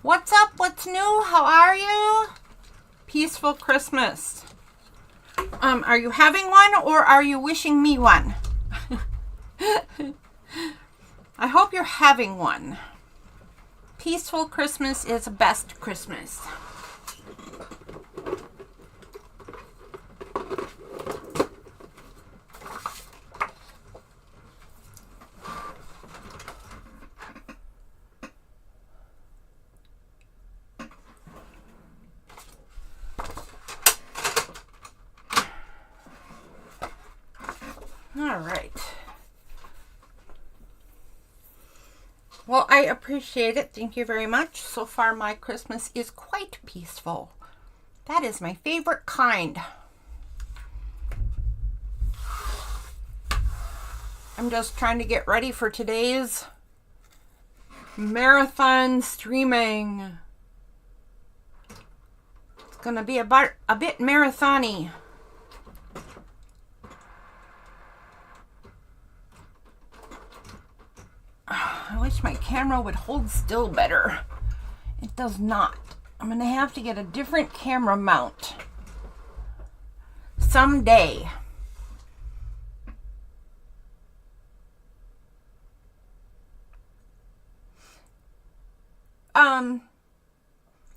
What's up? What's new? How are you? Peaceful Christmas. Are you having one or are you wishing me one? I hope you're having one. Peaceful Christmas is best Christmas. All right. Well, I appreciate it. Thank you very much. So far, my Christmas is quite peaceful. That is my favorite kind. I'm just trying to get ready for today's marathon streaming. It's going to be a bit marathon-y. I wish my camera would hold still better. It does not. I'm going to have to get a different camera mount someday.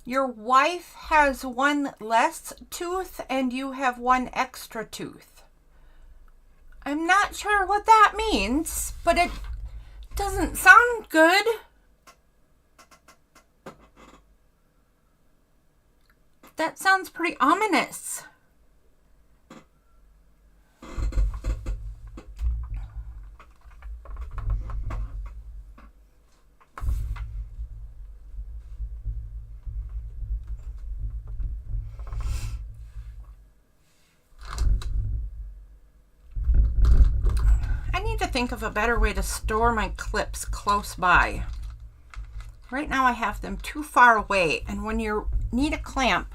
Your wife has one less tooth and you have one extra tooth. I'm not sure what that means, but it doesn't sound good. That sounds pretty ominous. I need to think of a better way to store my clips close by. Right now I have them too far away, and when you need a clamp,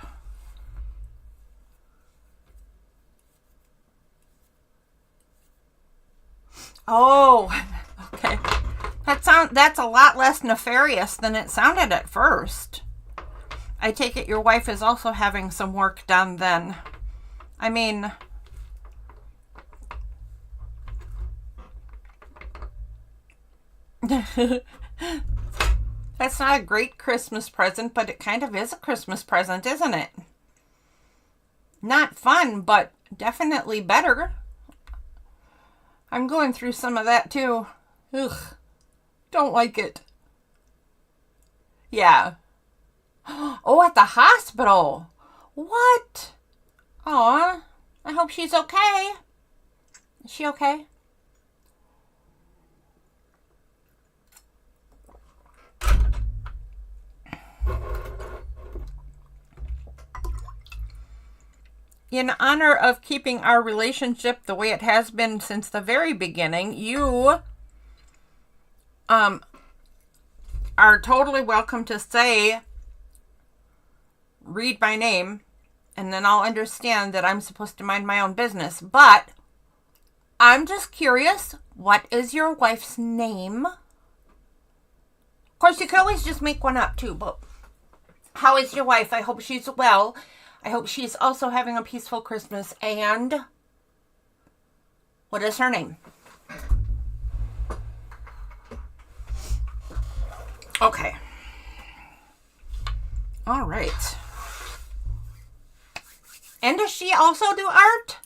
oh, okay. That's a lot less nefarious than it sounded at first. I take it your wife is also having some work done then. I mean, that's not a great Christmas present, but it kind of is a Christmas present, isn't it? Not fun, but definitely better. I'm going through some of that too. Ugh, don't like it. Yeah. Oh, at the hospital. What? Aw, I hope she's okay. Is she okay? In honor of keeping our relationship the way it has been since the very beginning, you are totally welcome to say, read my name, and then I'll understand that I'm supposed to mind my own business. But I'm just curious, what is your wife's name? Of course, you could always just make one up too, but how is your wife? I hope she's well. I hope she's also having a peaceful Christmas. And what is her name? Okay. All right. And does she also do art?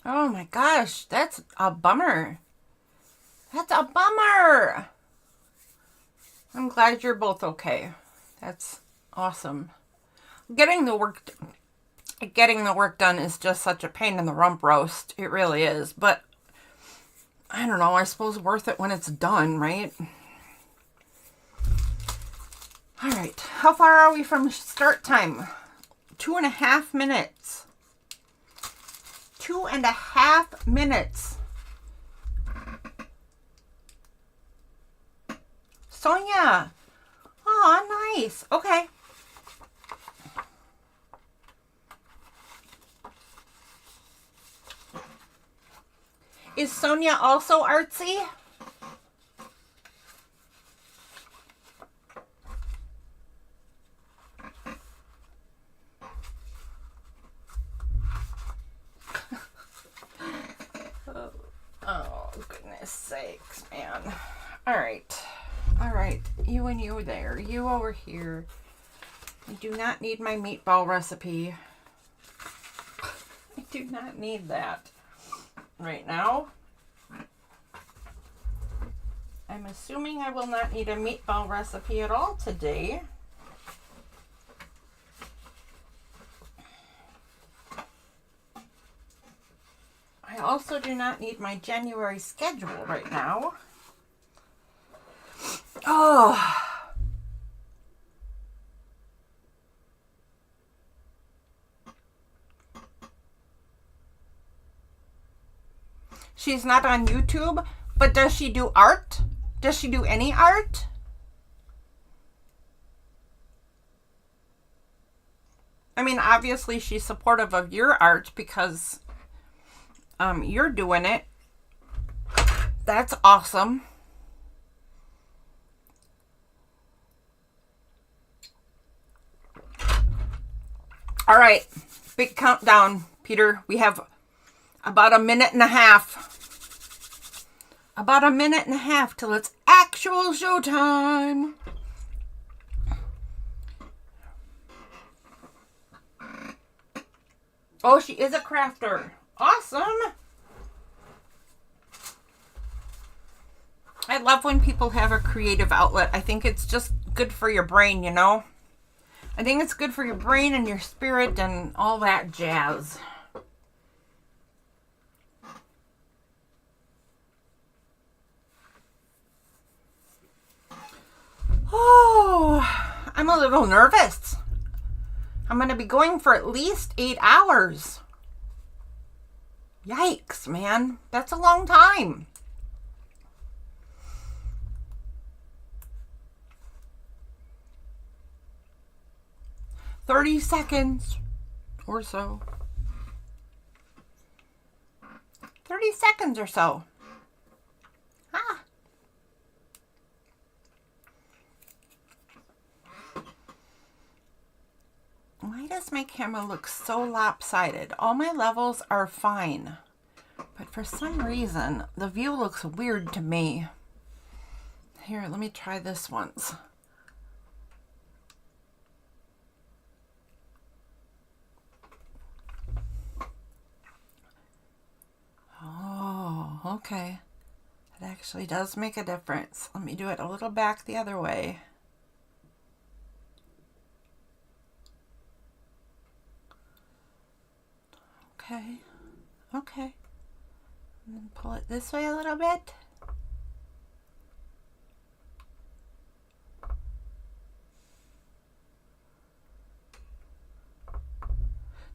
Oh my gosh, that's a bummer. That's a bummer. I'm glad you're both okay. That's awesome. Getting the work done is just such a pain in the rump roast. It really is. But I don't know, I suppose worth it when it's done, right? All right, how far are we from start time? 2.5 minutes. 2.5 minutes. Sonia. Oh, nice. Okay. Is Sonia also artsy? Oh, goodness sakes, man. All right. All right. You and you there. You over here. I do not need my meatball recipe. I do not need that right now. I'm assuming I will not need a meatball recipe at all today. I also do not need my January schedule right now. Oh. She's not on YouTube, but does she do art? Does she do any art? I mean, obviously she's supportive of your art because you're doing it. That's awesome. All right, big countdown, Peter. We have about a minute and a half. About a minute and a half till it's actual showtime. Oh, she is a crafter. Awesome. I love when people have a creative outlet. I think it's just good for your brain, you know? I think it's good for your brain and your spirit and all that jazz. Oh, I'm a little nervous. I'm going to be going for at least 8 hours. Yikes, man. That's a long time. "30 seconds or so. 30 seconds or so. Ah. Why does my camera look so lopsided? All my levels are fine, but for some reason, the view looks weird to me. Here, let me try this once. Oh, okay. It actually does make a difference. Let me do it a little back the other way. Okay, okay. And then pull it this way a little bit.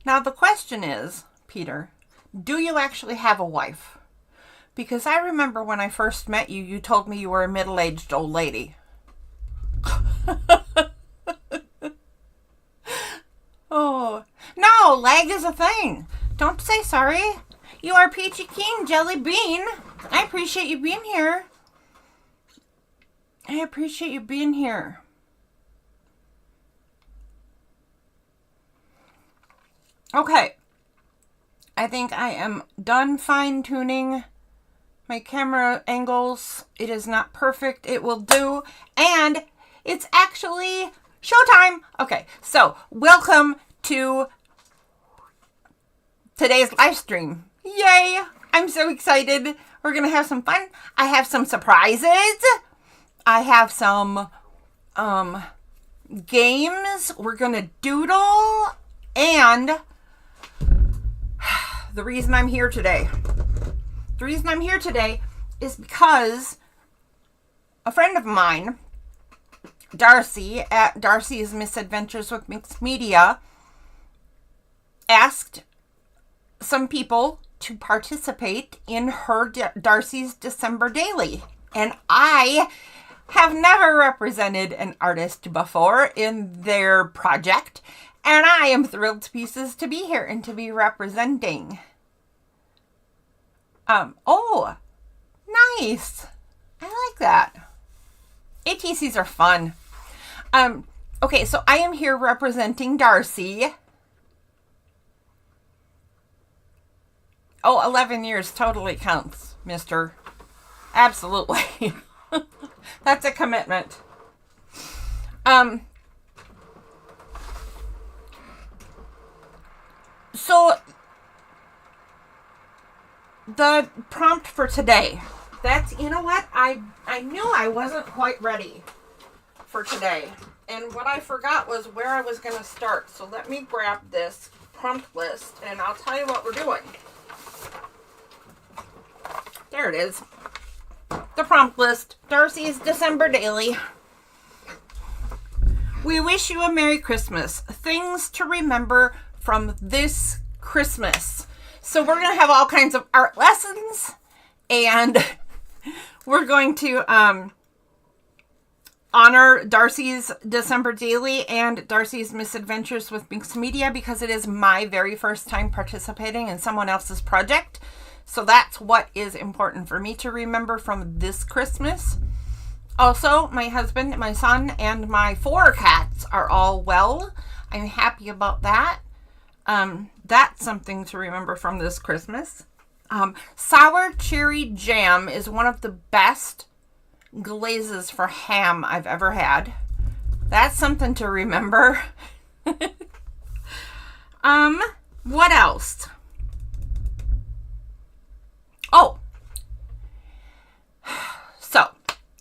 Now the question is, Peter, do you actually have a wife? Because I remember when I first met you, you told me you were a middle-aged old lady. Oh, no, lag is a thing. Don't say sorry. You are Peachy King Jelly Bean. I appreciate you being here. I appreciate you being here. Okay. I think I am done fine-tuning my camera angles. It is not perfect. It will do. And it's actually showtime. Okay, so welcome to today's live stream. Yay! I'm so excited. We're going to have some fun. I have some surprises. I have some games. We're going to doodle. And the reason I'm here today is because a friend of mine, Darcy at Darcy's Misadventures with Mixed Media, asked some people to participate in her Darcy's December Daily. And I have never represented an artist before in their project, and I am thrilled to pieces to be here and to be representing. Oh, nice. I like that. ATCs are fun. Okay, so I am here representing Darcy. Oh, 11 years totally counts, mister. Absolutely. That's a commitment. So the prompt for today, that's, you know what? I knew I wasn't quite ready for today. And what I forgot was where I was going to start. So let me grab this prompt list and I'll tell you what we're doing. There it is. The prompt list. Darcy's December Daily. We wish you a Merry Christmas. Things to remember from this Christmas. So we're going to have all kinds of art lessons, and we're going to honor Darcy's December Daily and Darcy's Misadventures with Mixed Media because it is my very first time participating in someone else's project. So that's what is important for me to remember from this Christmas. Also, my husband, my son, and my 4 cats are all well. I'm happy about that. That's something to remember from this Christmas. Sour cherry jam is one of the best glazes for ham I've ever had. That's something to remember. What else? Oh, so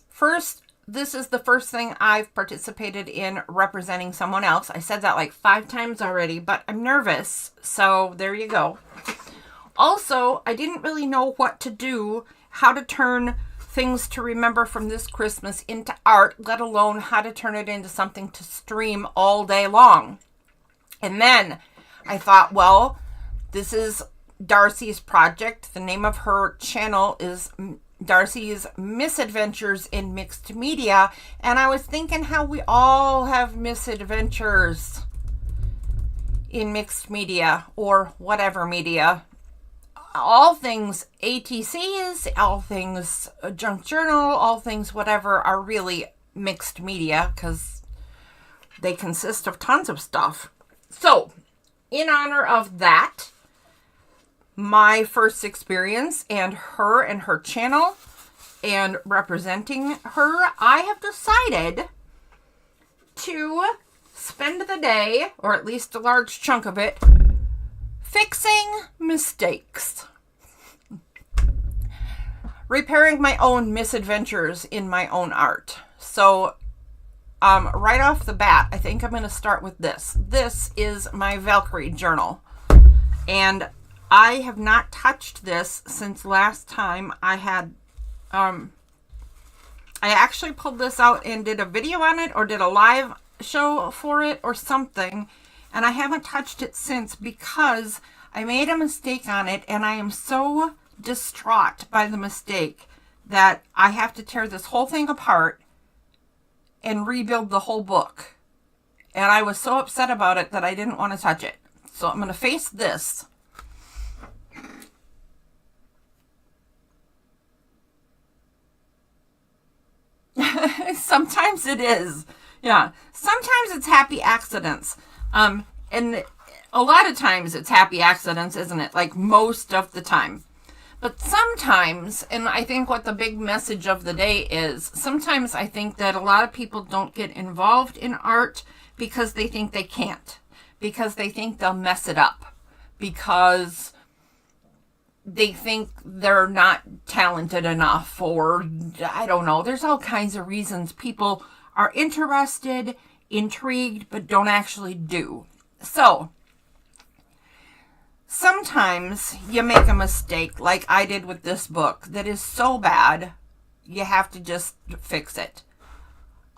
first, this is the first thing I've participated in representing someone else. I said that like 5 times already, but I'm nervous. So there you go. Also, I didn't really know what to do, how to turn things to remember from this Christmas into art, let alone how to turn it into something to stream all day long. And then I thought, well, this is Darcy's project. The name of her channel is Darcy's Misadventures in Mixed Media, and I was thinking how we all have misadventures in mixed media or whatever media. All things ATCs, all things junk journal, all things whatever are really mixed media because they consist of tons of stuff. So, in honor of that, my first experience and her channel and representing her, I have decided to spend the day, or at least a large chunk of it, fixing mistakes. Repairing my own misadventures in my own art. So, right off the bat, I think I'm going to start with this. This is my Valkyrie journal. And I have not touched this since last time I had, I actually pulled this out and did a video on it or did a live show for it or something. And I haven't touched it since because I made a mistake on it and I am so distraught by the mistake that I have to tear this whole thing apart and rebuild the whole book. And I was so upset about it that I didn't want to touch it. So I'm going to face this. Sometimes it is. Yeah. Sometimes it's happy accidents. And a lot of times it's happy accidents, isn't it? Like most of the time. But sometimes, and I think what the big message of the day is, sometimes I think that a lot of people don't get involved in art because they think they can't. Because they think they'll mess it up. Because they think they're not talented enough, or I don't know. There's all kinds of reasons people are interested, intrigued, but don't actually do. So, sometimes you make a mistake like I did with this book that is so bad, you have to just fix it.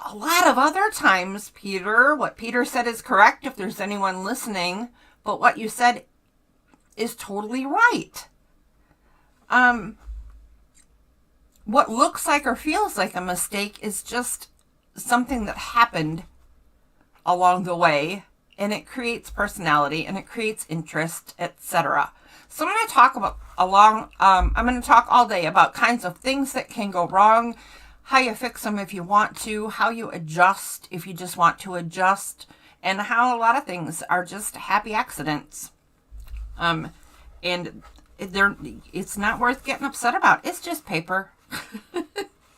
A lot of other times, what Peter said is correct if there's anyone listening, but what you said is totally right. what looks like or feels like a mistake is just something that happened along the way, and it creates personality and it creates interest, etc. So I'm going to talk about I'm going to talk all day about kinds of things that can go wrong, how you fix them if you want to, how you adjust if you just want to adjust, and how a lot of things are just happy accidents. And it's not worth getting upset about. It's just paper.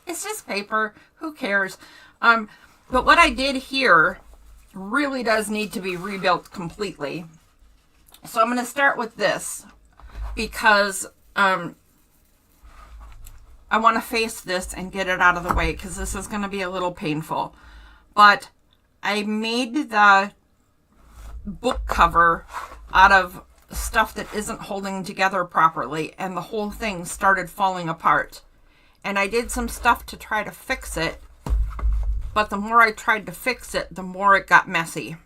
It's just paper. Who cares? But what I did here really does need to be rebuilt completely. So I'm going to start with this because I want to face this and get it out of the way because this is going to be a little painful. But I made the book cover out of stuff that isn't holding together properly, and the whole thing started falling apart. And I did some stuff to try to fix it, but the more I tried to fix it, the more it got messy.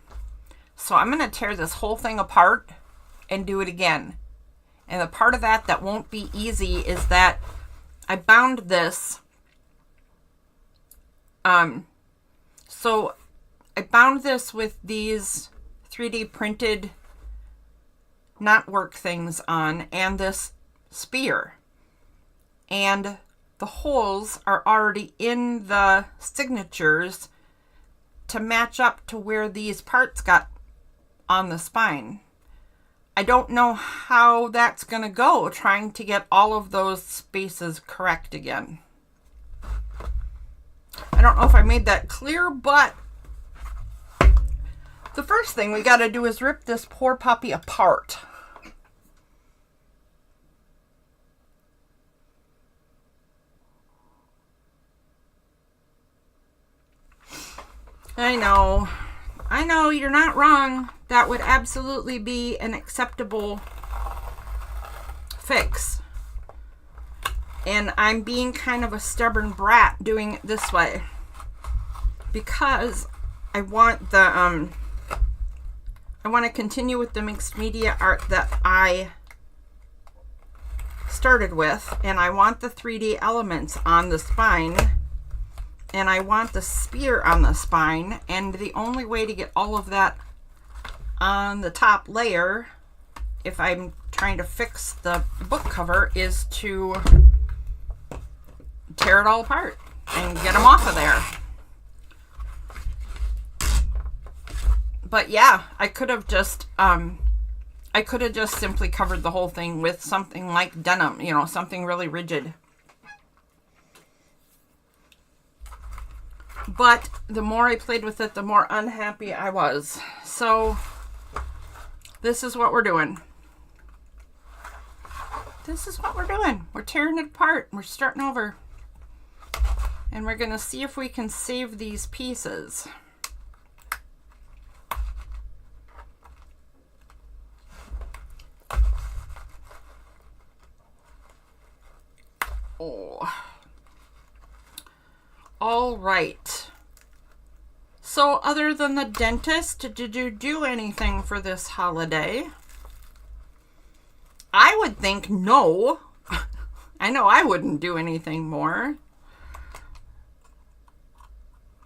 So I'm going to tear this whole thing apart and do it again. And the part of that won't be easy is that I bound this. So I bound this with these 3D printed knotwork things on and this spear. And the holes are already in the signatures to match up to where these parts got on the spine. I don't know how that's going to go, trying to get all of those spaces correct again. I don't know if I made that clear, but the first thing we got to do is rip this poor puppy apart. I know, you're not wrong. That would absolutely be an acceptable fix. And I'm being kind of a stubborn brat doing it this way because I want I want to continue with the mixed media art that I started with, and I want the 3D elements on the spine, and I want the spear on the spine, and the only way to get all of that on the top layer, if I'm trying to fix the book cover, is to tear it all apart and get them off of there. But yeah, I could have just simply covered the whole thing with something like denim, something really rigid. But the more I played with it, the more unhappy I was. So this is what we're doing. We're tearing it apart. We're starting over. And we're going to see if we can save these pieces. Oh. All right. So other than the dentist, did you do anything for this holiday? I would think no. I know I wouldn't do anything more.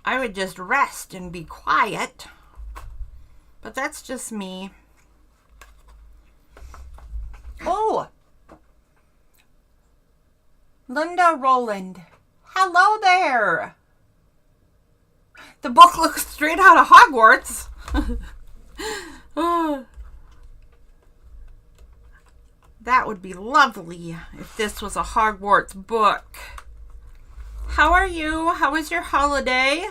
I would just rest and be quiet. But that's just me. Oh! Linda Rowland. Hello there. The book looks straight out of Hogwarts. That would be lovely if this was a Hogwarts book. How are you? How was your holiday?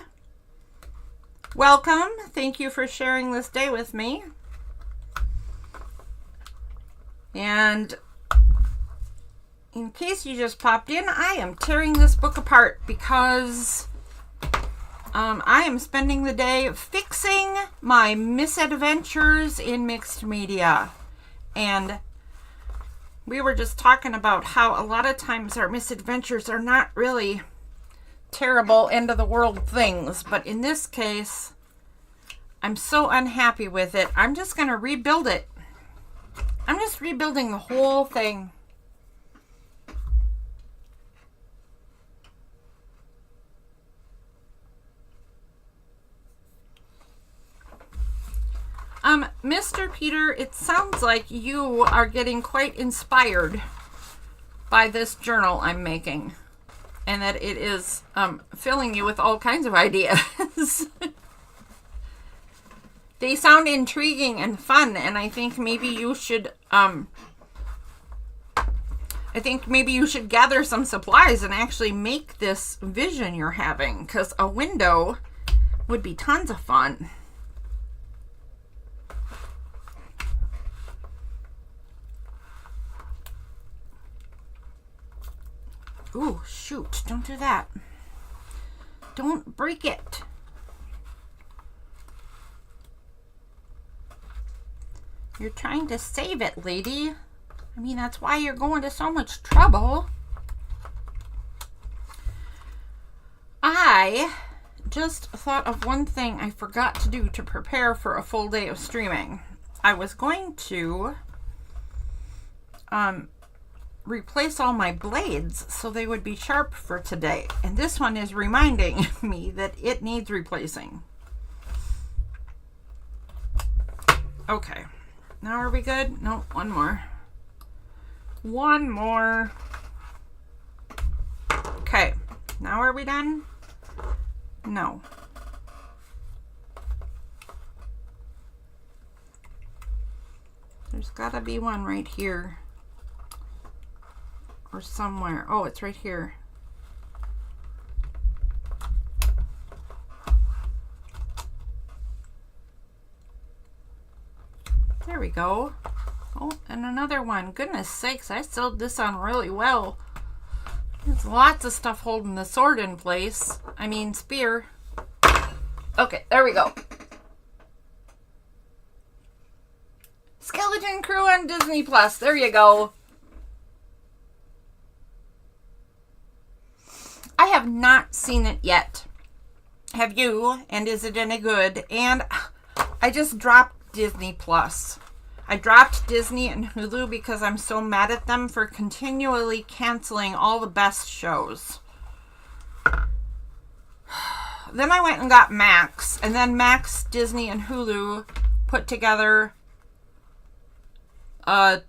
Welcome. Thank you for sharing this day with me. And in case you just popped in, I am tearing this book apart because I am spending the day fixing my misadventures in mixed media. And we were just talking about how a lot of times our misadventures are not really terrible end of the world things, but in this case, I'm so unhappy with it. I'm just going to rebuild it. I'm just rebuilding the whole thing. Mr. Peter, it sounds like you are getting quite inspired by this journal I'm making, and that it is filling you with all kinds of ideas. They sound intriguing and fun, and I think maybe you should gather some supplies and actually make this vision you're having, because a window would be tons of fun. Ooh, shoot, don't do that. Don't break it. You're trying to save it, lady. I mean, that's why you're going to so much trouble. I just thought of one thing I forgot to do to prepare for a full day of streaming. I was going to replace all my blades so they would be sharp for today. And this one is reminding me that it needs replacing. Okay. Now are we good? No, one more. One more. Okay. Now are we done? No. There's gotta be one right here. Or somewhere. Oh, it's right here. There we go. Oh, and another one. Goodness sakes, I sewed this on really well. There's lots of stuff holding the sword in place. I mean, spear. Okay, there we go. Skeleton Crew on Disney Plus. There you go. I have not seen it yet. Have you? And is it any good? And I just dropped Disney Plus. I dropped Disney and Hulu because I'm so mad at them for continually canceling all the best shows. Then I went and got Max, and then Max, Disney, and Hulu put together a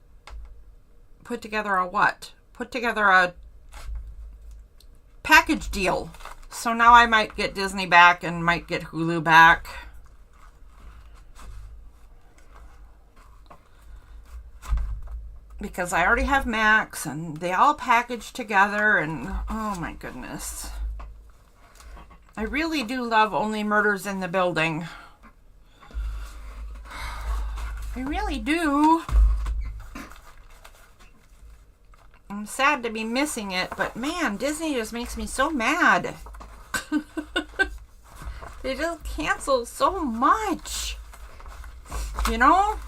what? Put together a package deal. So now I might get Disney back and might get Hulu back. Because I already have Max and they all package together, and oh my goodness. I really do love Only Murders in the Building. I really do. I'm sad to be missing it, but man, Disney just makes me so mad. They just cancel so much. You know?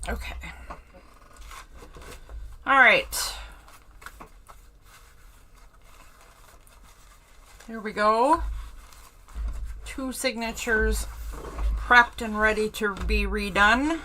Okay. All right. Here we go. 2 signatures prepped and ready to be redone.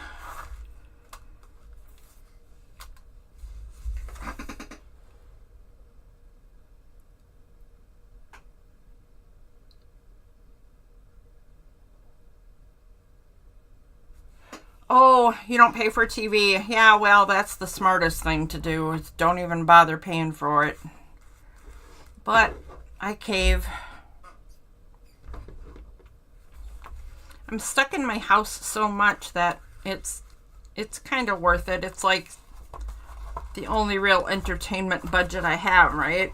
Oh, you don't pay for TV. Yeah, well, that's the smartest thing to do. Is don't even bother paying for it. But I cave. I'm stuck in my house so much that it's kind of worth it. It's like the only real entertainment budget I have, right?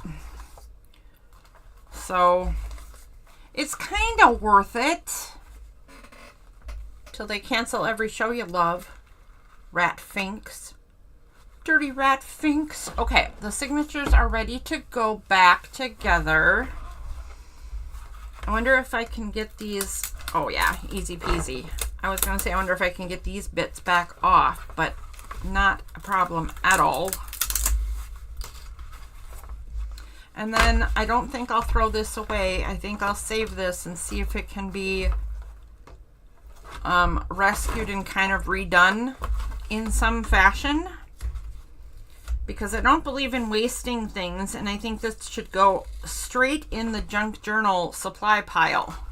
So it's kind of worth it. Till they cancel every show you love. Rat finks. Dirty rat finks. Okay, the signatures are ready to go back together. I wonder if I can get these. Oh yeah, easy peasy. I was going to say I wonder if I can get these bits back off, but not a problem at all. And then I don't think I'll throw this away. I think I'll save this and see if it can be rescued and kind of redone in some fashion, because I don't believe in wasting things, and I think this should go straight in the junk journal supply pile.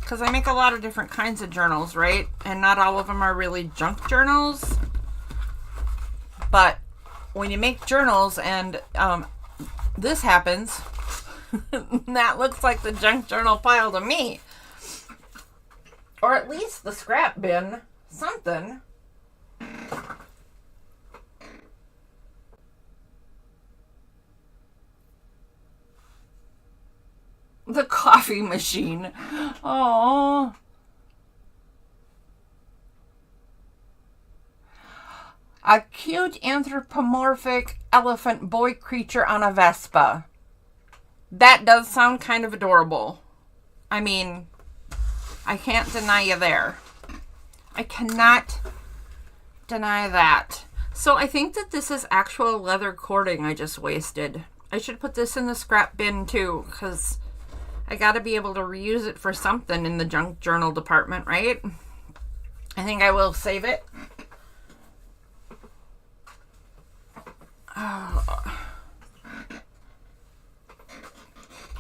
because I make a lot of different kinds of journals, right? And not all of them are really junk journals. But when you make journals and this happens, that looks like the junk journal pile to me. Or at least the scrap bin, something. The coffee machine. Oh. A cute anthropomorphic elephant boy creature on a Vespa. That does sound kind of adorable. I mean, I can't deny you there. I cannot deny that. So I think that this is actual leather cording I just wasted. I should put this in the scrap bin too, because I got to be able to reuse it for something in the junk journal department, right? I think I will save it. Oh.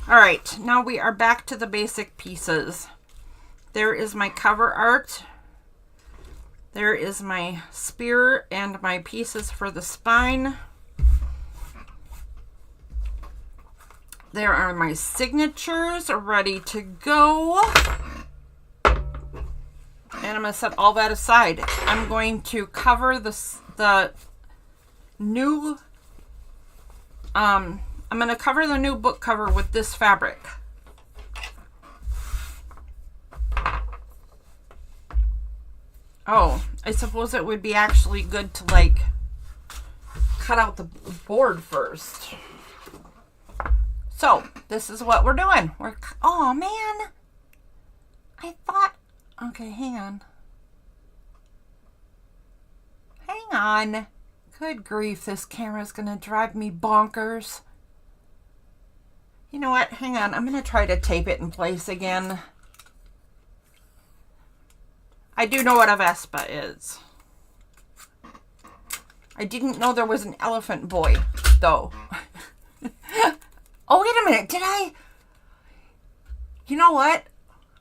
All right, now we are back to the basic pieces. There is my cover art. There is my spear and my pieces for the spine. There are my signatures ready to go. And I'm going to set all that aside. I'm going to cover the new, I'm going to cover the new book cover with this fabric. Oh, I suppose it would be actually good to like cut out the board first. So, this is what we're doing. Oh man. I thought, okay, hang on. Hang on. Good grief, this camera's gonna drive me bonkers. You know what? Hang on. I'm gonna try to tape it in place again. I do know what a Vespa is. I didn't know there was an elephant boy, though. Oh, wait a minute. Did I? You know what?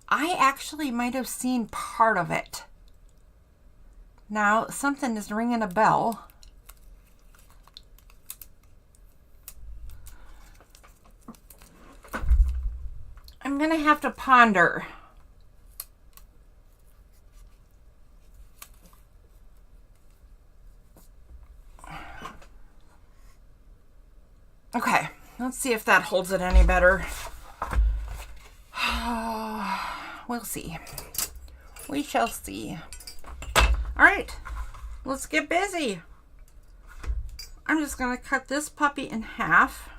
I actually might have seen part of it. Now, something is ringing a bell. I'm going to have to ponder. Okay, let's see if that holds it any better. We'll see. We shall see. All right, let's get busy. I'm just going to cut this puppy in half.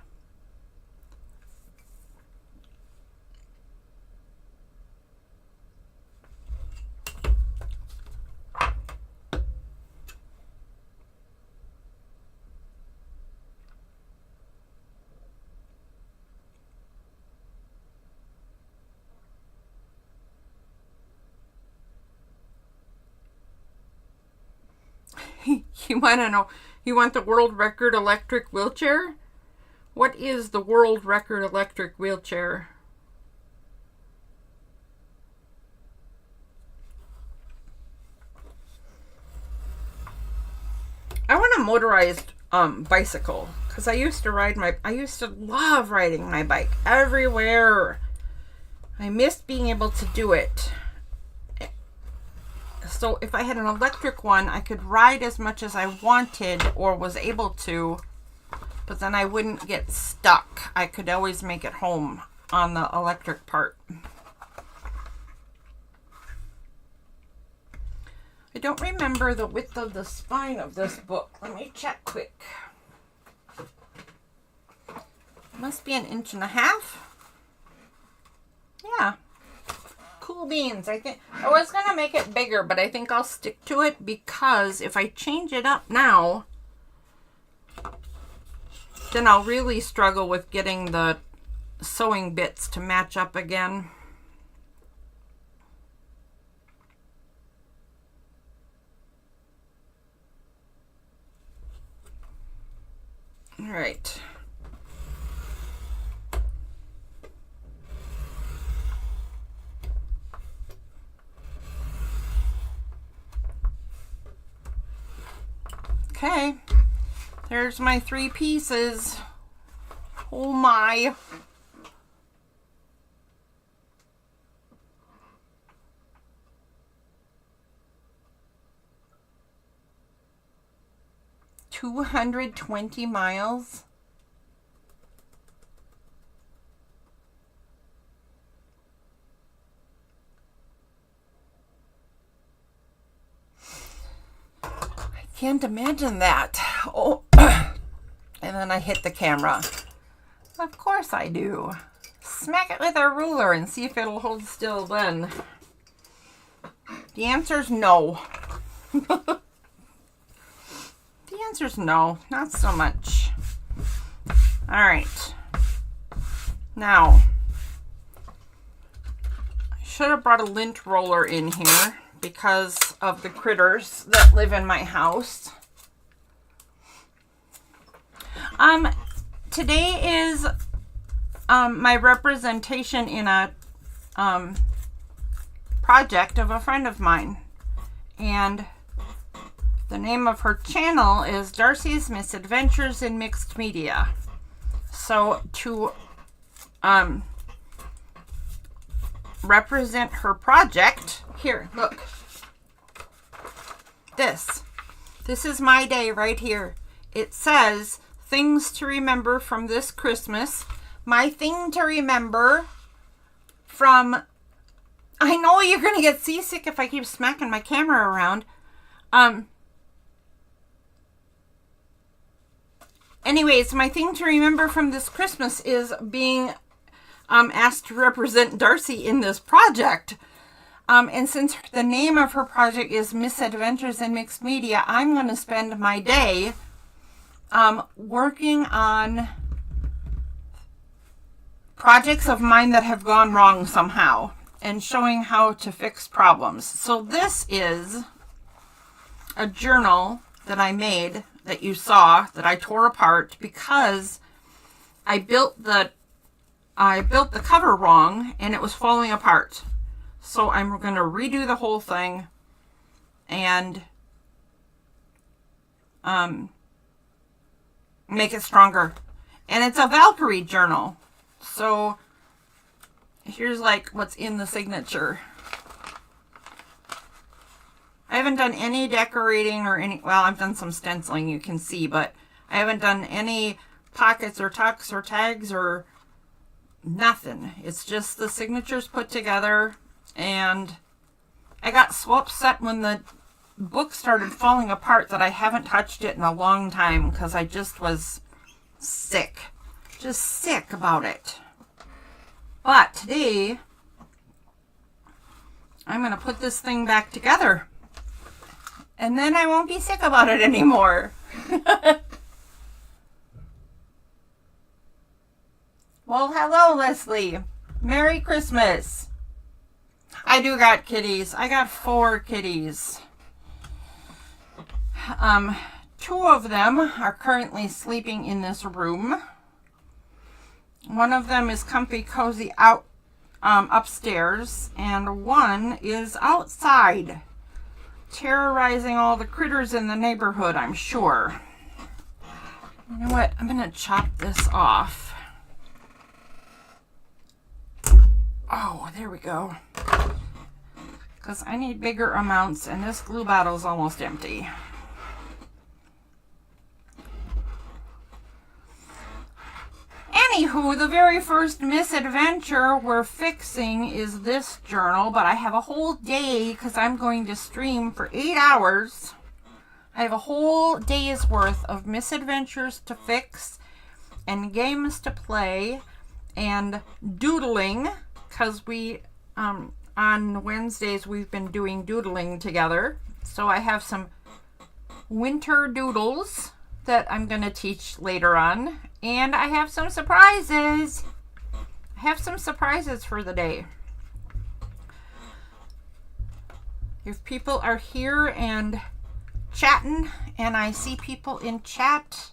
You want to know, you want the world record electric wheelchair? What is the world record electric wheelchair? I want a motorized bicycle, because I used to love riding my bike everywhere. I missed being able to do it. So if I had an electric one, I could ride as much as I wanted or was able to, but then I wouldn't get stuck. I could always make it home on the electric part. I don't remember the width of the spine of this book. Let me check quick. It must be 1.5 inches. Yeah. Cool beans. I think I was going to make it bigger, but I think I'll stick to it because if I change it up now, then I'll really struggle with getting the sewing bits to match up again. All right. Okay, there's my 3 pieces. Oh my. $220 miles. I can't imagine that. Oh, and then I hit the camera. Of course I do. Smack it with a ruler and see if it'll hold still then. The answer's no. The answer's no, not so much. All right. Now, I should have brought a lint roller in here because of the critters that live in my house. Today is my representation in a project of a friend of mine, and the name of her channel is Darcy's Misadventures in Mixed Media. So to represent her project, here, look. This is my day right here. It says, things to remember from this Christmas. My thing to remember from... I know you're going to get seasick if I keep smacking my camera around. Anyways, my thing to remember from this Christmas is being asked to represent Darcy in this project. And since the name of her project is Misadventures in Mixed Media, I'm going to spend my day working on projects of mine that have gone wrong somehow and showing how to fix problems. So this is a journal that I made that you saw that I tore apart because I built the cover wrong and it was falling apart. So I'm going to redo the whole thing and make it stronger. And it's a Valkyrie journal. So here's like what's in the signature. I haven't done any decorating or any, well, I've done some stenciling, you can see, but I haven't done any pockets or tucks or tags or nothing. It's just the signatures put together, and I got so upset when the book started falling apart that I haven't touched it in a long time because I just was sick. Just sick about it. But today, I'm going to put this thing back together. And then I won't be sick about it anymore. Well, hello, Leslie. Merry Christmas. I do got kitties. I got 4 kitties. 2 of them are currently sleeping in this room. One of them is comfy cozy out upstairs, and one is outside, terrorizing all the critters in the neighborhood, I'm sure. You know what? I'm going to chop this off. Oh, there we go. Because I need bigger amounts, and this glue bottle is almost empty. Anywho, the very first misadventure we're fixing is this journal, but I have a whole day because I'm going to stream for 8 hours. I have a whole day's worth of misadventures to fix and games to play and doodling, because we, on Wednesdays, we've been doing doodling together. So I have some winter doodles that I'm going to teach later on. And I have some surprises. I have some surprises for the day. If people are here and chatting, and I see people in chat,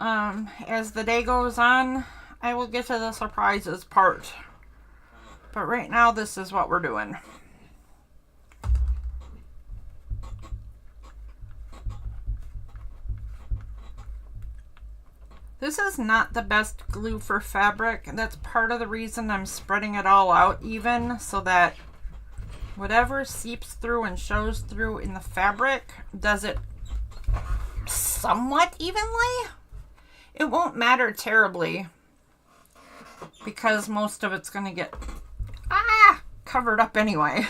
as the day goes on, I will get to the surprises part. But right now, this is what we're doing. This is not the best glue for fabric, and that's part of the reason I'm spreading it all out even, so that whatever seeps through and shows through in the fabric does it somewhat evenly. It won't matter terribly because most of it's going to get covered up anyway.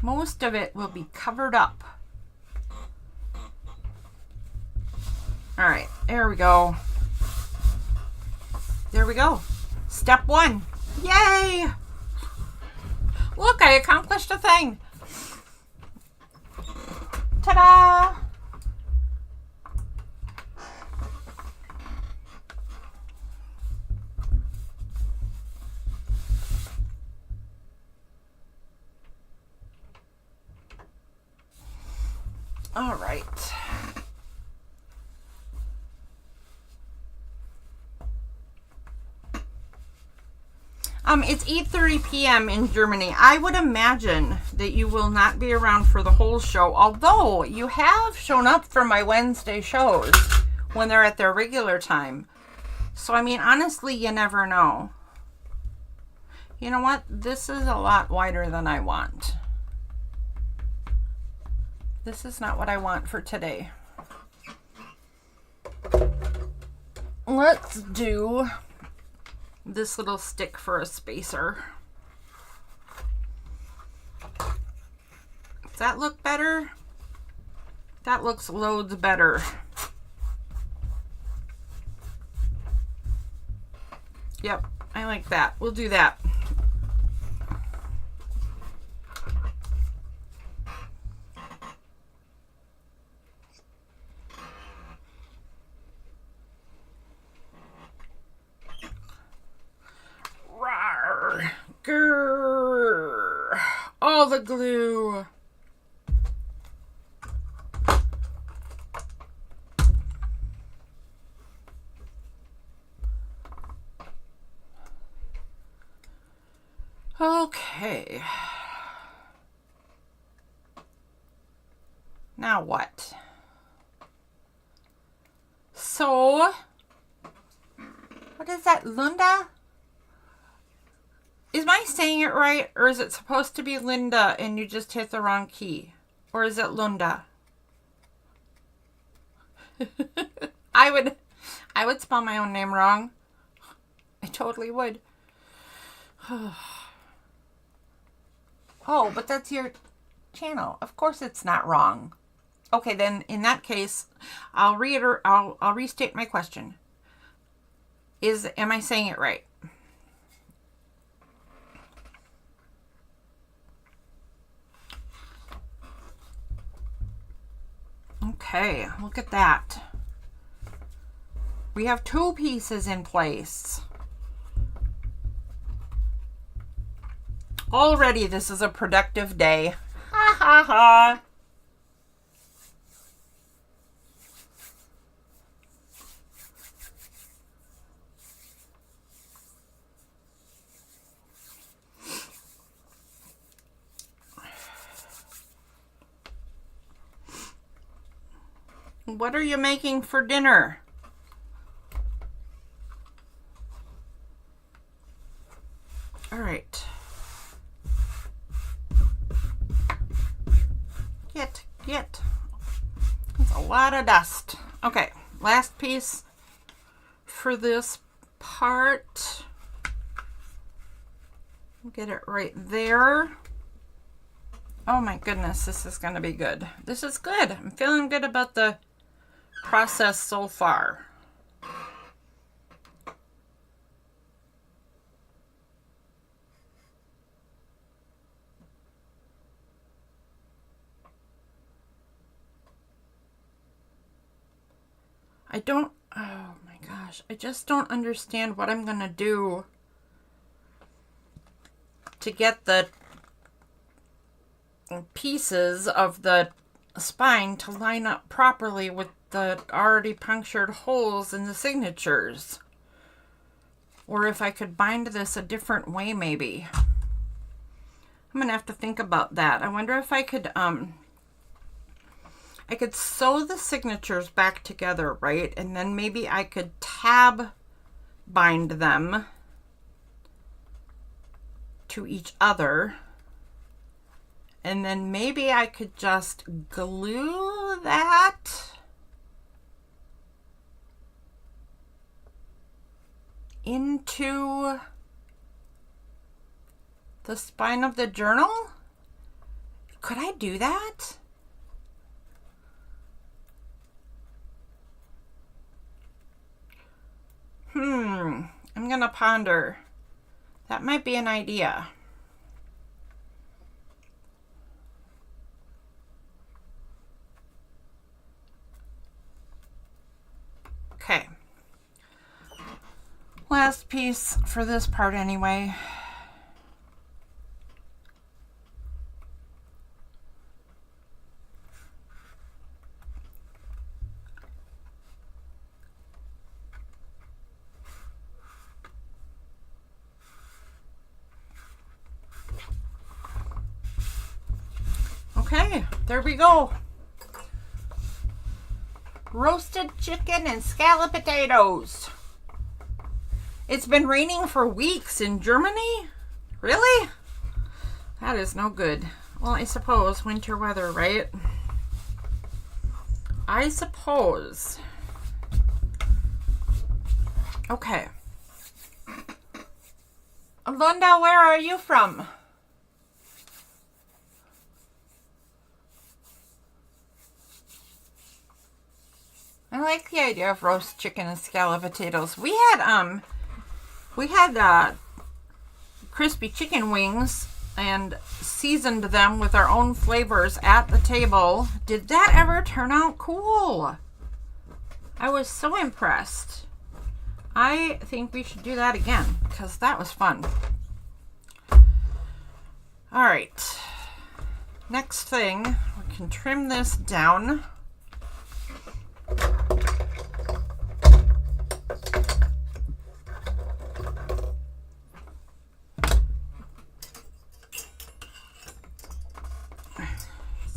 Most of it will be covered up. All right, there we go. There we go. Step 1. Yay! Look, I accomplished a thing. Ta-da! All right. It's 8:30 p.m. in Germany. I would imagine that you will not be around for the whole show, although you have shown up for my Wednesday shows when they're at their regular time. So, I mean, honestly, you never know. You know what? This is a lot wider than I want. This is not what I want for today. Let's do this little stick for a spacer. Does that look better? That looks loads better. Yep, I like that. We'll do that. Grrr. All the glue. Okay. Now what? So, what is that, Lunda? Is my saying it right, or is it supposed to be Linda and you just hit the wrong key? Or is it Lunda? I would spell my own name wrong. I totally would. Oh, but that's your channel. Of course it's not wrong. Okay, then in that case, I'll restate my question. Am I saying it right? Okay, look at that. We have 2 pieces in place. Already this is a productive day. Ha ha ha. What are you making for dinner? All right. Get. That's a lot of dust. Okay, last piece for this part. Get it right there. Oh my goodness, this is going to be good. This is good. I'm feeling good about the process so far. Oh my gosh, I just don't understand what I'm going to do to get the pieces of the spine to line up properly with the already punctured holes in the signatures. Or if I could bind this a different way, maybe. I'm going to have to think about that. I wonder if I could I could sew the signatures back together, right? And then maybe I could tab bind them to each other. And then maybe I could just glue that into the spine of the journal. Could I do that? I'm gonna ponder. That might be an idea. Okay. Last piece for this part anyway. Okay, there we go. Roasted chicken and scalloped potatoes. It's been raining for weeks in Germany? Really? That is no good. Well, I suppose winter weather, right? I suppose. Okay. Linda, where are you from? I like the idea of roast chicken and scalloped potatoes. We had crispy chicken wings and seasoned them with our own flavors at the table. Did that ever turn out cool? I was so impressed. I think we should do that again because that was fun. All right. Next thing, we can trim this down.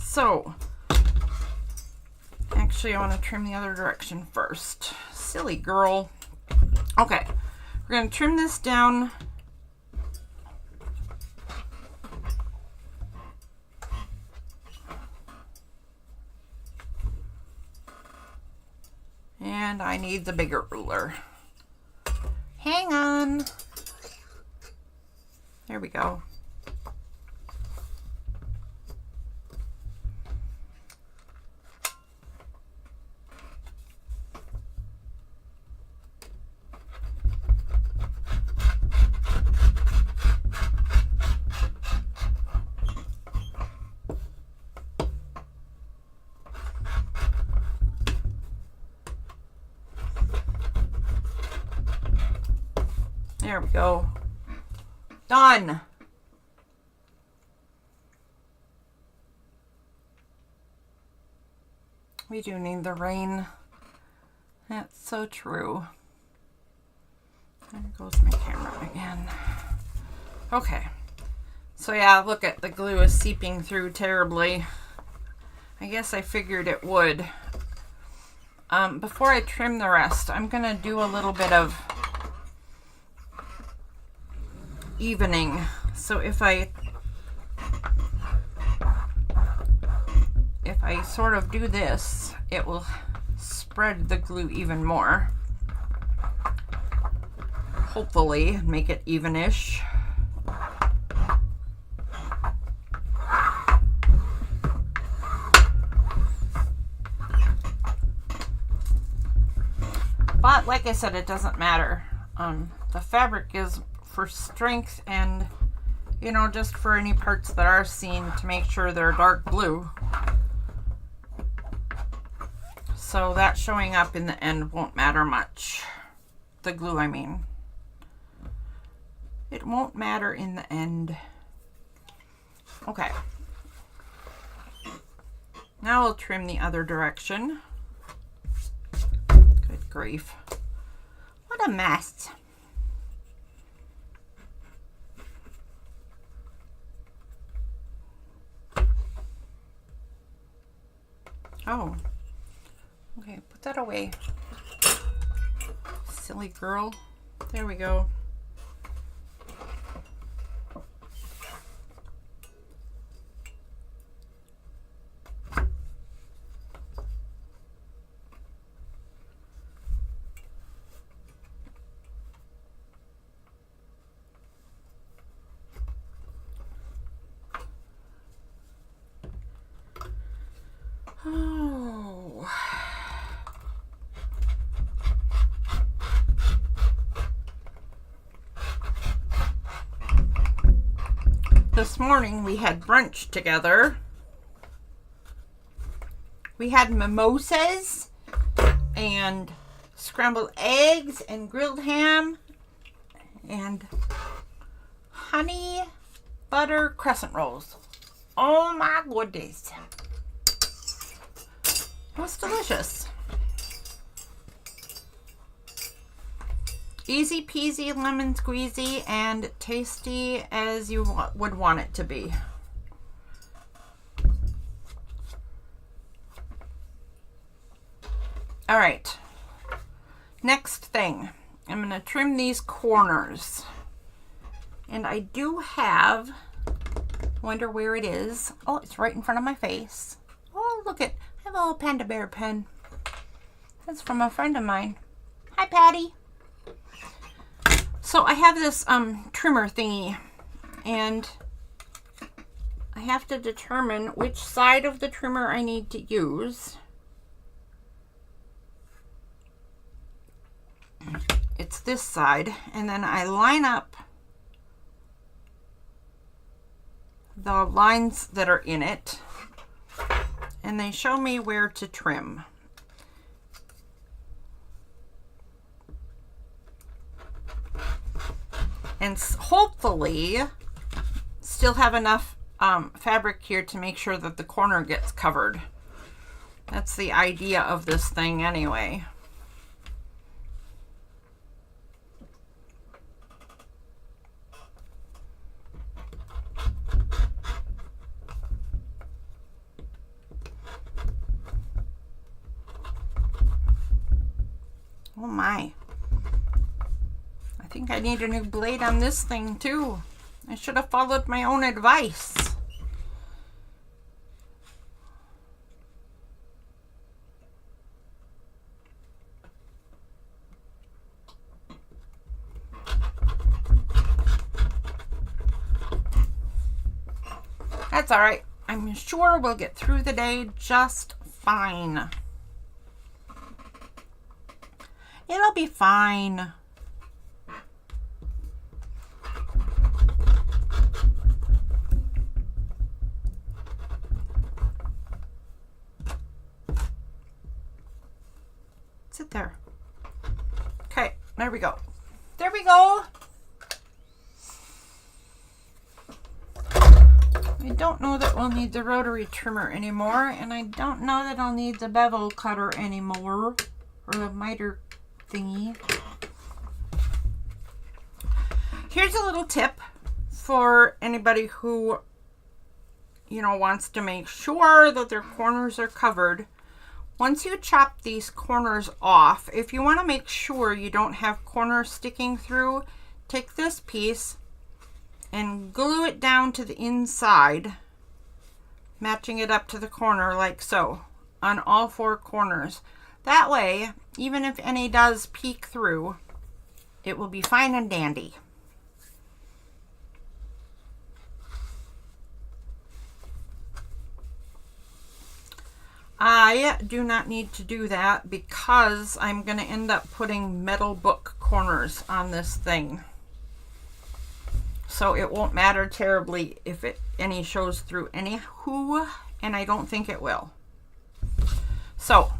So, actually I want to trim the other direction first. Silly girl. Okay, we're going to trim this down. And I need the bigger ruler. Hang on. There we go. There we go. Done. We do need the rain. That's so true. There goes my camera again. Okay. So yeah, look at the glue is seeping through terribly. I guess I figured it would. Before I trim the rest, I'm gonna do a little bit of evening. So if I sort of do this, it will spread the glue even more. Hopefully make it evenish. But like I said, it doesn't matter. The fabric is for strength and, you know, just for any parts that are seen to make sure they're dark blue. So that showing up in the end won't matter much. The glue, I mean. It won't matter in the end. Okay. Now we'll trim the other direction. Good grief. What a mess. Oh, okay, put that away. Silly girl. There we go. Oh. This morning we had brunch together. We had mimosas and scrambled eggs and grilled ham and honey butter crescent rolls. Oh my goodness. It was delicious. Easy peasy lemon squeezy and tasty as you would want it to be. All right, next thing, I'm going to trim these corners. And I do have, wonder where it is. Oh, it's right in front of my face. Oh, look it, I have a little panda bear pen. That's from a friend of mine. Hi, Patty. So I have this trimmer thingy, and I have to determine which side of the trimmer I need to use. It's this side, and then I line up the lines that are in it, and they show me where to trim. And hopefully still have enough fabric here to make sure that the corner gets covered. That's the idea of this thing anyway. Oh my. I think I need a new blade on this thing too. I should have followed my own advice. That's all right. I'm sure we'll get through the day just fine. It'll be fine. Sit there. Okay, there we go. There we go. I don't know that we'll need the rotary trimmer anymore, and I don't know that I'll need the bevel cutter anymore, or the miter thingy. Here's a little tip for anybody who, you know, wants to make sure that their corners are covered. Once you chop these corners off, if you want to make sure you don't have corners sticking through, take this piece and glue it down to the inside, matching it up to the corner like so on all four corners. That way, even if any does peek through, it will be fine and dandy. I do not need to do that because I'm going to end up putting metal book corners on this thing. So it won't matter terribly if any shows through anywho, and I don't think it will. So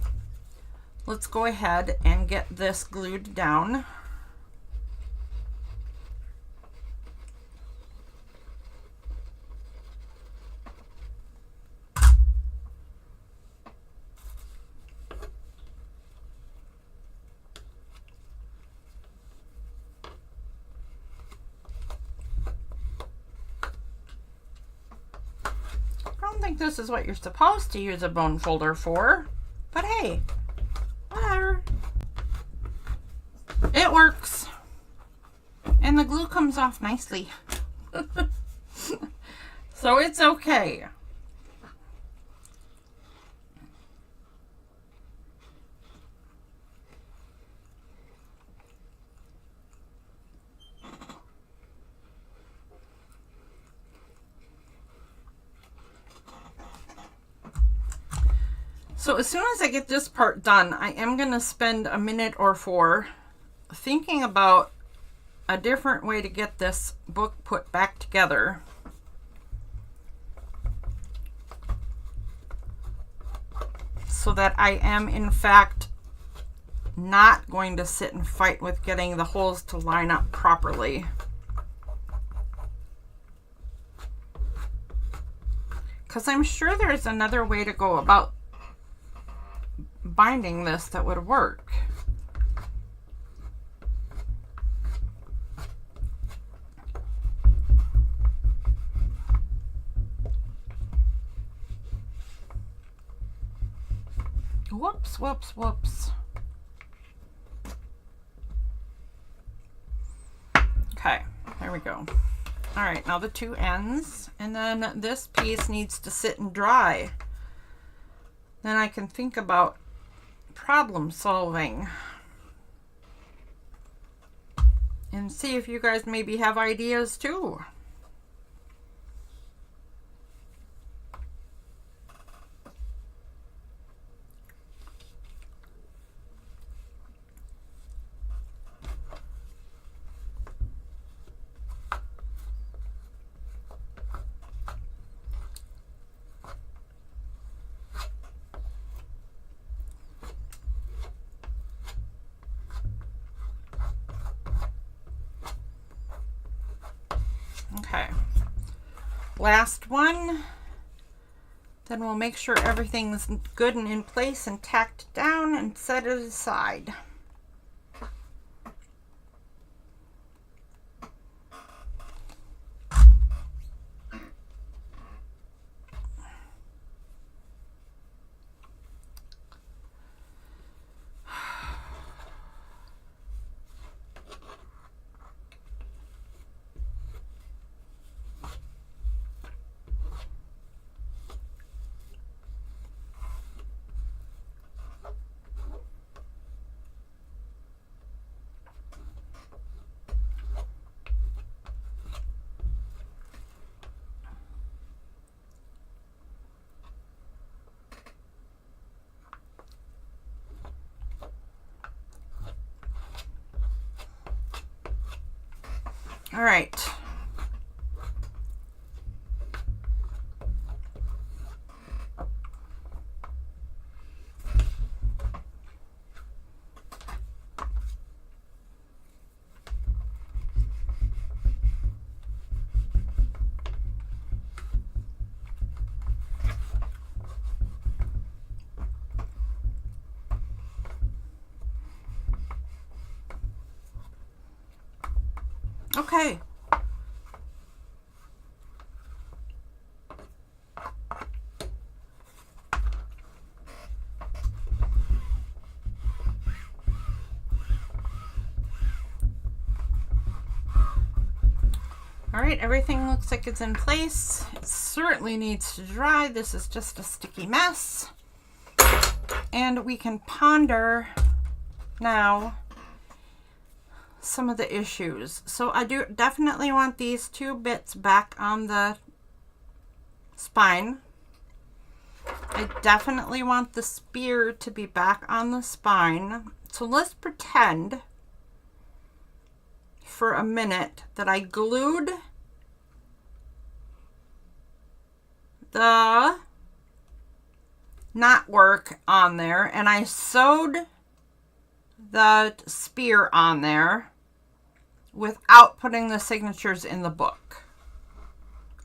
let's go ahead and get this glued down. think this is what you're supposed to use a bone folder for, but hey, whatever. It works. And the glue comes off nicely. So it's okay. So as soon as I get this part done, I am going to spend a minute or 4 thinking about a different way to get this book put back together. So that I am in fact not going to sit and fight with getting the holes to line up properly. Because I'm sure there's another way to go about binding this that would work. Whoops, whoops, whoops. Okay, there we go. All right, now the 2 ends, and then this piece needs to sit and dry. Then I can think about problem solving and see if you guys maybe have ideas too. Okay, last one, then we'll make sure everything's good and in place and tacked down and set it aside. All right. Okay. All right, everything looks like it's in place. It certainly needs to dry. This is just a sticky mess. And we can ponder now some of the issues. So I do definitely want these 2 bits back on the spine. I definitely want the spear to be back on the spine. So let's pretend for a minute that I glued the knotwork on there and I sewed the spear on there without putting the signatures in the book.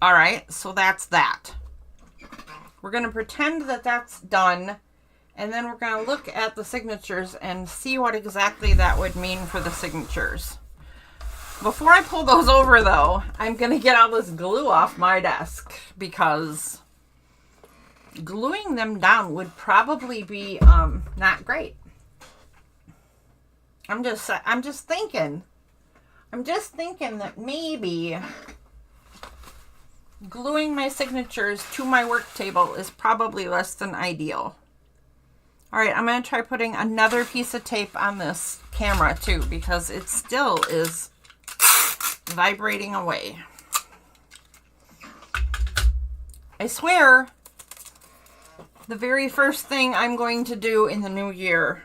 All right, so that's that. We're going to pretend that that's done, and then we're going to look at the signatures and see what exactly that would mean for the signatures. Before I pull those over, though, I'm going to get all this glue off my desk because gluing them down would probably be not great. I'm just thinking that maybe gluing my signatures to my work table is probably less than ideal. All right, I'm going to try putting another piece of tape on this camera too, because it still is vibrating away. I swear, the very first thing I'm going to do in the new year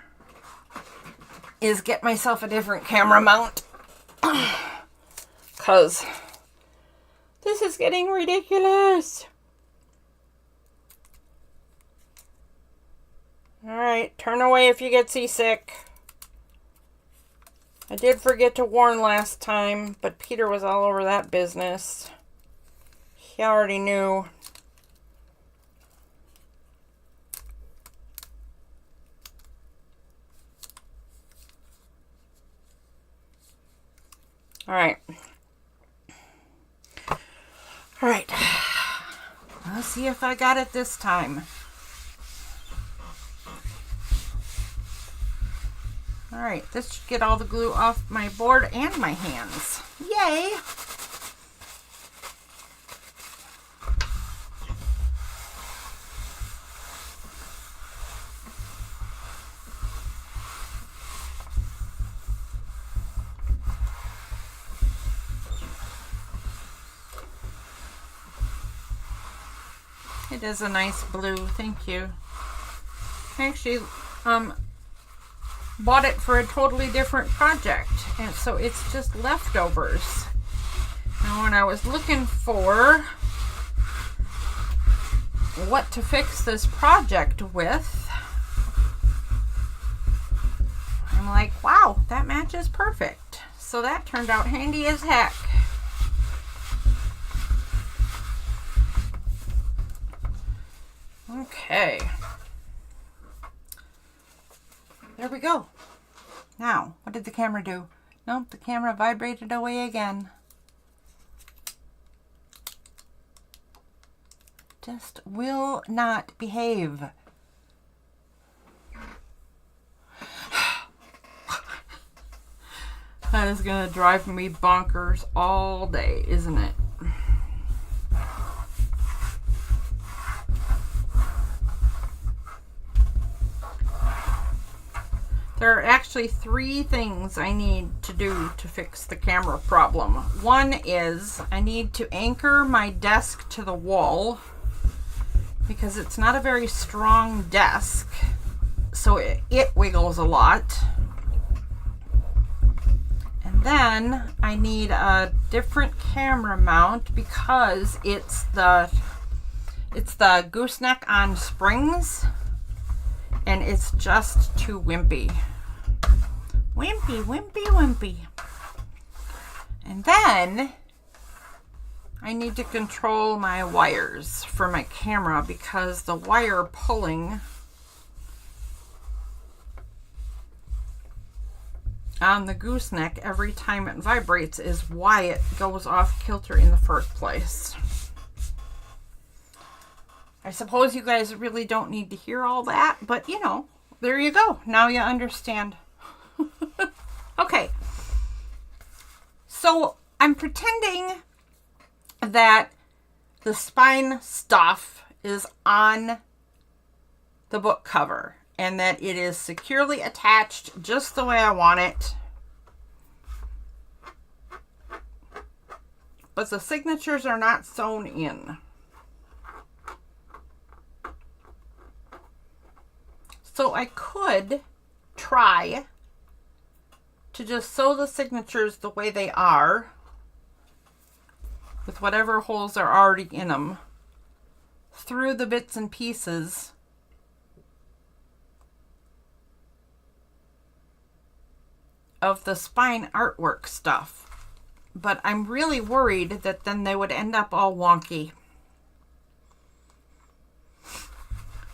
is get myself a different camera mount. Because this is getting ridiculous. Alright, turn away if you get seasick. I did forget to warn last time, but Peter was all over that business. He already knew. Alright. Alright. Let's see if I got it this time. Alright, this should get all the glue off my board and my hands. Yay! It is a nice blue, thank you. I actually bought it for a totally different project, and so it's just leftovers. Now when I was looking for what to fix this project with, I'm like, wow, that matches perfect. So that turned out handy as heck. Okay. There we go. Now, what did the camera do? Nope, the camera vibrated away again. Just will not behave. That is going to drive me bonkers all day, isn't it? There are actually 3 things I need to do to fix the camera problem. One is I need to anchor my desk to the wall because it's not a very strong desk, so it wiggles a lot. And then I need a different camera mount because it's the gooseneck on springs. And it's just too wimpy. Wimpy, wimpy, wimpy. And then I need to control my wires for my camera because the wire pulling on the gooseneck every time it vibrates is why it goes off kilter in the first place. I suppose you guys really don't need to hear all that, but you know, there you go. Now you understand. Okay. So I'm pretending that the spine stuff is on the book cover and that it is securely attached just the way I want it. But the signatures are not sewn in. So I could try to just sew the signatures the way they are with whatever holes are already in them through the bits and pieces of the spine artwork stuff. But I'm really worried that then they would end up all wonky.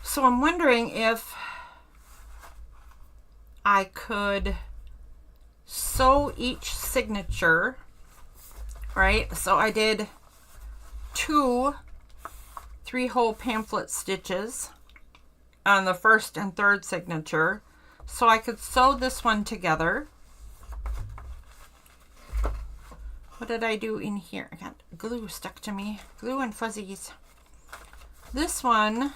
So I'm wondering if I could sew each signature, right? So I did 2 3-hole pamphlet stitches on the first and third signature so I could sew this one together. What did I do in here? I got glue stuck to me. Glue and fuzzies. This one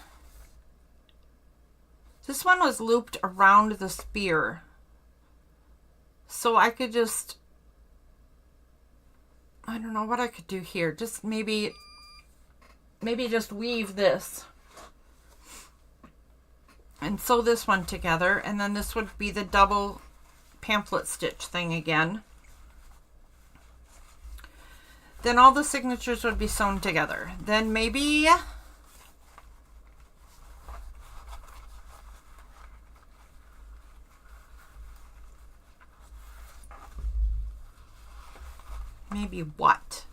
was looped around the spear. So I could just, I don't know what I could do here. Just maybe just weave this and sew this one together, and then this would be the double pamphlet stitch thing again. Then all the signatures would be sewn together. Then maybe what?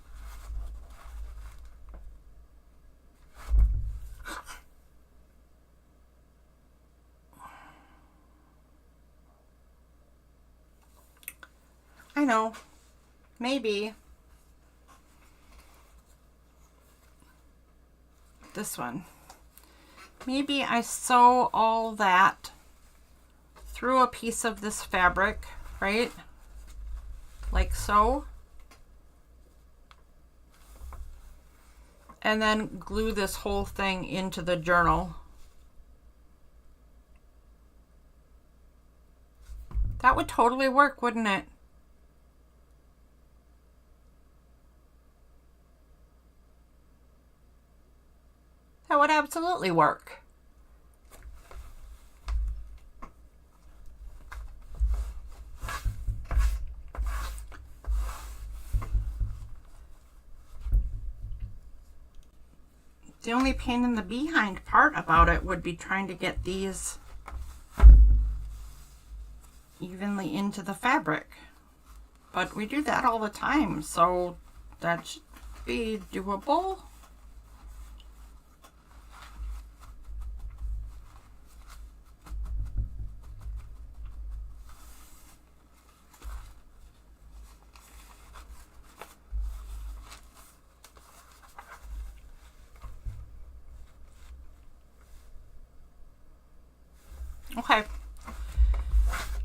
I know. Maybe this one. Maybe I sew all that through a piece of this fabric, right? Like so. And then glue this whole thing into the journal. That would totally work, wouldn't it? That would absolutely work. The only pain in the behind part about it would be trying to get these evenly into the fabric. But we do that all the time, so that should be doable. Okay,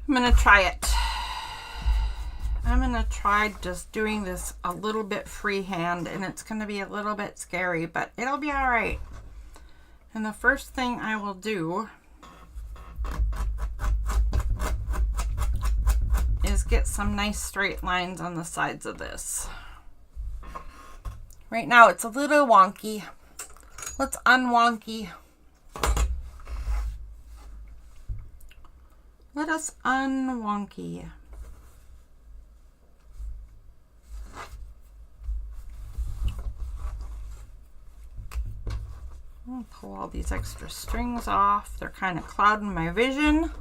I'm gonna try it. I'm gonna try just doing this a little bit freehand, and it's gonna be a little bit scary, but it'll be all right. And the first thing I will do is get some nice straight lines on the sides of this. Right now it's a little wonky. Let's unwonky. Let us unwonky. I'll pull all these extra strings off. They're kind of clouding my vision.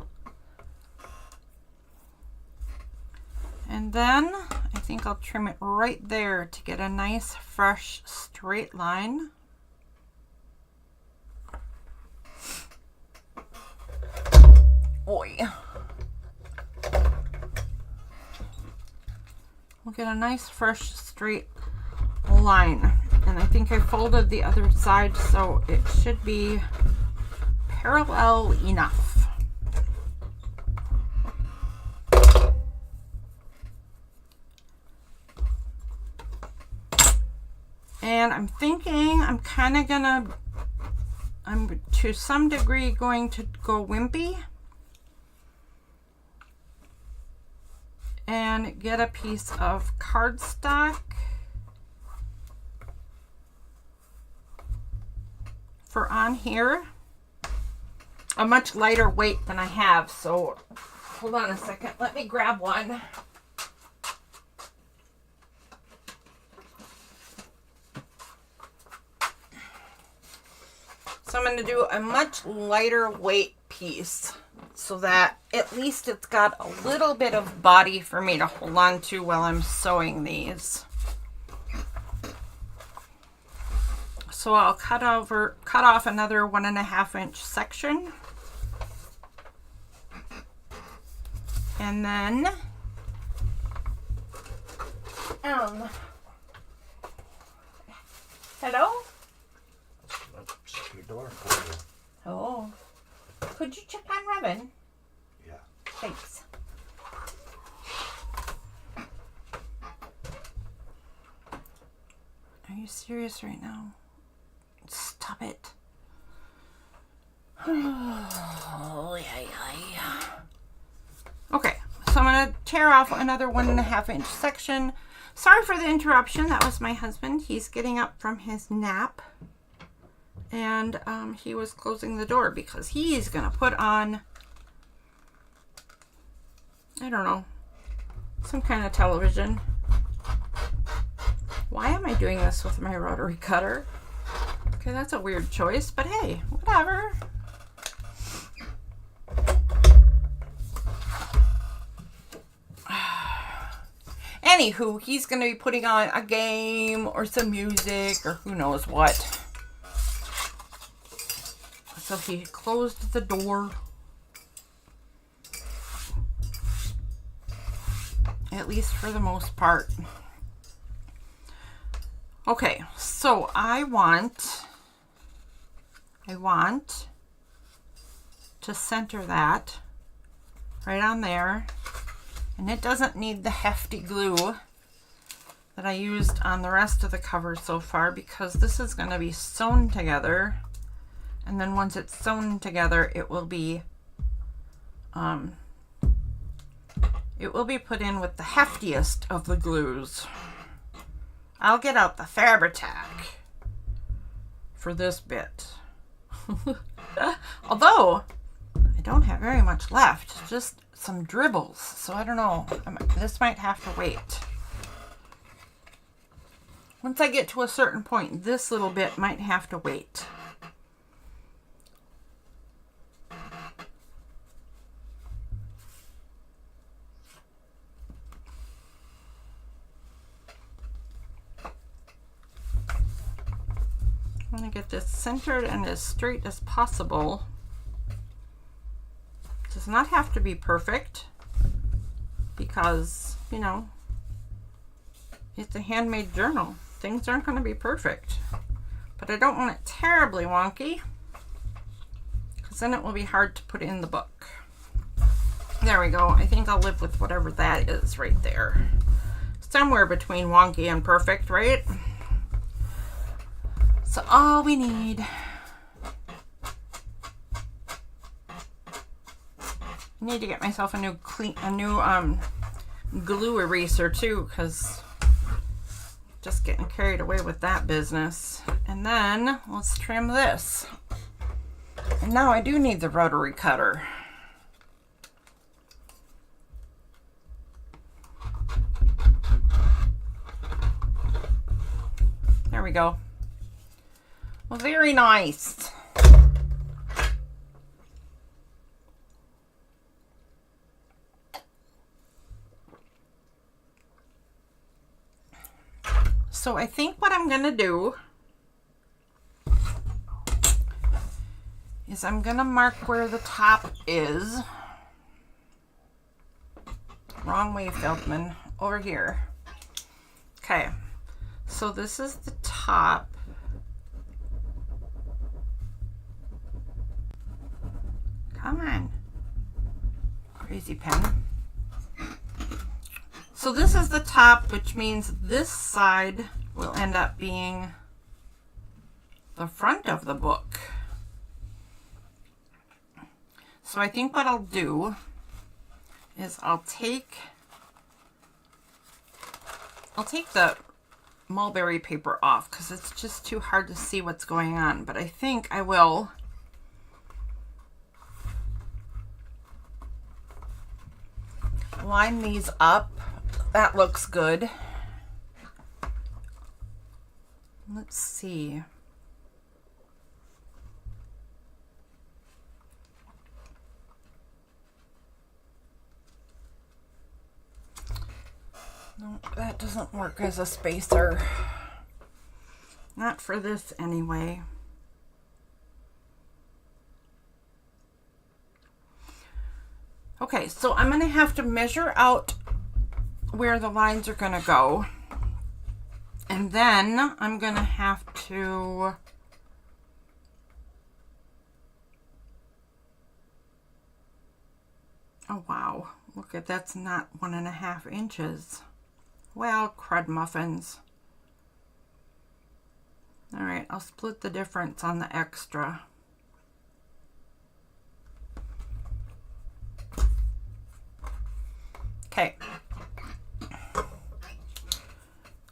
And then I think I'll trim it right there to get a nice, fresh, straight line. Boy. We'll get a nice, fresh, straight line. And I think I folded the other side, so it should be parallel enough. And I'm thinking I'm to some degree going to go wimpy and get a piece of cardstock for on here, a much lighter weight than I have. So hold on a second, let me grab one. So I'm going to do a much lighter weight piece so that at least it's got a little bit of body for me to hold on to while I'm sewing these. So I'll cut off another 1.5 inch section. And then hello? door for you. Oh. Could you check on Robin? Yeah. Thanks. Are you serious right now? Stop it. Oh, yeah. Okay, so I'm going to tear off another 1.5 inch section. Sorry for the interruption. That was my husband. He's getting up from his nap. And he was closing the door because he's going to put on, I don't know, some kind of television. Why am I doing this with my rotary cutter? Okay, that's a weird choice, but hey, whatever. Anywho, he's going to be putting on a game or some music or who knows what. So he closed the door. At least for the most part. Okay, so I want to center that right on there. And it doesn't need the hefty glue that I used on the rest of the cover so far because this is going to be sewn together. And then once it's sewn together, it will be put in with the heftiest of the glues. I'll get out the Fabri-Tac for this bit. Although, I don't have very much left, just some dribbles. So I don't know, this might have to wait. Once I get to a certain point, this little bit might have to wait. I'm going to get this centered and as straight as possible. It does not have to be perfect because, you know, it's a handmade journal. Things aren't going to be perfect. But I don't want it terribly wonky because then it will be hard to put in the book. There we go. I think I'll live with whatever that is right there. Somewhere between wonky and perfect, right? So all we need, I need to get myself a new glue eraser too, because just getting carried away with that business. And then let's trim this. And now I do need the rotary cutter. There we go. Well, very nice. So I think what I'm going to do is I'm going to mark where the top is. Wrong way, Feldman. Over here. Okay. So this is the top. Come on. Crazy pen. So this is the top, which means this side will end up being the front of the book. So I think what I'll do is I'll take the mulberry paper off because it's just too hard to see what's going on. But I think I will line these up. That looks good. Let's see. No, that doesn't work as a spacer. Not for this anyway. Okay, so I'm going to have to measure out where the lines are going to go. And then I'm going to have to Oh wow, look at that's not 1.5 inches. Well, crud muffins. All right, I'll split the difference on the extra. Okay.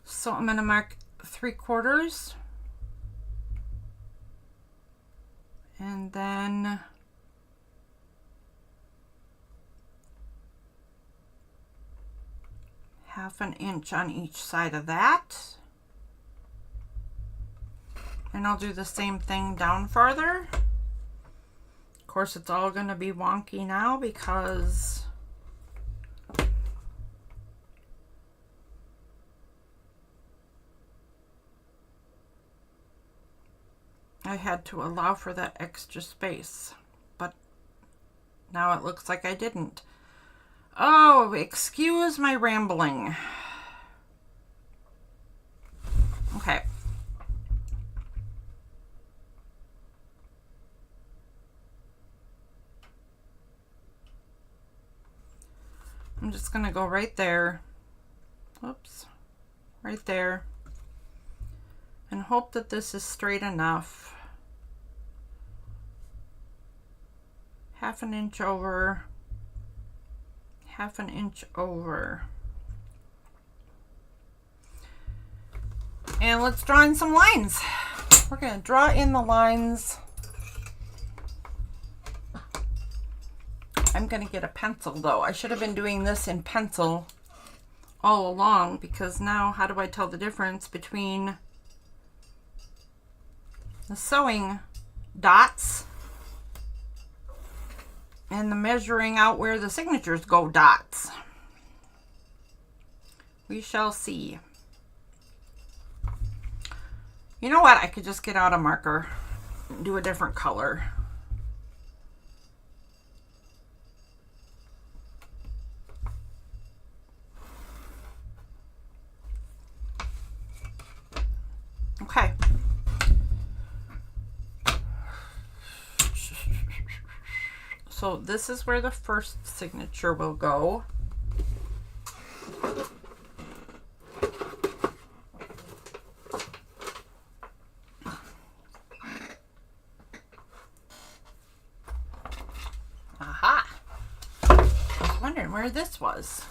So I'm gonna mark 3/4 and then half an inch on each side of that. And I'll do the same thing down farther. Of course, it's all gonna be wonky now because I had to allow for that extra space, but now it looks like I didn't. Oh, excuse my rambling. Okay. I'm just gonna go right there. Whoops. Right there. And hope that this is straight enough. Half an inch over. Half an inch over. And let's draw in some lines. We're going to draw in the lines. I'm going to get a pencil though. I should have been doing this in pencil all along, because now how do I tell the difference between the sewing dots and the measuring out where the signatures go dots? We shall see. You know what? I could just get out a marker and do a different color. Okay. So this is where the first signature will go. Aha! I was wondering where this was.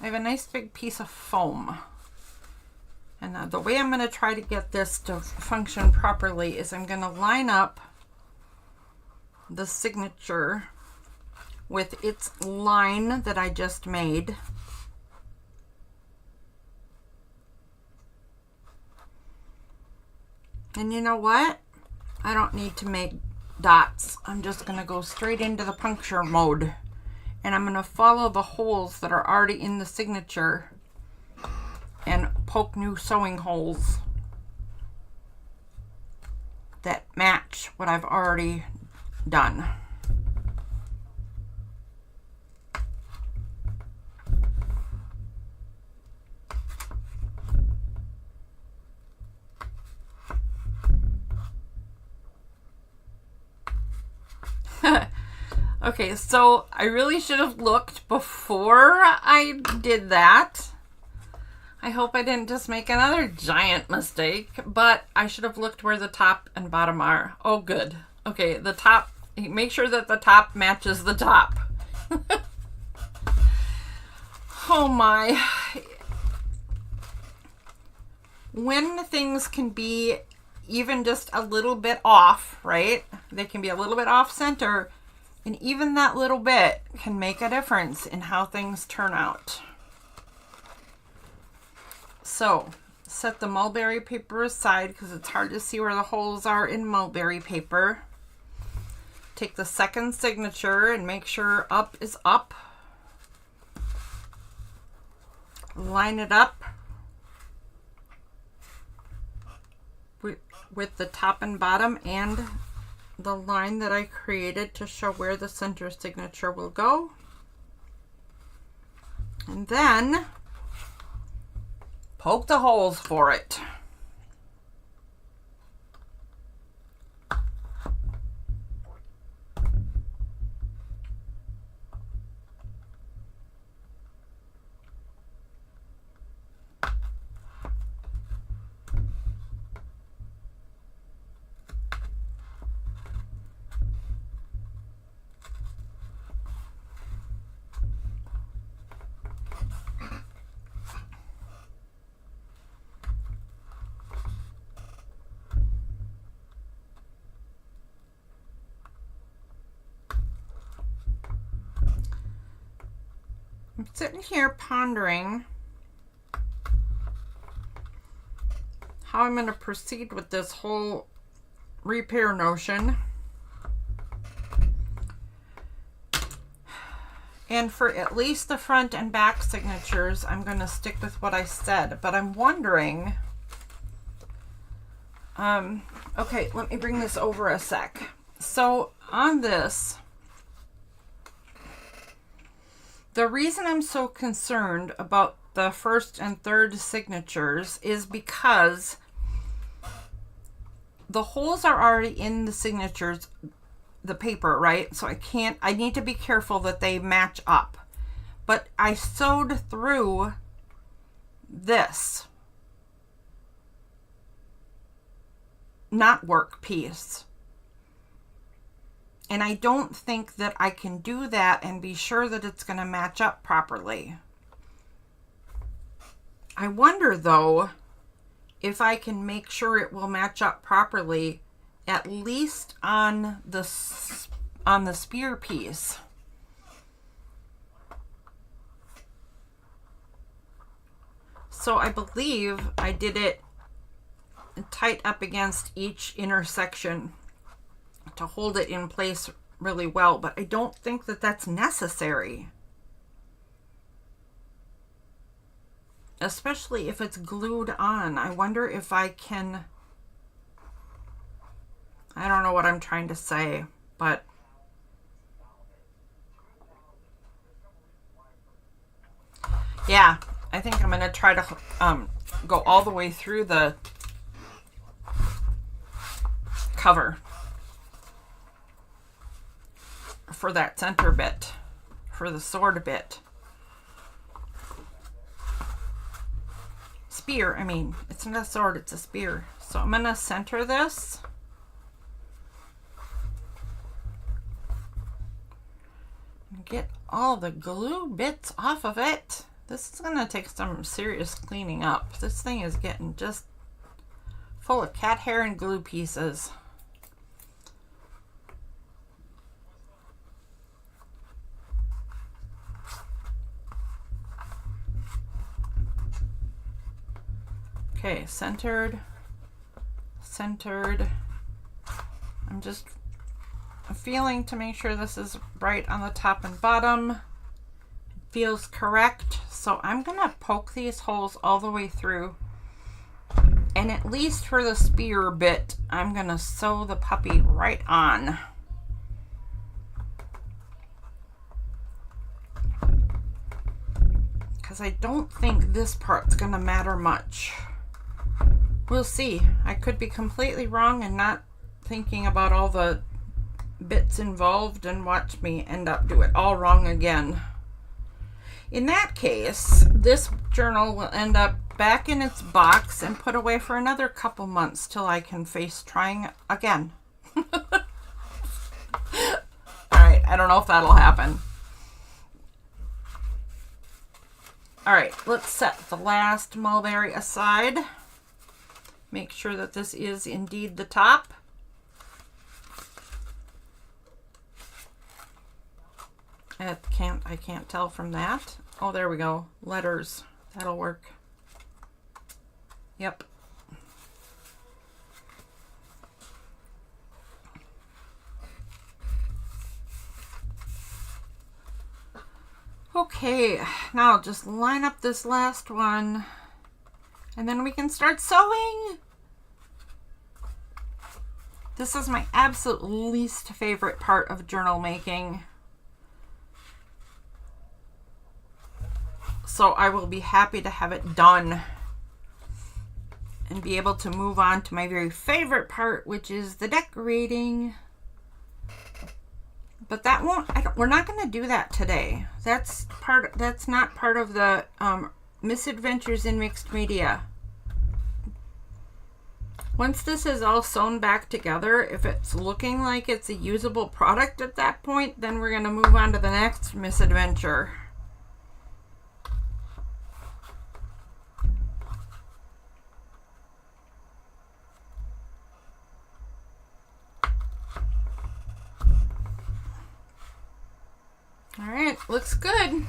I have a nice big piece of foam. And the way I'm going to try to get this to function properly is I'm going to line up the signature with its line that I just made. And you know what? I don't need to make dots. I'm just going to go straight into the puncture mode. And I'm going to follow the holes that are already in the signature and poke new sewing holes that match what I've already done. Okay, so I really should have looked before I did that. I hope I didn't just make another giant mistake, but I should have looked where the top and bottom are. Oh, good. Okay, the top, make sure that the top matches the top. Oh my. When things can be even just a little bit off, right? They can be a little bit off center, and even that little bit can make a difference in how things turn out. So, set the mulberry paper aside because it's hard to see where the holes are in mulberry paper. Take the second signature and make sure up is up. Line it up with the top and bottom and the line that I created to show where the center signature will go. And then poke the holes for it. I'm sitting here pondering how I'm going to proceed with this whole repair notion. And for at least the front and back signatures, I'm going to stick with what I said. But I'm wondering, okay, let me bring this over a sec. So on this, the reason I'm so concerned about the first and third signatures is because the holes are already in the signatures, the paper, right? So I need to be careful that they match up. But I sewed through this knotwork piece. And I don't think that I can do that and be sure that it's going to match up properly. I wonder though if I can make sure it will match up properly, at least on the spear piece. So I believe I did it tight up against each intersection to hold it in place really well, but I don't think that that's necessary. Especially if it's glued on. I wonder if I can... I don't know what I'm trying to say, but yeah, I think I'm going to try to go all the way through the cover for that center bit, for the sword bit. Spear, I mean, it's not a sword, it's a spear. So I'm going to center this. And get all the glue bits off of it. This is going to take some serious cleaning up. This thing is getting just full of cat hair and glue pieces. Okay, centered. I'm just feeling to make sure this is right on the top and bottom. It feels correct. So I'm gonna poke these holes all the way through. And at least for the spear bit, I'm gonna sew the puppy right on. Because I don't think this part's gonna matter much. We'll see. I could be completely wrong and not thinking about all the bits involved and watch me end up do it all wrong again. In that case, this journal will end up back in its box and put away for another couple months till I can face trying again. Alright, I don't know if that'll happen. Alright, let's set the last mulberry aside. Make sure that this is indeed the top. I can't tell from that. Oh, there we go. Letters. That'll work. Yep. Okay, now just line up this last one and then we can start sewing. This is my absolute least favorite part of journal making. So I will be happy to have it done and be able to move on to my very favorite part, which is the decorating. But that won't, we're not going to do that today. That's not part of the Misadventures in Mixed Media. Once this is all sewn back together, if it's looking like it's a usable product at that point, then we're going to move on to the next misadventure. All right, looks good.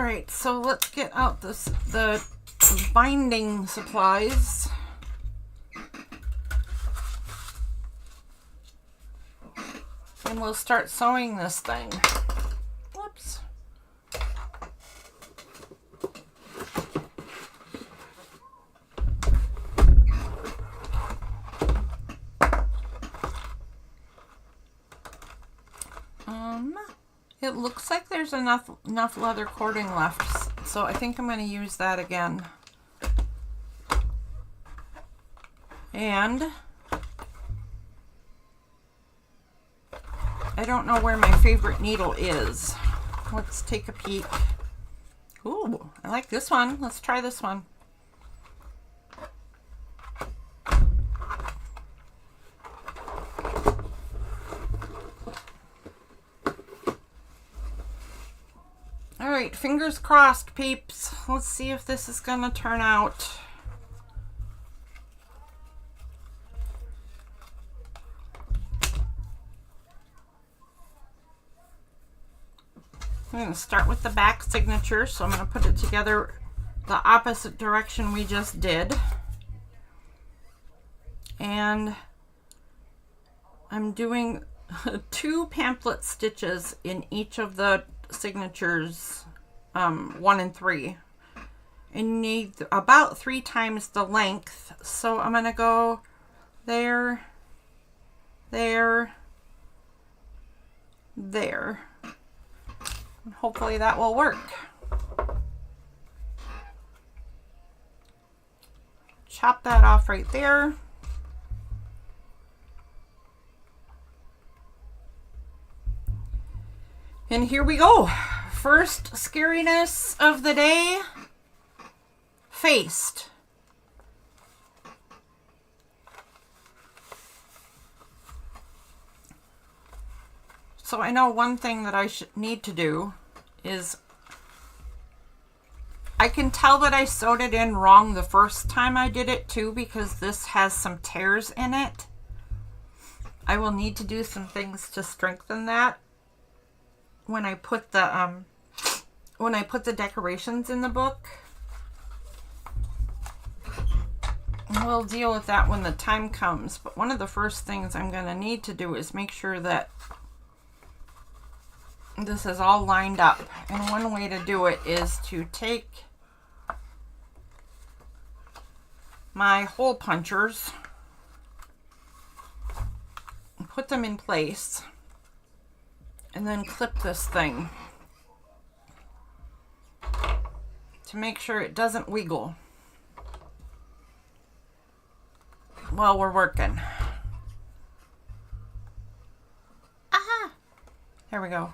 right, so let's get out the binding supplies. And we'll start sewing this thing. Whoops. It looks like there's enough leather cording left, so I think I'm going to use that again. And I don't know where my favorite needle is. Let's take a peek. Ooh, I like this one. Let's try this one. All right, fingers crossed, peeps. Let's see if this is gonna turn out. I'm gonna start with the back signature, so I'm gonna put it together the opposite direction we just did. And I'm doing 2 pamphlet stitches in each of the signatures, 1 and 3, and you need about 3 times the length. So I'm gonna go there, there, there, and hopefully that will work. Chop that off right there. And here we go. First scariness of the day faced. So I know one thing that I need to do is, I can tell that I sewed it in wrong the first time I did it too, because this has some tears in it. I will need to do some things to strengthen that when I put the decorations in the book. We'll deal with that when the time comes, but one of the first things I'm going to need to do is make sure that this is all lined up. And one way to do it is to take my hole punchers and put them in place, and then clip this thing to make sure it doesn't wiggle while we're working. Aha! There we go.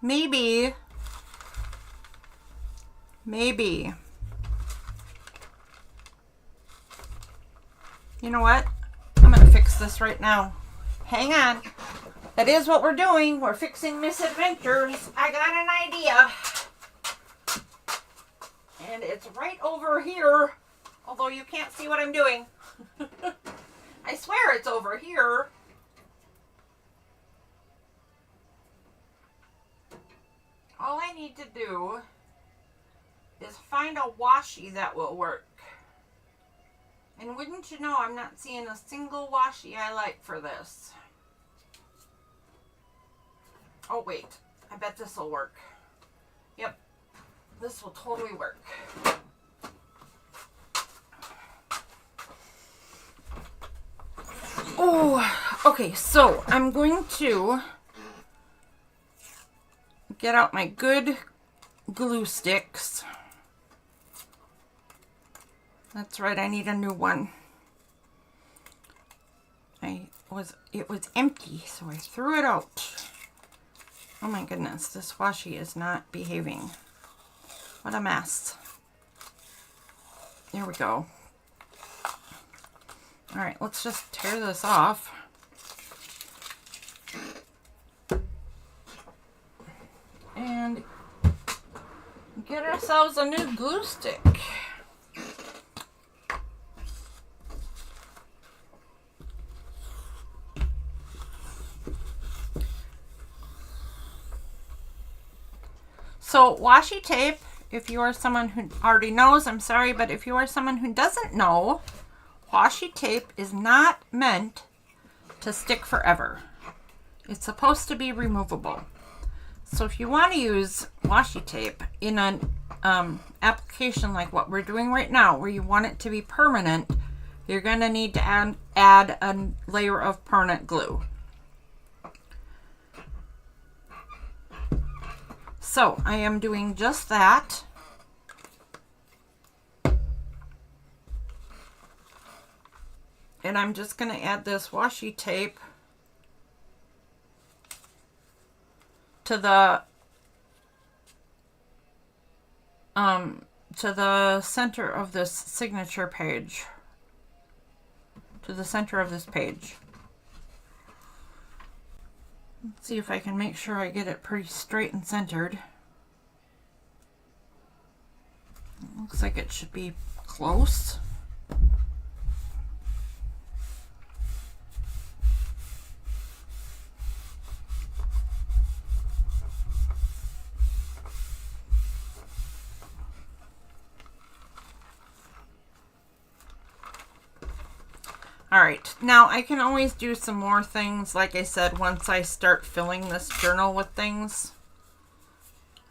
Maybe you know what? I'm going to fix this right now. Hang on. That is what we're doing. We're fixing misadventures. I got an idea. And it's right over here. Although you can't see what I'm doing. I swear it's over here. All I need to do is find a washi that will work. And wouldn't you know, I'm not seeing a single washi I like for this. Oh wait, I bet this will work. Yep, this will totally work. Oh, okay, so I'm going to get out my good glue sticks. That's right, I need a new one. It was empty, so I threw it out. Oh my goodness, this washi is not behaving. What a mess. There we go. All right, let's just tear this off. And get ourselves a new glue stick. So washi tape, if you are someone who already knows, I'm sorry, but if you are someone who doesn't know, washi tape is not meant to stick forever. It's supposed to be removable. So if you want to use washi tape in an application like what we're doing right now, where you want it to be permanent, you're going to need to add a layer of permanent glue. So I am doing just that. And I'm just going to add this washi tape to the center of this signature page, to the center of this page. Let's see if I can make sure I get it pretty straight and centered. Looks like it should be close. All right, now I can always do some more things, like I said, once I start filling this journal with things.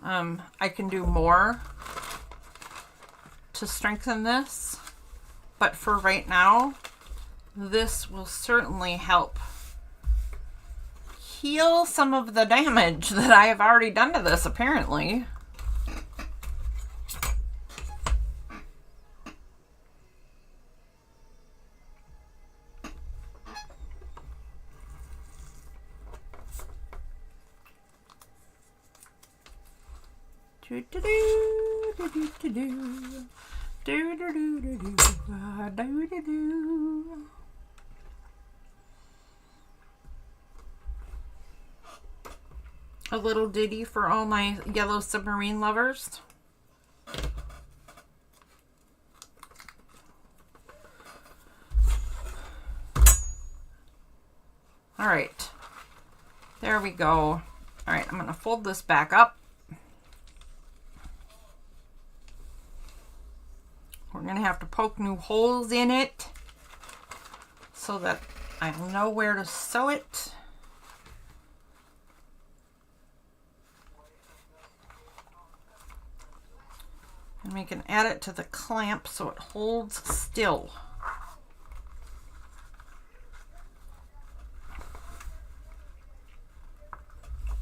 I can do more to strengthen this, but for right now, this will certainly help heal some of the damage that I have already done to this, apparently. A little ditty for all my yellow submarine lovers. All right, there we go. All right, I'm gonna fold this back up. We're going to have to poke new holes in it so that I'll know where to sew it. And we can add it to the clamp so it holds still.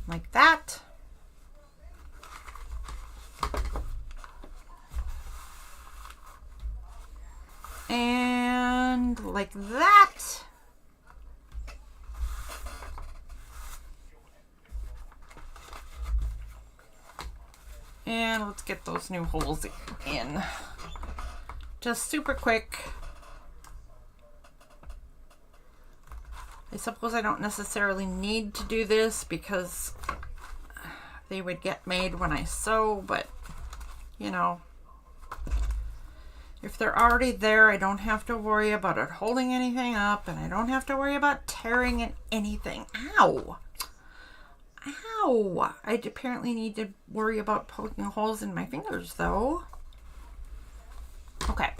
Like that. And like that. And let's get those new holes in. Just super quick. I suppose I don't necessarily need to do this because they would get made when I sew, but you know, if they're already there, I don't have to worry about it holding anything up, and I don't have to worry about tearing anything. Ow! Ow! I apparently need to worry about poking holes in my fingers, though. Okay.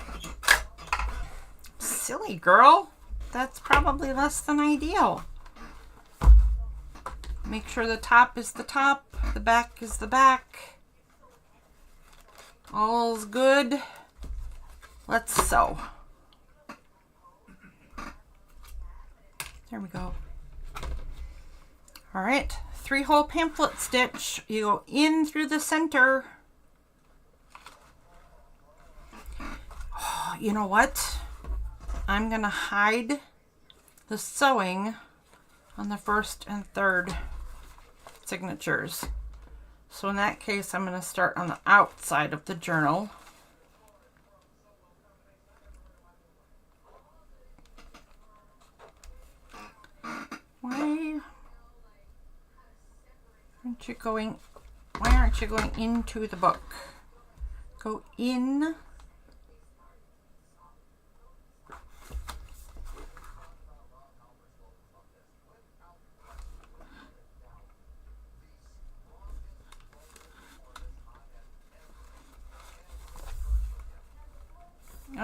Silly girl. That's probably less than ideal. Make sure the top is the top, the back is the back. All's good. Let's sew. There we go. All right, 3-hole pamphlet stitch. You go in through the center. Oh, you know what? I'm gonna hide the sewing on the first and third signatures. So in that case, I'm gonna start on the outside of the journal. Why aren't you going into the book? Go in.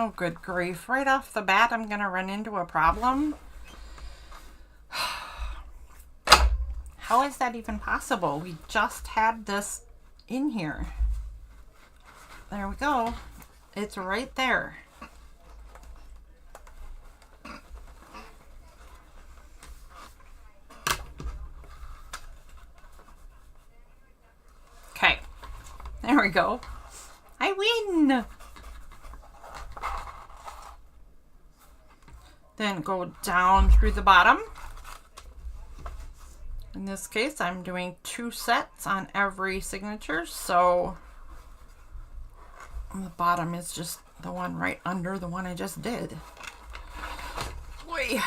Oh, good grief. Right off the bat, I'm going to run into a problem. How is that even possible? We just had this in here. There we go. It's right there. Okay. There we go. I win. Then go down through the bottom. In this case, I'm doing 2 sets on every signature, so the bottom is just the one right under the one I just did. Boy.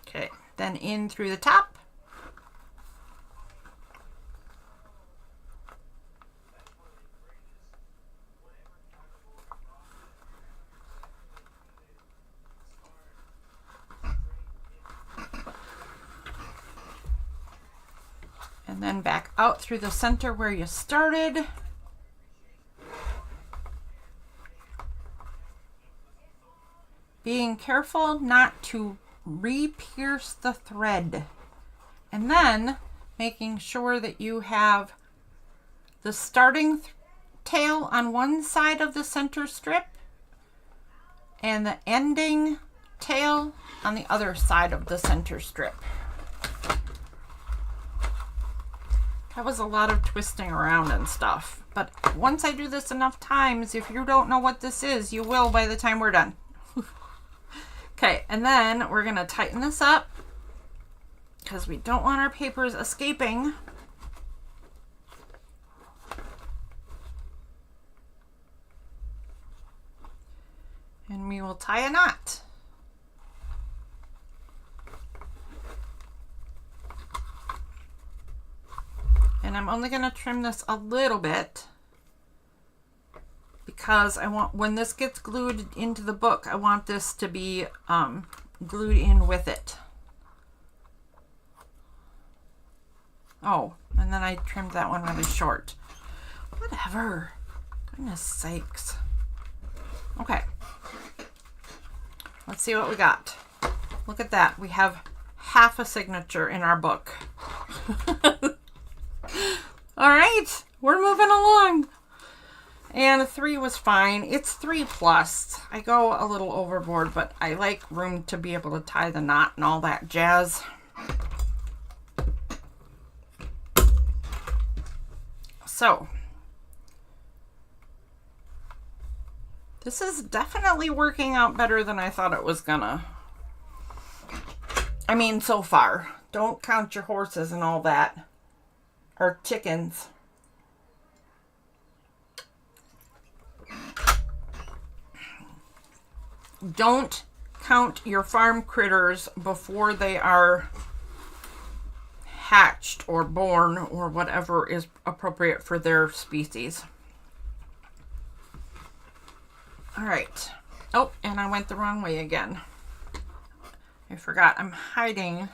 Okay, then in through the top. And then back out through the center where you started. Being careful not to re-pierce the thread. And then making sure that you have the starting tail on one side of the center strip and the ending tail on the other side of the center strip. That was a lot of twisting around and stuff. But once I do this enough times, if you don't know what this is, you will by the time we're done. Okay, and then we're going to tighten this up because we don't want our papers escaping. And we will tie a knot. And I'm only going to trim this a little bit because I want, when this gets glued into the book, I want this to be glued in with it. Oh, and then I trimmed that one really short. Whatever. Goodness sakes. Okay. Let's see what we got. Look at that. We have half a signature in our book. All right, we're moving along. And 3 was fine. It's 3+. I go a little overboard, but I like room to be able to tie the knot and all that jazz. So, this is definitely working out better than I thought it was gonna. I mean, so far. Don't count your horses and all that. Or chickens. Don't count your farm critters before they are hatched or born or whatever is appropriate for their species. All right. Oh, and I went the wrong way again. I forgot. I'm hiding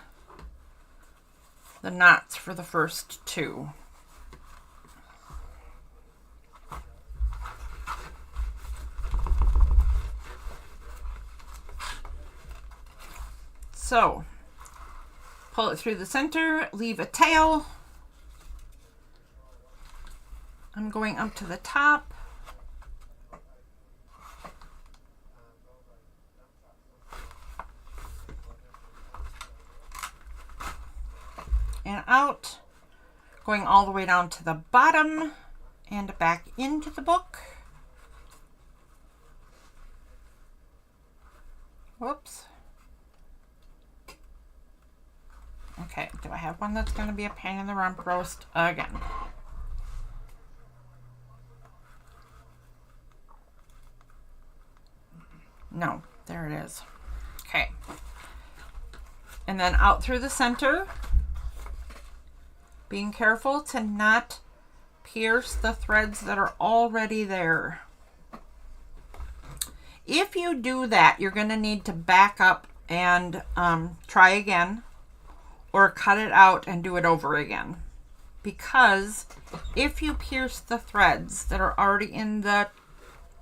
the knots for the first 2. So, pull it through the center, leave a tail. I'm going up to the top. And out, going all the way down to the bottom and back into the book. Whoops. Okay, do I have one that's going to be a pain in the rump roast again? No, there it is. Okay. And then out through the center. Being careful to not pierce the threads that are already there. If you do that, you're going to need to back up and try again, or cut it out and do it over again. because if you pierce the threads that are already in the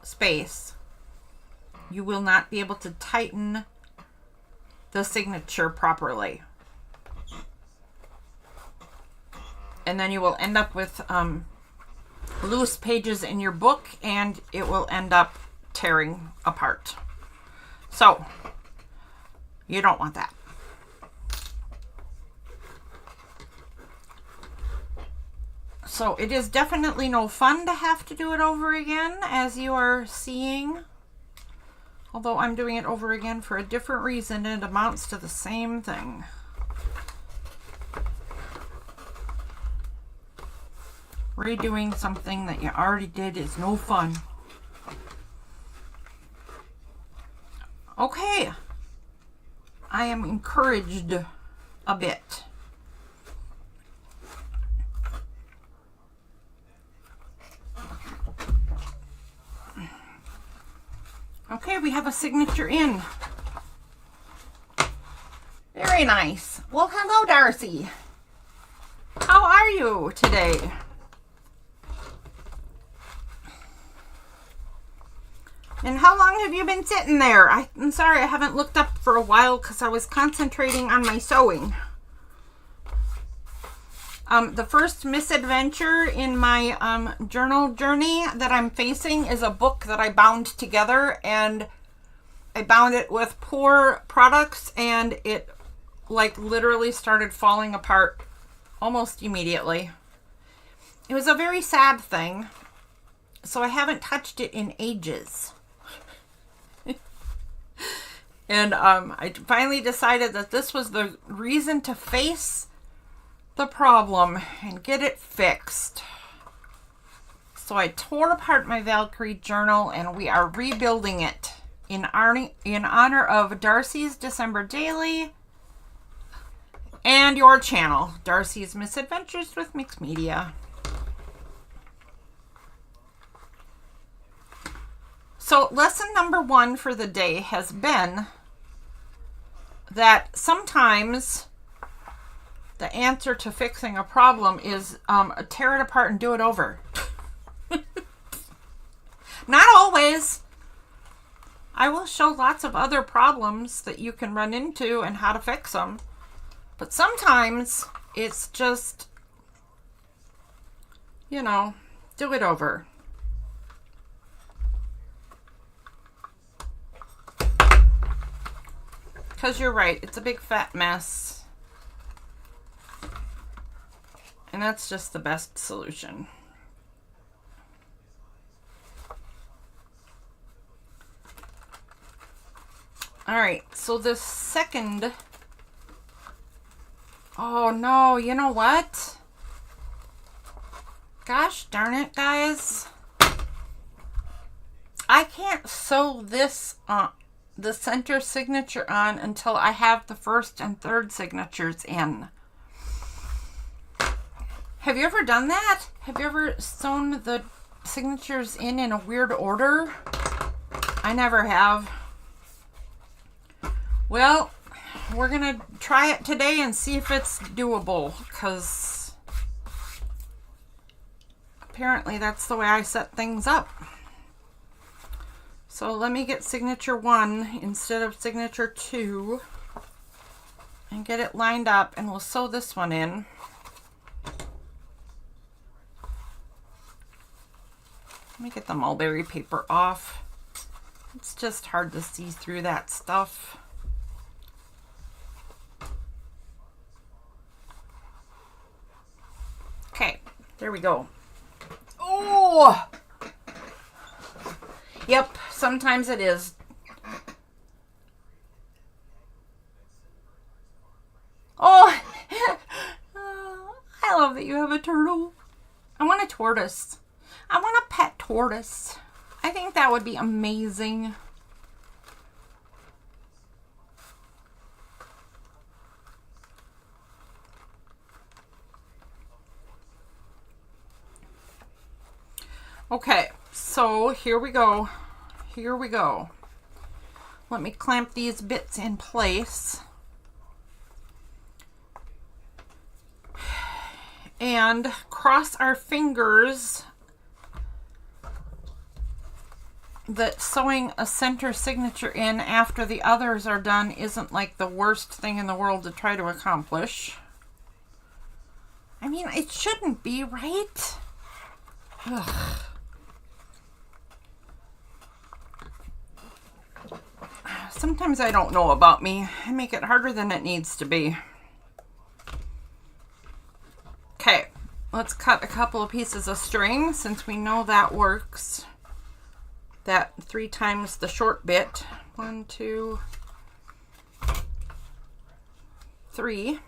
space, you will not be able to tighten the signature properly. And then you will end up with loose pages in your book, and it will end up tearing apart. So you don't want that. So it is definitely no fun to have to do it over again, as you are seeing. Although I'm doing it over again for a different reason, and it amounts to the same thing. Redoing something that you already did is no fun. Okay. I am encouraged a bit. Okay, we have a signature in. Very nice. Well, hello, Darcy. How are you today? And how long have you been sitting there? I'm sorry, I haven't looked up for a while because I was concentrating on my sewing. The first misadventure in my journal journey that I'm facing is a book that I bound together, and I bound it with poor products, and it like literally started falling apart almost immediately. It was a very sad thing, so I haven't touched it in ages. And I finally decided that this was the reason to face the problem and get it fixed. So I tore apart my Valkyrie journal, and we are rebuilding it in honor of Darcy's December Daily and your channel, Darcy's Misadventures with Mixed Media. So lesson number 1 for the day has been that sometimes the answer to fixing a problem is tear it apart and do it over. Not always. I will show lots of other problems that you can run into and how to fix them. But sometimes it's just, you know, do it over. Because you're right, it's a big fat mess. And that's just the best solution. All right, so the second... Oh no, you know what? Gosh darn it, guys. I can't sew this the center signature on until I have the first and third signatures in. Have you ever done that? Have you ever sewn the signatures in a weird order? I never have. Well, we're gonna try it today and see if it's doable, because apparently that's the way I set things up. So let me get signature 1 instead of signature 2 and get it lined up, and we'll sew this one in. Let me get the mulberry paper off. It's just hard to see through that stuff. Okay, there we go. Oh! Yep, sometimes it is. Oh! I love that you have a turtle. I want a tortoise. I want a pet tortoise. I think that would be amazing. Okay, so here we go. Here we go. Let me clamp these bits in place. and cross our fingers that sewing a center signature in after the others are done isn't like the worst thing in the world to try to accomplish. I mean, it shouldn't be, right? Ugh. Sometimes I don't know about me. I make it harder than it needs to be. Okay, let's cut a couple of pieces of string since we know that works. That 3 times the short bit. 1, 2, 3.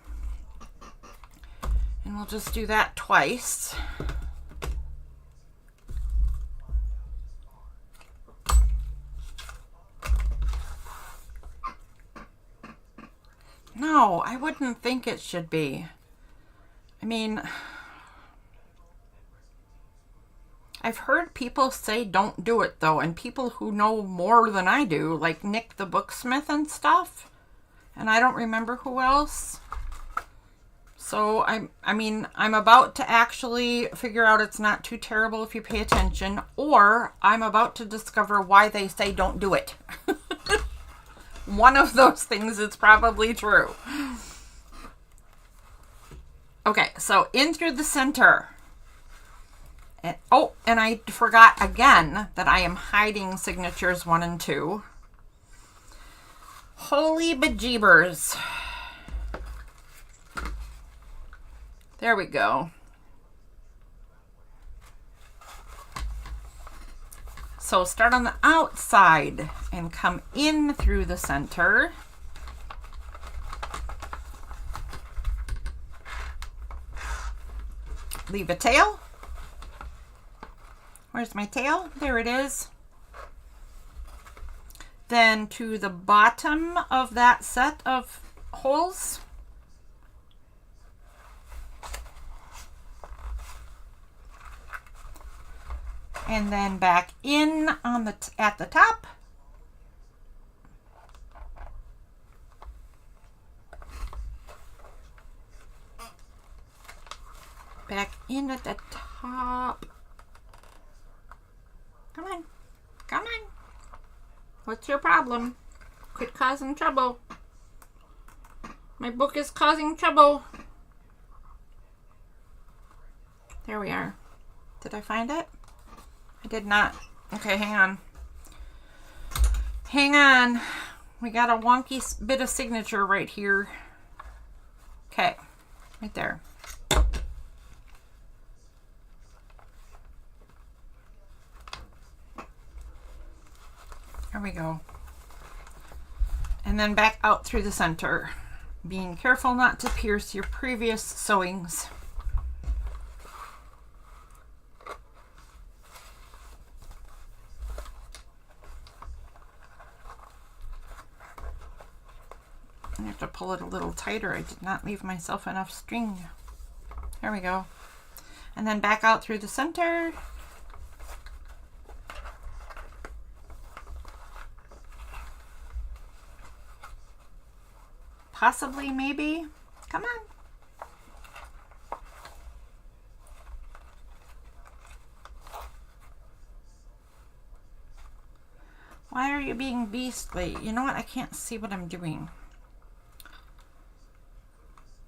And we'll just do that twice. No, I wouldn't think it should be. I mean, I've heard people say don't do it though, and people who know more than I do, like Nick the Booksmith and stuff, and I don't remember who else. So I mean, I'm about to actually figure out it's not too terrible if you pay attention, or I'm about to discover why they say don't do it. One of those things is probably true. Okay, so in through the center. And, oh, and I forgot again that I am hiding signatures 1 and 2. Holy bejeebers. There we go. So start on the outside and come in through the center. Leave a tail. Where's my tail? There it is. Then to the bottom of that set of holes, and then back in on the at the top. Back in at the top. Come on. Come on. What's your problem? Quit causing trouble. My book is causing trouble. There we are. Did I find it? I did not. Okay, hang on. Hang on. We got a wonky bit of signature right here. Okay, right there. There we go. And then back out through the center, being careful not to pierce your previous sewings. I have to pull it a little tighter. I did not leave myself enough string. There we go. And then back out through the center. Possibly, maybe. Come on. Why are you being beastly? You know what? I can't see what I'm doing.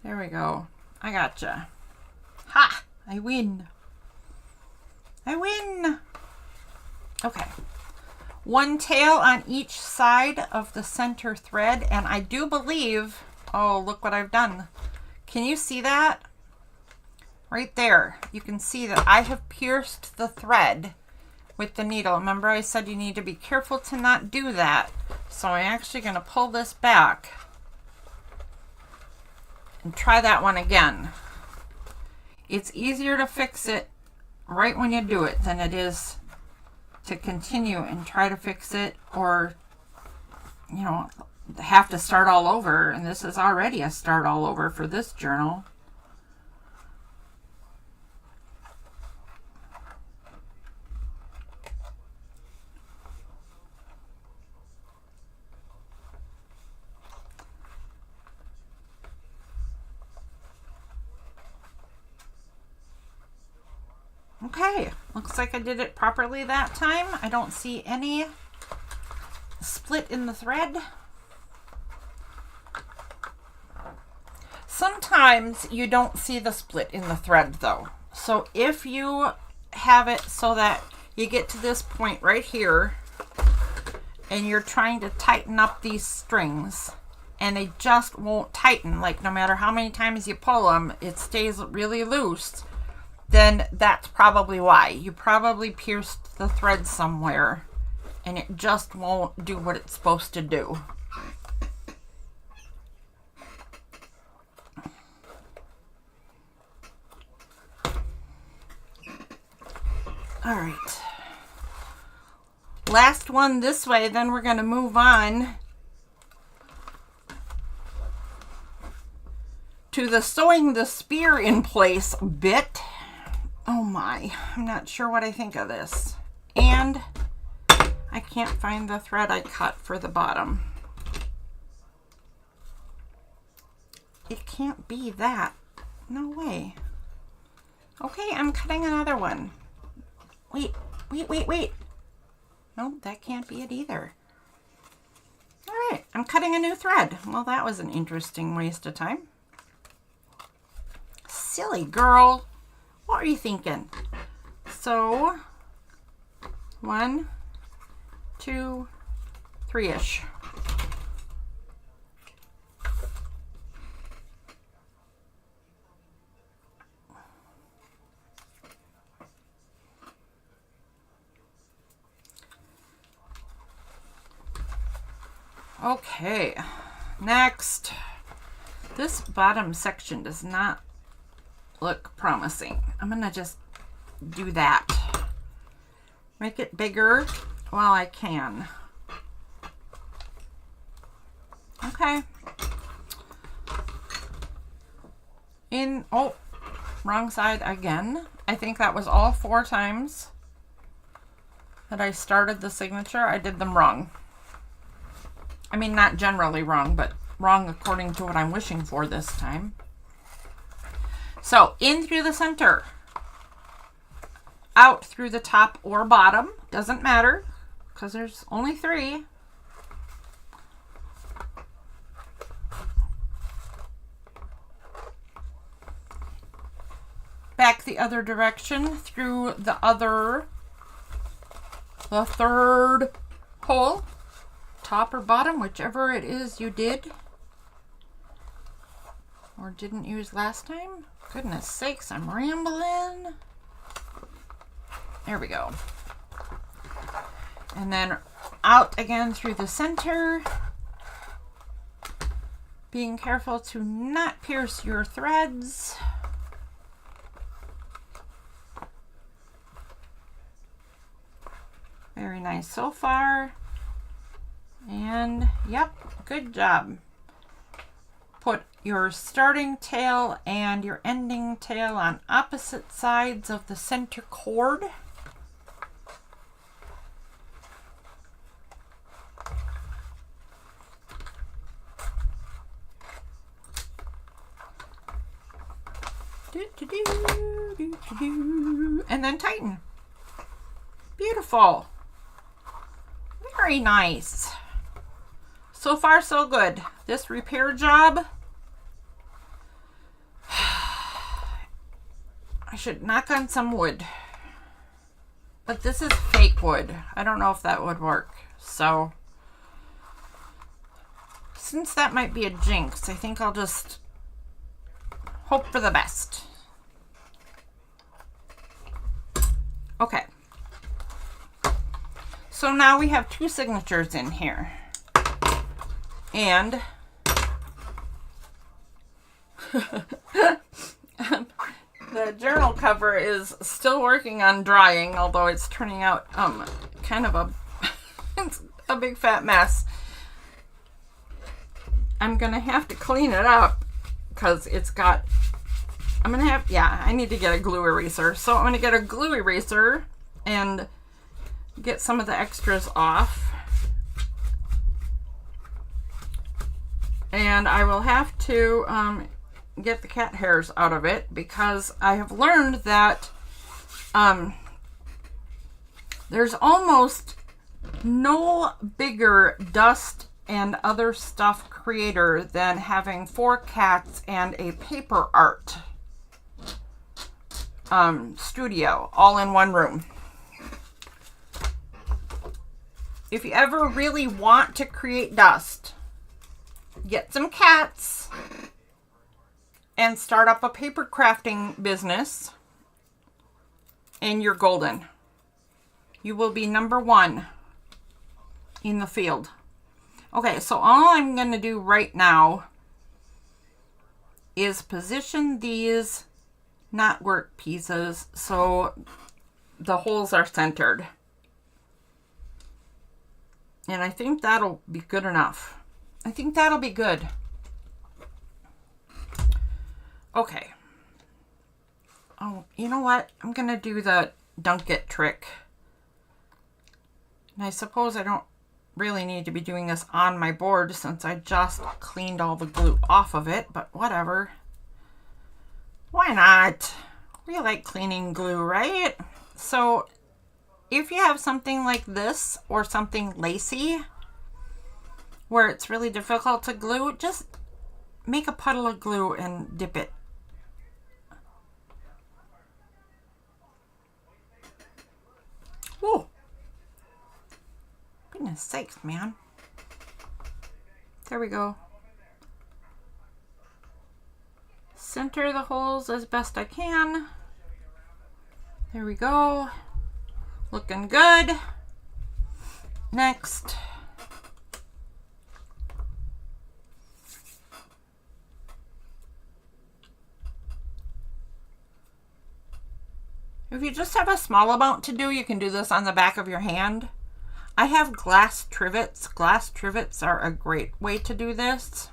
There we go. I gotcha. Ha! I win. I win. Okay. 1 tail on each side of the center thread, and I do believe, oh, look what I've done. Can you see that? Right there. You can see that I have pierced the thread with the needle. Remember I said you need to be careful to not do that. So I'm actually going to pull this back and try that one again. It's easier to fix it right when you do it than it is to continue and try to fix it, or, you know, have to start all over. And this is already a start all over for this journal. Okay, looks like I did it properly that time. I don't see any split in the thread. Sometimes you don't see the split in the thread though. So if you have it so that you get to this point right here and you're trying to tighten up these strings and they just won't tighten, like no matter how many times you pull them, it stays really loose, then that's probably why. You probably pierced the thread somewhere and it just won't do what it's supposed to do. All right. Last one this way, then we're going to move on to the sewing the spear in place bit. Oh my, I'm not sure what I think of this. And I can't find the thread I cut for the bottom. It can't be that. No way. Okay, I'm cutting another one. Wait. No, that can't be it either. All right, I'm cutting a new thread. Well, that was an interesting waste of time. Silly girl. What are you thinking? So, 1, 2, 3-ish. Okay, next. This bottom section does not look promising. I'm gonna just do that. Make it bigger while I can. Okay. Oh, wrong side again. I think that was all 4 times that I started the signature. I did them wrong. I mean, not generally wrong, but wrong according to what I'm wishing for this time. So, in through the center, out through the top or bottom, doesn't matter, because there's only 3. Back the other direction through the third hole. Top or bottom, whichever it is you did or didn't use last time. Goodness sakes, I'm rambling. There we go. And then out again through the center, being careful to not pierce your threads. Very nice so far. And yep, good job. Put your starting tail and your ending tail on opposite sides of the center cord. And then tighten. Beautiful. Very nice. So far, so good. This repair job, I should knock on some wood. But this is fake wood. I don't know if that would work. So, since that might be a jinx, I think I'll just hope for the best. Okay. So now we have 2 signatures in here. And the journal cover is still working on drying, although it's turning out kind of a big fat mess. I'm gonna have to clean it up because it's got, I need to get a glue eraser. So I'm gonna get a glue eraser and get some of the extras off. And I will have to get the cat hairs out of it because I have learned that There's almost no bigger dust and other stuff creator than having 4 cats and a paper art studio all in one room. If you ever really want to create dust, get some cats and start up a paper crafting business and you're golden. You will be #1 in the field. Okay, so all I'm going to do right now is position these knotwork pieces so the holes are centered. And I think that'll be good enough. I think that'll be good. Okay. Oh, you know what? I'm going to do the dunk it trick. And I suppose I don't really need to be doing this on my board since I just cleaned all the glue off of it, but whatever. Why not? We like cleaning glue, right? So if you have something like this or something lacy where it's really difficult to glue, just make a puddle of glue and dip it. Whoa. Goodness sakes, man. There we go. Center the holes as best I can. There we go. Looking good. Next. If you just have a small amount to do, you can do this on the back of your hand. I have glass trivets. Glass trivets are a great way to do this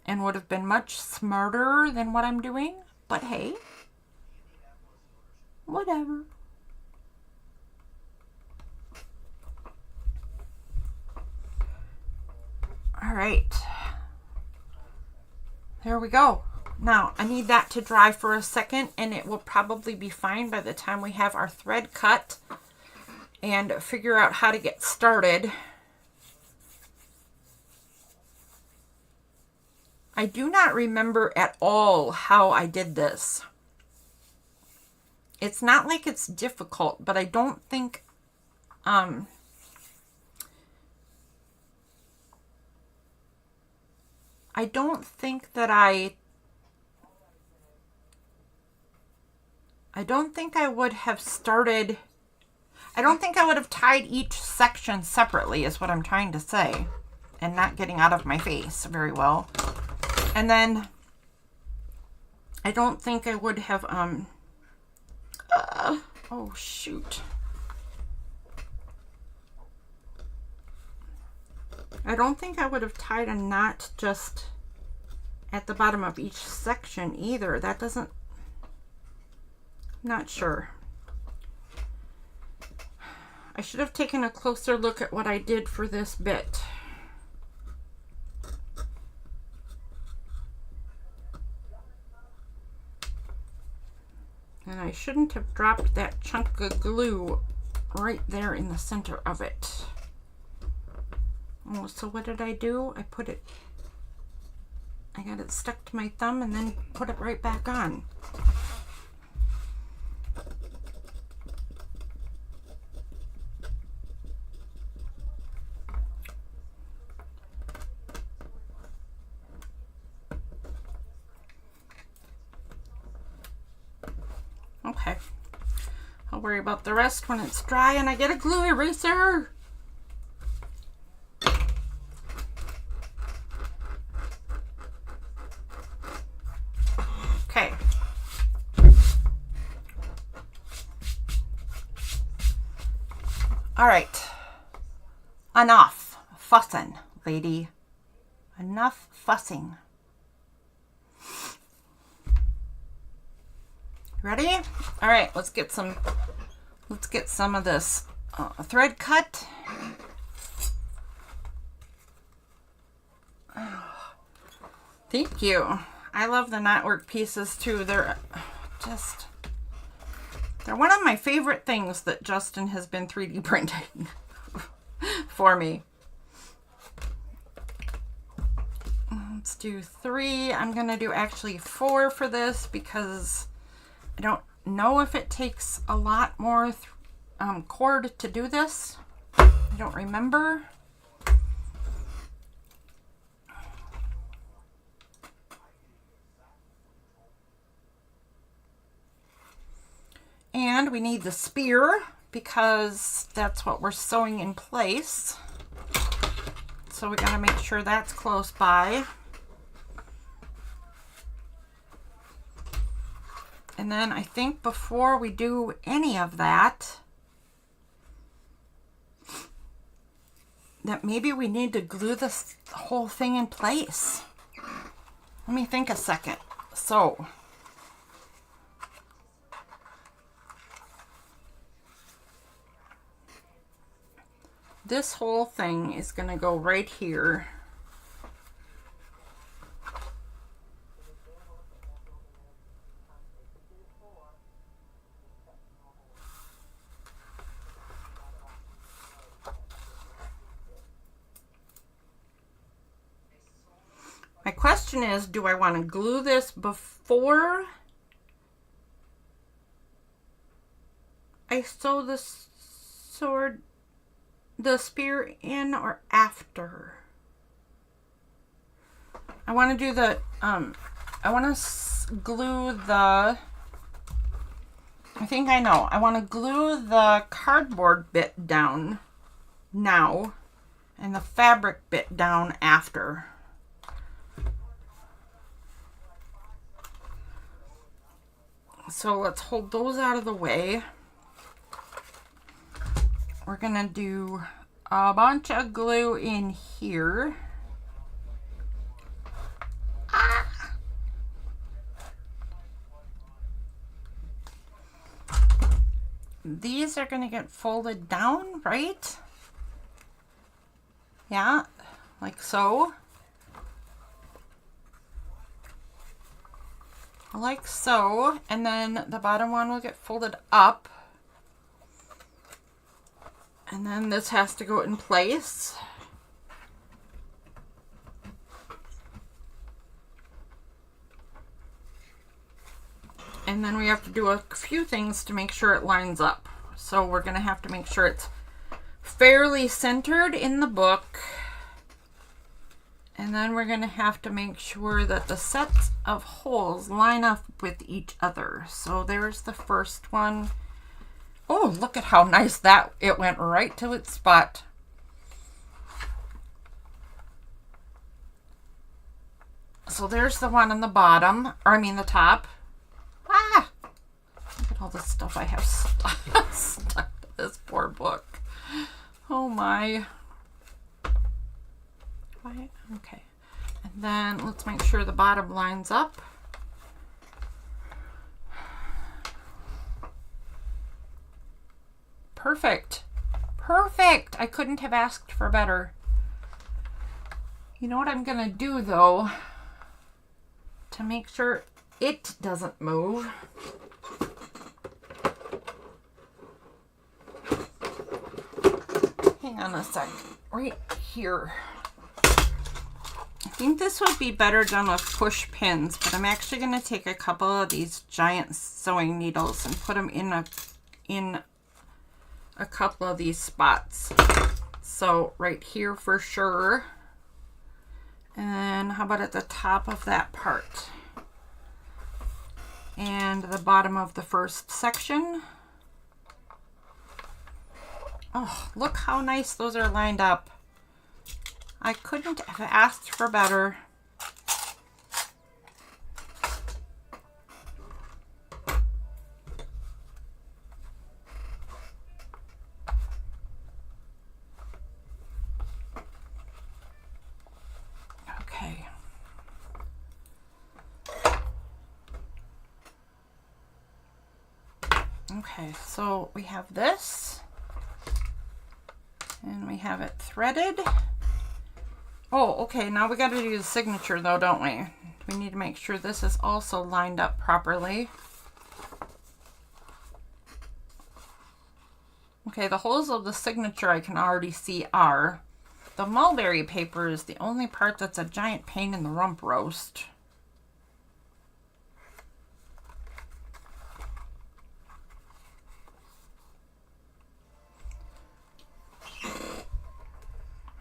and would have been much smarter than what I'm doing, but hey, whatever. All right, there we go. Now I need that to dry for a second and it will probably be fine by the time we have our thread cut and figure out how to get started. I do not remember at all how I did this. It's not like it's difficult, but I don't think I would have started. I don't think I would have tied each section separately is what I'm trying to say, and not getting out of my face very well. And then I don't think I would have oh shoot. I don't think I would have tied a knot just at the bottom of each section either. That doesn't, not sure. I should have taken a closer look at what I did for this bit. And I shouldn't have dropped that chunk of glue right there in the center of it. Oh, so what did I do? I got it stuck to my thumb and then put it right back on. Okay, I'll worry about the rest when it's dry and I get a glue eraser. Okay. All right. Enough fussing, lady. Enough fussing. Ready? All right, let's get some of this thread cut. Thank you. I love the knotwork pieces too. They're just They're one of my favorite things that Justin has been 3D printing for me. Let's do 3. I'm going to do actually 4 for this because I don't know if it takes a lot more cord to do this. I don't remember. And we need the spear because that's what we're sewing in place. So we got to make sure that's close by. And then I think before we do any of that, that maybe we need to glue this whole thing in place. Let me think a second. So, this whole thing is going to go right here. My question is, do I want to glue this before I sew the spear in or after? I want to do the, I want to glue the, I think I know. I want to glue the cardboard bit down now and the fabric bit down after. So let's hold those out of the way. We're gonna do a bunch of glue in here. Ah! These are gonna get folded down, right? Yeah, like so. Like so, and then the bottom one will get folded up, and then this has to go in place. And then we have to do a few things to make sure it lines up. So we're going to have to make sure it's fairly centered in the book. And then we're going to have to make sure that the sets of holes line up with each other. So there's the first one. Oh, look at how nice that, it went right to its spot. So there's the one on the bottom, or I mean the top. Ah! Look at all the stuff I have stuck to this poor book. Oh my. Okay, and then let's make sure the bottom lines up. Perfect. Perfect. I couldn't have asked for better. You know what I'm gonna do though, to make sure it doesn't move. Hang on a sec. Right here. I think this would be better done with push pins, but I'm actually going to take a couple of these giant sewing needles and put them in a couple of these spots. So right here for sure. And then how about at the top of that part? And the bottom of the first section. Oh, look how nice those are lined up. I couldn't have asked for better. Okay. Okay, so we have this. And we have it threaded. Oh, okay, now we got to do the signature though, don't we? We need to make sure this is also lined up properly. Okay, the holes of the signature I can already see are. The mulberry paper is the only part that's a giant pain in the rump roast.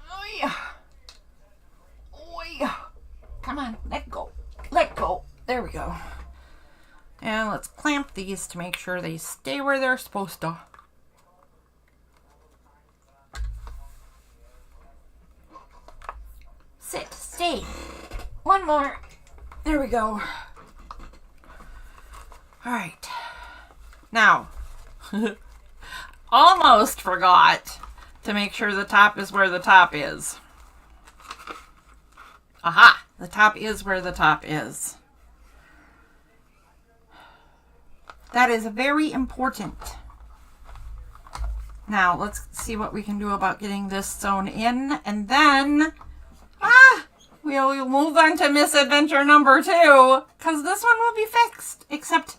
Oh yeah. Oh yeah. Come on, let go. Let go. There we go. And let's clamp these to make sure they stay where they're supposed to. Sit, stay. One more. There we go. All right. Now, almost forgot to make sure the top is where the top is. Aha! The top is where the top is. That is very important. Now, let's see what we can do about getting this sewn in. And then, we'll move on to misadventure number 2. Because this one will be fixed. Except,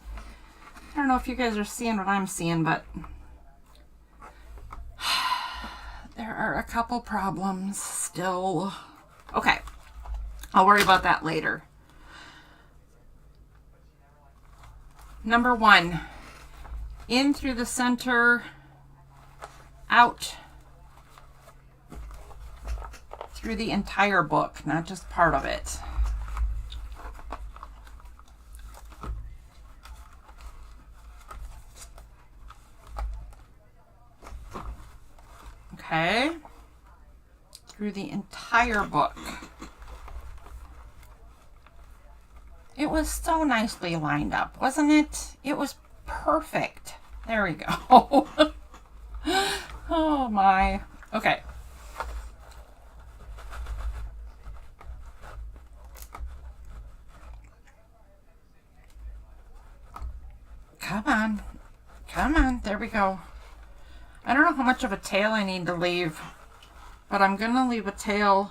I don't know if you guys are seeing what I'm seeing, but there are a couple problems still. Okay. I'll worry about that later. Number 1, in through the center, out through the entire book, not just part of it. Okay, through the entire book. It was so nicely lined up, wasn't it? It was perfect. There we go. Oh my. Okay. Come on. Come on. There we go. I don't know how much of a tail I need to leave, but I'm going to leave a tail.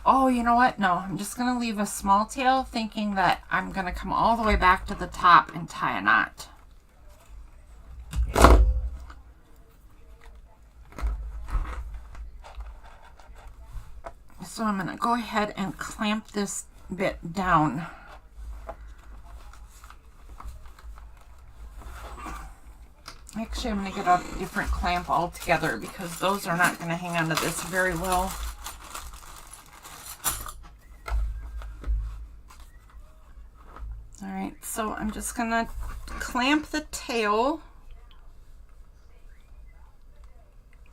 Oh, you know what? No, I'm just going to leave a small tail thinking that I'm going to come all the way back to the top and tie a knot. So I'm going to go ahead and clamp this bit down. Actually, I'm going to get a different clamp altogether because those are not going to hang onto this very well. Alright, so I'm just going to clamp the tail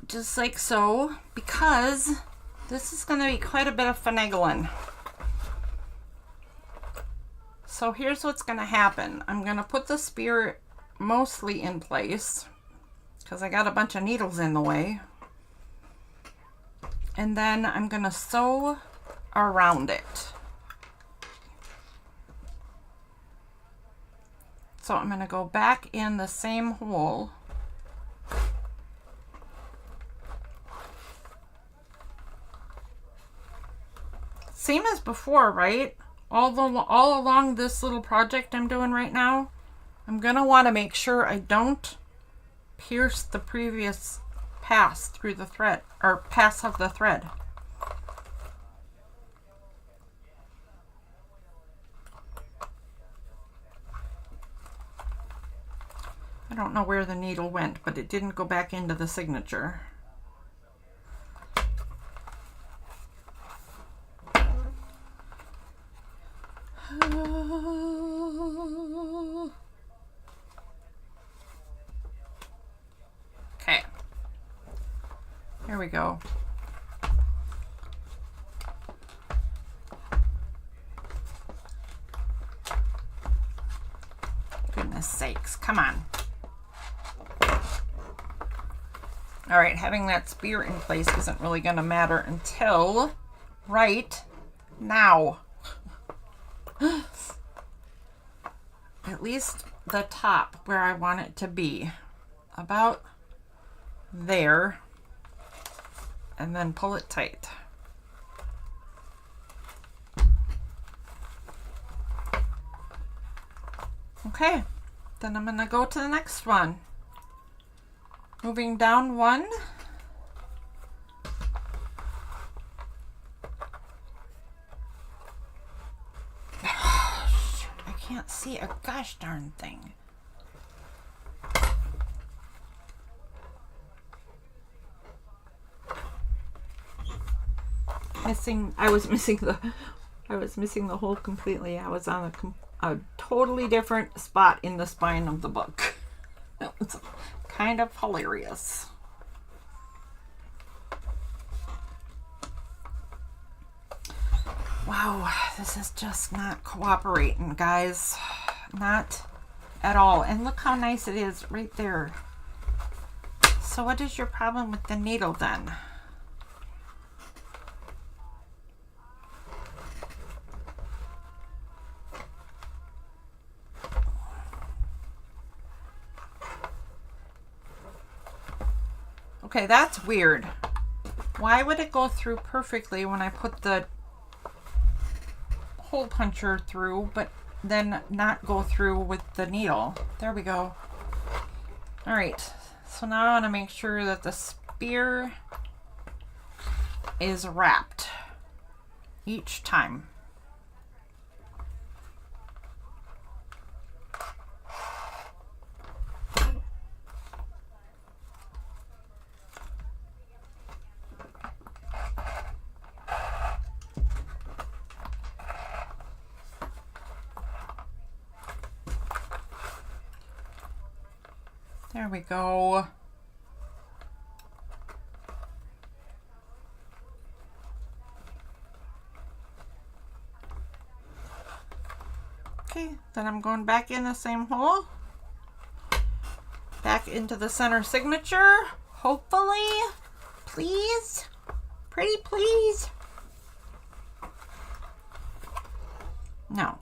just like so, because this is going to be quite a bit of finagling. So here's what's going to happen. I'm going to put the spear mostly in place because I got a bunch of needles in the way. And then I'm going to sew around it. So I'm going to go back in the same hole. Same as before, right? All along this little project I'm doing right now, I'm going to want to make sure I don't pierce the previous pass through the thread, or pass of the thread. I don't know where the needle went, but it didn't go back into the signature. Okay. Here we go. Goodness sakes, come on. All right, having that spear in place isn't really going to matter until right now. At least the top where I want it to be. About there. And then pull it tight. Okay, then I'm going to go to the next one. Moving down one. I can't see a gosh darn thing. I was missing the hole completely. I was on a totally different spot in the spine of the book. That was kind of hilarious. Wow, this is just not cooperating, guys. Not at all. And look how nice it is right there. So what is your problem with the needle then? Okay, that's weird. Why would it go through perfectly when I put the hole puncher through, but then not go through with the needle? There we go. All right, so now I want to make sure that the spear is wrapped each time. There we go. Okay, then I'm going back in the same hole. Back into the center signature. Hopefully. Please. Pretty please. No.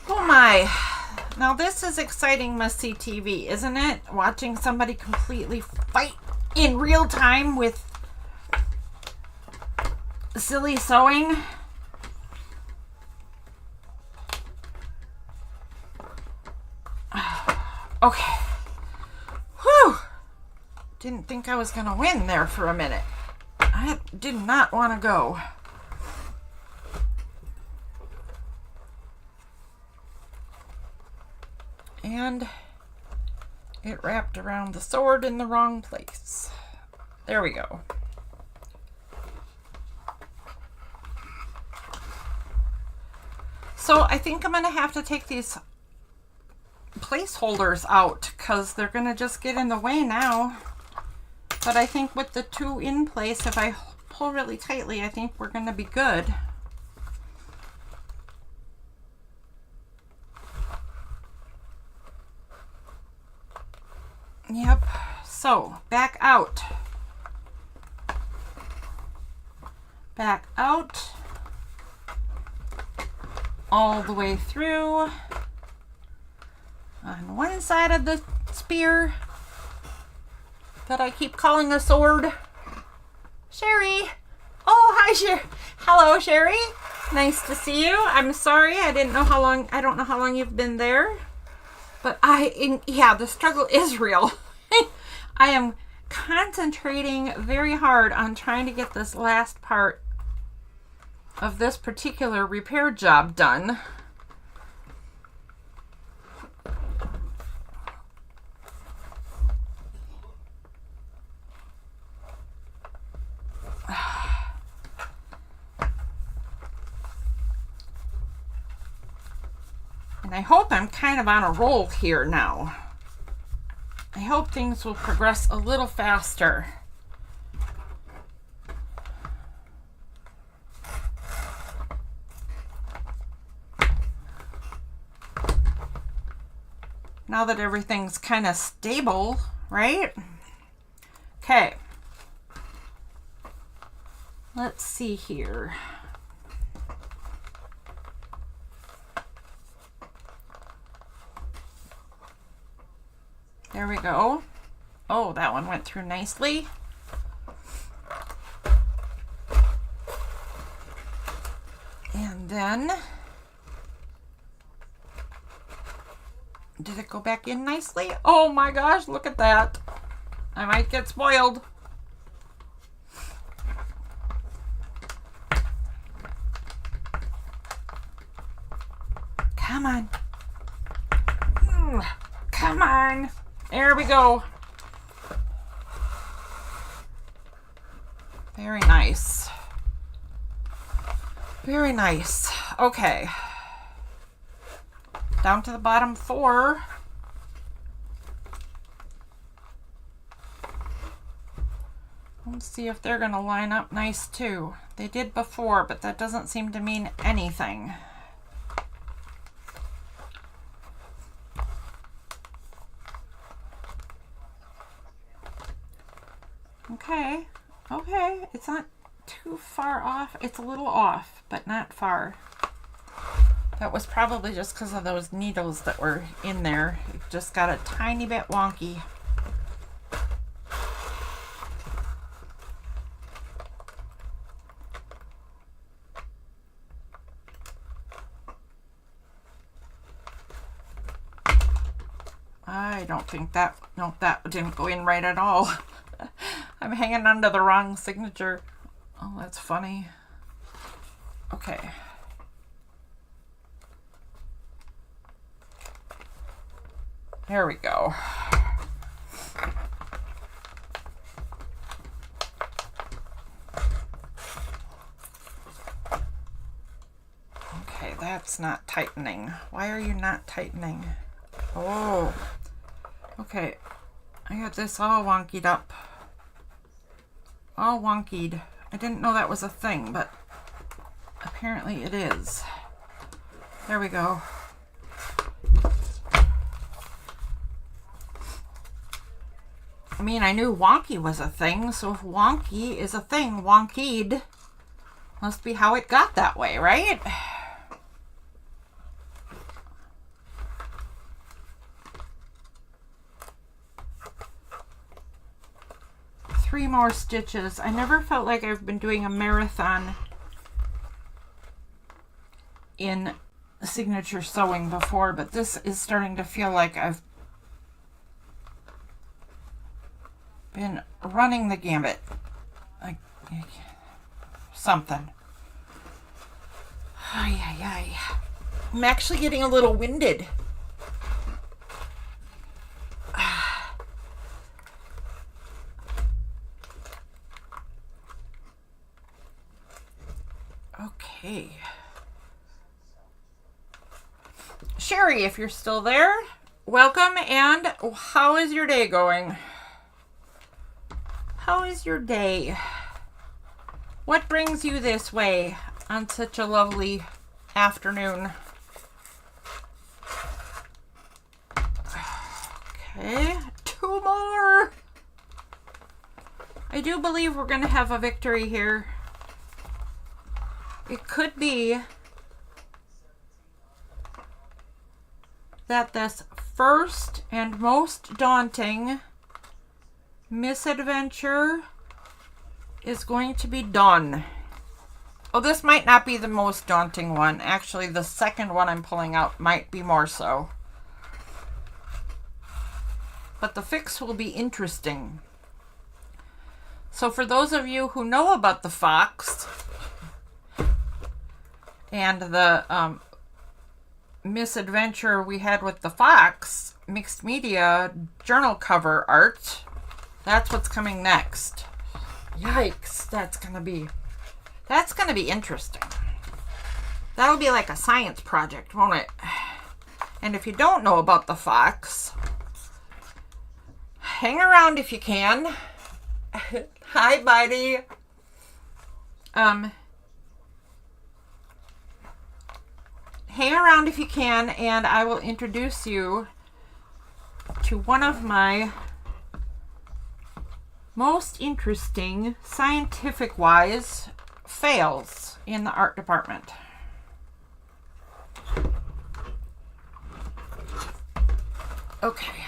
Oh my. Now this is exciting must-see TV, isn't it? Watching somebody completely fight in real time with silly sewing. Okay. Whew. Didn't think I was going to win there for a minute. I did not want to go. And it wrapped around the sword in the wrong place. There we go. So I think I'm going to have to take these placeholders out because they're going to just get in the way now. But I think with the two in place, if I pull really tightly, I think we're going to be good. Yep, so back out, all the way through on one side of the spear that I keep calling a sword. Sherry, oh hi Sherry, hello Sherry, nice to see you. I'm sorry, I don't know how long you've been there. But yeah, the struggle is real. I am concentrating very hard on trying to get this last part of this particular repair job done. And I hope I'm kind of on a roll here now. I hope things will progress a little faster. Now that everything's kind of stable, right? Okay. Let's see here. There we go. Oh, that one went through nicely. And then, did it go back in nicely? Oh my gosh, look at that. I might get spoiled. Come on. Come on. There we go. Very nice. Very nice. Okay. Down to the bottom 4. Let's see if they're going to line up nice too. They did before, but that doesn't seem to mean anything. Okay. Okay. It's not too far off. It's a little off, but not far. That was probably just because of those needles that were in there. It just got a tiny bit wonky. I don't think that, no, that didn't go in right at all. I'm hanging onto the wrong signature. Oh, that's funny. Okay. There we go. Okay, that's not tightening. Why are you not tightening? Oh. Okay. I got this all wonkied up. All wonkied. I didn't know that was a thing, but apparently it is. There we go. I mean, I knew wonky was a thing, so if wonky is a thing, wonkied must be how it got that way, right? Three more stitches. I never felt like I've been doing a marathon in signature sewing before, but this is starting to feel like I've been running the gambit. Like something. Ay, ay, ay. I'm actually getting a little winded. Okay. Sherry, if you're still there, welcome, and how is your day going? How is your day? What brings you this way on such a lovely afternoon? Okay, 2 more. I do believe we're going to have a victory here. It could be that this first and most daunting misadventure is going to be done. Oh, this might not be the most daunting one. Actually, the second one I'm pulling out might be more so. But the fix will be interesting. So for those of you who know about the fox and the misadventure we had with the fox mixed media journal cover art, that's what's coming next. Yikes, that's gonna be interesting. That'll be like a science project, won't it? And if you don't know about the fox, hang around if you can. Hi, buddy. Hang around if you can, and I will introduce you to one of my most interesting, scientific-wise, fails in the art department. Okay.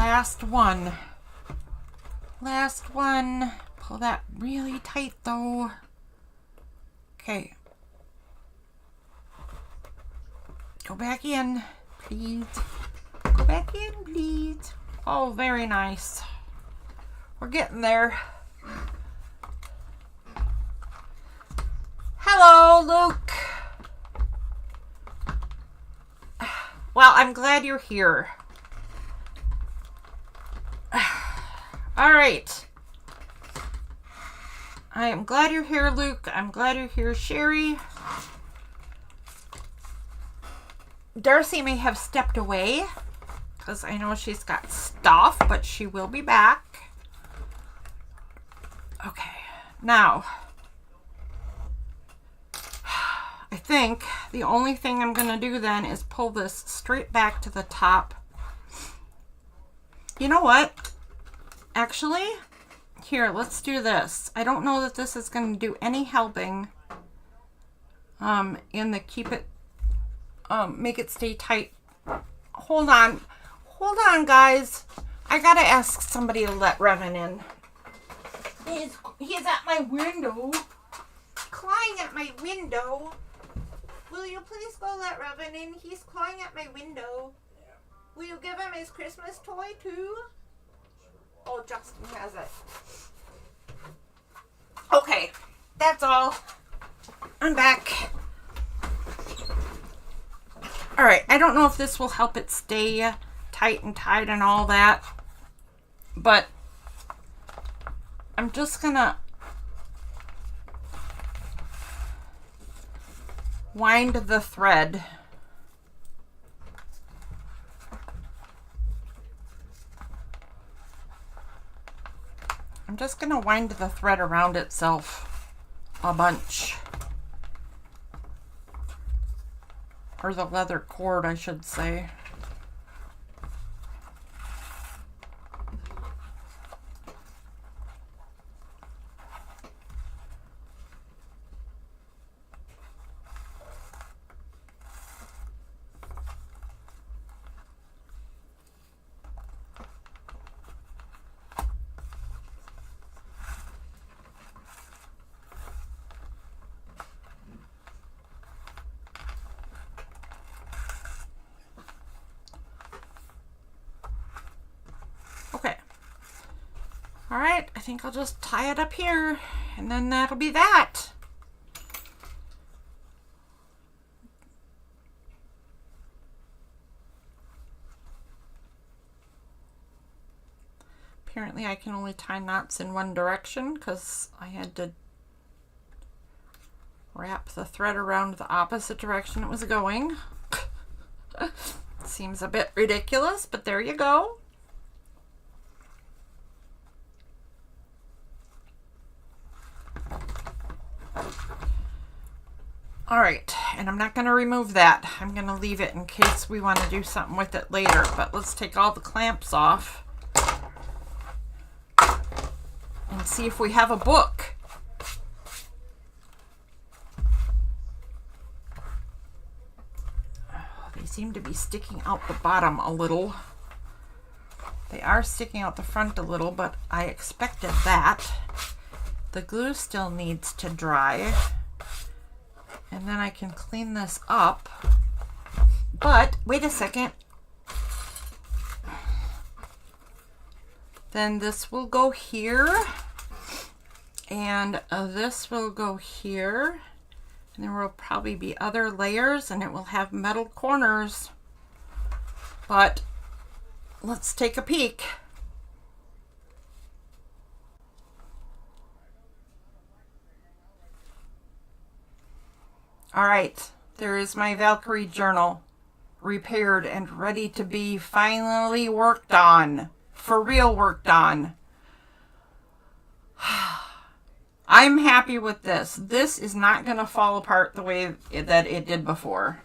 Last one. Last one. Pull that really tight though. Okay. Go back in, please. Go back in, please. Oh, very nice. We're getting there. Hello, Luke. Well, I'm glad you're here. All right. I am glad you're here, Luke. I'm glad you're here, Sherry. Darcy may have stepped away because I know she's got stuff, but she will be back. Okay, now I think the only thing I'm going to do then is pull this straight back to the top. You know what? Actually, here, let's do this. I don't know that this is going to do any helping in the keep it, make it stay tight. Hold on, guys. I got to ask somebody to let Revan in. He's at my window, clawing at my window. Will you please go let Revan in? He's clawing at my window. Will you give him his Christmas toy too? Oh, Justin has it. Okay, that's all. I'm back. All right, I don't know if this will help it stay tight and tight and all that, but I'm just gonna wind the thread. I'm just going to wind the thread around itself a bunch. Or the leather cord, I should say. All right, I think I'll just tie it up here, and then that'll be that. Apparently I can only tie knots in one direction because I had to wrap the thread around the opposite direction it was going. Seems a bit ridiculous, but there you go. All right, and I'm not going to remove that. I'm going to leave it in case we want to do something with it later. But let's take all the clamps off and see if we have a book. Oh, they seem to be sticking out the bottom a little. They are sticking out the front a little, but I expected that. The glue still needs to dry. And then I can clean this up. But, wait a second. Then this will go here. And this will go here. And there will probably be other layers and it will have metal corners. But, let's take a peek. All right, there is my Valkyrie journal, repaired and ready to be finally worked on, for real worked on. I'm happy with this. This is not going to fall apart the way that it did before.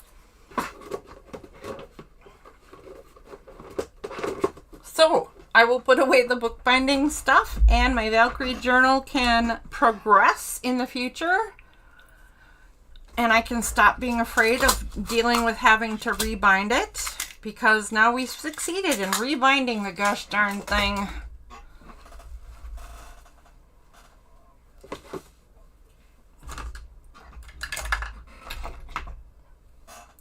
So, I will put away the bookbinding stuff and my Valkyrie journal can progress in the future. And I can stop being afraid of dealing with having to rebind it because now we've succeeded in rebinding the gosh darn thing.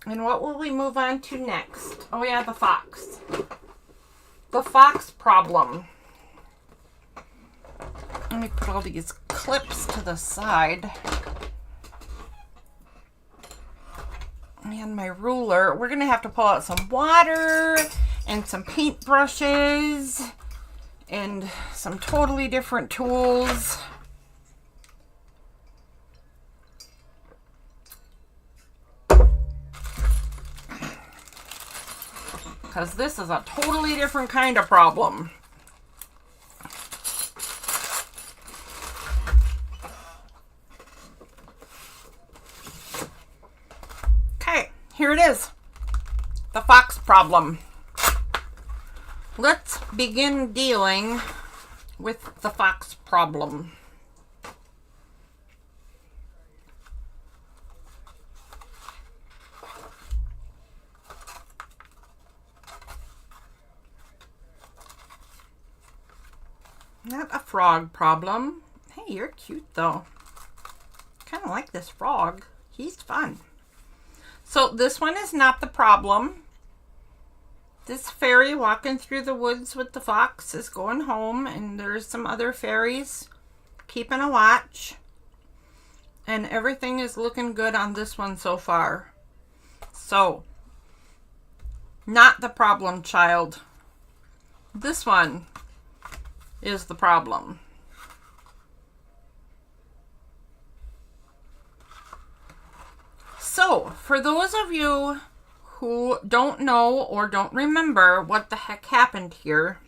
And what will we move on to next? Oh yeah, the fox. The fox problem. Let me put all these clips to the side. And my ruler. We're going to have to pull out some water and some paint brushes and some totally different tools. Because this is a totally different kind of problem. Okay, here it is. The fox problem. Let's begin dealing with the fox problem. Not a frog problem. Hey, you're cute though. Kind of like this frog. He's fun. So this one is not the problem. This fairy walking through the woods with the fox is going home, and there's some other fairies keeping a watch. And everything is looking good on this one so far. So, not the problem, child. This one is the problem. So, for those of you who don't know or don't remember what the heck happened here,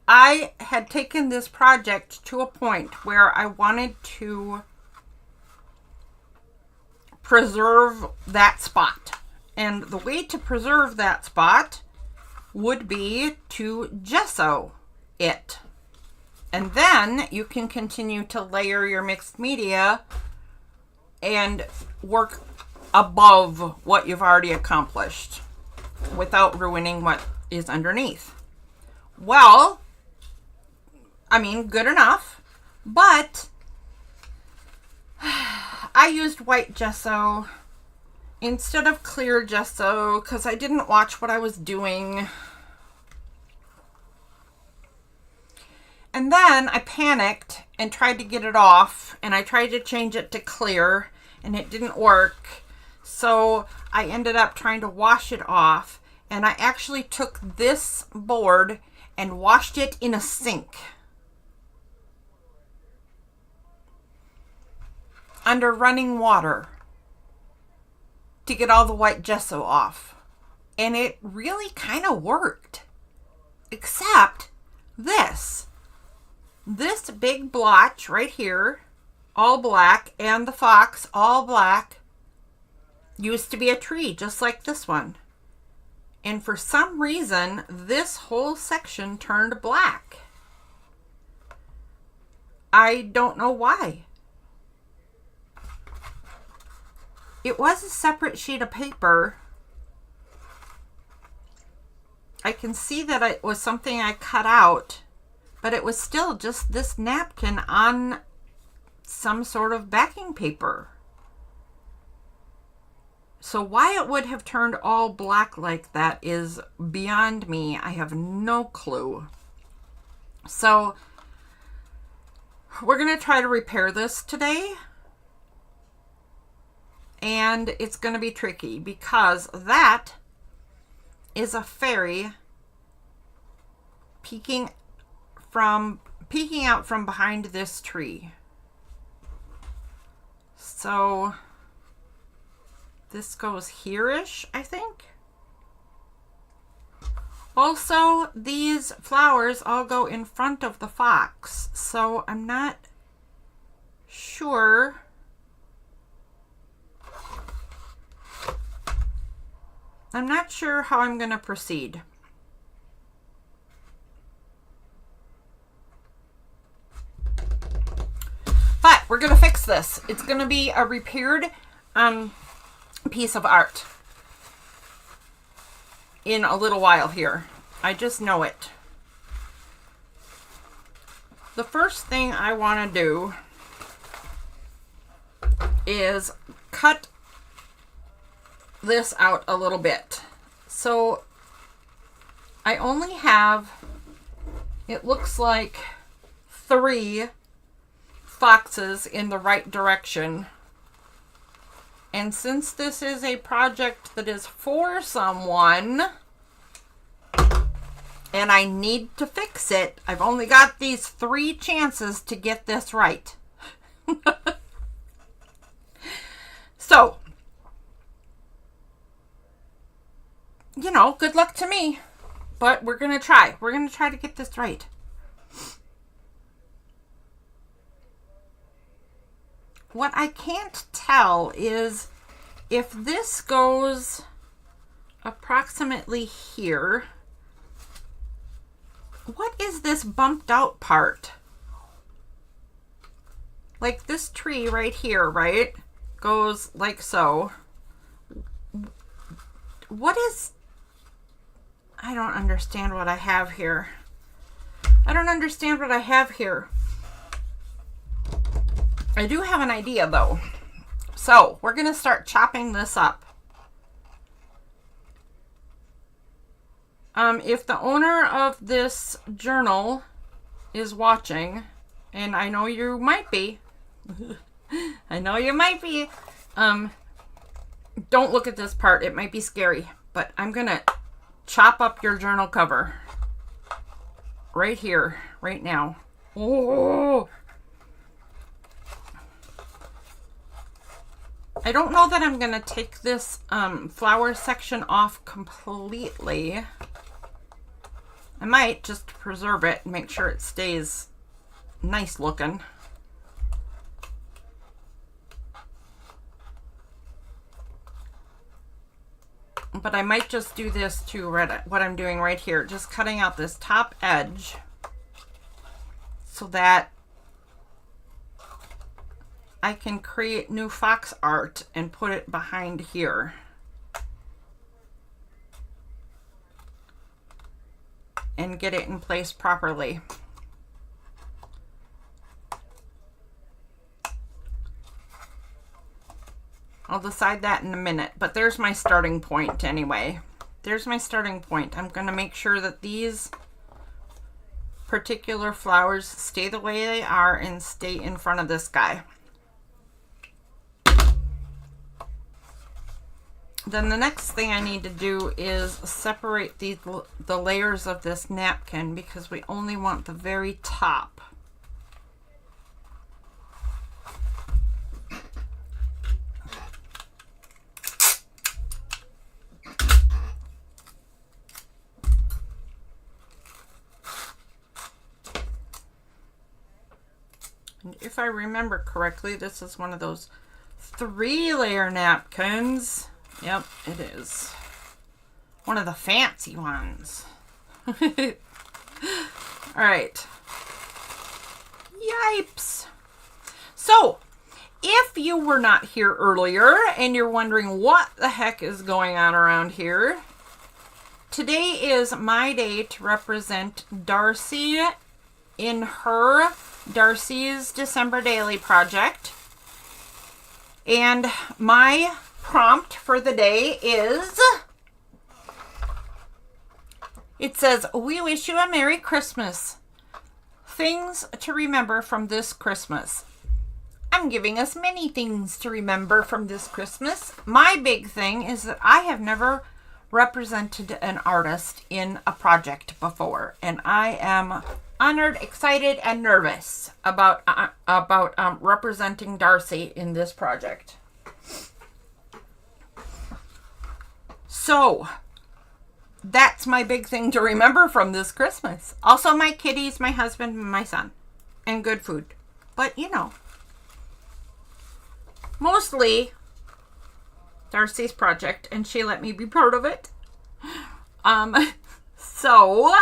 I had taken this project to a point where I wanted to preserve that spot. And the way to preserve that spot would be to gesso it. And then you can continue to layer your mixed media and work above what you've already accomplished without ruining what is underneath. Well, I mean, good enough, but I used white gesso instead of clear gesso because I didn't watch what I was doing. And then I panicked and tried to get it off, and I tried to change it to clear, and it didn't work. So I ended up trying to wash it off, and I actually took this board and washed it in a sink under running water to get all the white gesso off. And it really kind of worked. Except this big blotch right here, all black, and the fox, all black, used to be a tree just like this one. And for some reason, this whole section turned black. I don't know why. It was a separate sheet of paper. I can see that it was something I cut out, but it was still just this napkin on some sort of backing paper. So why it would have turned all black like that is beyond me. I have no clue. So we're going to try to repair this today. And it's going to be tricky because that is a fairy peeking out from behind this tree. So this goes here-ish, I think. Also, these flowers all go in front of the fox, so I'm not sure. I'm not sure how I'm going to proceed. But we're going to fix this. It's going to be a repaired piece of art. in a little while here. I just know it. The first thing I want to do is cut this out a little bit. So I only have, it looks like 3 foxes in the right direction. And since this is a project that is for someone and I need to fix it, I've only got these 3 chances to get this right. So, you know, good luck to me, but we're going to try. We're going to try to get this right. What I can't tell is if this goes approximately here, what is this bumped out part? Like this tree right here, right? Goes like so. What is... I don't understand what I have here. I don't understand what I have here. I do have an idea though. So we're going to start chopping this up. If the owner of this journal is watching, and I know you might be, I know you might be, don't look at this part. It might be scary, but I'm going to chop up your journal cover right here, right now. Oh, I don't know that I'm going to take this flower section off completely. I might just to preserve it and make sure it stays nice looking. But I might just do this too, right, what I'm doing right here. Just cutting out this top edge so that I can create new fox art and put it behind here. And get it in place properly. I'll decide that in a minute, but there's my starting point anyway. There's my starting point. I'm going to make sure that these particular flowers stay the way they are and stay in front of this guy. Then the next thing I need to do is separate the layers of this napkin because we only want the very top. And if I remember correctly, this is one of those 3-layer napkins. Yep, it is. One of the fancy ones. All right. Yipes. So, if you were not here earlier and you're wondering what the heck is going on around here, today is my day to represent Darcy in her Darcy's December Daily project. And my prompt for the day is, it says, "We wish you a Merry Christmas. Things to remember from this Christmas." I'm giving us many things to remember from this Christmas. My big thing is that I have never represented an artist in a project before, and I am honored, excited, and nervous about representing Darcy in this project. So, that's my big thing to remember from this Christmas. Also, my kitties, my husband, and my son. And good food. But, you know, mostly Darcy's project, and she let me be part of it. So,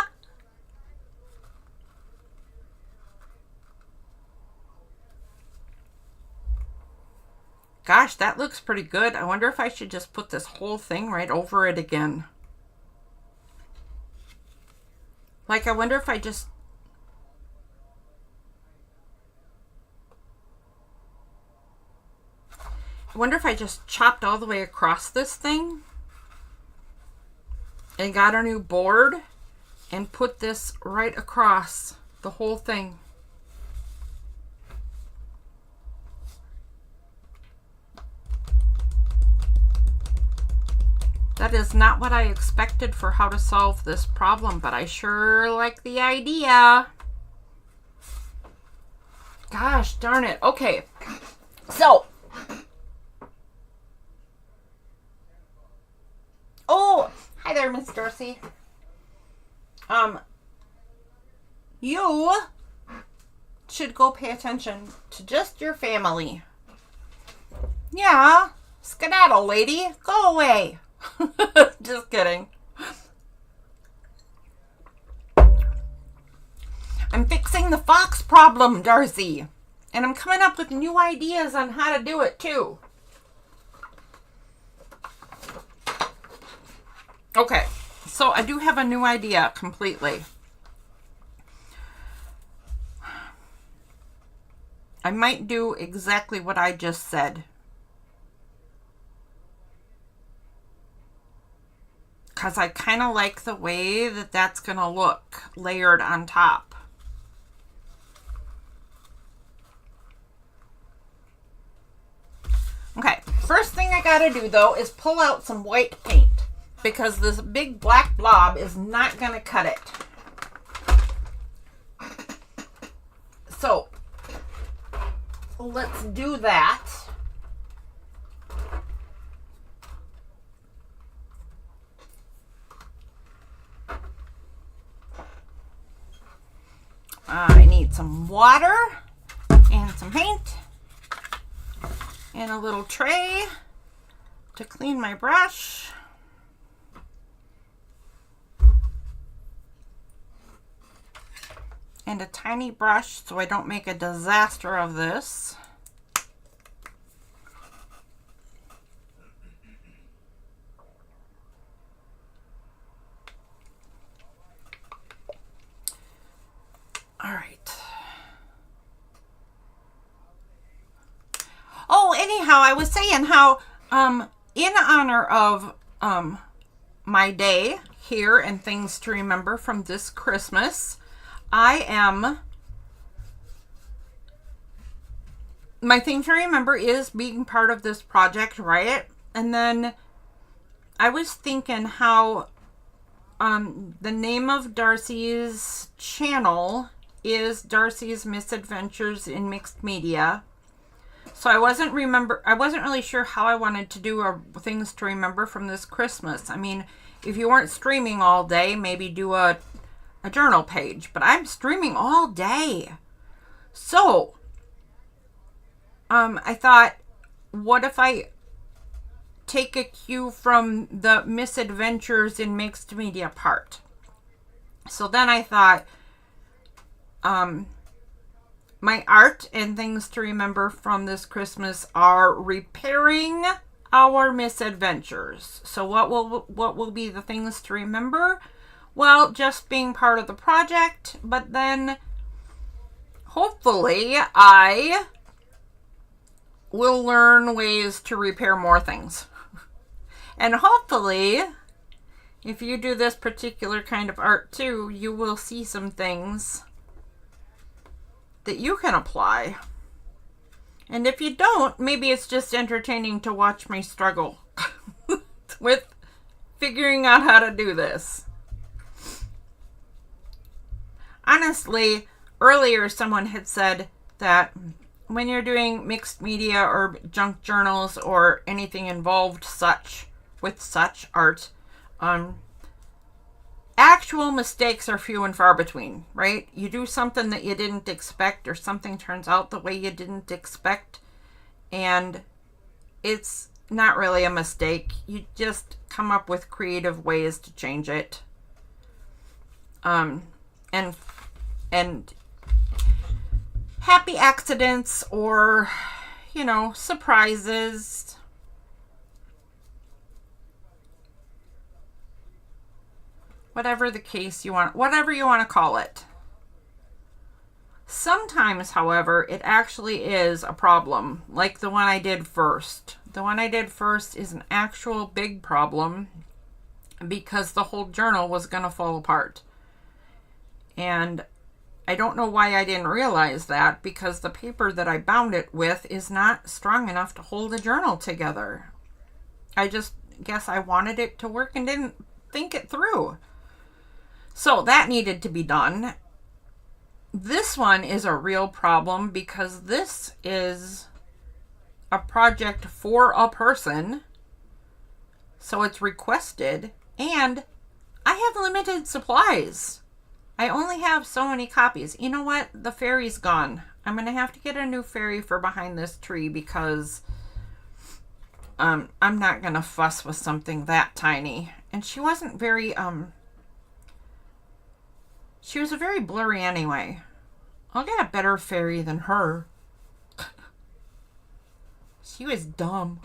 gosh, that looks pretty good. I wonder if I should just put this whole thing right over it again. Like, I wonder if I just... I wonder if I just chopped all the way across this thing and got a new board and put this right across the whole thing. That is not what I expected for how to solve this problem, but I sure like the idea. Gosh darn it. Okay. So. Oh, hi there, Miss Darcy. You should go pay attention to just your family. Yeah. Skedaddle, lady. Go away. Just kidding. I'm fixing the fox problem, Darcy. And I'm coming up with new ideas on how to do it, too. Okay, so I do have a new idea completely. I might do exactly what I just said. Because I kind of like the way that that's going to look layered on top. Okay, first thing I got to do though is pull out some white paint. Because this big black blob is not going to cut it. So, let's do that. I need some water and some paint and a little tray to clean my brush. And a tiny brush so I don't make a disaster of this. All right. Oh, anyhow, I was saying how in honor of my day here and things to remember from this Christmas, my thing to remember is being part of this project, right? And then I was thinking how the name of Darcy's channel is Darcy's Misadventures in Mixed Media. So I wasn't really sure how I wanted to do things to remember from this Christmas. I mean, if you weren't streaming all day, maybe do a journal page, but I'm streaming all day. So, I thought, what if I take a cue from the Misadventures in Mixed Media part? So then I thought, my art and things to remember from this Christmas are repairing our misadventures. So what will be the things to remember? Well, just being part of the project, but then hopefully I will learn ways to repair more things. And hopefully, if you do this particular kind of art too, you will see some things that you can apply. And if you don't, maybe it's just entertaining to watch me struggle with figuring out how to do this. Honestly, earlier someone had said that when you're doing mixed media or junk journals or anything involved with such art, actual mistakes are few and far between, right? You do something that you didn't expect, or something turns out the way you didn't expect, and it's not really a mistake. You just come up with creative ways to change it. And happy accidents or, surprises. whatever the case you want, whatever you want to call it. Sometimes, however, it actually is a problem, like the one I did first. The one I did first is an actual big problem because the whole journal was going to fall apart. And I don't know why I didn't realize that, because the paper that I bound it with is not strong enough to hold a journal together. I just guess I wanted it to work and didn't think it through. So that needed to be done. This one is a real problem because this is a project for a person. So it's requested, and I have limited supplies. I only have so many copies. You know what? The fairy's gone. I'm going to have to get a new fairy for behind this tree because I'm not going to fuss with something that tiny. And she wasn't very, she was very blurry anyway. I'll get a better fairy than her. She was dumb.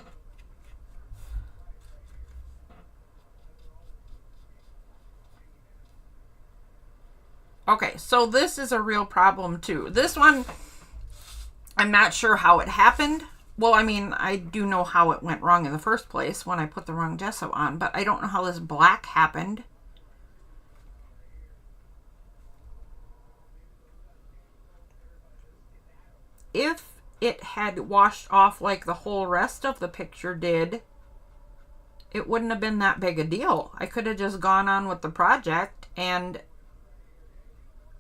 Okay, so this is a real problem too. This one, I'm not sure how it happened. Well, I mean, I do know how it went wrong in the first place when I put the wrong gesso on, but I don't know how this black happened. If it had washed off like the whole rest of the picture did, it wouldn't have been that big a deal. I could have just gone on with the project and,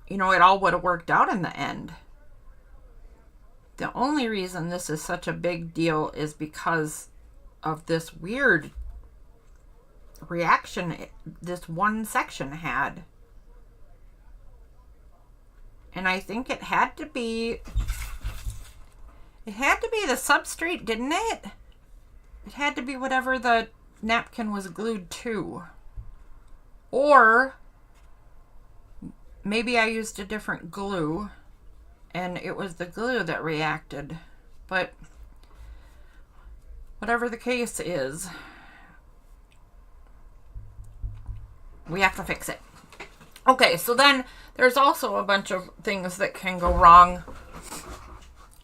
you know, it all would have worked out in the end. The only reason this is such a big deal is because of this weird reaction this one section had. And I think it had to be the substrate, didn't it? It had to be whatever the napkin was glued to. Or maybe I used a different glue and it was the glue that reacted. But whatever the case is, we have to fix it. Okay, so then there's also a bunch of things that can go wrong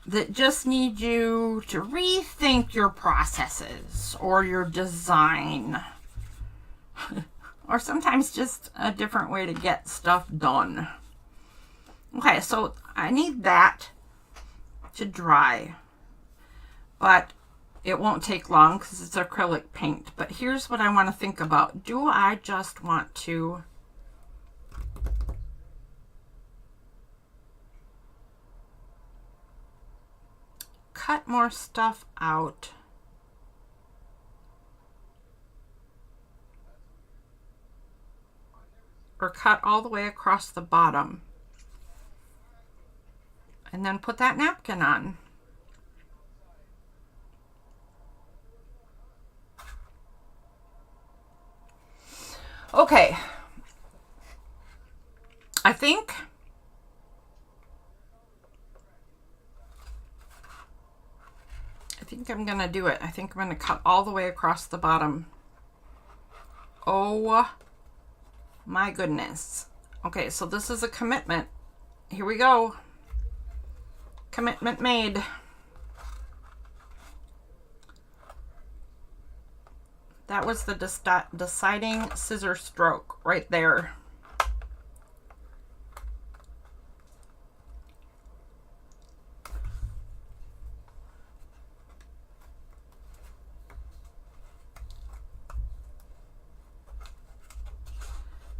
that just need you to rethink your processes or your design. Or sometimes just a different way to get stuff done. Okay, so I need that to dry. But it won't take long because it's acrylic paint. But here's what I want to think about. Do I just want to cut more stuff out? Or cut all the way across the bottom? And then put that napkin on. Okay. I think I'm gonna do it. I think I'm gonna cut all the way across the bottom. Oh my goodness. Okay, so this is a commitment. Here we go. Commitment made. That was the deciding scissor stroke right there.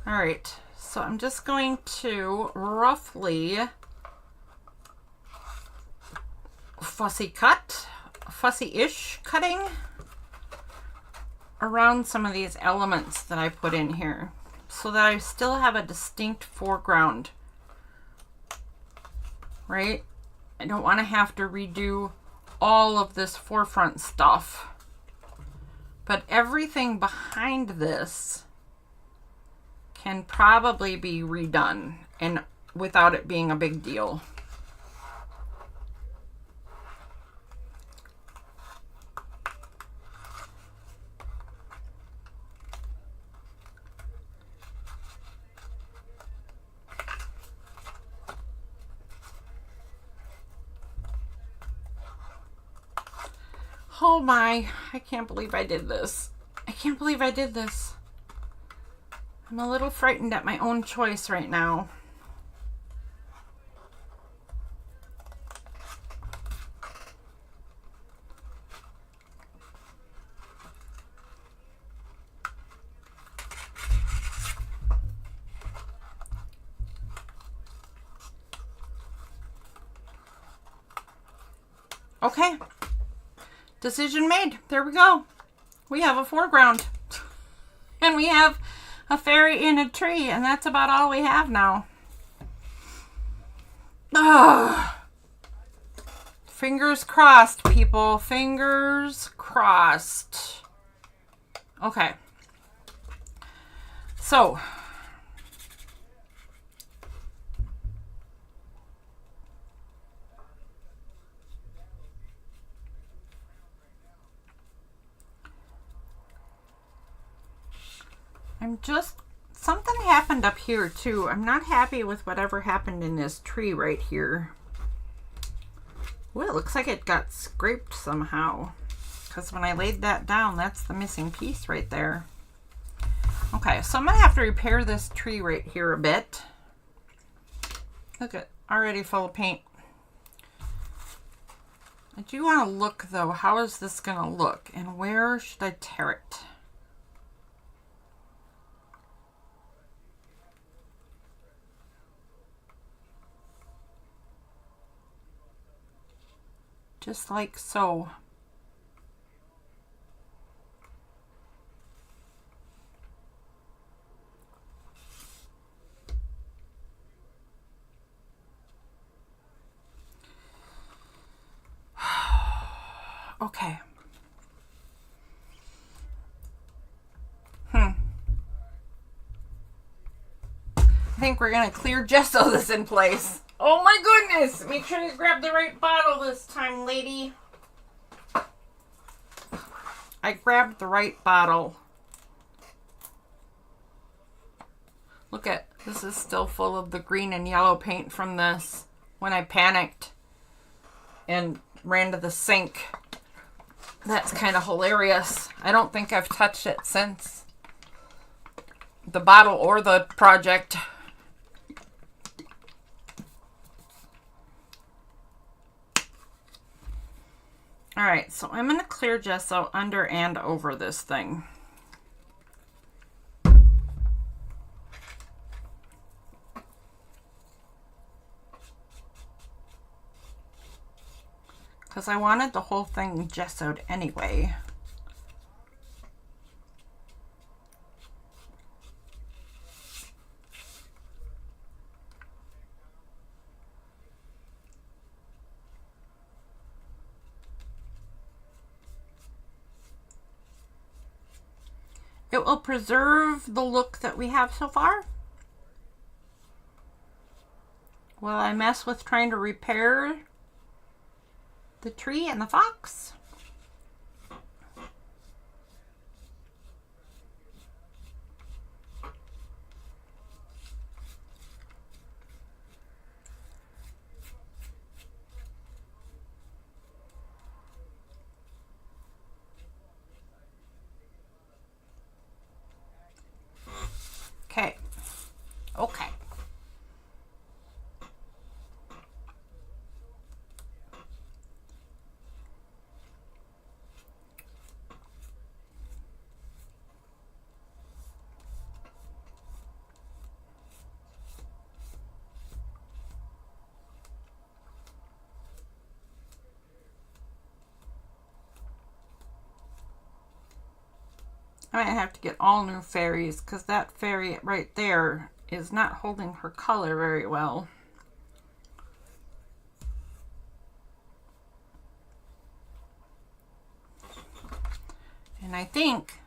All right, so I'm just going to roughly fussy-ish cutting around some of these elements that I put in here so that I still have a distinct foreground, right? I don't want to have to redo all of this forefront stuff, but everything behind this can probably be redone and without it being a big deal. Oh my, I can't believe I did this. I can't believe I did this. I'm a little frightened at my own choice right now. Okay. Decision made. There we go. We have a foreground. And we have a fairy in a tree. And that's about all we have now. Ugh. Fingers crossed, people. Fingers crossed. Okay. So. Something happened up here too. I'm not happy with whatever happened in this tree right here. Well, it looks like it got scraped somehow. Because when I laid that down, that's the missing piece right there. Okay, so I'm going to have to repair this tree right here a bit. Look at already full of paint. I do want to look though, how is this going to look? And where should I tear it? Just like so. Okay. I think we're gonna clear gesso this in place. Oh my goodness! Make sure you grab the right bottle this time, lady. I grabbed the right bottle. Look at, this is still full of the green and yellow paint from this when I panicked and ran to the sink. That's kind of hilarious. I don't think I've touched it since. The bottle or the project. All right, so I'm going to clear gesso under and over this thing. Because I wanted the whole thing gessoed anyway. It will preserve the look that we have so far. While I mess with trying to repair the tree and the fox. Okay. Okay. I might have to get all new fairies because that fairy right there is not holding her color very well. And I think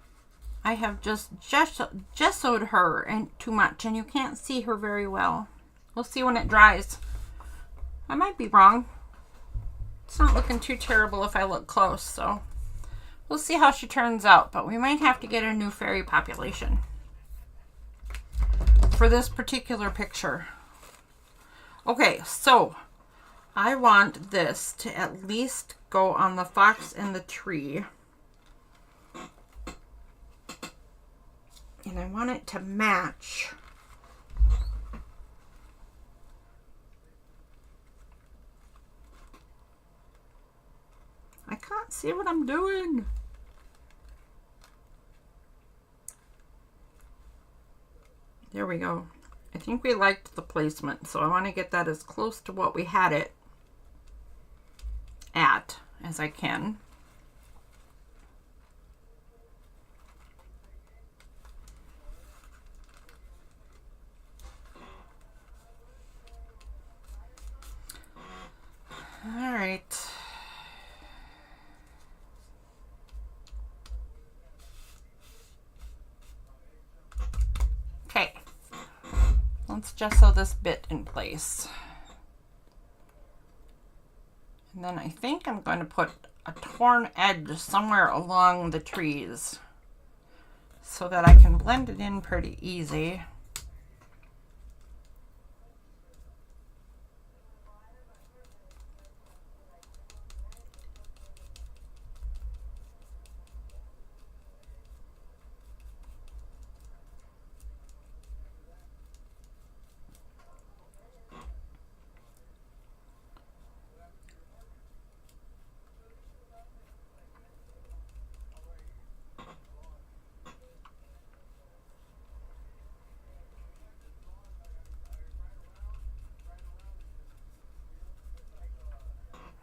I have just gessoed her and too much and you can't see her very well. We'll see when it dries. I might be wrong. It's not looking too terrible if I look close, so we'll see how she turns out, but we might have to get a new fairy population for this particular picture. Okay, so I want this to at least go on the fox and the tree. And I want it to match I can't see what I'm doing. There we go. I think we liked the placement, so I want to get that as close to what we had it at as I can. All right. Okay. Let's gesso this bit in place. And then I think I'm going to put a torn edge somewhere along the trees so that I can blend it in pretty easy.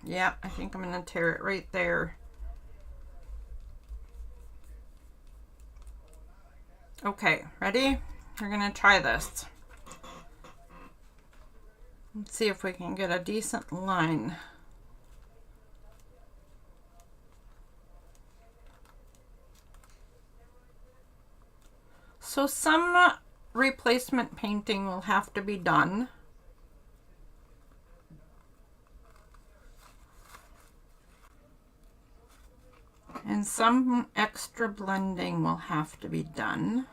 Yeah, I think I'm going to tear it right there. Okay, ready? We're going to try this. Let's see if we can get a decent line. So some replacement painting will have to be done. And some extra blending will have to be done.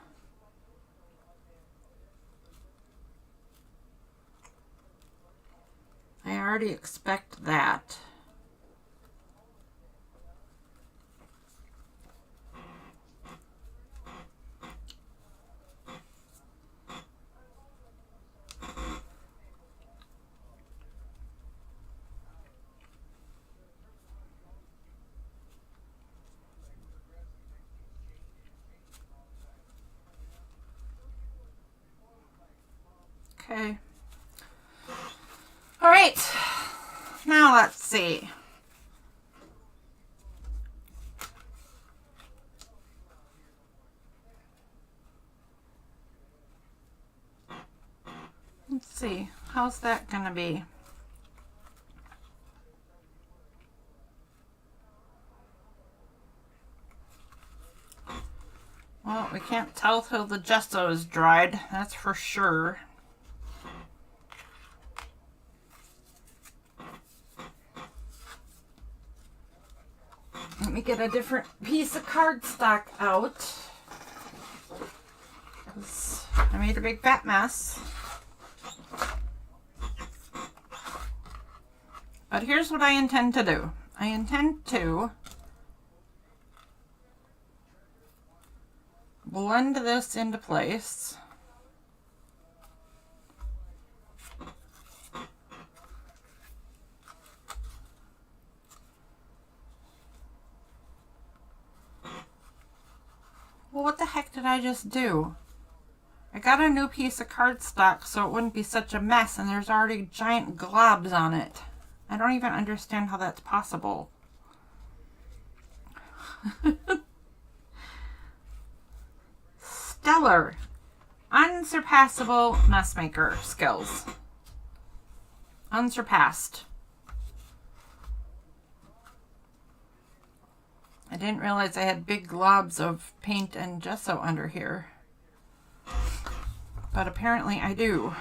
I already expect that. Okay. All right. Now let's see. Let's see. How's that going to be? Well, we can't tell till the gesso is dried, that's for sure. Let me get a different piece of cardstock out, because I made a big fat mess. But here's what I intend to do. I intend to blend this into place. Well, what the heck did I just do? I got a new piece of cardstock so it wouldn't be such a mess, and there's already giant globs on it. I don't even understand how that's possible. Stellar. Unsurpassable messmaker skills. Unsurpassed. I didn't realize I had big globs of paint and gesso under here. But apparently I do.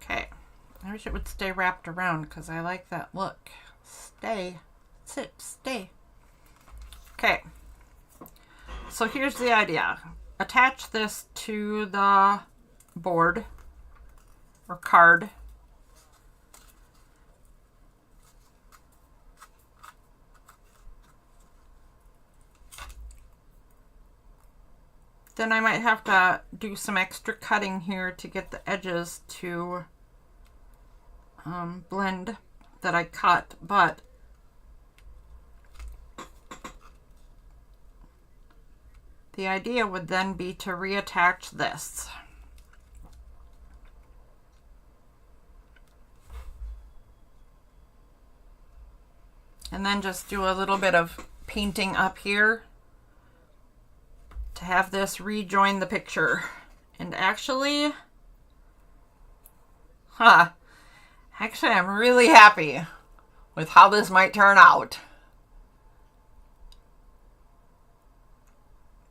Okay. I wish it would stay wrapped around because I like that look. Stay. Sit. Stay. Okay. So here's the idea. Attach this to the board or card. Then I might have to do some extra cutting here to get the edges to blend that I cut, but the idea would then be to reattach this. And then just do a little bit of painting up here to have this rejoin the picture. And actually, actually I'm really happy with how this might turn out.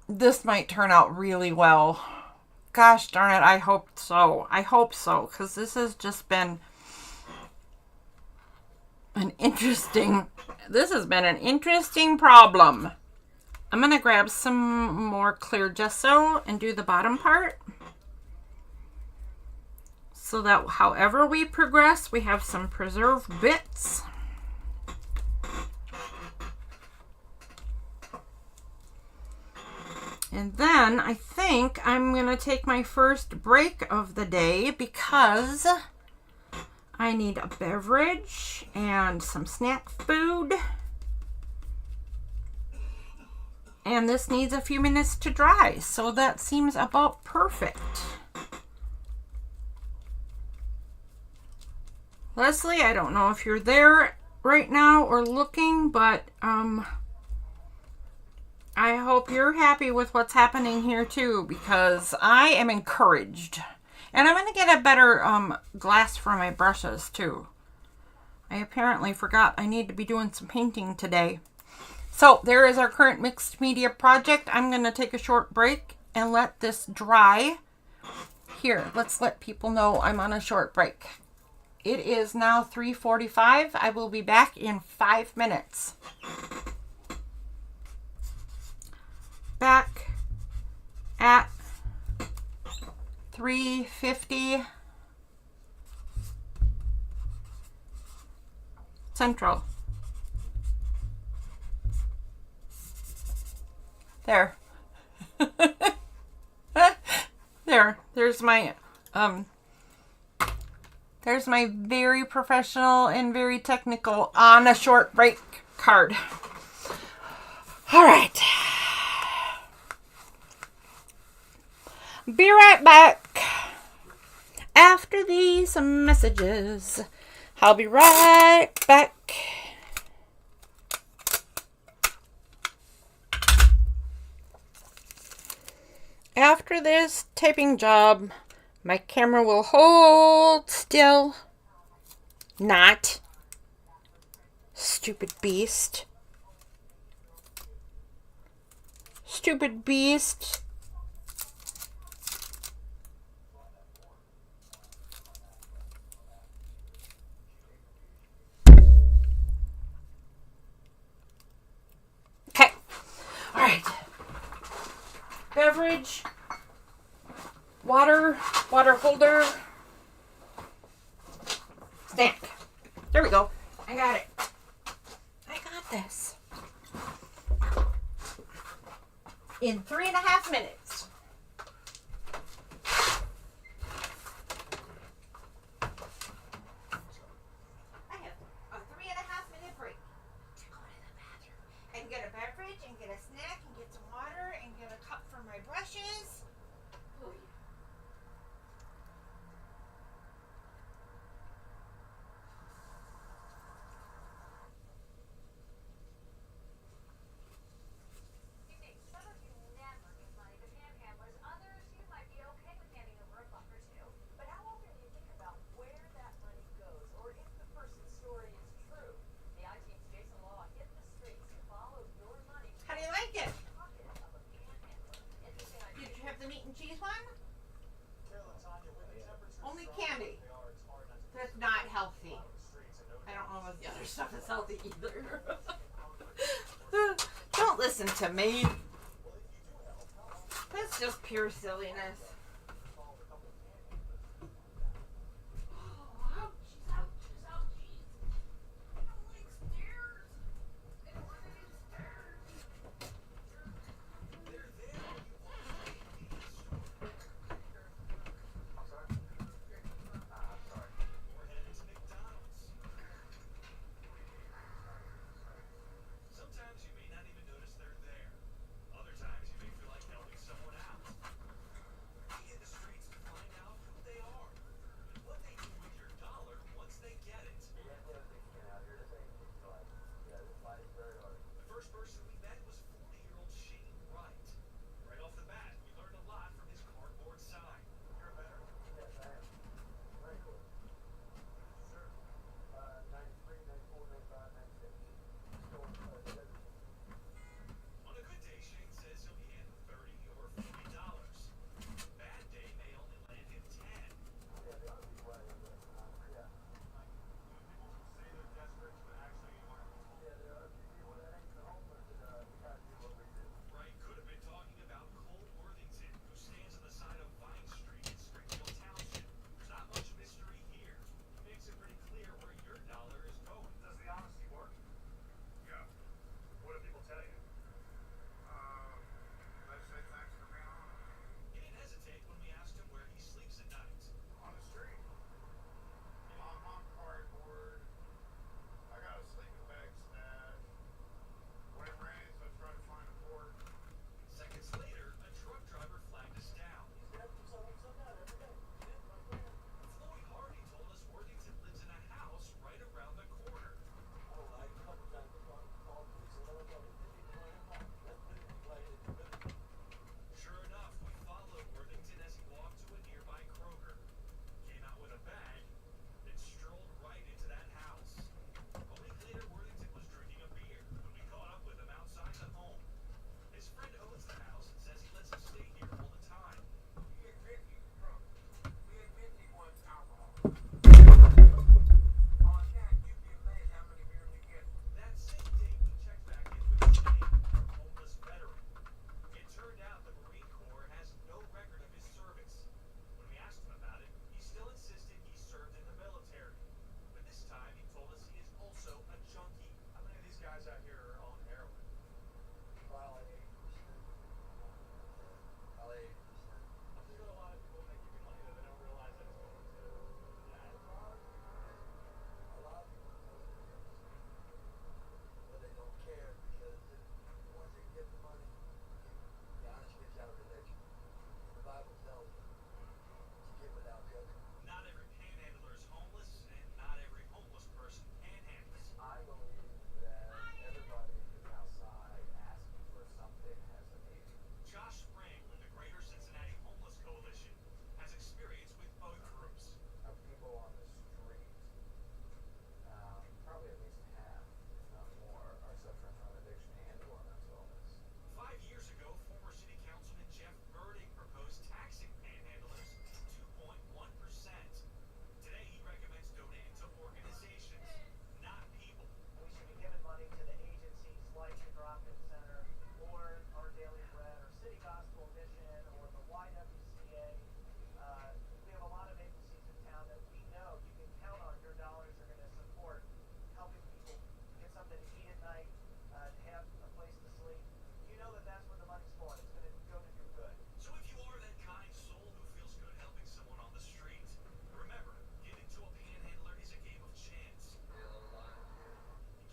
This might turn out really well. Gosh darn it, I hope so. I hope so, because this has just been an interesting problem. I'm going to grab some more clear gesso and do the bottom part, so that however we progress, we have some preserved bits. And then I think I'm going to take my first break of the day because I need a beverage and some snack food. And this needs a few minutes to dry, so that seems about perfect. Leslie, I don't know if you're there right now or looking, but I hope you're happy with what's happening here too, because I am encouraged. And I'm going to get a better glass for my brushes too. I apparently forgot I need to be doing some painting today. So there is our current mixed media project. I'm going to take a short break and let this dry. Here, let's let people know I'm on a short break. It is now 3:45. I will be back in 5 minutes. Back at 3:50 Central. There. There's my very professional and very technical on a short break card. All right. Be right back after these messages. I'll be right back. After this taping job, my camera will hold still. Not. Stupid beast. Stupid beast. Okay. All right. Beverage, water holder, snack. There we go. I got it. I got this. In 3.5 minutes. I have a 3.5-minute break to go to the bathroom and get a beverage and get a snack and get some water and get a cup for my brushes. Oh, yeah. You think some of you never give money to panhandlers, others you might be okay with handing over a buck or two. But how often do you think about where that money goes, or if the person's story is true? The I-Team's Jason Law hit the streets to follow your money. How do you like it? Pocket of a panhandler. Interesting idea. Did you have the meat and cheese one? Only candy. That's not healthy. I don't know if the other stuff is healthy either. Don't listen to me. It's just pure silliness. Sometimes you may not even notice they're there. Other times you may feel like helping someone out. Be in the streets to find out who they are and what they do with your dollar once they get it. The first person we met was 40-year-old Shane Wright. Right off the bat, we learned a lot from his cardboard sign. You're a veteran? Yes, I am. Very cool. Sure. 93, 94, 95, 96. On a good day, Shane says he'll be in $30 or $40. Bad day may only land him 10. Yeah, they ought to be way over. Yeah. People who say they're desperate, but actually aren't. Yeah, there are a few people that ain't the homeless that we gotta do what we do. Wright could have been talking about Cole Worthington, who stands on the side of Vine Street in Springfield Township. There's not much mystery here. He makes it pretty clear where your dollar is going. Does the honesty work? Yeah. What do people tell you? Let's say thanks for being honest. He didn't hesitate when we asked him where he sleeps at night. On the street. I'm on cardboard. I got a sleeping bag stash. When it rains, I try to find a port. Seconds later, a truck driver flagged us down. He's got some out every day. Floyd Hardy told us Worthington lives in a house right around the corner. Sure enough, we followed Worthington as he walked to a nearby Kroger, came out with a bag, then strolled right into that house. A week later, Worthington was drinking a beer when we caught up with him outside the home. His friend owns the house and says he lets him stay here all the time. We admit he's drunk. We admit he wants alcohol. On that, you'd be amazed how many beers he gets. That same day, we checked back in with Shane, our homeless veteran. It turned out the Marine Corps has no record of his service. When we asked him about it, he still insisted he served in the military. But this time, he told us he is also a junkie. How many of these guys out here are on heroin? Probably 80%. Probably 80%. There's a lot of people making money that they don't realize that it's going to that. A lot of people know the difference. But they don't care because once they get the money, the honest gets out of religion. The Bible tells you to give without judgment. Not every panhandler is homeless, and not every homeless person panhandles. I believe that everybody who's outside asking for something has a need. Josh Spring with the Greater Cincinnati Homeless Coalition has experience with both groups. Of people on the street, probably at least half, if not more, are suffering from addiction and or mental illness. 5 years ago, former city councilman Jeff Birding proposed taxing panhandlers 2.1%. Today, he recommends donating to organizations, not people. We should be giving money to the agencies like the Drop-In Center, or Our Daily Bread, or City Gospel Mission, or the YWCA. We have a lot of agencies in town that we know you can count on your dollars are going to support helping people get something to eat at night, to have a place to sleep. You know that that's where the money's going. It's going to go to do good. So if you are that kind soul who feels good helping someone on the street, remember, giving to a panhandler is a game of chance. You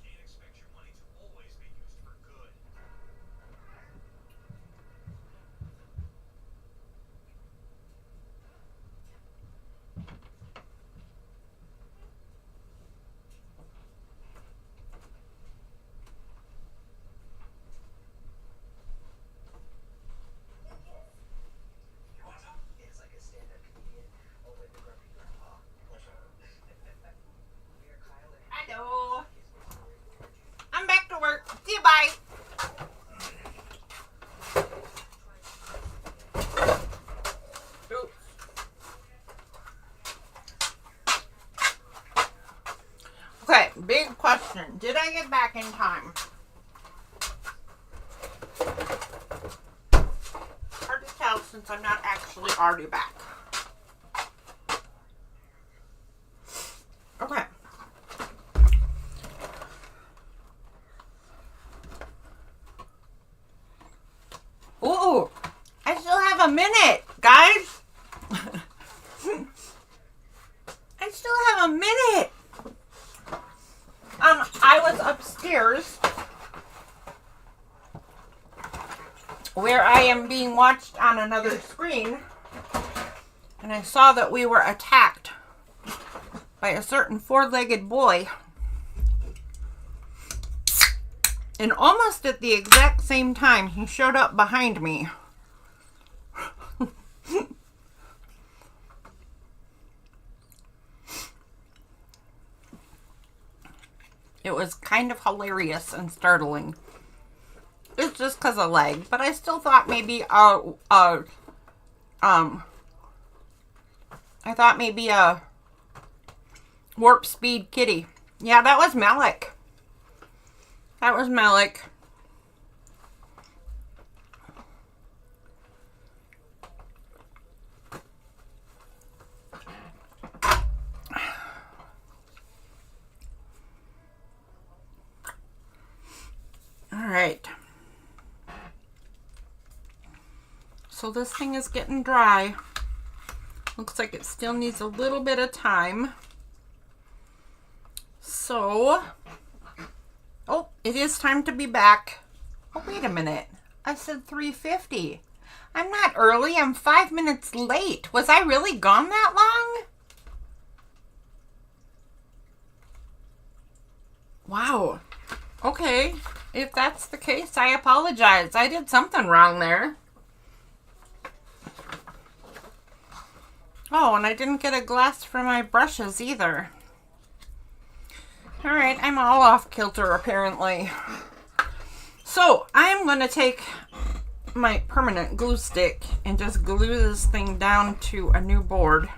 can't expect your money to always be used for good. It's like a stand-up comedian, only the grumpy grandpa. We're Kyle and Hello. his story where I'm back to work. See you, bye. Oops. Okay, big question. Did I get back in time? Hard to tell since I'm not actually already back. Okay. Ooh, I still have a minute, guys. I still have a minute. I was upstairs where I am being watched on another screen, and I saw that we were attacked by a certain four-legged boy. And almost at the exact same time, he showed up behind me. It was kind of hilarious and startling. It's just because of leg, but I still thought maybe I thought maybe a warp speed kitty. Yeah, that was Malik. That was Malik. All right. So this thing is getting dry. Looks like it still needs a little bit of time. So, oh, it is time to be back. Oh, wait a minute. I said 3:50. I'm not early. I'm 5 minutes late. Was I really gone that long? Wow. Okay. If that's the case, I apologize. I did something wrong there. Oh, and I didn't get a glass for my brushes either. All right, I'm all off kilter apparently. So I'm going to take my permanent glue stick and just glue this thing down to a new board.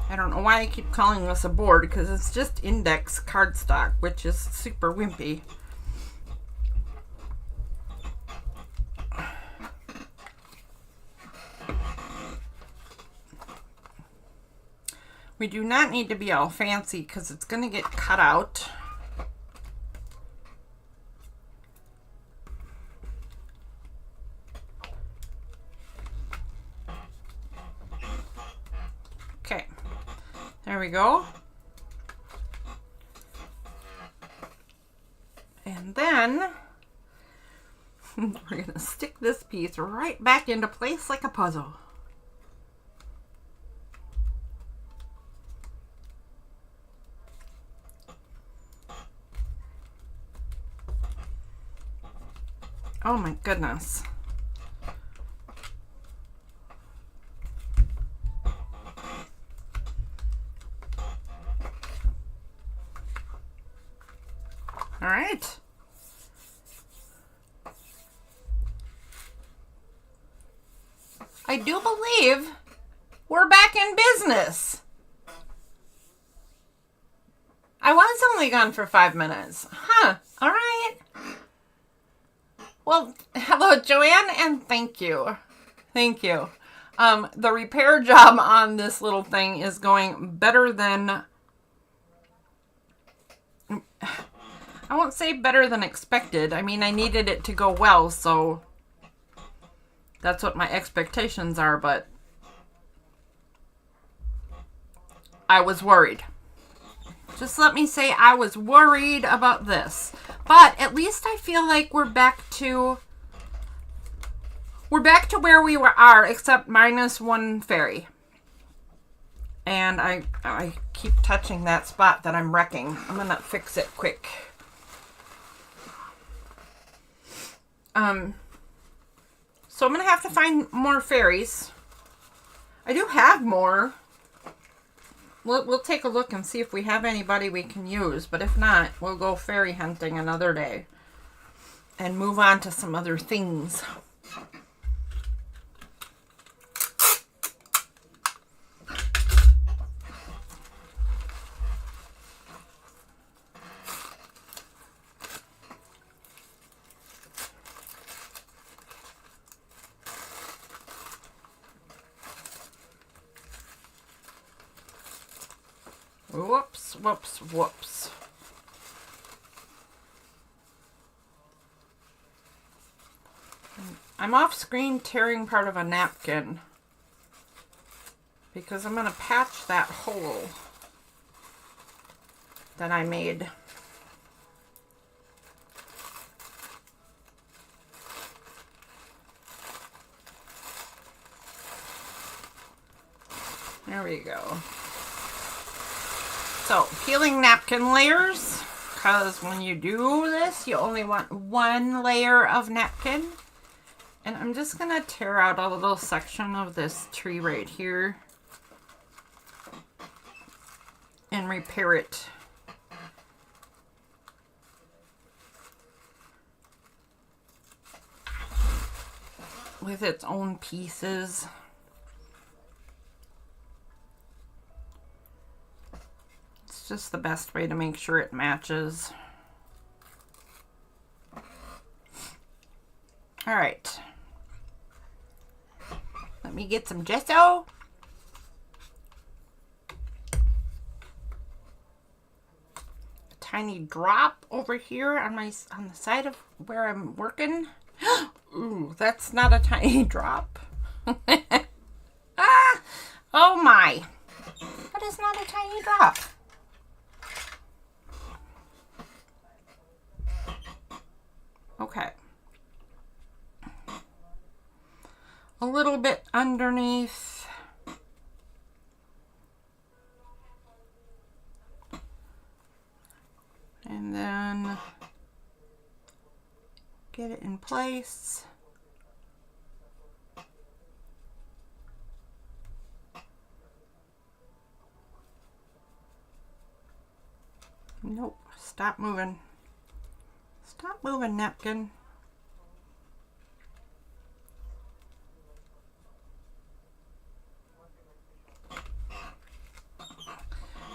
I don't know why I keep calling this a board, because it's just index cardstock, which is super wimpy. We do not need to be all fancy because it's going to get cut out. Okay, there we go. And then we're going to stick this piece right back into place like a puzzle. Oh my goodness. All right. I do believe we're back in business. I was only gone for 5 minutes. Huh. All right. Well, hello, Joanne, and thank you. Thank you. The repair job on this little thing is going better than... I won't say better than expected. I mean, I needed it to go well, so that's what my expectations are, but I was worried. Just let me say I was worried about this. But at least I feel like we're back to where we are, except minus one fairy. And I keep touching that spot that I'm wrecking. I'm gonna fix it quick. So I'm gonna have to find more fairies. I do have more. We'll take a look and see if we have anybody we can use, but if not, we'll go fairy hunting another day and move on to some other things. Whoops, whoops, whoops. I'm off screen tearing part of a napkin because I'm going to patch that hole that I made. There we go. So, peeling napkin layers, because when you do this, you only want one layer of napkin. And I'm just going to tear out a little section of this tree right here and repair it. With its own pieces. It's just the best way to make sure it matches. All right. Let me get some gesso. A tiny drop over here on the side of where I'm working. Ooh, that's not a tiny drop. Ah! Oh my. That is not a tiny drop. Okay. A little bit underneath. And then get it in place. Nope, stop moving. Stop moving, napkin.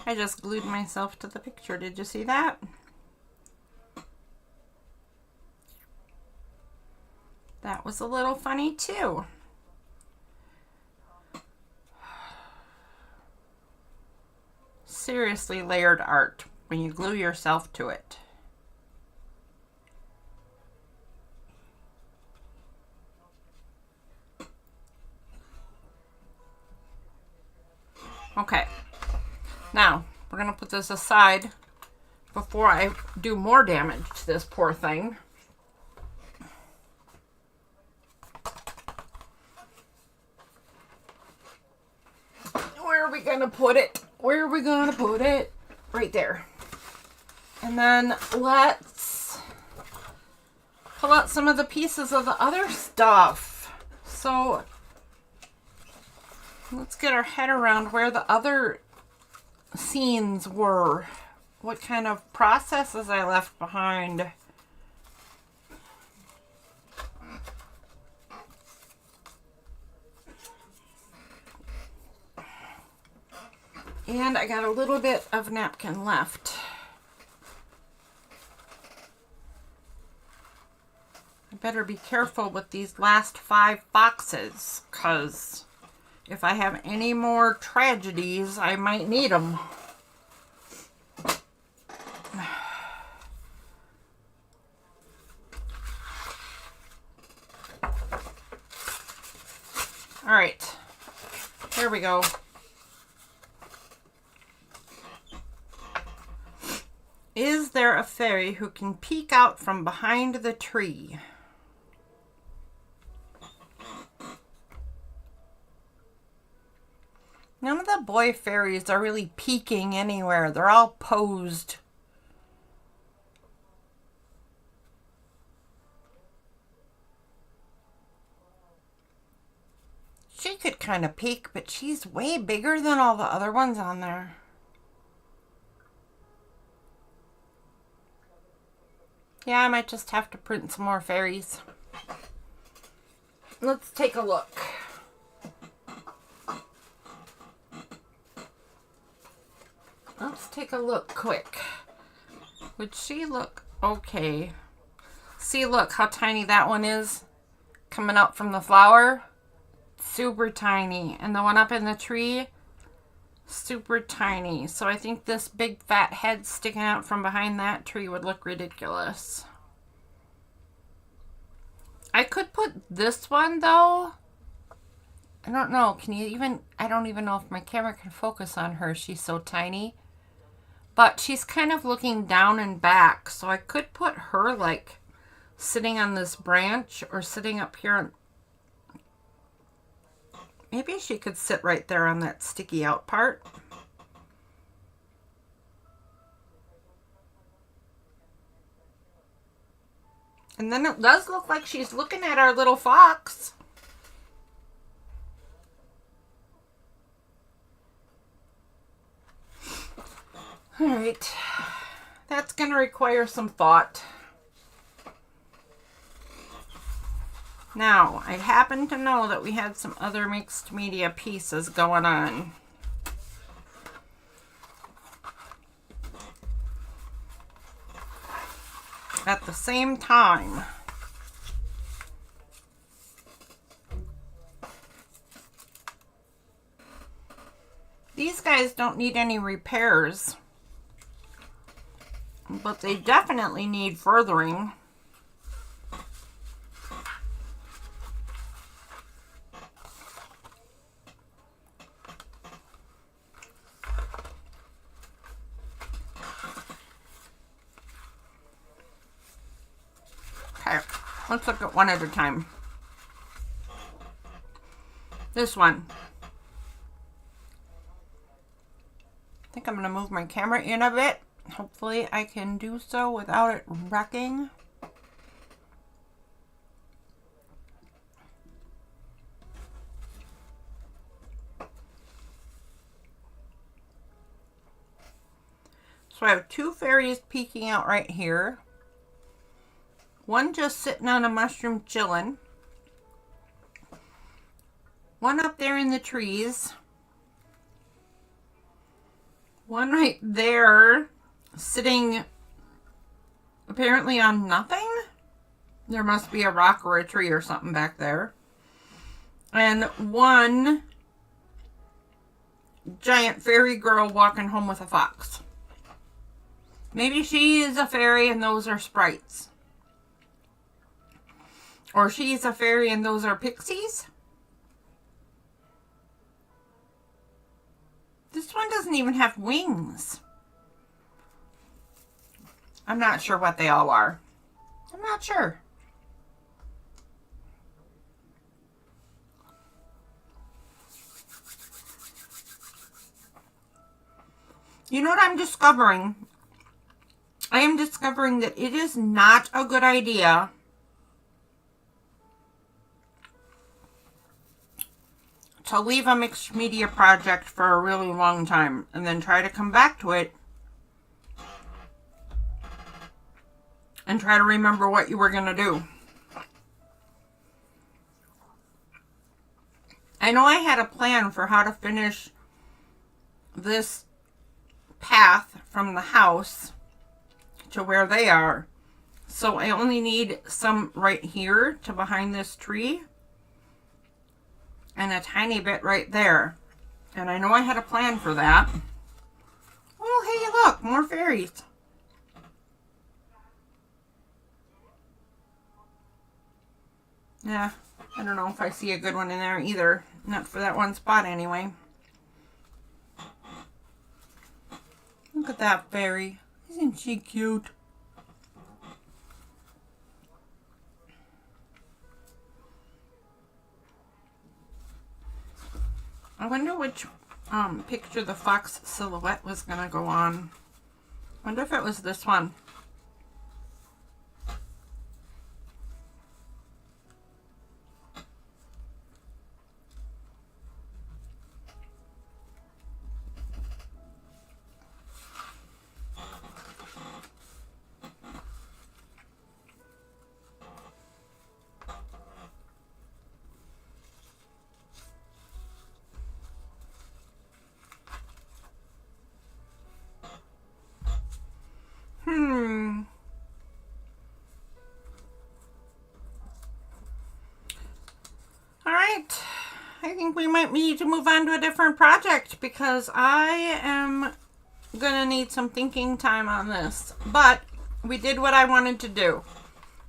I just glued myself to the picture. Did you see that? That was a little funny too. Seriously layered art when you glue yourself to it. Okay, now we're gonna put this aside before I do more damage to this poor thing. Where are we gonna put it? Where are we gonna put it? Right there. And then let's pull out some of the pieces of the other stuff. So let's get our head around where the other scenes were. What kind of processes I left behind. And I got a little bit of napkin left. I better be careful with these last 5 boxes, because if I have any more tragedies, I might need them. All right, here we go. Is there a fairy who can peek out from behind the tree? None of the boy fairies are really peeking anywhere. They're all posed. She could kind of peek, but she's way bigger than all the other ones on there. Yeah, I might just have to print some more fairies. Let's take a look. Let's take a look quick. Would she look okay? See, look how tiny that one is coming out from the flower. Super tiny. And the one up in the tree, super tiny. So I think this big fat head sticking out from behind that tree would look ridiculous. I could put this one though. I don't know. Can you even, I don't even know if my camera can focus on her. She's so tiny. But she's kind of looking down and back. So I could put her like sitting on this branch or sitting up here. Maybe she could sit right there on that sticky out part. And then it does look like she's looking at our little fox. All right, that's going to require some thought. Now, I happen to know that we had some other mixed media pieces going on. At the same time. These guys don't need any repairs, but they definitely need furthering. Okay, let's look at one at a time. This one. I think I'm going to move my camera in a bit. Hopefully I can do so without it wrecking. So I have two fairies peeking out right here. One just sitting on a mushroom chilling. One up there in the trees. One right there sitting apparently on nothing. There must be a rock or a tree or something back there. And one giant fairy girl walking home with a fox. Maybe she is a fairy and those are sprites. Or she's a fairy and those are pixies. This one doesn't even have wings. I'm not sure what they all are. I'm not sure. You know what I'm discovering? I am discovering that it is not a good idea to leave a mixed media project for a really long time and then try to come back to it and try to remember what you were going to do. I know I had a plan for how to finish this path from the house to where they are. So I only need some right here to behind this tree. And a tiny bit right there. And I know I had a plan for that. Oh, hey, look, more fairies. Yeah, I don't know if I see a good one in there either. Not for that one spot anyway. Look at that fairy. Isn't she cute? I wonder which picture the fox silhouette was going to go on. I wonder if it was this one. All right. I think we might need to move on to a different project because I am going to need some thinking time on this. But we did what I wanted to do.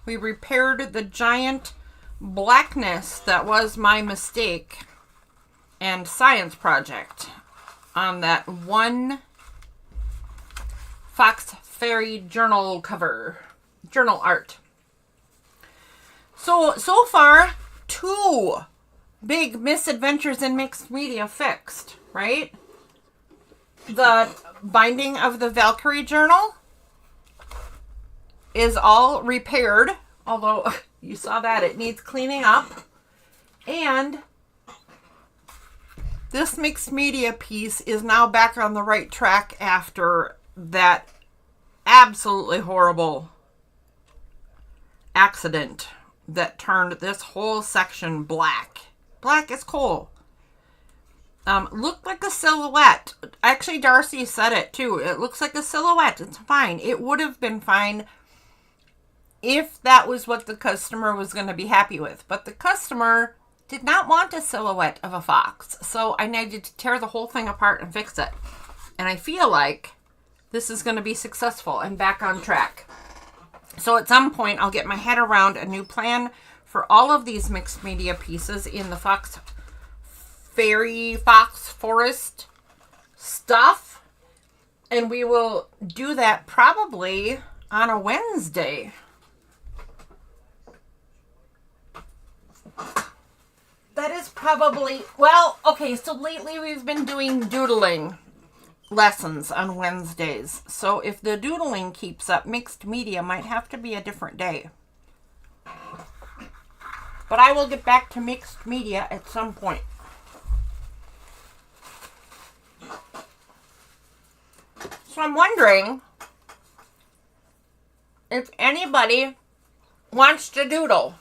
We repaired the giant blackness that was my mistake and science project on that one Fox Fairy journal cover, journal art. So far, 2 big misadventures in mixed media fixed, right? The binding of the Valkyrie journal is all repaired, although you saw that it needs cleaning up. And this mixed media piece is now back on the right track after that absolutely horrible accident that turned this whole section black. Black as coal. Looked like a silhouette. Actually, Darcy said it too. It looks like a silhouette. It's fine. It would have been fine if that was what the customer was going to be happy with. But the customer did not want a silhouette of a fox. So I needed to tear the whole thing apart and fix it. And I feel like this is going to be successful and back on track. So at some point, I'll get my head around a new plan for all of these mixed media pieces in the Fox Forest stuff. And we will do that probably on a Wednesday. That is probably, well, okay, so lately we've been doing doodling lessons on Wednesdays. So if the doodling keeps up, mixed media might have to be a different day. But I will get back to mixed media at some point. So I'm wondering if anybody wants to doodle.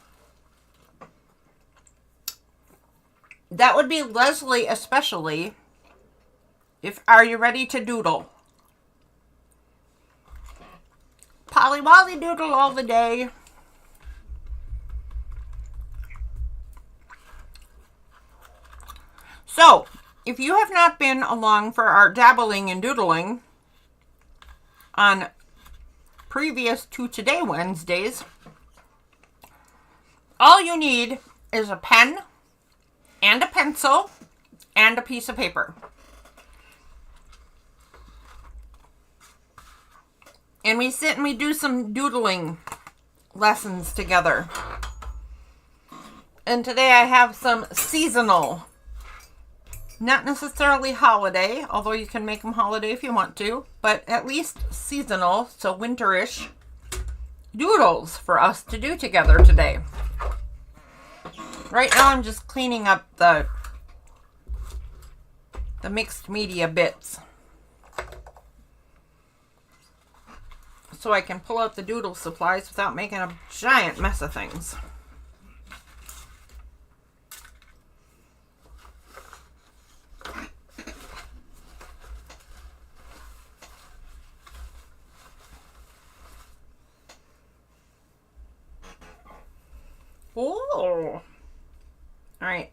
That would be Leslie especially. Are you ready to doodle? Polly Wolly doodle all the day. So, if you have not been along for our dabbling and doodling on previous to today Wednesdays, all you need is a pen and a pencil and a piece of paper. And we sit and we do some doodling lessons together. And today I have some seasonal, not necessarily holiday, although you can make them holiday if you want to, but at least seasonal, so winterish doodles for us to do together today. Right now I'm just cleaning up the mixed media bits, so I can pull out the doodle supplies without making a giant mess of things. Oh, all right.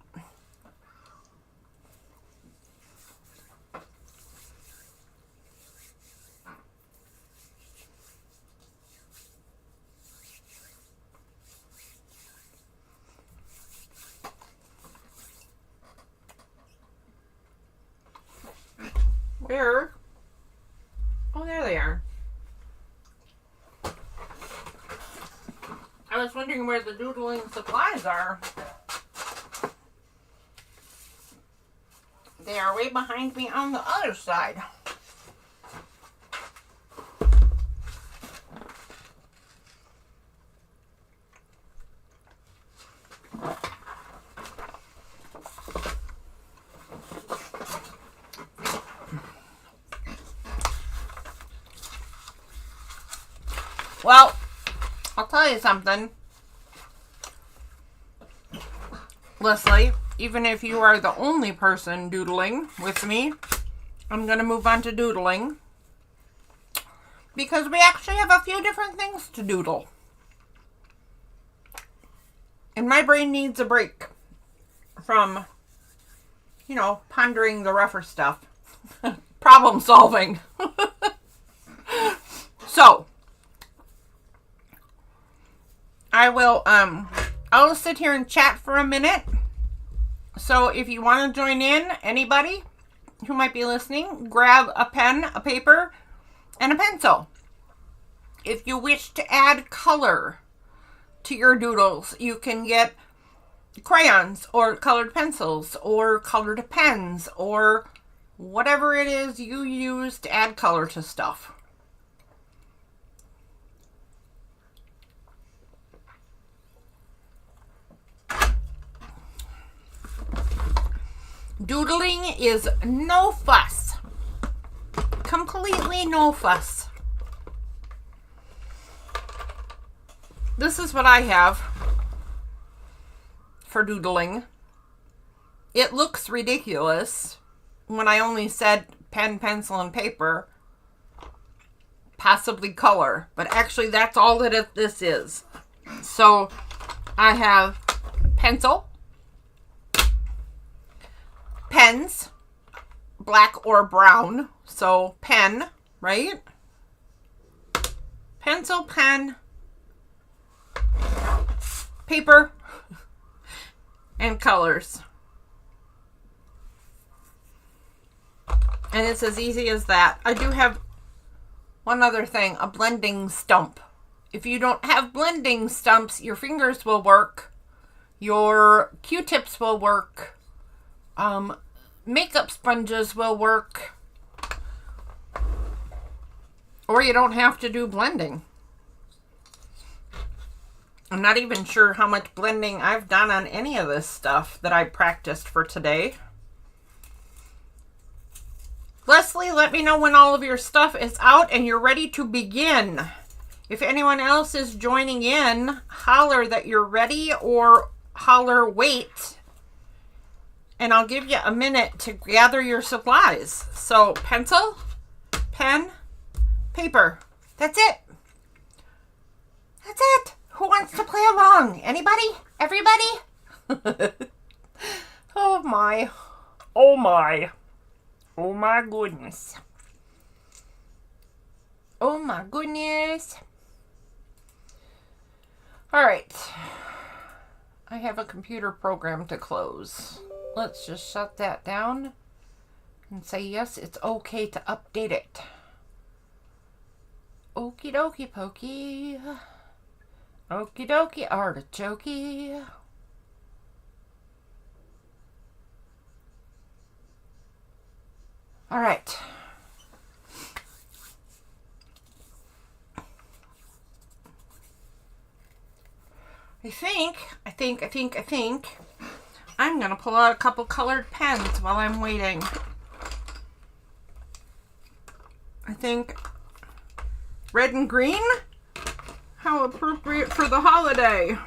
Where? Oh, there they are. I was wondering where the doodling supplies are. They are way behind me on the other side. Well, I'll tell you something, Leslie, even if you are the only person doodling with me, I'm going to move on to doodling because we actually have a few different things to doodle. And my brain needs a break from you know, pondering the rougher stuff. Problem solving. So, I'll sit here and chat for a minute. So if you want to join in, anybody who might be listening, grab a pen, a paper, and a pencil. If you wish to add color to your doodles, you can get crayons or colored pencils or colored pens or whatever it is you use to add color to stuff. Doodling is no fuss. Completely no fuss. This is what I have for doodling. It looks ridiculous when I only said pen, pencil, and paper, possibly color, but actually that's all that this is. So I have pencil, pens, black or brown, so pen, right? Pencil, pen, paper, and colors. And it's as easy as that. I do have one other thing, a blending stump. If you don't have blending stumps, your fingers will work, your Q-tips will work, makeup sponges will work, or you don't have to do blending. I'm not even sure how much blending I've done on any of this stuff that I practiced for today. Leslie, let me know when all of your stuff is out and you're ready to begin. If anyone else is joining in, holler that you're ready or holler wait. And I'll give you a minute to gather your supplies. So pencil, pen, paper. That's it. That's it. Who wants to play along? Anybody? Everybody? Oh my. Oh my. Oh my goodness. Oh my goodness. All right. I have a computer program to close. Let's just shut that down and say yes, it's okay to update it. Okie dokie pokey. Okie dokie artichokey. All right. I think I'm going to pull out a couple colored pens while I'm waiting. I think red and green? How appropriate for the holiday.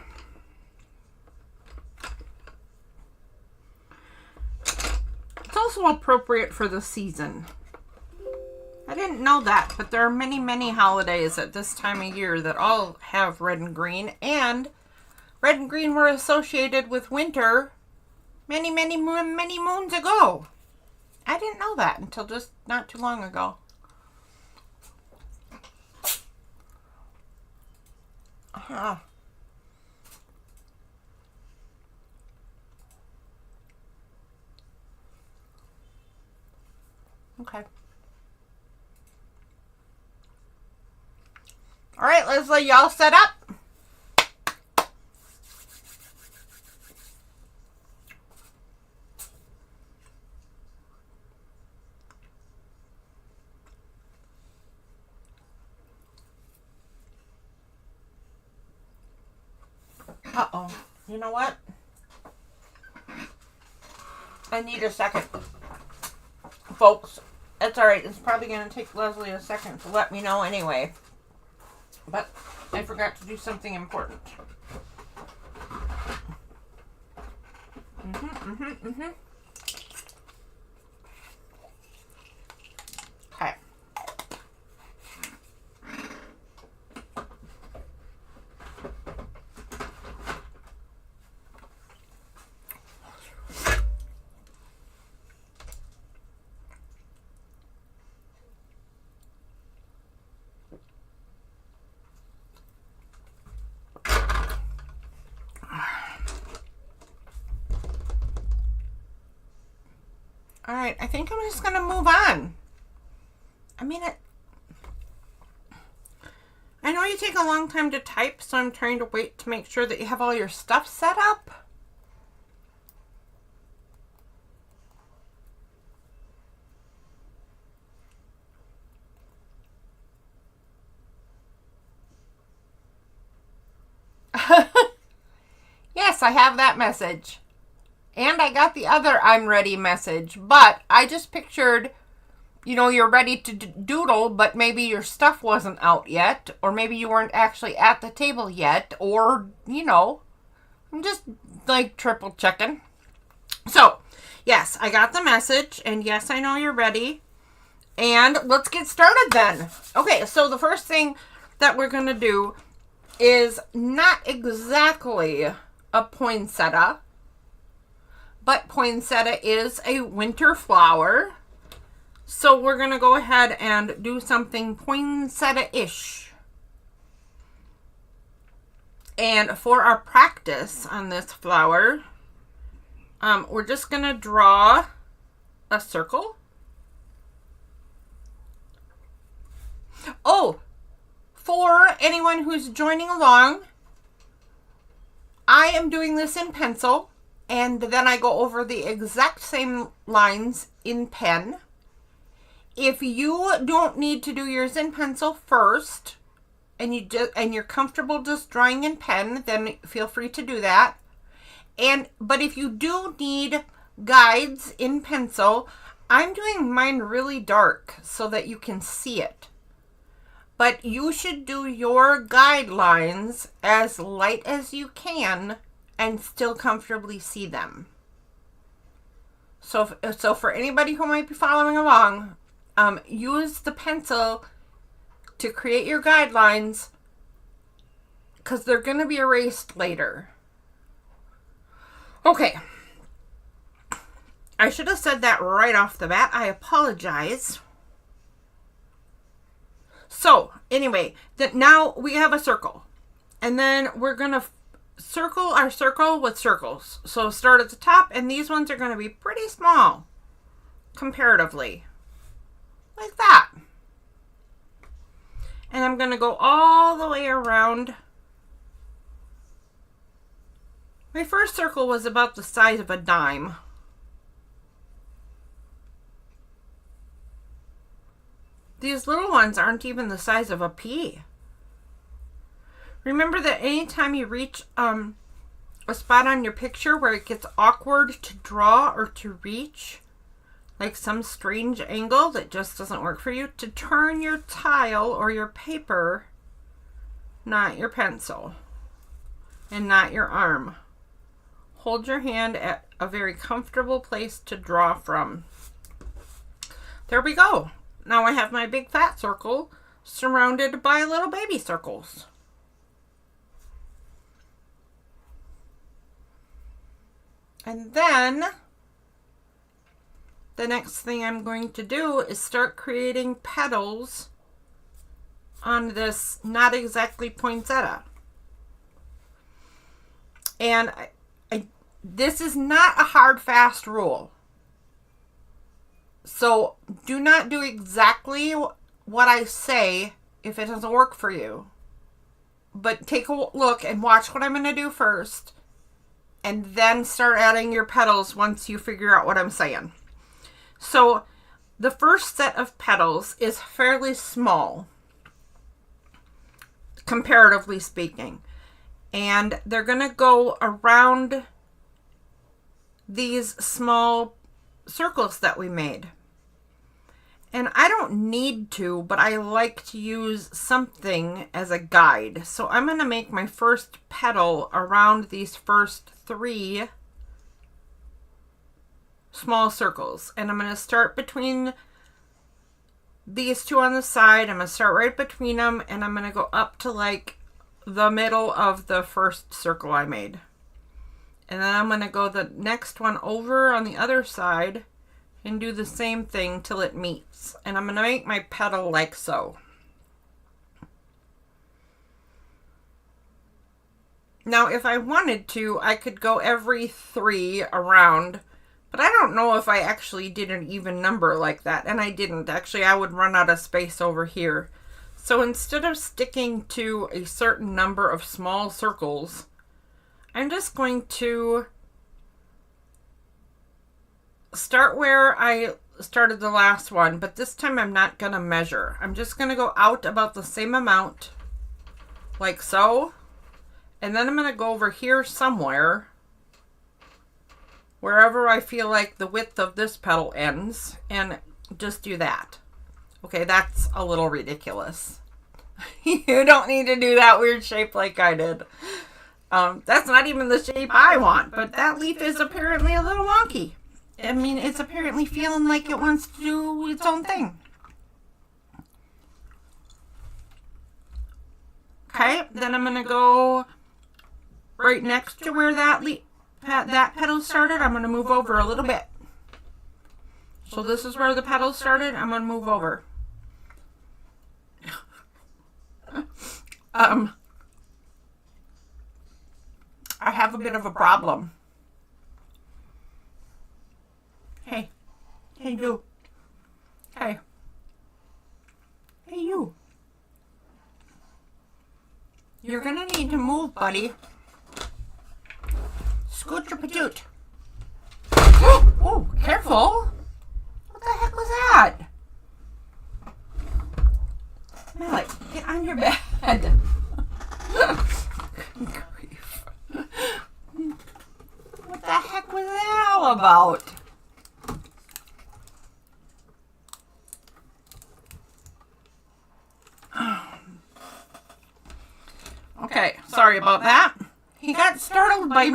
It's also appropriate for the season. I didn't know that, but there are many, many holidays at this time of year that all have red and green, and red and green were associated with winter many, many, many moons ago. I didn't know that until just not too long ago. Okay. All right, Leslie, y'all set up? Uh-oh. You know what? I need a second. Folks, that's alright. It's probably going to take Leslie a second to let me know anyway. But I forgot to do something important. Okay. All right, I think I'm just going to move on. I mean, I know you take a long time to type, so I'm trying to wait to make sure that you have all your stuff set up. Yes, I have that message. And I got the other I'm ready message. But I just pictured, you know, you're ready to doodle, but maybe your stuff wasn't out yet. Or maybe you weren't actually at the table yet. Or, you know, I'm just like triple checking. So, yes, I got the message. And yes, I know you're ready. And let's get started then. Okay, so the first thing that we're going to do is not exactly a poinsettia, but poinsettia is a winter flower. So we're going to go ahead and do something poinsettia-ish. And for our practice on this flower, we're just going to draw a circle. Oh, for anyone who's joining along, I am doing this in pencil, and then I go over the exact same lines in pen. If you don't need to do yours in pencil first, and you're comfortable just drawing in pen, then feel free to do that. But if you do need guides in pencil, I'm doing mine really dark so that you can see it. But you should do your guidelines as light as you can and still comfortably see them. So for anybody who might be following along, use the pencil to create your guidelines because they're going to be erased later. Okay. I should have said that right off the bat. I apologize. So, anyway, now we have a circle. And then we're going to circle our circle with circles. So, start at the top, and these ones are going to be pretty small, comparatively. Like that. And I'm going to go all the way around. My first circle was about the size of a dime. These little ones aren't even the size of a pea. Remember that anytime you reach a spot on your picture where it gets awkward to draw or to reach, like some strange angle that just doesn't work for you, to turn your tile or your paper, not your pencil, and not your arm. Hold your hand at a very comfortable place to draw from. There we go. Now I have my big fat circle surrounded by little baby circles. And then the next thing I'm going to do is start creating petals on this not exactly poinsettia. And this is not a hard, fast rule. So do not do exactly what I say if it doesn't work for you. But take a look and watch what I'm going to do first. And then start adding your petals once you figure out what I'm saying. So the first set of petals is fairly small, comparatively speaking. And they're going to go around these small circles that we made. And I don't need to, but I like to use something as a guide. So I'm going to make my first petal around these first 3 small circles. And I'm going to start between these 2 on the side. I'm going to start right between them, and I'm going to go up to like the middle of the first circle I made. And then I'm going to go the next one over on the other side and do the same thing till it meets. And I'm going to make my petal like so. Now, if I wanted to, I could go every 3 around But I don't know if I actually did an even number like that, and I didn't. Actually, I would run out of space over here. So instead of sticking to a certain number of small circles, I'm just going to start where I started the last one, but this time I'm not going to measure. I'm just going to go out about the same amount, like so, and then I'm going to go over here somewhere, wherever I feel like the width of this petal ends, and just do that. Okay, that's a little ridiculous. You don't need to do that weird shape like I did. That's not even the shape I want, but that leaf is apparently a little wonky. I mean, it's apparently feeling like it wants to do its own thing. Okay, then I'm going to go right next to where that petal started. I'm going to move over a little bit. So this is where the petal started. I'm going to move over. I have a bit of a problem. Hey. Hey, you. Hey. Hey, you. You're gonna need to move, buddy. Scoot your patoot. Oh, careful. What the heck was that? Malik, get on your bed. Grief. What the heck was that all about? Okay, sorry about that. He got startled by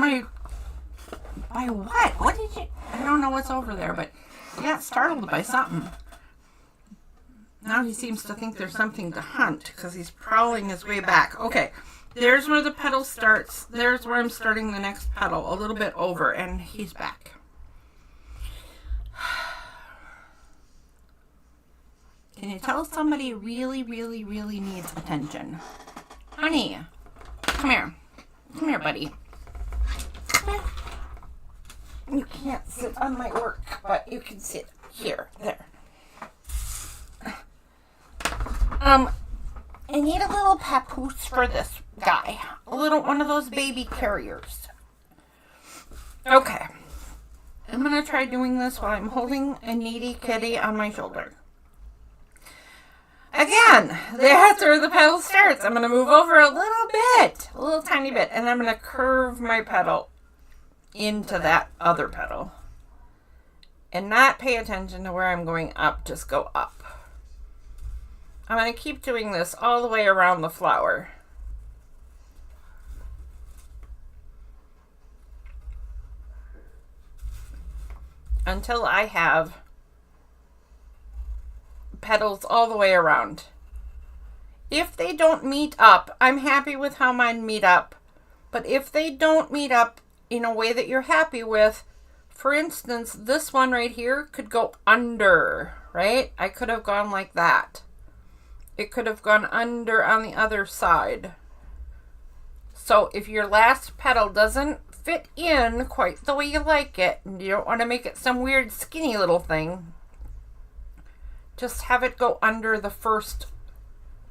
by what? What did you... I don't know what's over there, but he got startled by something. Now he seems to think there's something to hunt because he's prowling his way back. Okay, there's where the petal starts. There's where I'm starting the next petal, a little bit over, and he's back. Can you tell somebody really, really, really needs attention? Honey, come here. Come here, buddy. Come here. You can't sit on my work, but you can sit here. There. I need a little papoose for this guy. One of those baby carriers. Okay. I'm going to try doing this while I'm holding a needy kitty on my shoulder. Again, that's where the petal starts. I'm going to move over a little bit, a little tiny bit, and I'm going to curve my petal into that other petal. And not pay attention to where I'm going up, just go up. I'm going to keep doing this all the way around the flower. Until I have petals all the way around. If they don't meet up, I'm happy with how mine meet up. But if they don't meet up in a way that you're happy with, for instance, this one right here could go under, right? I could have gone like that. It could have gone under on the other side. So if your last petal doesn't fit in quite the way you like it, and you don't want to make it some weird skinny little thing, just have it go under the first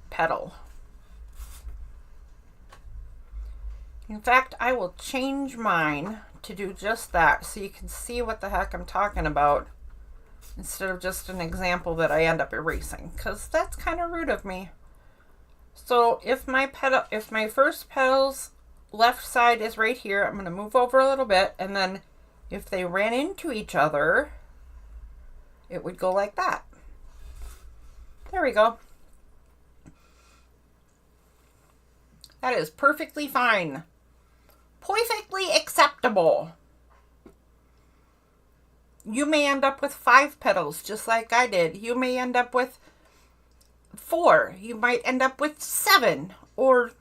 petal. In fact, I will change mine to do just that so you can see what the heck I'm talking about instead of just an example that I end up erasing, because that's kind of rude of me. So if my first petal's left side is right here, I'm going to move over a little bit, and then if they ran into each other, it would go like that. There we go. That is perfectly fine. Perfectly acceptable. You may end up with 5 petals, just like I did. You may end up with 4. You might end up with 7. Or,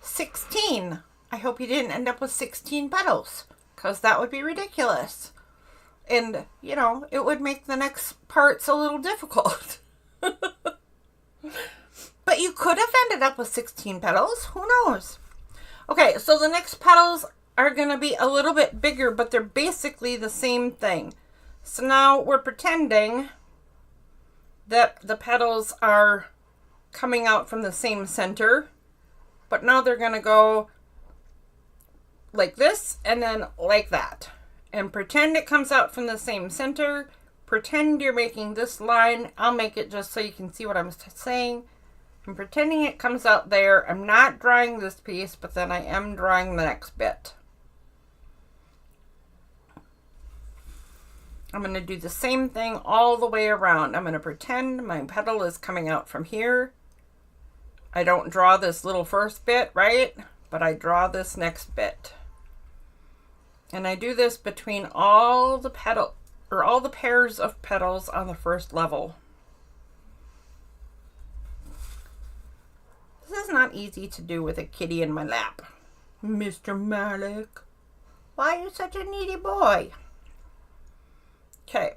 16. I hope you didn't end up with 16 petals, because that would be ridiculous. And, it would make the next parts a little difficult. But you could have ended up with 16 petals. Who knows? Okay, so the next petals are going to be a little bit bigger, but they're basically the same thing. So now we're pretending that the petals are coming out from the same center, but now they're going to go like this and then like that. And pretend it comes out from the same center. Pretend you're making this line. I'll make it just so you can see what I'm saying. I'm pretending it comes out there. I'm not drawing this piece, but then I am drawing the next bit. I'm going to do the same thing all the way around. I'm going to pretend my petal is coming out from here. I don't draw this little first bit, right? But I draw this next bit. And I do this between all the all the pairs of petals on the first level. This is not easy to do with a kitty in my lap. Mr. Malik, why are you such a needy boy? Okay.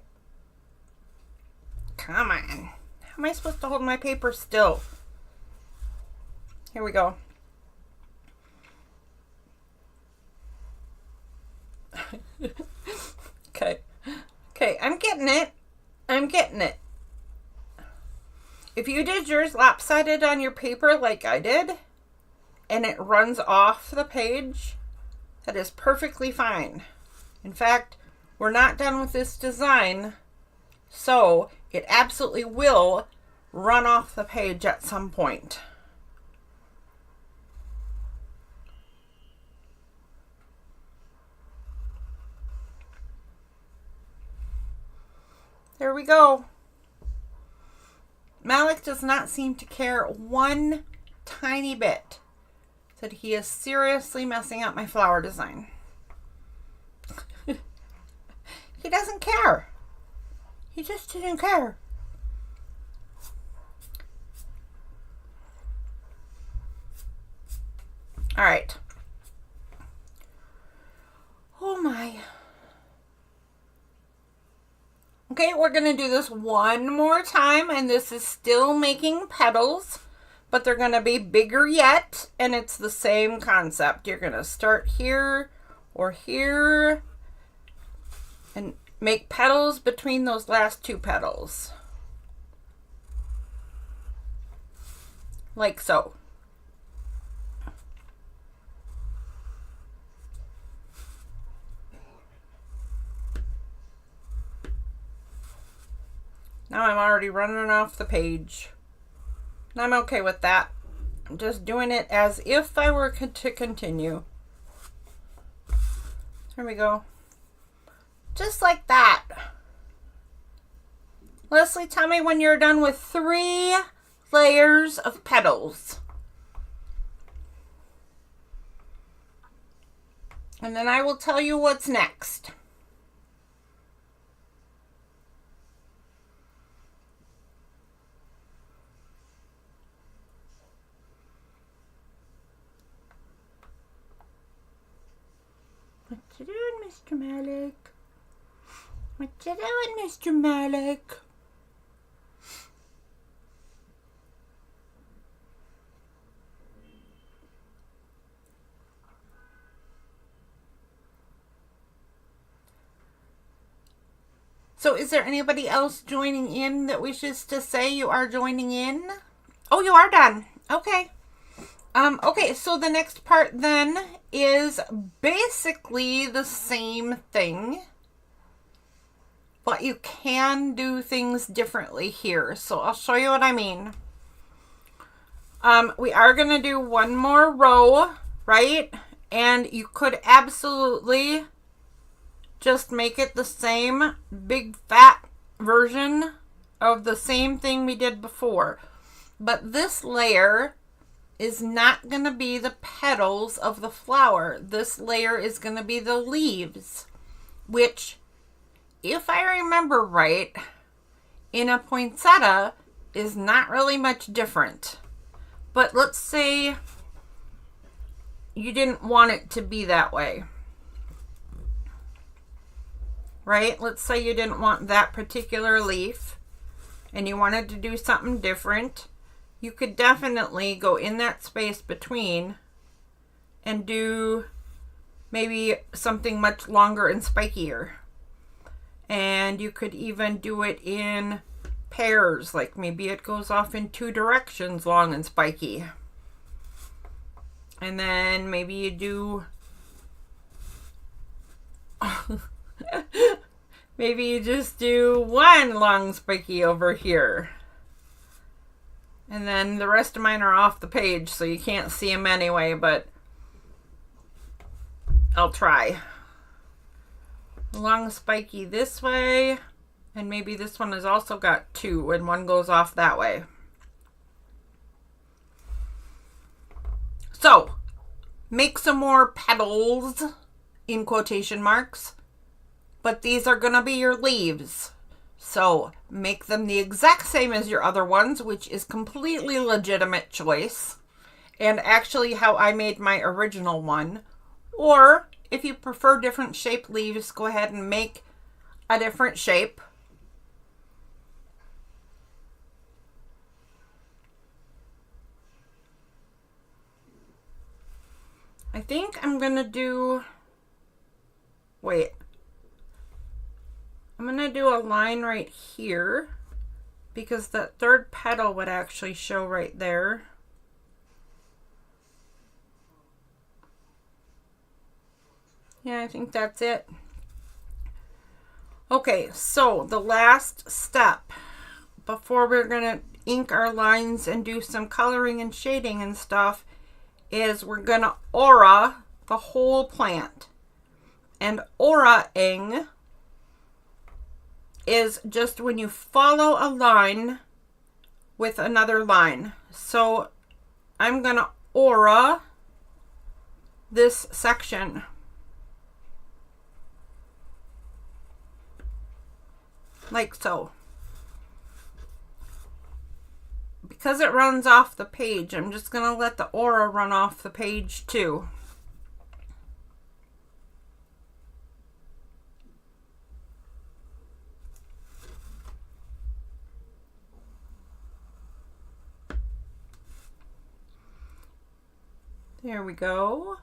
Come on. How am I supposed to hold my paper still? Here we go. Okay. Okay, I'm getting it. I'm getting it. If you did yours lopsided on your paper like I did, and it runs off the page, that is perfectly fine. In fact, we're not done with this design, so it absolutely will run off the page at some point. There we go. Malik does not seem to care one tiny bit that he is seriously messing up my flower design. He doesn't care. He just didn't care. All right. Oh my. Okay, we're going to do this one more time, and this is still making petals, but they're going to be bigger yet, and it's the same concept. You're going to start here or here and make petals between those last two petals. Like so. Now I'm already running off the page. And I'm okay with that. I'm just doing it as if I were to continue. There we go. Just like that. Leslie, tell me when you're done with 3 layers of petals. And then I will tell you what's next. What you doing, Mr. Malik? What you doing, Mr. Malik? So is there anybody else joining in that wishes to say you are joining in? Oh, you are done. Okay. Okay, so the next part then is basically the same thing, but you can do things differently here. So I'll show you what I mean. We are going to do one more row, right? And you could absolutely just make it the same big fat version of the same thing we did before. But this layer is not going to be the petals of the flower. This layer is going to be the leaves, which, if I remember right, in a poinsettia is not really much different. But let's say you didn't want it to be that way. Right? Let's say you didn't want that particular leaf and you wanted to do something different. You could definitely go in that space between and do maybe something much longer and spikier. And you could even do it in pairs, like maybe it goes off in 2 directions, long and spiky. And then maybe you do maybe you just do 1 long spiky over here. And then the rest of mine are off the page, so you can't see them anyway, but I'll try. Long spiky this way, and maybe this one has also got 2 and 1 goes off that way. So, make some more petals in quotation marks, but these are gonna be your leaves. So make them the exact same as your other ones, which is completely legitimate choice, and actually how I made my original one. Or if you prefer different shaped leaves, go ahead and make a different shape. I think I'm gonna do, I'm going to do a line right here because that 3rd petal would actually show right there. Yeah, I think that's it. Okay, so the last step before we're going to ink our lines and do some coloring and shading and stuff is we're going to aura the whole plant. And auraing is just when you follow a line with another line. So I'm going to aura this section. Like so. Because it runs off the page, I'm just going to let the aura run off the page too. There we go.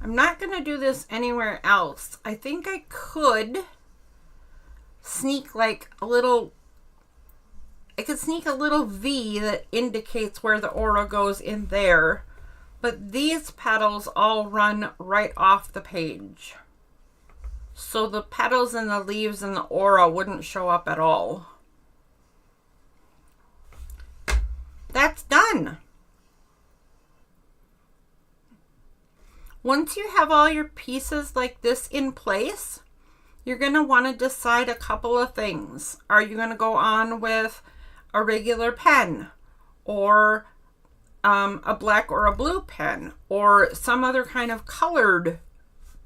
I'm not going to do this anywhere else. I think I could sneak like a little, I could sneak a little V that indicates where the aura goes in there. But these petals all run right off the page. So the petals and the leaves and the aura wouldn't show up at all. That's done. Once you have all your pieces like this in place, you're going to want to decide a couple of things. Are you going to go on with a regular pen, or a black or a blue pen, or some other kind of colored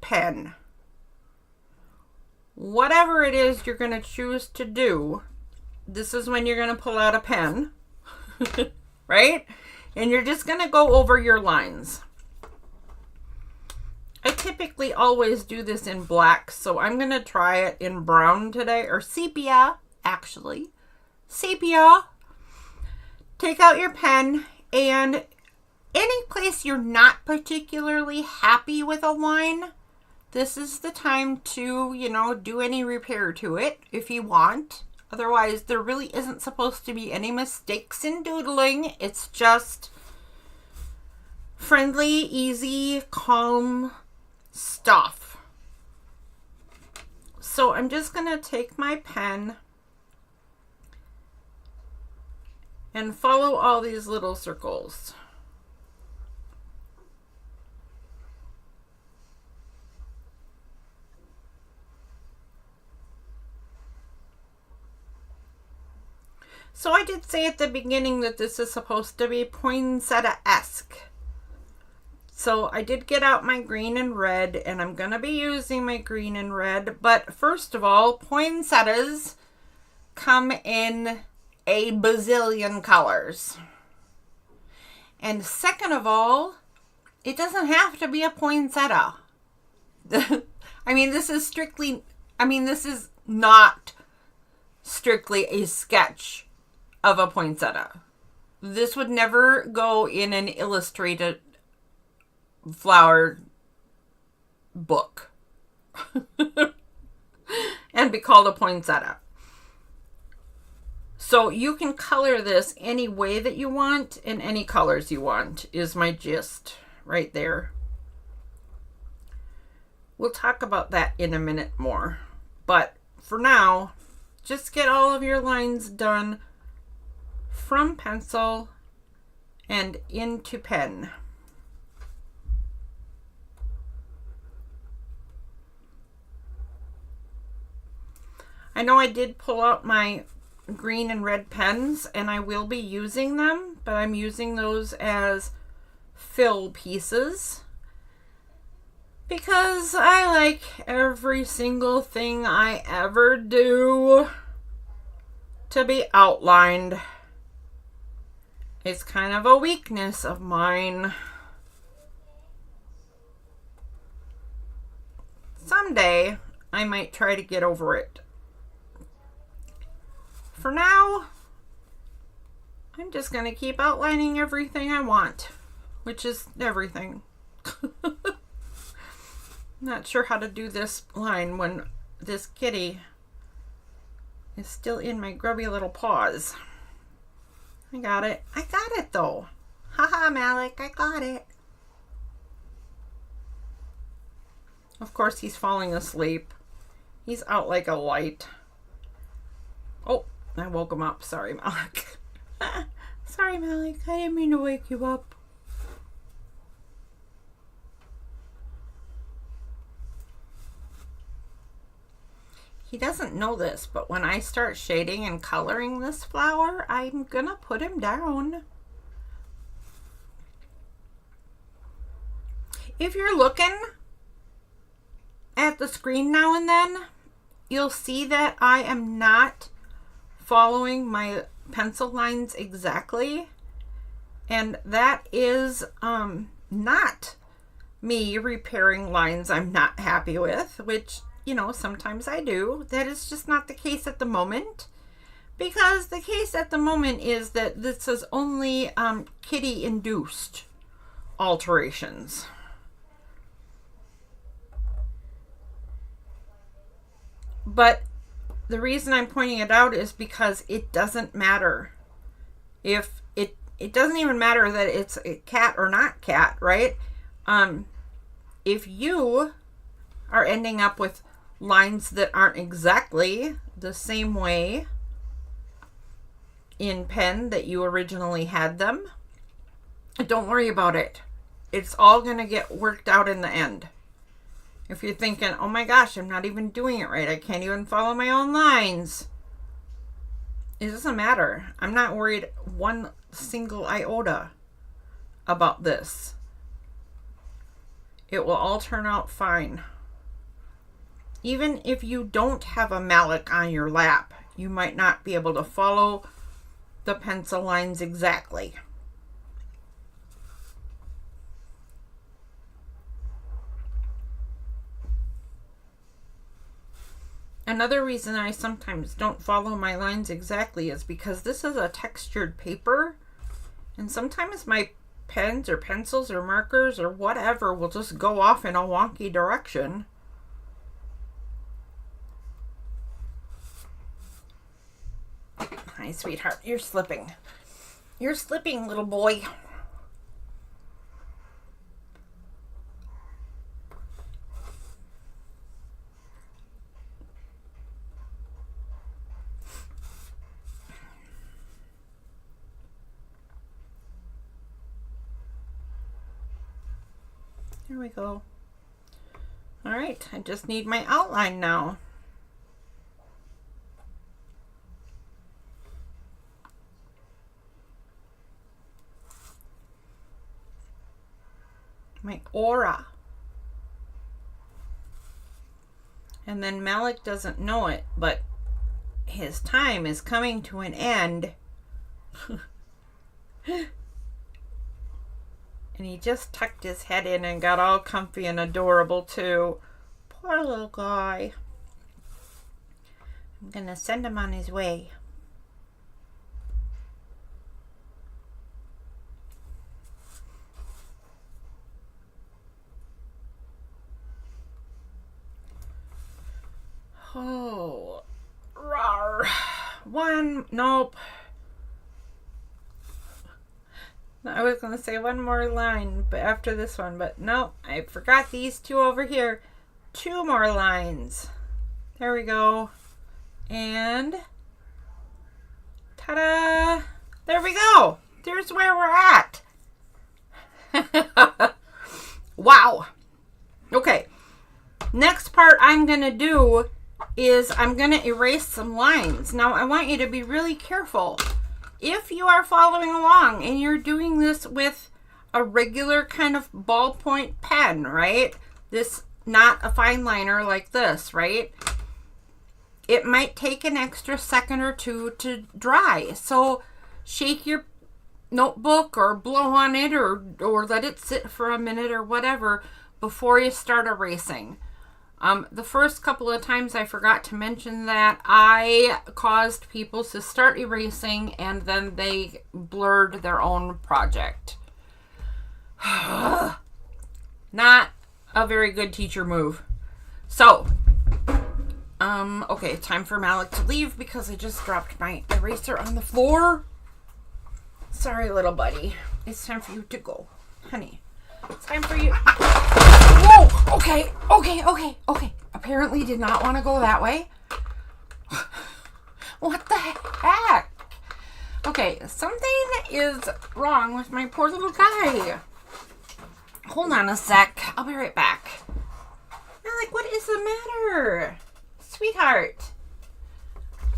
pen? Whatever it is you're going to choose to do, this is when you're going to pull out a pen, right? And you're just going to go over your lines. I typically always do this in black, so I'm going to try it in brown today, or sepia, actually. Sepia. Take out your pen, and any place you're not particularly happy with a line, this is the time to, do any repair to it if you want. Otherwise, there really isn't supposed to be any mistakes in doodling. It's just friendly, easy, calm stuff. So I'm just going to take my pen and follow all these little circles. So I did say at the beginning that this is supposed to be poinsettia-esque. So I did get out my green and red, and I'm going to be using my green and red. But first of all, poinsettias come in a bazillion colors. And second of all, it doesn't have to be a poinsettia. This is not strictly a sketch of a poinsettia. This would never go in an illustrated flower book and be called a poinsettia. So you can color this any way that you want and any colors you want is my gist right there. We'll talk about that in a minute more. But for now, just get all of your lines done from pencil and into pen. I know I did pull out my green and red pens and I will be using them, but I'm using those as fill pieces because I like every single thing I ever do to be outlined. It's kind of a weakness of mine. Someday I might try to get over it. For now, I'm just going to keep outlining everything I want, which is everything. Not sure how to do this line when this kitty is still in my grubby little paws. I got it. I got it though. Haha, Malik, I got it. Of course, he's falling asleep. He's out like a light. Oh, I woke him up. Sorry, Malik. Sorry, Malik. I didn't mean to wake you up. He doesn't know this, but when I start shading and coloring this flower, I'm gonna put him down. If you're looking at the screen now and then, you'll see that I am not following my pencil lines exactly. And that is not me repairing lines I'm not happy with, which, you know, sometimes I do. That is just not the case at the moment. Because the case at the moment is that this is only kitty-induced alterations. But the reason I'm pointing it out is because it doesn't matter. If it doesn't even matter that it's a cat or not cat, right? If you are ending up with lines that aren't exactly the same way in pen that you originally had them, don't worry about it. It's all going to get worked out in the end. If you're thinking, oh my gosh, I'm not even doing it right, I can't even follow my own lines, it doesn't matter. I'm not worried one single iota about this. It will all turn out fine. Even if you don't have a Malik on your lap, you might not be able to follow the pencil lines exactly. Another reason I sometimes don't follow my lines exactly is because this is a textured paper, and sometimes my pens or pencils or markers or whatever will just go off in a wonky direction. Hi, sweetheart. You're slipping. You're slipping, little boy. There we go. All right, I just need my outline now. My aura. And then Malik doesn't know it, but his time is coming to an end. And he just tucked his head in and got all comfy and adorable too. Poor little guy. I'm gonna send him on his way. Oh, rawr. One, nope. I was going to say one more line, but after this one, but no, I forgot these two over here. 2 more lines. There we go. And ta-da! There we go. There's where we're at. Wow. Okay. Next part I'm going to do is I'm going to erase some lines. Now, I want you to be really careful. If you are following along and you're doing this with a regular kind of ballpoint pen, right? This, not a fine liner like this, right? It might take an extra second or two to dry. So shake your notebook or blow on it or let it sit for a minute or whatever before you start erasing. The first couple of times I forgot to mention that I caused people to start erasing and then they blurred their own project. Not a very good teacher move. So, okay, time for Malik to leave because I just dropped my eraser on the floor. Sorry, little buddy. It's time for you to go, honey. It's time for you. Whoa! Okay. Apparently did not want to go that way. What the heck? Okay, something is wrong with my poor little guy. Hold on a sec. I'll be right back. Alec, what is the matter? Sweetheart.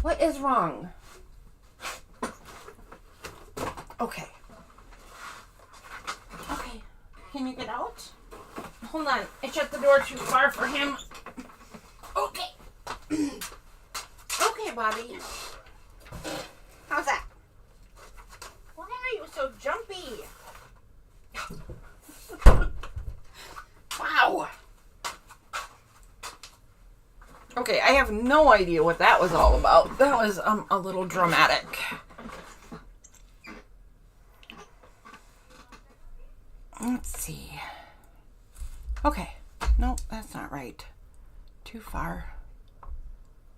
What is wrong? Okay. Can you get out? Hold on. I shut the door too far for him. Okay. Okay, Bobby. How's that? Why are you so jumpy? Wow. Okay, I have no idea what that was all about. That was a little dramatic. Let's see. Okay. No, that's not right. Too far.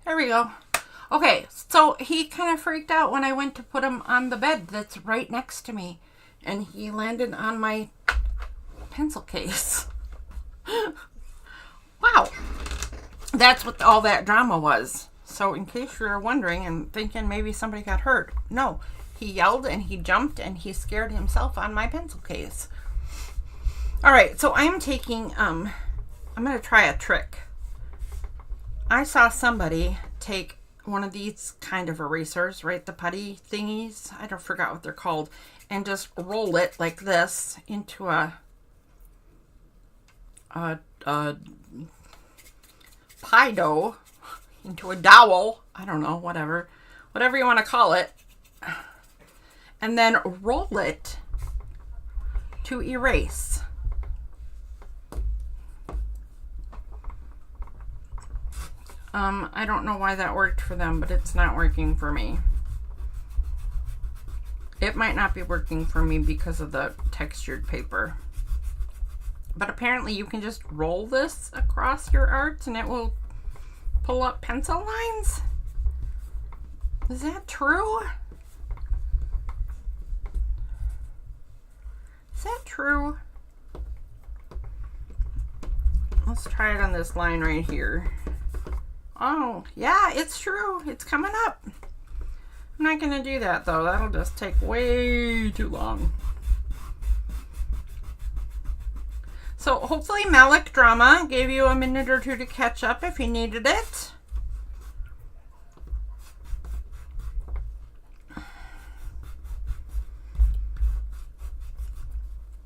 There we go. Okay, so he kind of freaked out when I went to put him on the bed that's right next to me. And he landed on my pencil case. Wow. That's what all that drama was. So in case you're wondering and thinking maybe somebody got hurt. No. He yelled and he jumped and he scared himself on my pencil case. All right, so I'm taking, I'm going to try a trick. I saw somebody take one of these kind of erasers, right? The putty thingies. I don't forget what they're called. And just roll it like this into a pie dough, into a dowel. I don't know, whatever you want to call it. And then roll it to erase. I don't know why that worked for them, but it's not working for me. It might not be working for me because of the textured paper. But apparently you can just roll this across your art and it will pull up pencil lines. Is that true? Is that true? Let's try it on this line right here. Oh, yeah, it's true. It's coming up. I'm not going to do that, though. That'll just take way too long. So, hopefully Malik Drama gave you a minute or two to catch up if you needed it.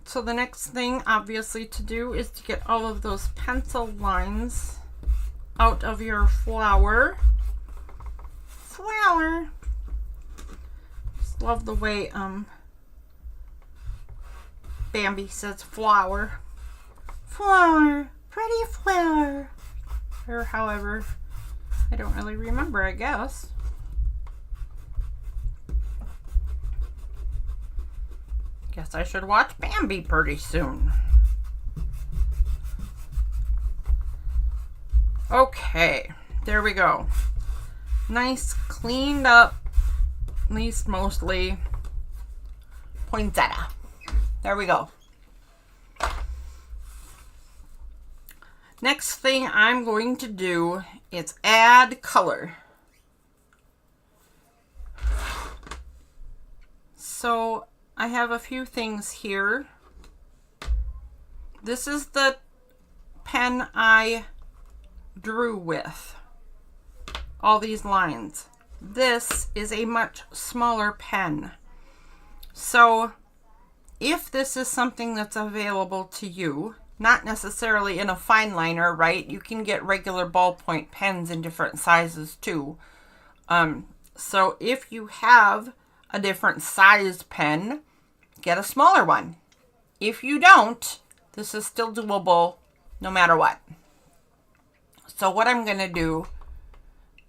So, the next thing, obviously, to do is to get all of those pencil lines out of your flower. Just love the way Bambi says flower. Flower, pretty flower. Or however I don't really remember, I guess. Guess I should watch Bambi pretty soon. Okay, there we go. Nice, cleaned up, at least mostly, poinsettia. There we go. Next thing I'm going to do is add color. So I have a few things here. This is the pen I drew with all these lines. This is a much smaller pen. So if this is something that's available to you, not necessarily in a fine liner, right? You can get regular ballpoint pens in different sizes too. So if you have a different size pen, get a smaller one. If you don't, this is still doable no matter what. So what I'm going to do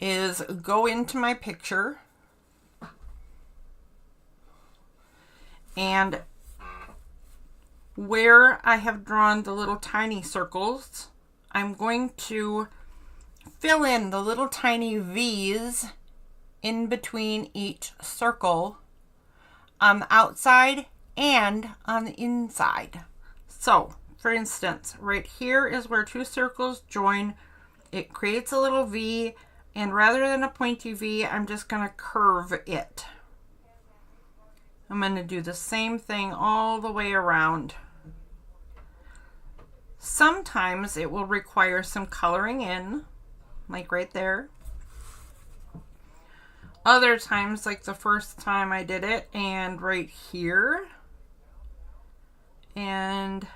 is go into my picture and where I have drawn the little tiny circles, I'm going to fill in the little tiny V's in between each circle on the outside and on the inside. So, for instance, right here is where two circles join. It creates a little V, and rather than a pointy V, I'm just going to curve it. I'm going to do the same thing all the way around. Sometimes it will require some coloring in, like right there. Other times, like the first time I did it, and right here, and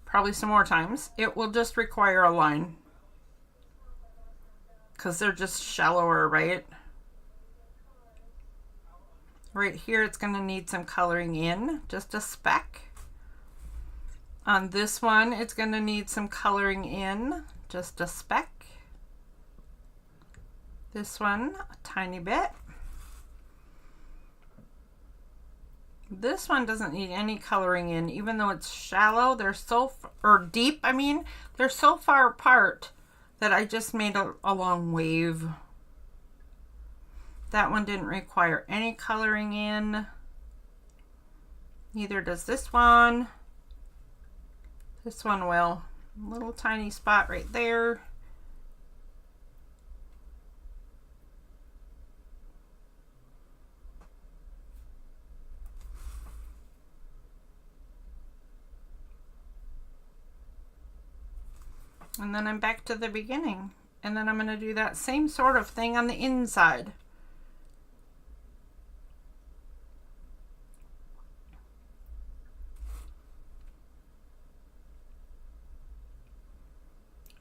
probably some more times, it will just require a line because they're just shallower, right? Right here, it's going to need some coloring in, just a speck. On this one, it's going to need some coloring in, just a speck. This one, a tiny bit. This one doesn't need any coloring in, even though it's shallow. They're so, or deep, I mean, they're so far apart that I just made a long wave. That one didn't require any coloring in. Neither does this one. This one will. A little tiny spot right there. And then I'm back to the beginning. And then I'm going to do that same sort of thing on the inside.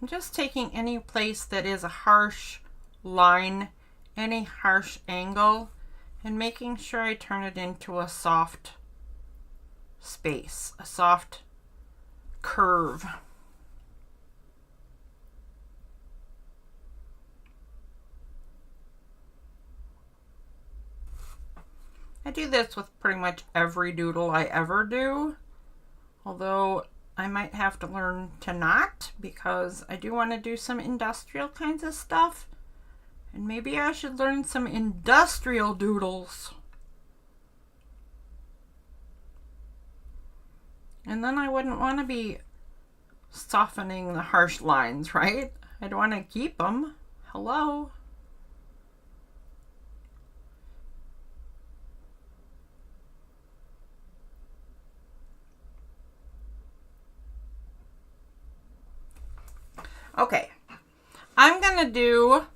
I'm just taking any place that is a harsh line, any harsh angle, and making sure I turn it into a soft space, a soft curve. I do this with pretty much every doodle I ever do, although I might have to learn to not, because I do want to do some industrial kinds of stuff, and maybe I should learn some industrial doodles. And then I wouldn't want to be softening the harsh lines, right? I'd want to keep them. Hello? Okay, I'm going to do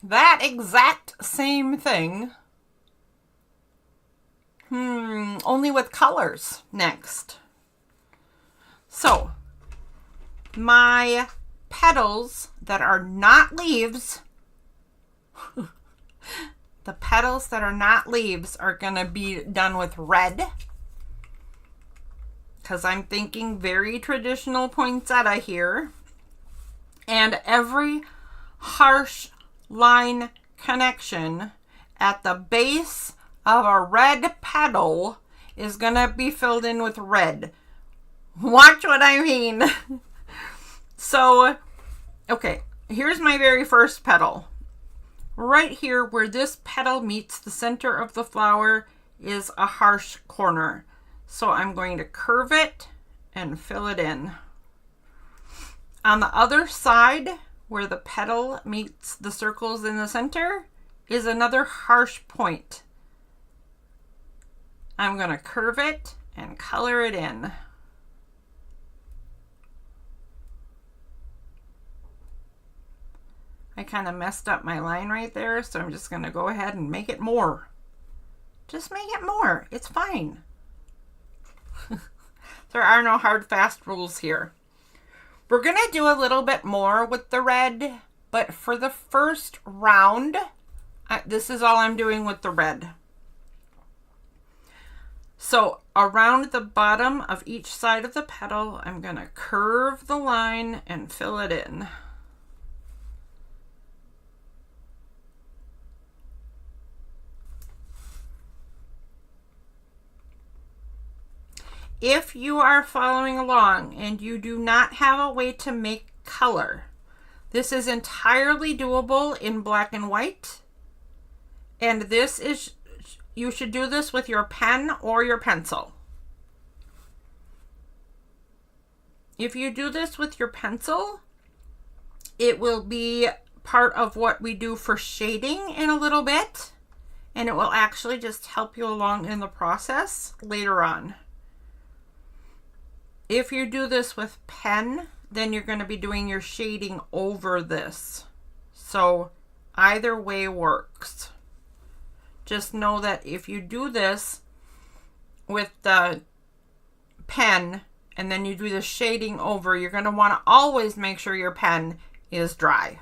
that exact same thing, only with colors next. So, my petals that are not leaves, the petals that are not leaves are going to be done with red, because I'm thinking very traditional poinsettia here. And every harsh line connection at the base of a red petal is going to be filled in with red. Watch what I mean. So, okay, here's my very first petal. Right here where this petal meets the center of the flower is a harsh corner. So I'm going to curve it and fill it in. On the other side, where the petal meets the circles in the center, is another harsh point. I'm going to curve it and color it in. I kind of messed up my line right there, so I'm just going to go ahead and make it more. Just make it more. It's fine. There are no hard, fast rules here. We're going to do a little bit more with the red, but for the first round, this is all I'm doing with the red. So around the bottom of each side of the petal, I'm going to curve the line and fill it in. If you are following along and you do not have a way to make color, this is entirely doable in black and white. And this is, you should do this with your pen or your pencil. If you do this with your pencil, it will be part of what we do for shading in a little bit, and it will actually just help you along in the process later on. If you do this with pen, then you're going to be doing your shading over this. So either way works. Just know that if you do this with the pen and then you do the shading over, you're going to want to always make sure your pen is dry.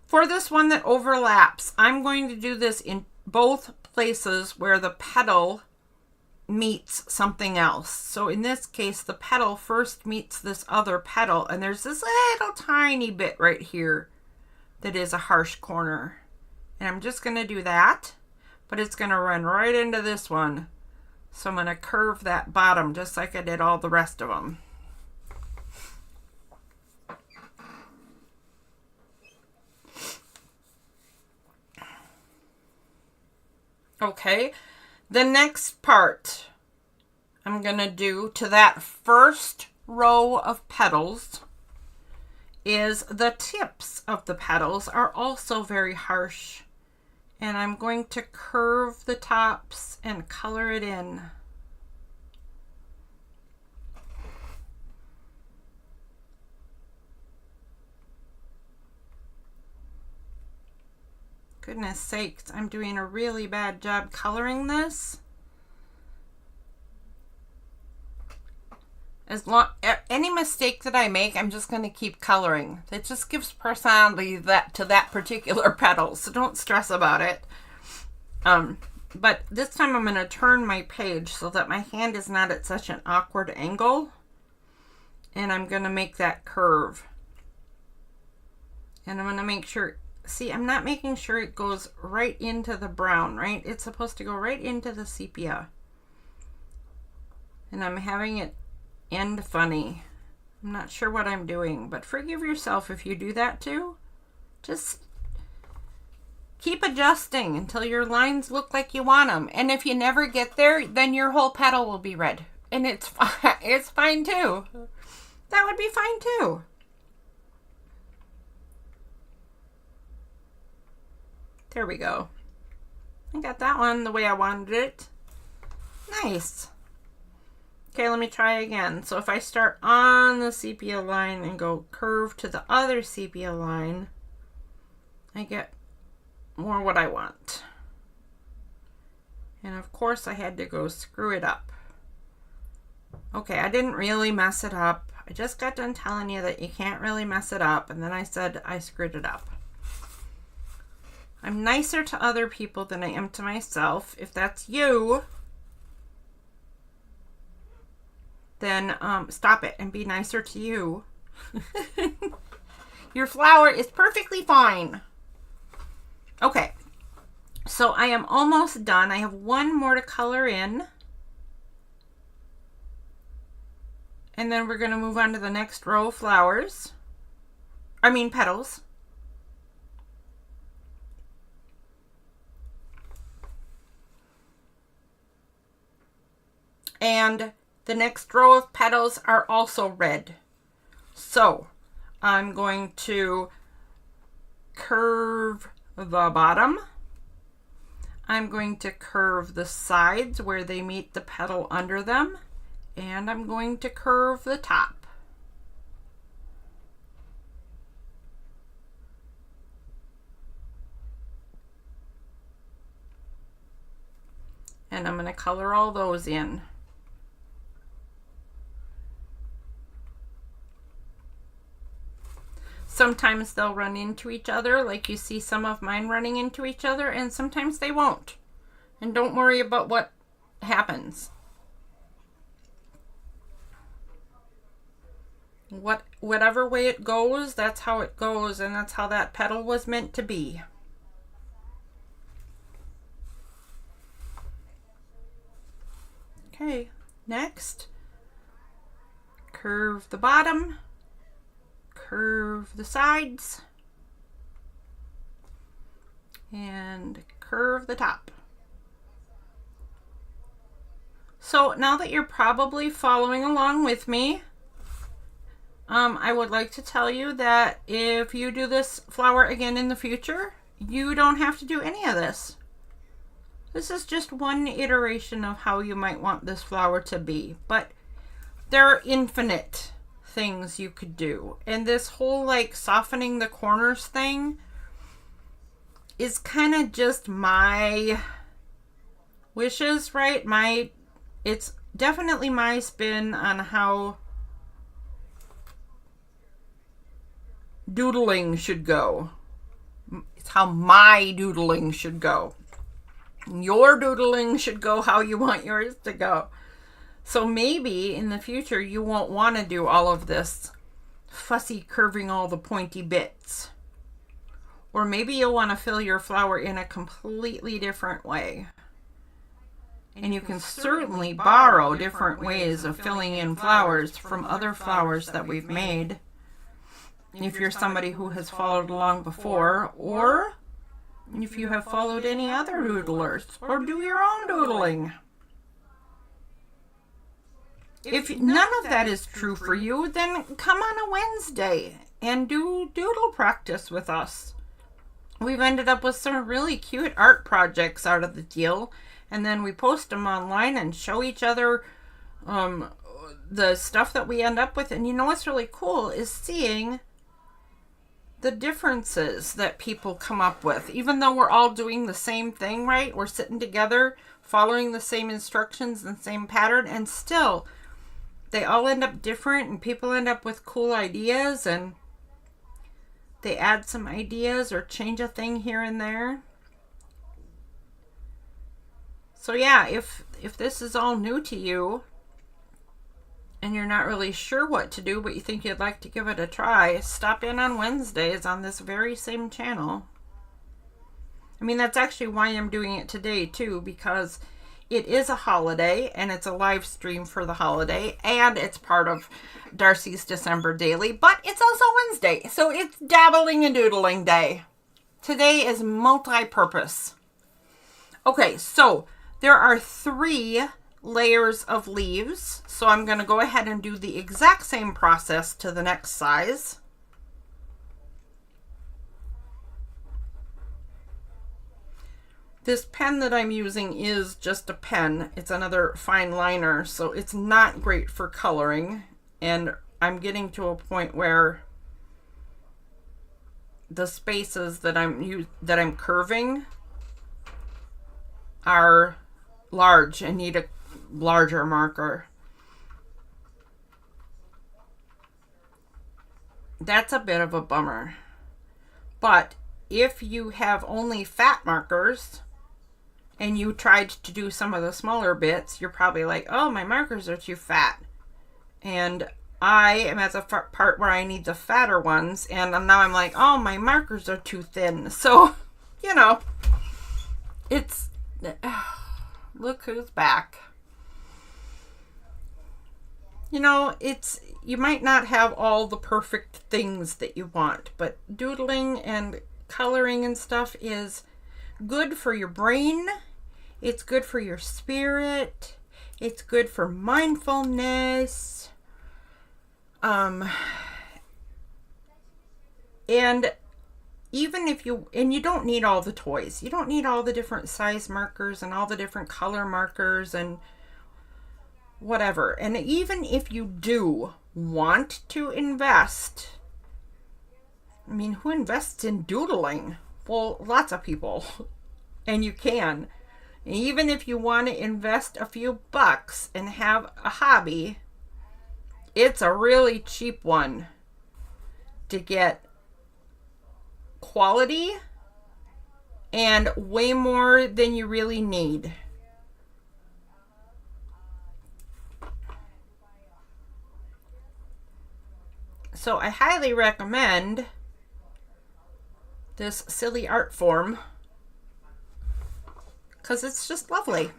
For this one that overlaps, I'm going to do this in both places where the petal meets something else. So in this case, the petal first meets this other petal, and there's this little tiny bit right here that is a harsh corner. And I'm just going to do that, but it's going to run right into this one. So I'm going to curve that bottom just like I did all the rest of them. Okay, the next part I'm going to do to that first row of petals is the tips of the petals are also very harsh. And I'm going to curve the tops and color it in. Goodness sakes, I'm doing a really bad job coloring this. Any mistake that I make, I'm just going to keep coloring. It just gives personality to that particular petal, so don't stress about it. But this time I'm going to turn my page so that my hand is not at such an awkward angle. And I'm going to make that curve. And I'm going to make sure, see, I'm not making sure it goes right into the brown, right? It's supposed to go right into the sepia. And I'm having it end funny. I'm not sure what I'm doing, but forgive yourself if you do that too. Just keep adjusting until your lines look like you want them. And if you never get there, then your whole petal will be red. And it's fine. It's fine too. That would be fine too. There we go. I got that one the way I wanted it. Nice. Okay, let me try again. So if I start on the sepia line and go curve to the other sepia line, I get more what I want. And of course I had to go screw it up. Okay, I didn't really mess it up. I just got done telling you that you can't really mess it up, and then I said I screwed it up. I'm nicer to other people than I am to myself. If that's you, then stop it and be nicer to you. Your flower is perfectly fine. Okay, so I am almost done. I have one more to color in. And then we're going to move on to the next row of flowers. I mean petals. And the next row of petals are also red. So I'm going to curve the bottom. I'm going to curve the sides where they meet the petal under them. And I'm going to curve the top. And I'm going to color all those in. Sometimes they'll run into each other, like you see some of mine running into each other, and sometimes they won't. And don't worry about what happens. Whatever way it goes, that's how it goes, and that's how that petal was meant to be. Okay, next, curve the bottom, curve the sides, and curve the top. So now that you're probably following along with me, I would like to tell you that if you do this flower again in the future, you don't have to do any of this. This is just one iteration of how you might want this flower to be, but there are infinite things you could do. And this whole like softening the corners thing is kind of just my wishes, right? It's definitely my spin on how doodling should go. It's how my doodling should go. Your doodling should go how you want yours to go. So maybe in the future you won't want to do all of this fussy curving all the pointy bits. Or maybe you'll want to fill your flower in a completely different way. And you can certainly borrow different ways of filling in flowers from other flowers that we've made. If you're somebody who has followed along before, or if you have followed any other doodlers, or do your own doodling. If none of that is true for you, then come on a Wednesday and do doodle practice with us. We've ended up with some really cute art projects out of the deal, and then we post them online and show each other the stuff that we end up with. And you know what's really cool is seeing the differences that people come up with. Even though we're all doing the same thing, right? We're sitting together, following the same instructions and same pattern, and still they all end up different, and people end up with cool ideas, and they add some ideas or change a thing here and there. So yeah, if this is all new to you and you're not really sure what to do, but you think you'd like to give it a try, stop in on Wednesdays on this very same channel. I mean, that's actually why I'm doing it today too, because it is a holiday and it's a live stream for the holiday, and it's part of Darcy's December Daily, but it's also Wednesday, so it's dabbling and doodling day. Today is multi-purpose. Okay, so there are 3 layers of leaves, so I'm going to go ahead and do the exact same process to the next size. This pen that I'm using is just a pen. It's another fine liner, so it's not great for coloring, and I'm getting to a point where the spaces that I'm curving are large and need a larger marker. That's a bit of a bummer. But if you have only fat markers and you tried to do some of the smaller bits, you're probably like, oh, my markers are too fat. And I am at the part where I need the fatter ones, and now I'm like, oh, my markers are too thin. So, you know, it's, look who's back. You know, you might not have all the perfect things that you want, but doodling and coloring and stuff is good for your brain. It's good for your spirit. It's good for mindfulness. And even if you don't need all the toys. You don't need all the different size markers and all the different color markers and whatever. And even if you do want to invest, I mean, who invests in doodling? Well, lots of people. And you can. Even if you want to invest a few bucks and have a hobby, it's a really cheap one to get quality and way more than you really need. So I highly recommend this silly art form because it's just lovely.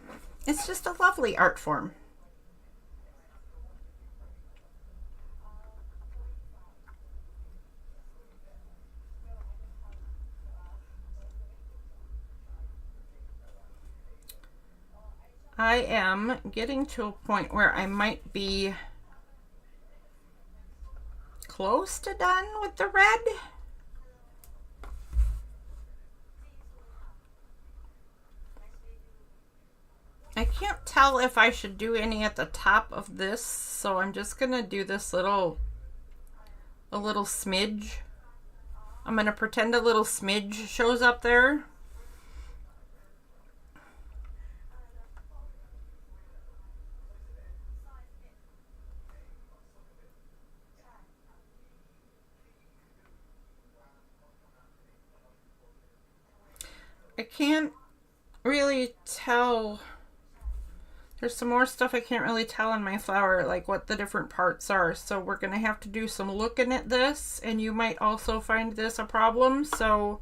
It's just a lovely art form. I am getting to a point where I might be close to done with the red. I can't tell if I should do any at the top of this, so I'm just gonna do this a little smidge. I'm gonna pretend a little smidge shows up there. I can't really tell. There's some more stuff I can't really tell in my flower, like what the different parts are. So we're going to have to do some looking at this, and you might also find this a problem. So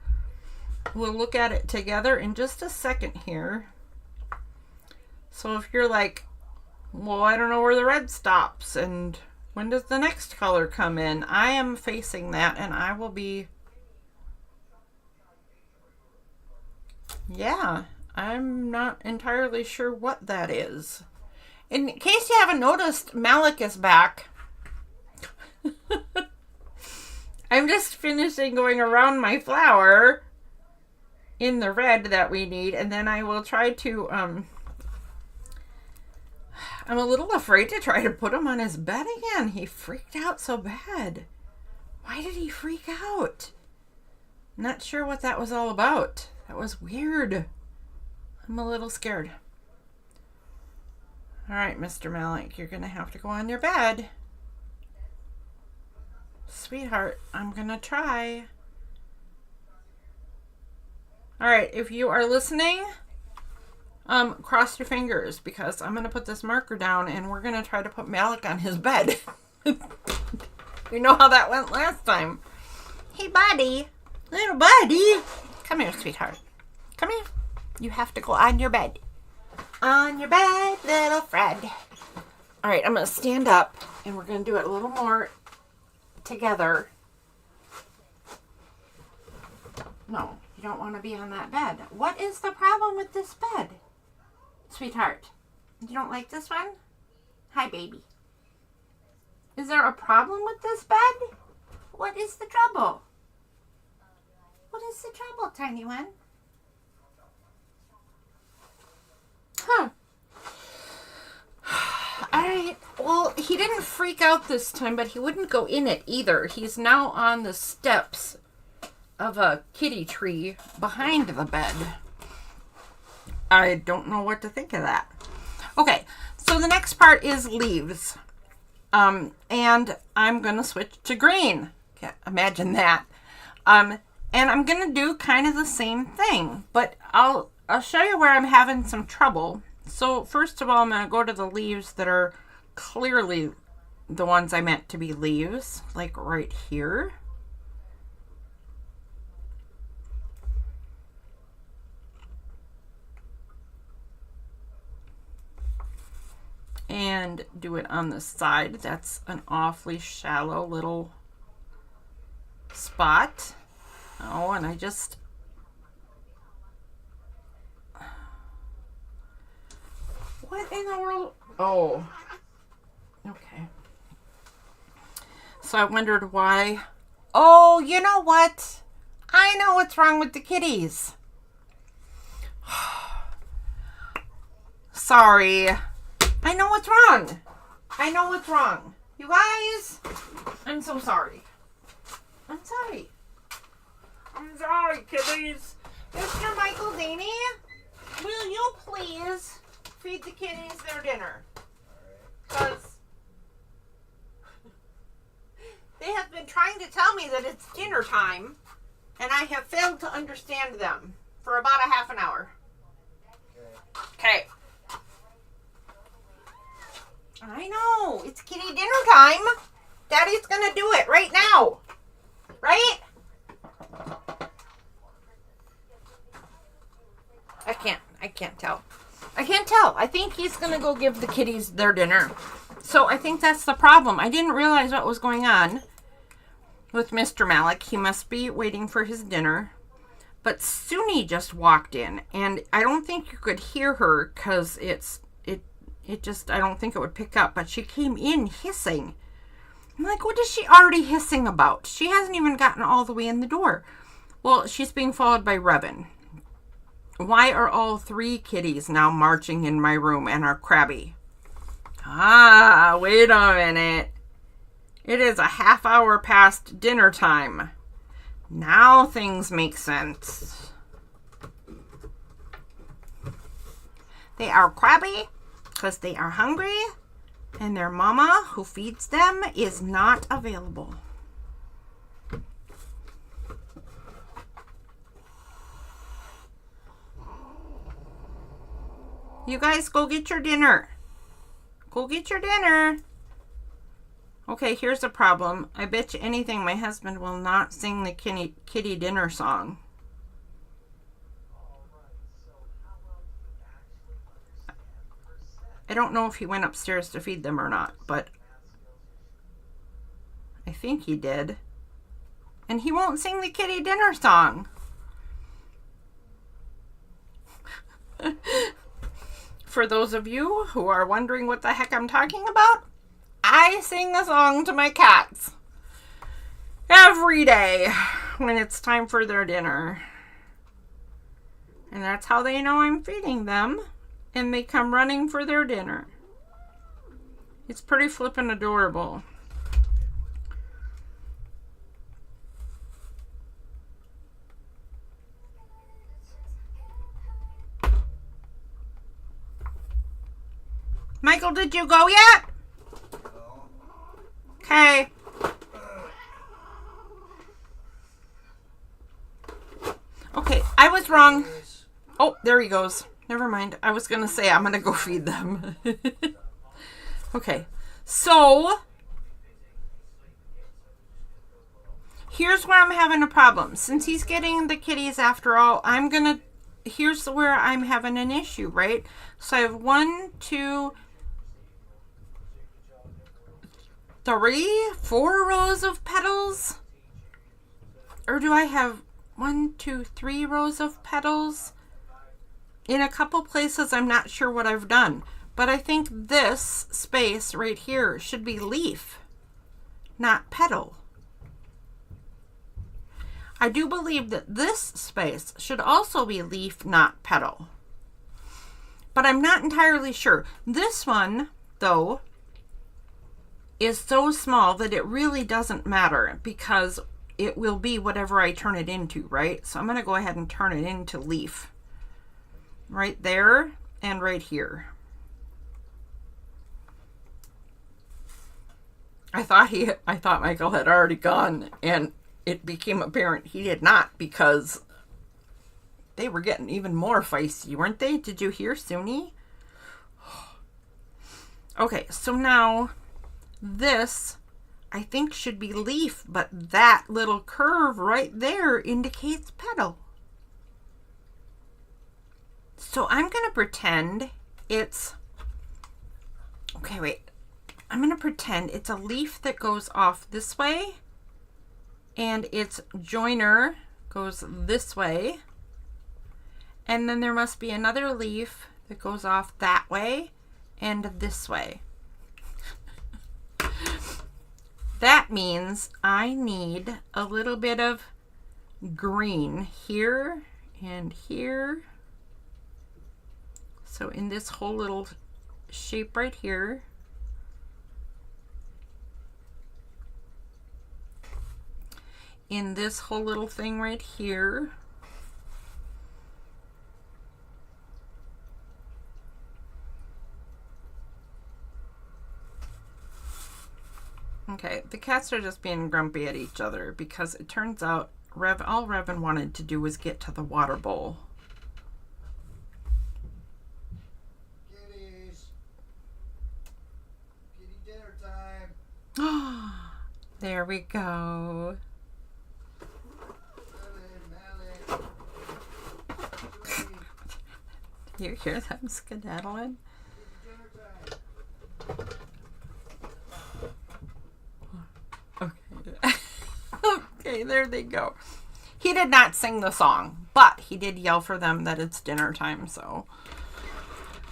we'll look at it together in just a second here. So if you're like, well, I don't know where the red stops, and when does the next color come in? I am facing that, and I will be... Yeah, I'm not entirely sure what that is. In case you haven't noticed, Malik is back. I'm just finishing going around my flower in the red that we need, and then I will try to, I'm a little afraid to try to put him on his bed again. He freaked out so bad. Why did he freak out? Not sure what that was all about. That was weird. I'm a little scared. All right, Mr. Malik, you're going to have to go on your bed. Sweetheart, I'm going to try. All right, if you are listening, cross your fingers because I'm going to put this marker down and we're going to try to put Malik on his bed. You know how that went last time. Hey, buddy. Little buddy. Come here, sweetheart. Come here. You have to go on your bed. On your bed, little Fred. All right, I'm going to stand up, and we're going to do it a little more together. No, you don't want to be on that bed. What is the problem with this bed? Sweetheart, you don't like this one? Hi, baby. Is there a problem with this bed? What is the trouble? What is the trouble, tiny one? Huh. Alright, well, he didn't freak out this time, but he wouldn't go in it either. He's now on the steps of a kitty tree behind the bed. I don't know what to think of that. Okay, so the next part is leaves. And I'm going to switch to green. Can't imagine that. And I'm going to do kind of the same thing, but I'll show you where I'm having some trouble. So first of all, I'm going to go to the leaves that are clearly the ones I meant to be leaves, like right here. And do it on the side. That's an awfully shallow little spot. Oh, and I just... What in the world? Oh. Okay. So I wondered why. Oh, you know what? I know what's wrong with the kitties. Sorry. I know what's wrong. I know what's wrong. You guys, I'm so sorry. I'm sorry. I'm sorry, kitties. Mr. Michael Daney, will you please feed the kitties their dinner? Because they have been trying to tell me that it's dinner time, and I have failed to understand them for about a half an hour. Okay. I know. It's kitty dinner time. Daddy's going to do it right now. Right? I can't tell. I can't tell. I think he's going to go give the kitties their dinner. So I think that's the problem. I didn't realize what was going on with Mr. Malik. He must be waiting for his dinner. But Suni just walked in, and I don't think you could hear her because it just, I don't think it would pick up, but she came in hissing. I'm like, what is she already hissing about? She hasn't even gotten all the way in the door. Well, she's being followed by Revan. Why are all three kitties now marching in my room and are crabby? Ah, wait a minute. It is a half hour past dinner time. Now things make sense. They are crabby because they are hungry and their mama who feeds them is not available. You guys go get your dinner. Go get your dinner. Okay, here's the problem. I bet you anything my husband will not sing the kitty dinner song. I don't know if he went upstairs to feed them or not, but I think he did. And he won't sing the kitty dinner song. For those of you who are wondering what the heck I'm talking about, I sing a song to my cats every day when it's time for their dinner. And that's how they know I'm feeding them. And they come running for their dinner. It's pretty flippin' adorable. Michael, did you go yet? Okay. Okay, I was wrong. Oh, there he goes. Never mind. I was going to say I'm going to go feed them. Okay. So, here's where I'm having a problem. Since he's getting the kitties after all, here's where I'm having an issue, right? So I have 1, 2, 3, 4 rows of petals? Or do I have 1, 2, 3 rows of petals? In a couple places, I'm not sure what I've done. But I think this space right here should be leaf, not petal. I do believe that this space should also be leaf, not petal. But I'm not entirely sure. This one, though, is so small that it really doesn't matter because it will be whatever I turn it into, right? So I'm going to go ahead and turn it into leaf. Right there and right here. I thought Michael had already gone, and it became apparent he did not because they were getting even more feisty, weren't they? Did you hear Suni? Okay, so now this, I think, should be leaf, but that little curve right there indicates petal. So I'm going to pretend it's, okay, wait. I'm going to pretend it's a leaf that goes off this way and its joiner goes this way. And then there must be another leaf that goes off that way and this way. That means I need a little bit of green here and here. So in this whole little shape right here, in this whole little thing right here, okay, the cats are just being grumpy at each other because it turns out all Revan wanted to do was get to the water bowl. Kitties. Kitty dinner time. There we go. Melon. Do you hear them skedaddling? Kitty dinner time. Okay. Okay, there they go. He did not sing the song, but he did yell for them that it's dinner time, so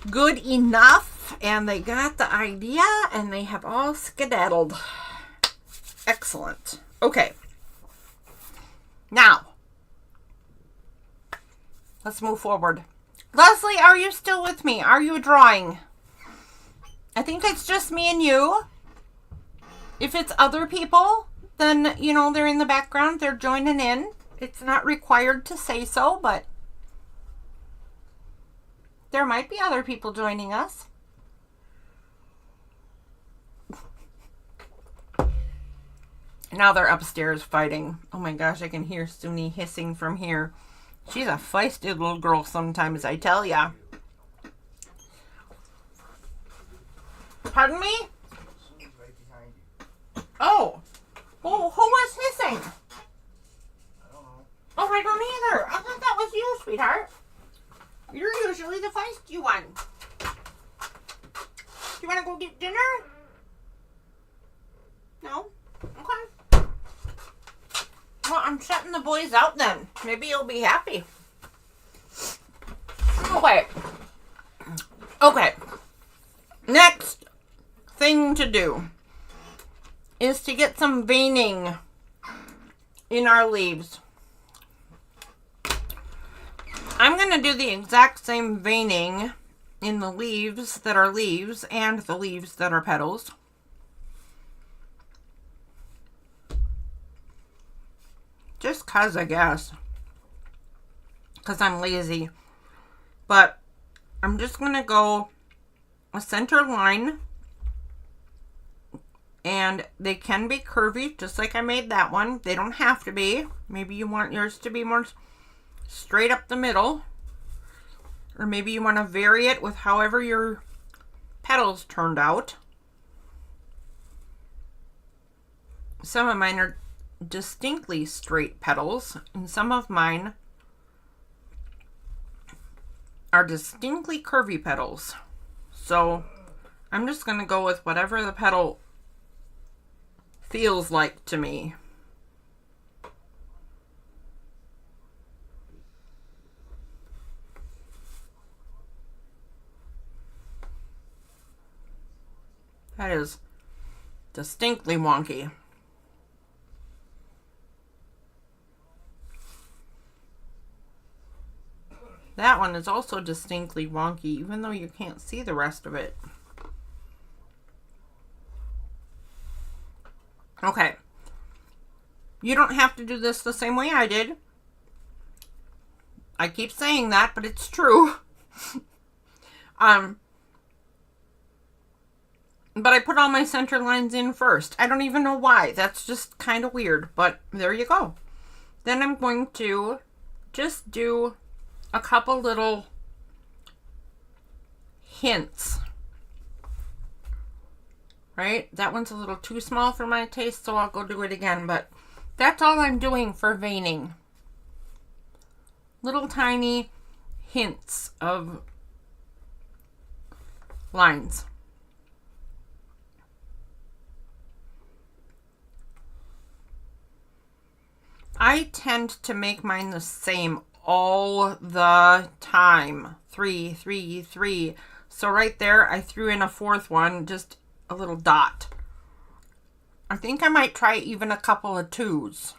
good enough. And they got the idea and they have all skedaddled. Excellent. Okay. Now, let's move forward. Leslie, are you still with me? Are you drawing? I think it's just me and you. If it's other people, then, you know, they're in the background. They're joining in. It's not required to say so, but there might be other people joining us. Now they're upstairs fighting. Oh my gosh, I can hear Suni hissing from here. She's a feisty little girl sometimes, I tell ya. Pardon me? Suni's right behind you. Oh. Oh, who was hissing? I don't know. Oh, I don't either. I thought that was you, sweetheart. You're usually the feisty one. You want to go get dinner? No? Okay. Well, I'm shutting the boys out then. Maybe you'll be happy. Okay. Okay. Next thing to do is to get some veining in our leaves. I'm going to do the exact same veining in the leaves that are leaves and the leaves that are petals. Just 'cause, I guess. 'Cause I'm lazy. But I'm just going to go a center line. And they can be curvy, just like I made that one. They don't have to be. Maybe you want yours to be more straight up the middle. Or maybe you want to vary it with however your petals turned out. Some of mine are distinctly straight petals, and some of mine are distinctly curvy petals. So I'm just going to go with whatever the petal feels like to me. That is distinctly wonky. That one is also distinctly wonky, even though you can't see the rest of it. Okay. You don't have to do this the same way I did. I keep saying that, but it's true. But I put all my center lines in first. I don't even know why. That's just kind of weird, but there you go. Then I'm going to just do a couple little hints right? That one's a little too small for my taste, so I'll go do it again. But that's all I'm doing for veining. Little tiny hints of lines. I tend to make mine the same all the time. 3, 3, 3. So right there, I threw in a fourth one, just a little dot. I think I might try even a couple of 2s.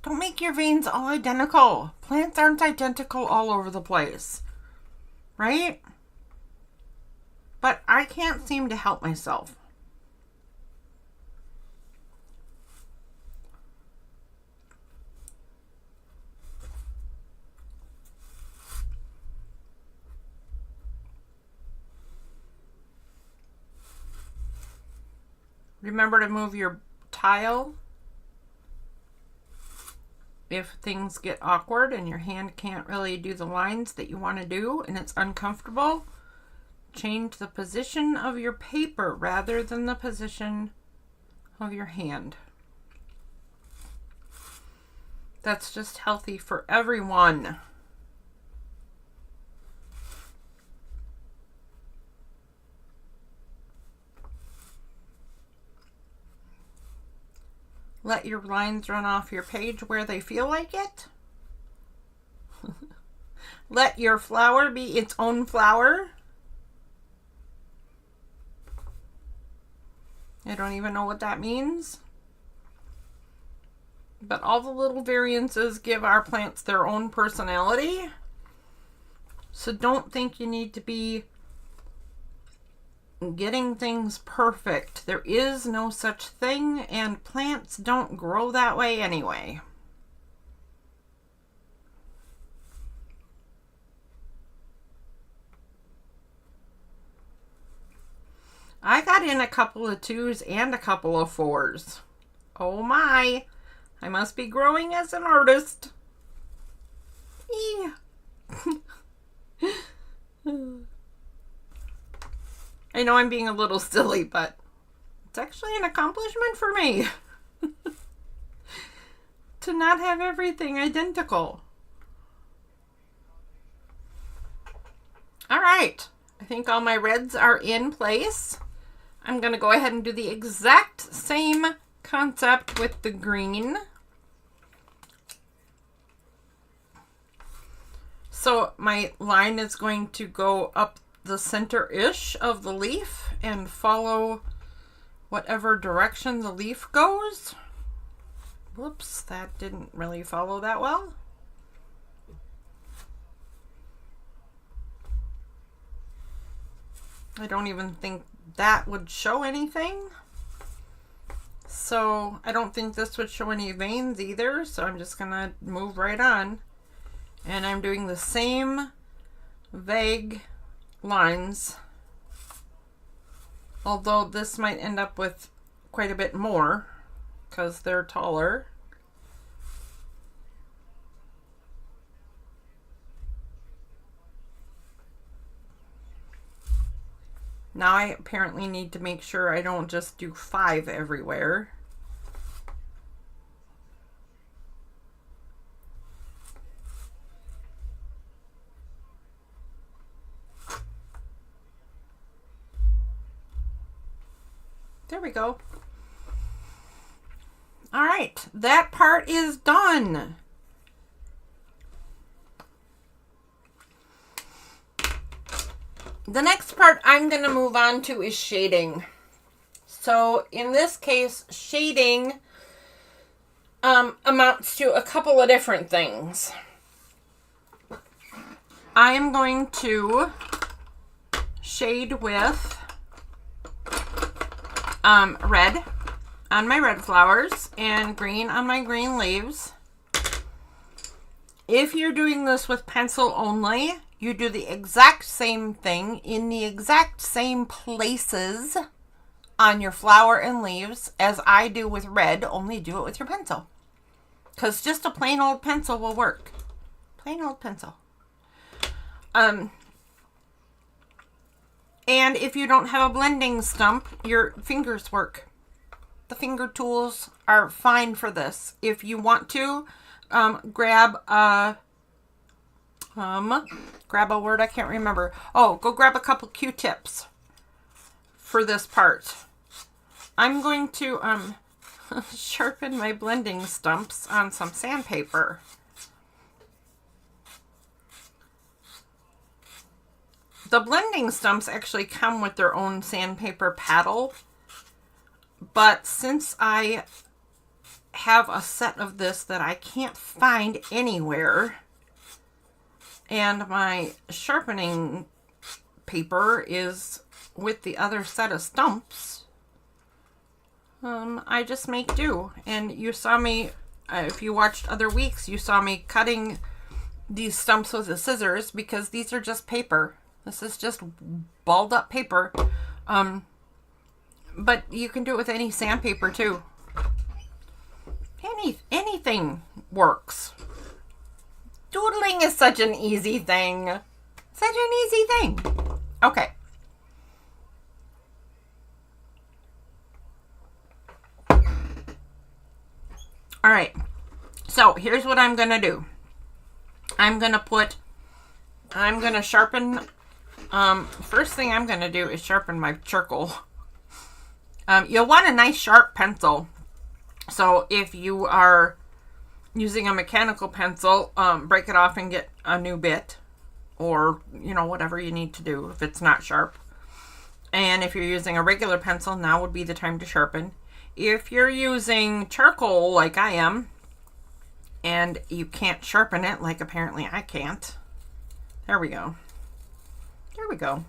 Don't make your veins all identical. Plants aren't identical all over the place, right? But I can't seem to help myself. Remember to move your tile if things get awkward and your hand can't really do the lines that you want to do and it's uncomfortable. Change the position of your paper rather than the position of your hand. That's just healthy for everyone. Let your lines run off your page where they feel like it. Let your flower be its own flower. I don't even know what that means. But all the little variances give our plants their own personality. So don't think you need to be getting things perfect. There is no such thing, and plants don't grow that way anyway. I got in a couple of 2s and a couple of 4s. Oh my, I must be growing as an artist. I know I'm being a little silly, but it's actually an accomplishment for me to not have everything identical. All right, I think all my reds are in place. I'm going to go ahead and do the exact same concept with the green. So my line is going to go up the center-ish of the leaf and follow whatever direction the leaf goes. Whoops, that didn't really follow that well. I don't even think that would show anything. So I don't think this would show any veins either. So I'm just gonna move right on. And I'm doing the same vague lines, although this might end up with quite a bit more because they're taller. Now I apparently need to make sure I don't just do 5 everywhere. There we go. All right, that part is done. The next part I'm going to move on to is shading. So in this case, shading amounts to a couple of different things. I am going to shade with red on my red flowers and green on my green leaves. If you're doing this with pencil only, you do the exact same thing in the exact same places on your flower and leaves as I do with red, only do it with your pencil. Because just a plain old pencil will work. Plain old pencil. And if you don't have a blending stump, your fingers work. The finger tools are fine for this. If you want to, grab a word I can't remember. Oh, go grab a couple Q-tips for this part. I'm going to sharpen my blending stumps on some sandpaper. The blending stumps actually come with their own sandpaper paddle, but since I have a set of this that I can't find anywhere, and my sharpening paper is with the other set of stumps, I just make do. And you saw me, if you watched other weeks, you saw me cutting these stumps with the scissors because these are just paper. This is just balled up paper. But you can do it with any sandpaper too. Anything works. Doodling is such an easy thing. Such an easy thing. Okay. All right. So here's what I'm going to do. I'm going to sharpen. First thing I'm going to do is sharpen my charcoal. You'll want a nice sharp pencil. So if you are using a mechanical pencil, break it off and get a new bit, or, you know, whatever you need to do if it's not sharp. And if you're using a regular pencil, now would be the time to sharpen. If you're using charcoal like I am, and you can't sharpen it, like apparently I can't. There we go. There we go.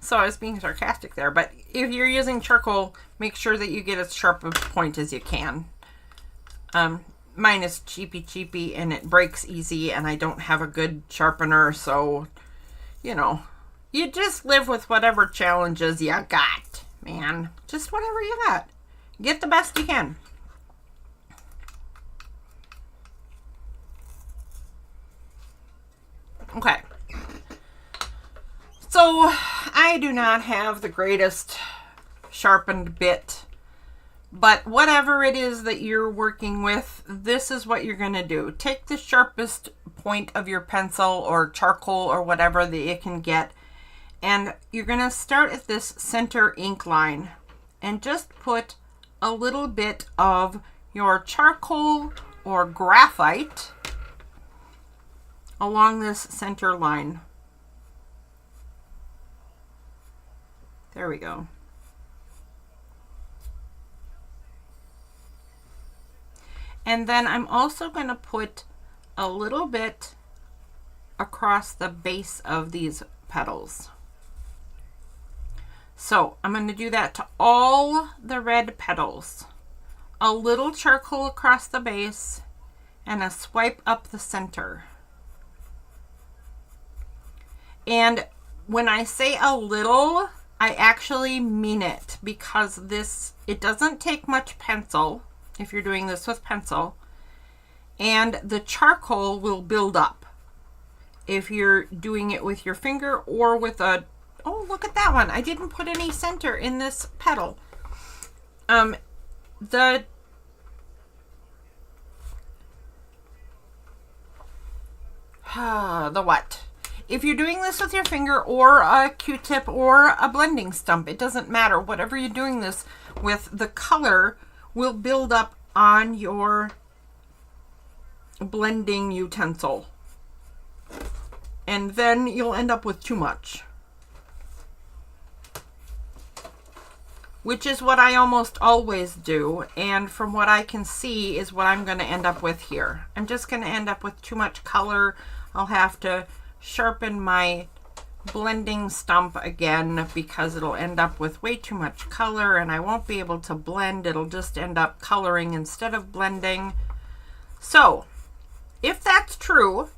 So I was being sarcastic there, but if you're using charcoal, make sure that you get as sharp a point as you can. Mine is cheapy and it breaks easy, and I don't have a good sharpener, so, you know, you just live with whatever challenges you got, man. Just whatever you got. Get the best you can. Okay. So, I do not have the greatest sharpened bit, but whatever it is that you're working with, this is what you're going to do. Take the sharpest point of your pencil or charcoal or whatever that you can get, and you're going to start at this center ink line and just put a little bit of your charcoal or graphite along this center line. There we go. And then I'm also going to put a little bit across the base of these petals. So I'm going to do that to all the red petals. A little charcoal across the base and a swipe up the center. And when I say a little, I actually mean it, because it doesn't take much pencil if you're doing this with pencil, and the charcoal will build up if you're doing it with your finger or with a, oh, look at that one. I didn't put any center in this petal. The what? If you're doing this with your finger or a Q-tip or a blending stump, it doesn't matter. Whatever you're doing this with, the color will build up on your blending utensil. And then you'll end up with too much. Which is what I almost always do. And from what I can see is what I'm going to end up with here. I'm just going to end up with too much color. I'll have to sharpen my blending stump again because it'll end up with way too much color and I won't be able to blend. It'll just end up coloring instead of blending. So if that's true,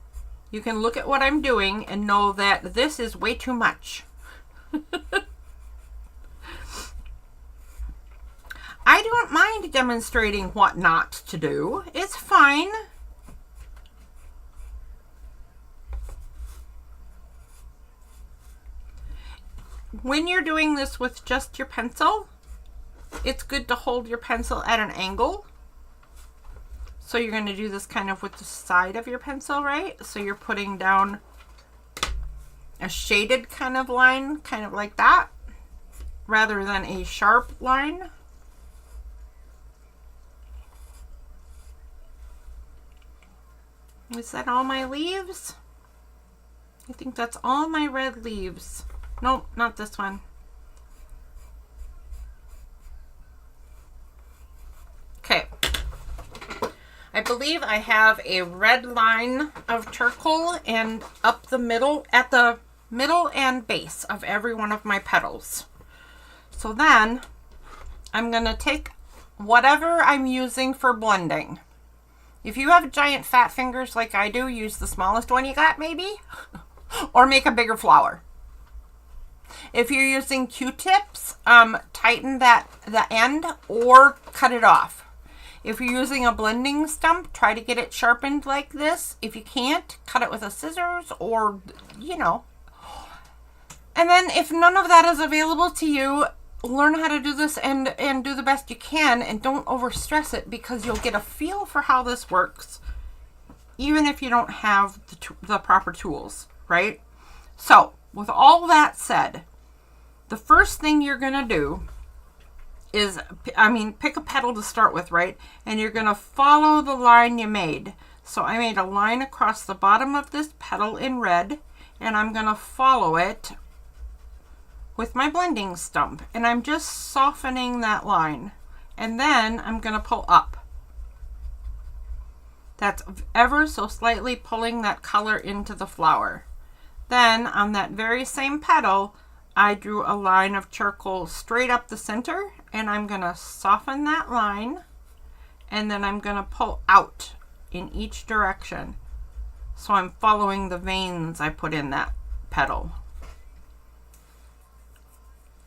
you can look at what I'm doing and know that this is way too much. I don't mind demonstrating what not to do. It's fine. when you're doing this with just your pencil, it's good to hold your pencil at an angle. So you're going to do this kind of with the side of your pencil, right? So you're putting down a shaded kind of line, kind of like that, rather than a sharp line. Is that all my leaves? I think that's all my red leaves. Nope, not this one. Okay. I believe I have a red line of charcoal and up the middle, at the middle and base of every one of my petals. So then I'm going to take whatever I'm using for blending. If you have giant fat fingers like I do, use the smallest one you got maybe, or make a bigger flower. If you're using Q-tips, tighten the end or cut it off. If you're using a blending stump, try to get it sharpened like this. If you can't, cut it with a scissors or, you know. And then if none of that is available to you, learn how to do this and do the best you can, and don't overstress it, because you'll get a feel for how this works even if you don't have the proper tools, right? So with all that said, the first thing you're going to do is, pick a petal to start with, right? And you're going to follow the line you made. So I made a line across the bottom of this petal in red, and I'm going to follow it with my blending stump. And I'm just softening that line. And then I'm going to pull up. That's ever so slightly pulling that color into the flower. Then on that very same petal, I drew a line of charcoal straight up the center, and I'm going to soften that line, and then I'm going to pull out in each direction. So I'm following the veins I put in that petal.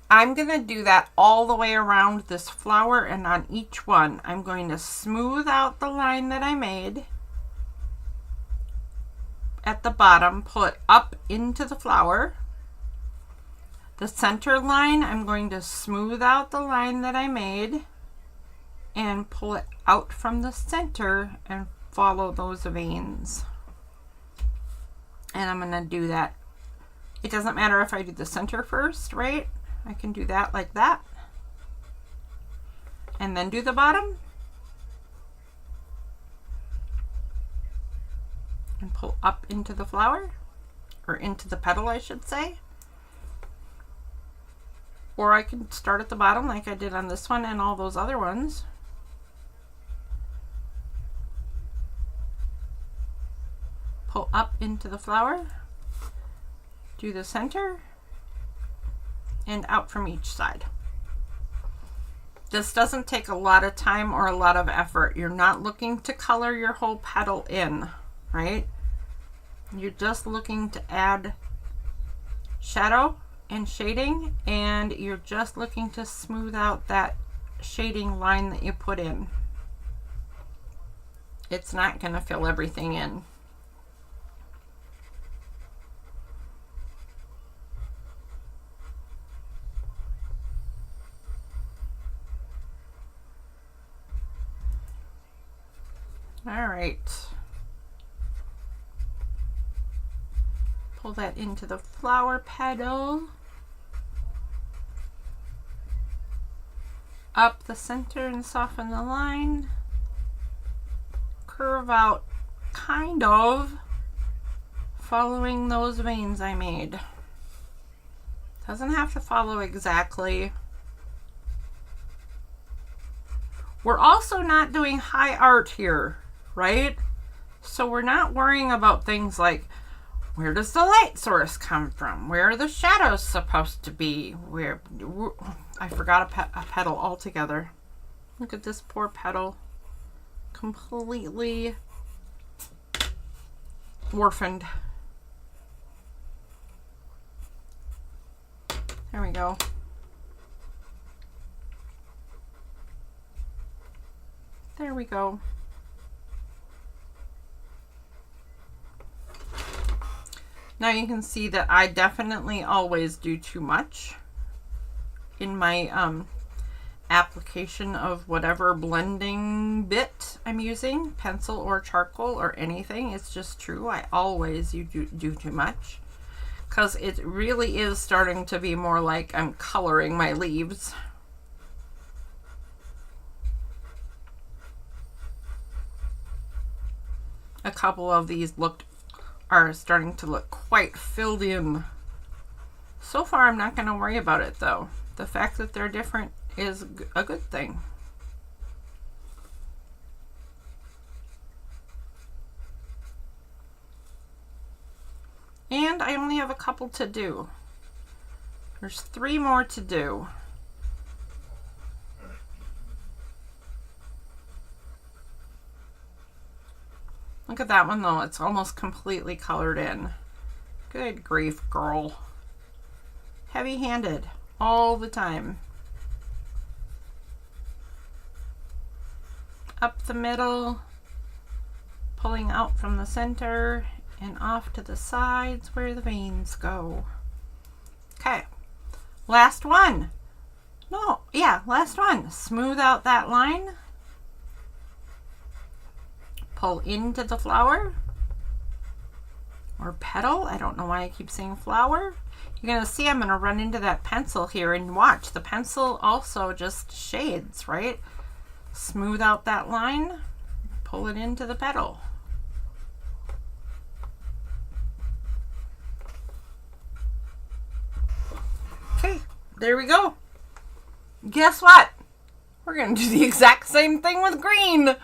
I'm going to do that all the way around this flower, and on each one, I'm going to smooth out the line that I made at the bottom, pull it up into the flower. The center line, I'm going to smooth out the line that I made and pull it out from the center and follow those veins. And I'm going to do that. It doesn't matter if I do the center first, right? I can do that like that. And then do the bottom. And pull up into the flower, or into the petal, I should say. Or I can start at the bottom like I did on this one and all those other ones. Pull up into the flower, do the center, and out from each side. This doesn't take a lot of time or a lot of effort. You're not looking to color your whole petal in, right? You're just looking to add shadow and shading, and you're just looking to smooth out that shading line that you put in. It's not going to fill everything in. All right. Pull that into the flower petal. Up the center and soften the line. Curve out, kind of, following those veins I made. Doesn't have to follow exactly. We're also not doing high art here, right? So we're not worrying about things like, where does the light source come from? Where are the shadows supposed to be? I forgot a petal altogether. Look at this poor petal. Completely orphaned. There we go. There we go. Now you can see that I definitely always do too much in my application of whatever blending bit I'm using, pencil or charcoal or anything. It's just true. I always do too much because it really is starting to be more like I'm coloring my leaves. A couple of these are starting to look quite filled in. So far, I'm not going to worry about it though. The fact that they're different is a good thing. And I only have a couple to do. There's 3 more to do. Look at that one though, it's almost completely colored in. Good grief, girl. Heavy-handed all the time. Up the middle, pulling out from the center and off to the sides where the veins go. Okay, last one. No, yeah, last one. Smooth out that line. Pull into the flower or petal. I don't know why I keep saying flower. You're gonna see I'm gonna run into that pencil here, and watch, the pencil also just shades, right? Smooth out that line, pull it into the petal. Okay, there we go. Guess what? We're gonna do the exact same thing with green.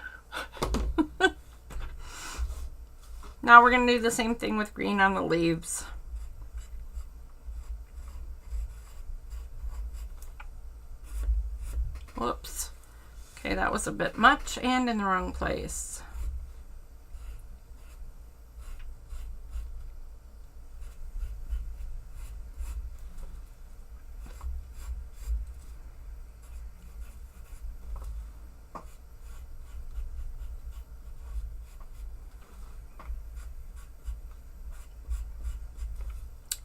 Now we're going to do the same thing with green on the leaves. Whoops. Okay, that was a bit much and in the wrong place.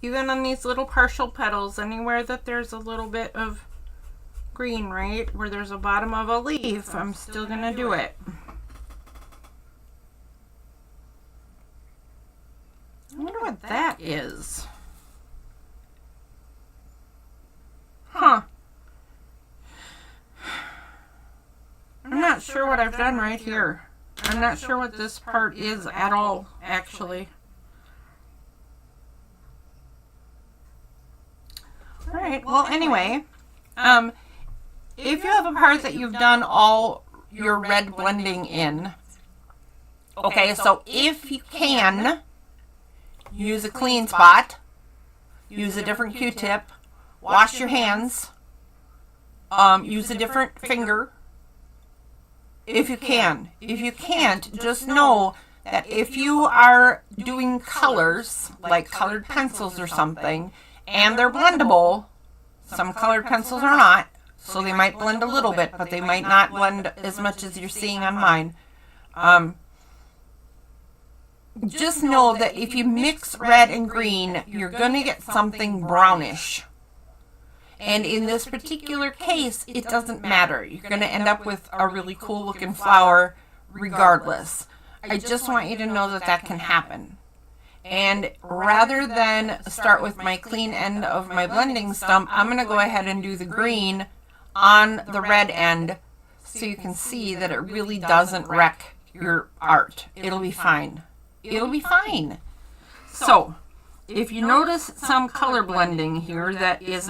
Even on these little partial petals, anywhere that there's a little bit of green, right, where there's a bottom of a leaf, I'm still gonna do it. I wonder what that is. Huh. I'm not sure what I've done right here. I'm not sure what this part is at all, actually. All right, well, anyway, if you have a part that you've done all your red blending in, okay, so if you can, use a clean spot, use a different Q-tip, wash your hands, use a different finger, if you can. If you can't, just know that if you are doing colors, like colored pencils or something, and they're blendable, some colored pencils are not, so they might blend a little bit, but they might not blend as much as you're seeing on mine. Just know that if you mix red and green, you're going to get something brownish. And in this particular case, it doesn't matter. You're going to end up with a really cool looking flower regardless. I just want you to know that that can happen. And rather than start with my clean end of my blending stump, I'm going to go ahead and do the green on the red end so you can see that it really doesn't wreck your art. It'll be fine. It'll be fine. So, if you notice some color blending here that is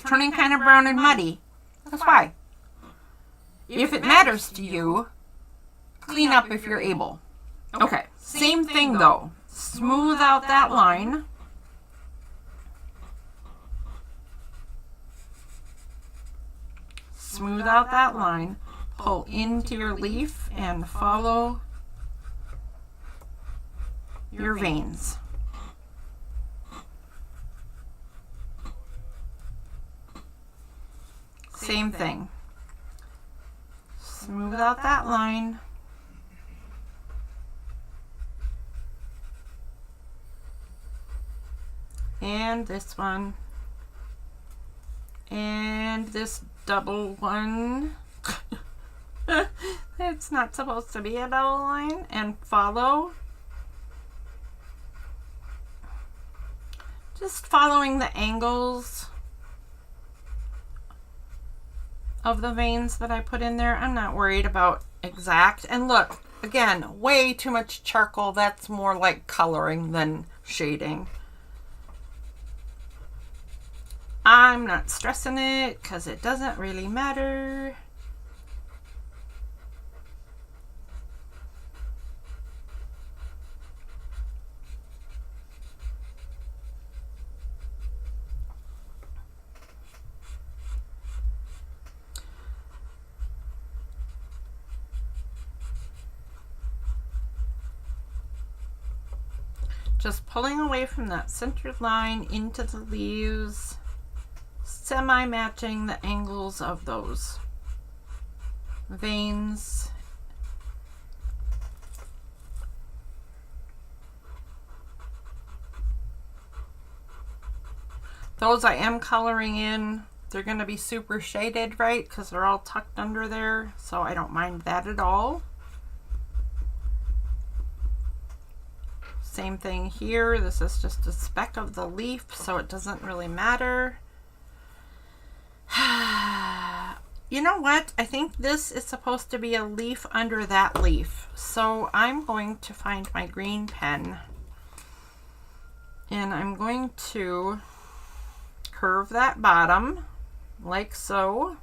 turning kind of brown and muddy, that's why. If it matters to you, clean up if you're able. Okay, same thing though. Smooth out that line. Smooth out that line. Pull into your leaf and follow your veins. Same thing. Smooth out that line. And this one. And this double one. It's not supposed to be a double line. And follow. Just following the angles of the veins that I put in there. I'm not worried about exact. And look, again, way too much charcoal. That's more like coloring than shading. I'm not stressing it because it doesn't really matter. Just pulling away from that centered line into the leaves, semi-matching the angles of those veins. Those I am coloring in. They're going to be super shaded, right? Because they're all tucked under there, so I don't mind that at all. Same thing here. This is just a speck of the leaf, so it doesn't really matter. You know what? I think this is supposed to be a leaf under that leaf. So I'm going to find my green pen. And I'm going to curve that bottom like so.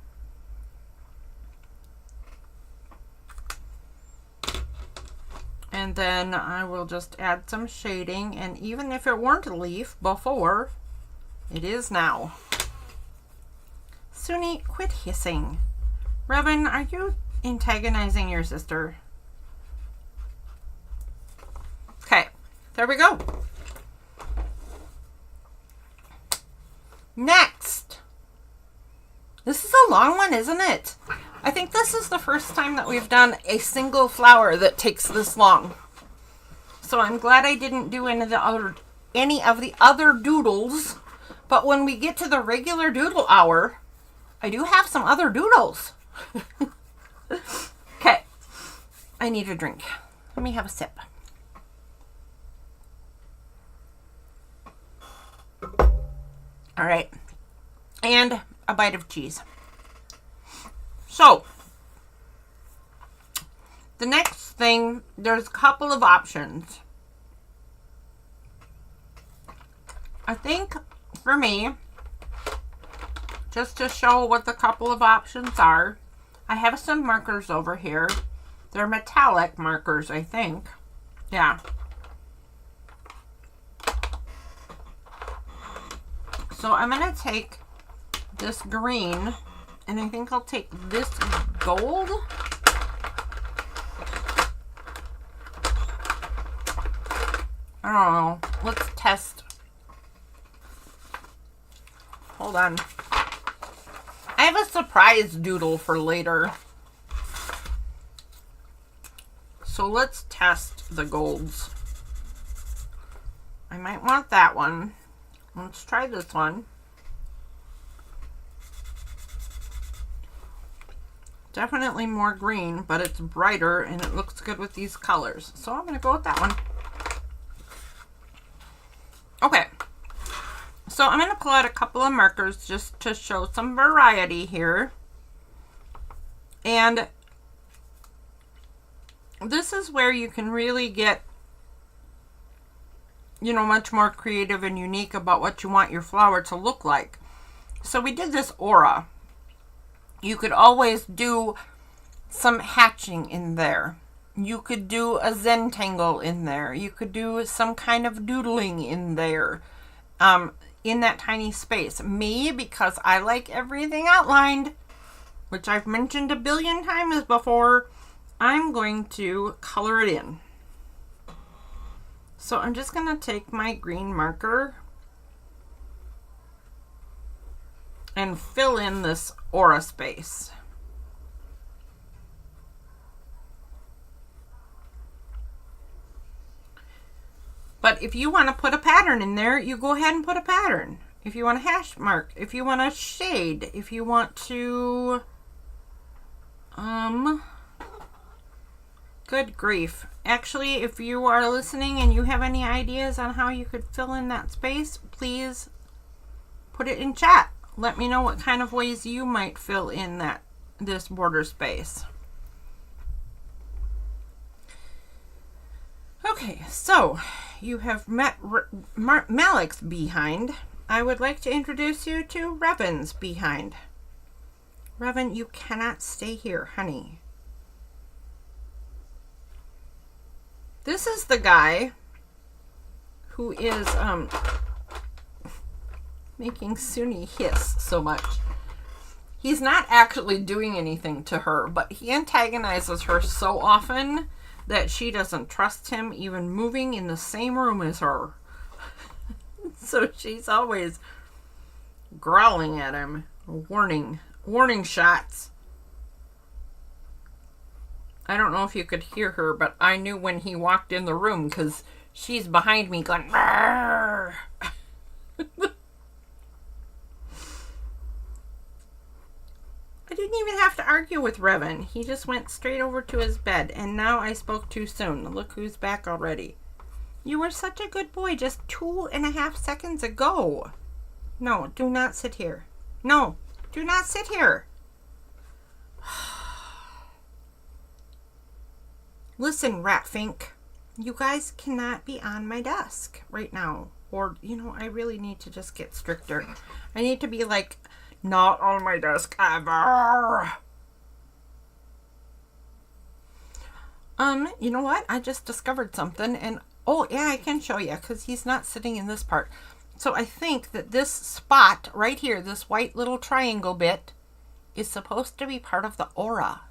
And then I will just add some shading, and even if it weren't a leaf before, it is now. Suni, quit hissing. Revan, are you antagonizing your sister? Okay, there we go. Next. This is a long one, isn't it? I think this is the first time that we've done a single flower that takes this long. So I'm glad I didn't do any of the other doodles. But when we get to the regular doodle hour, I do have some other doodles. Okay. I need a drink. Let me have a sip. All right. And a bite of cheese. So, the next thing, there's a couple of options. I think, for me, just to show what the couple of options are, I have some markers over here. They're metallic markers, I think. Yeah. So I'm going to take this green, and I think I'll take this gold. I don't know. Let's test. Hold on. I have a surprise doodle for later. So let's test the golds. I might want that one. Let's try this one. Definitely more green, but it's brighter and it looks good with these colors. So I'm going to go with that one. Okay. So I'm going to pull out a couple of markers just to show some variety here. And this is where you can really get, you know, much more creative and unique about what you want your flower to look like. So we did this aura. You could always do some hatching in there. You could do a Zentangle in there. You could do some kind of doodling in there, in that tiny space. Me, because I like everything outlined, which I've mentioned a billion times before, I'm going to color it in. So I'm just going to take my green marker and fill in this aura space. But if you want to put a pattern in there, you go ahead and put a pattern. If you want a hash mark, if you want a shade, if you want to, good grief. Actually, if you are listening and you have any ideas on how you could fill in that space, please put it in chat. Let me know what kind of ways you might fill in this border space. Okay, so you have met Malik's behind. I would like to introduce you to Revan's behind. Revan, you cannot stay here, honey. This is the guy who is making Suni hiss so much. He's not actually doing anything to her, but he antagonizes her so often that she doesn't trust him even moving in the same room as her. So she's always growling at him, warning shots. I don't know if you could hear her, but I knew when he walked in the room because she's behind me going, "Arr!" I didn't even have to argue with Revan. He just went straight over to his bed, and now I spoke too soon. Look who's back already. You were such a good boy just 2.5 seconds ago. No, do not sit here. No, do not sit here. Listen, Ratfink, you guys cannot be on my desk right now. Or, I really need to just get stricter. I need to be like, not on my desk ever. You know what? I just discovered something, and oh yeah, I can show you because he's not sitting in this part. So I think that this spot right here, this white little triangle bit, is supposed to be part of the aura.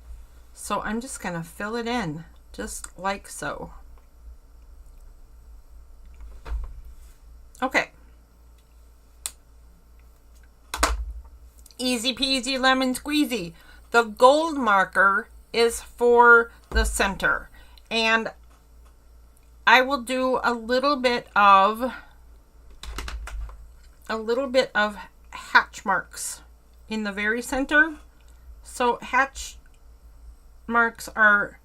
So I'm just gonna fill it in, just like so. Okay. Easy peasy lemon squeezy. The gold marker is for the center. And I will do a little bit of hatch marks in the very center. So hatch marks are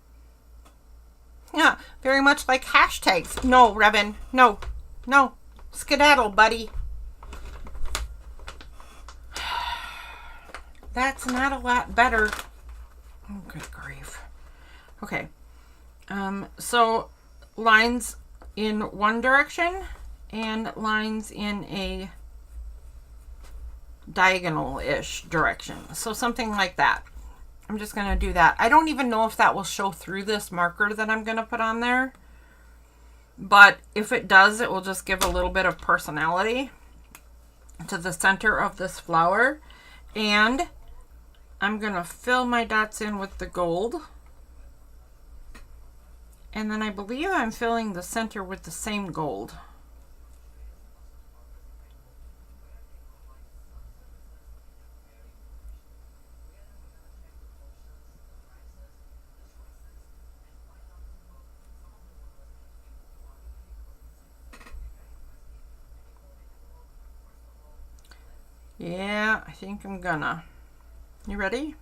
very much like hashtags. No, Revan. No. No. Skedaddle, buddy. That's not a lot better. Oh, good grief. Okay. So lines in one direction and lines in a diagonal-ish direction. So something like that. I'm just going to do that. I don't even know if that will show through this marker that I'm going to put on there. But if it does, it will just give a little bit of personality to the center of this flower. And I'm going to fill my dots in with the gold. And then I believe I'm filling the center with the same gold. Yeah, I think I'm gonna. You ready?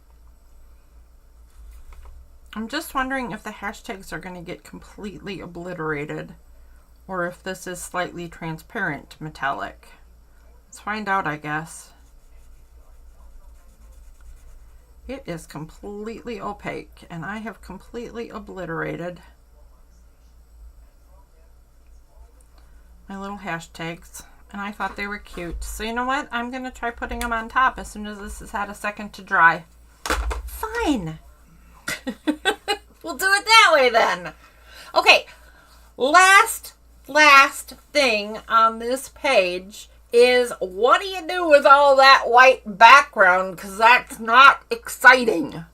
I'm just wondering if the hashtags are going to get completely obliterated or if this is slightly transparent metallic. Let's find out, I guess. It is completely opaque and I have completely obliterated my little hashtags. And I thought they were cute. So you know what? I'm going to try putting them on top as soon as this has had a second to dry. Fine. We'll do it that way then. Okay. Last thing on this page is what do you do with all that white background? Because that's not exciting.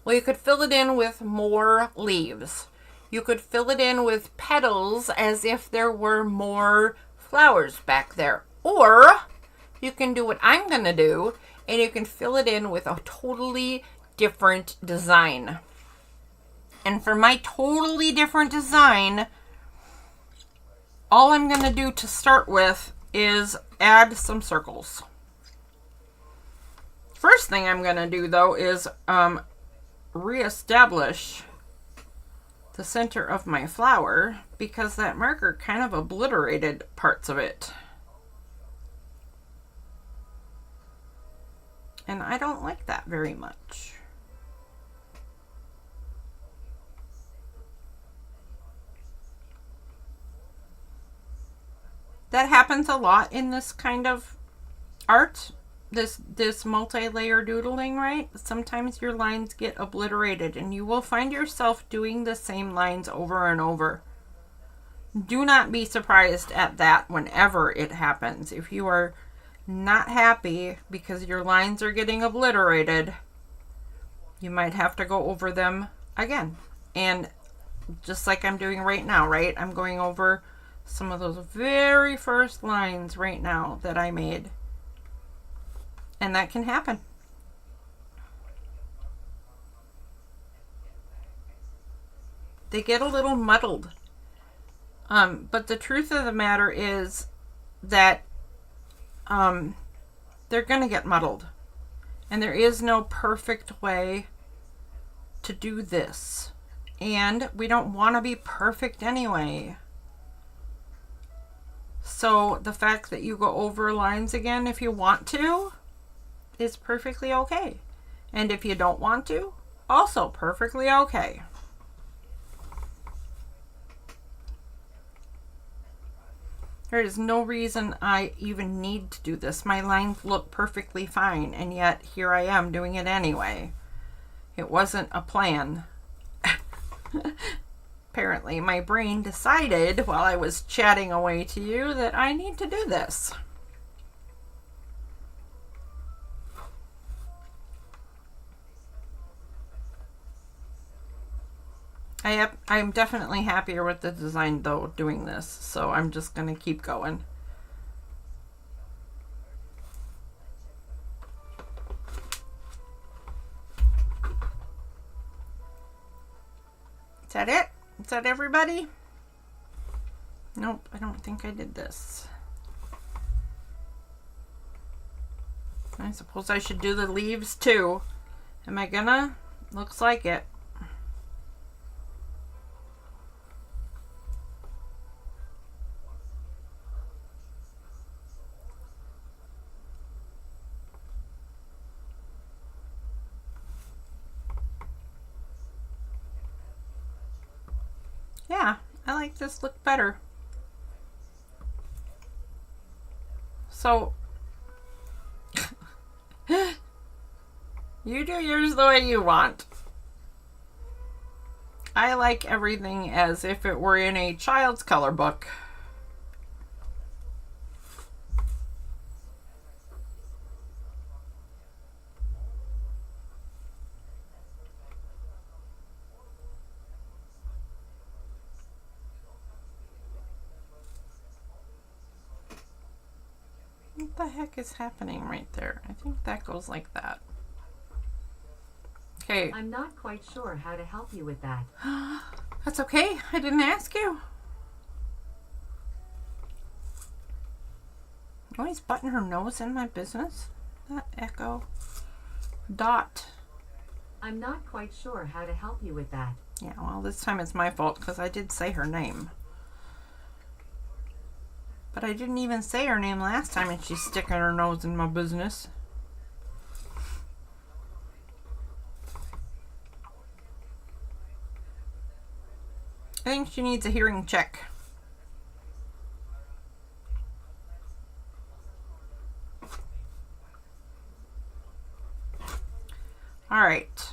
Well, you could fill it in with more leaves. You could fill it in with petals as if there were more flowers back there. Or you can do what I'm going to do and you can fill it in with a totally different design. And for my totally different design, all I'm going to do to start with is add some circles. First thing I'm going to do though is reestablish the center of my flower because that marker kind of obliterated parts of it. And I don't like that very much. That happens a lot in this kind of art, this multi-layer doodling, right? Sometimes your lines get obliterated and you will find yourself doing the same lines over and over. Do not be surprised at that whenever it happens. If you are not happy because your lines are getting obliterated, you might have to go over them again. And just like I'm doing right now, right? I'm going over some of those very first lines right now that I made. And that can happen. They get a little muddled. But the truth of the matter is that they're going to get muddled. And there is no perfect way to do this. And we don't want to be perfect anyway. So the fact that you go over lines again if you want to is perfectly okay. And if you don't want to, also perfectly okay. There is no reason I even need to do this. My lines look perfectly fine, and yet here I am doing it anyway. It wasn't a plan. Apparently, my brain decided while I was chatting away to you that I need to do this. I'm definitely happier with the design though doing this, so I'm just going to keep going. Is that it? Is that everybody? Nope, I don't think I did this. I suppose I should do the leaves too. Am I gonna? Looks like it. Yeah, I like this look better. So, you do yours the way you want. I like everything as if it were in a child's color book. What the heck is happening right there? I think that goes like that. Okay. I'm not quite sure how to help you with that. That's okay. I didn't ask you. Always button her nose in my business. That echo. Dot. I'm not quite sure how to help you with that. Yeah, well, this time it's my fault because I did say her name. But I didn't even say her name last time and she's sticking her nose in my business. I think she needs a hearing check. Alright.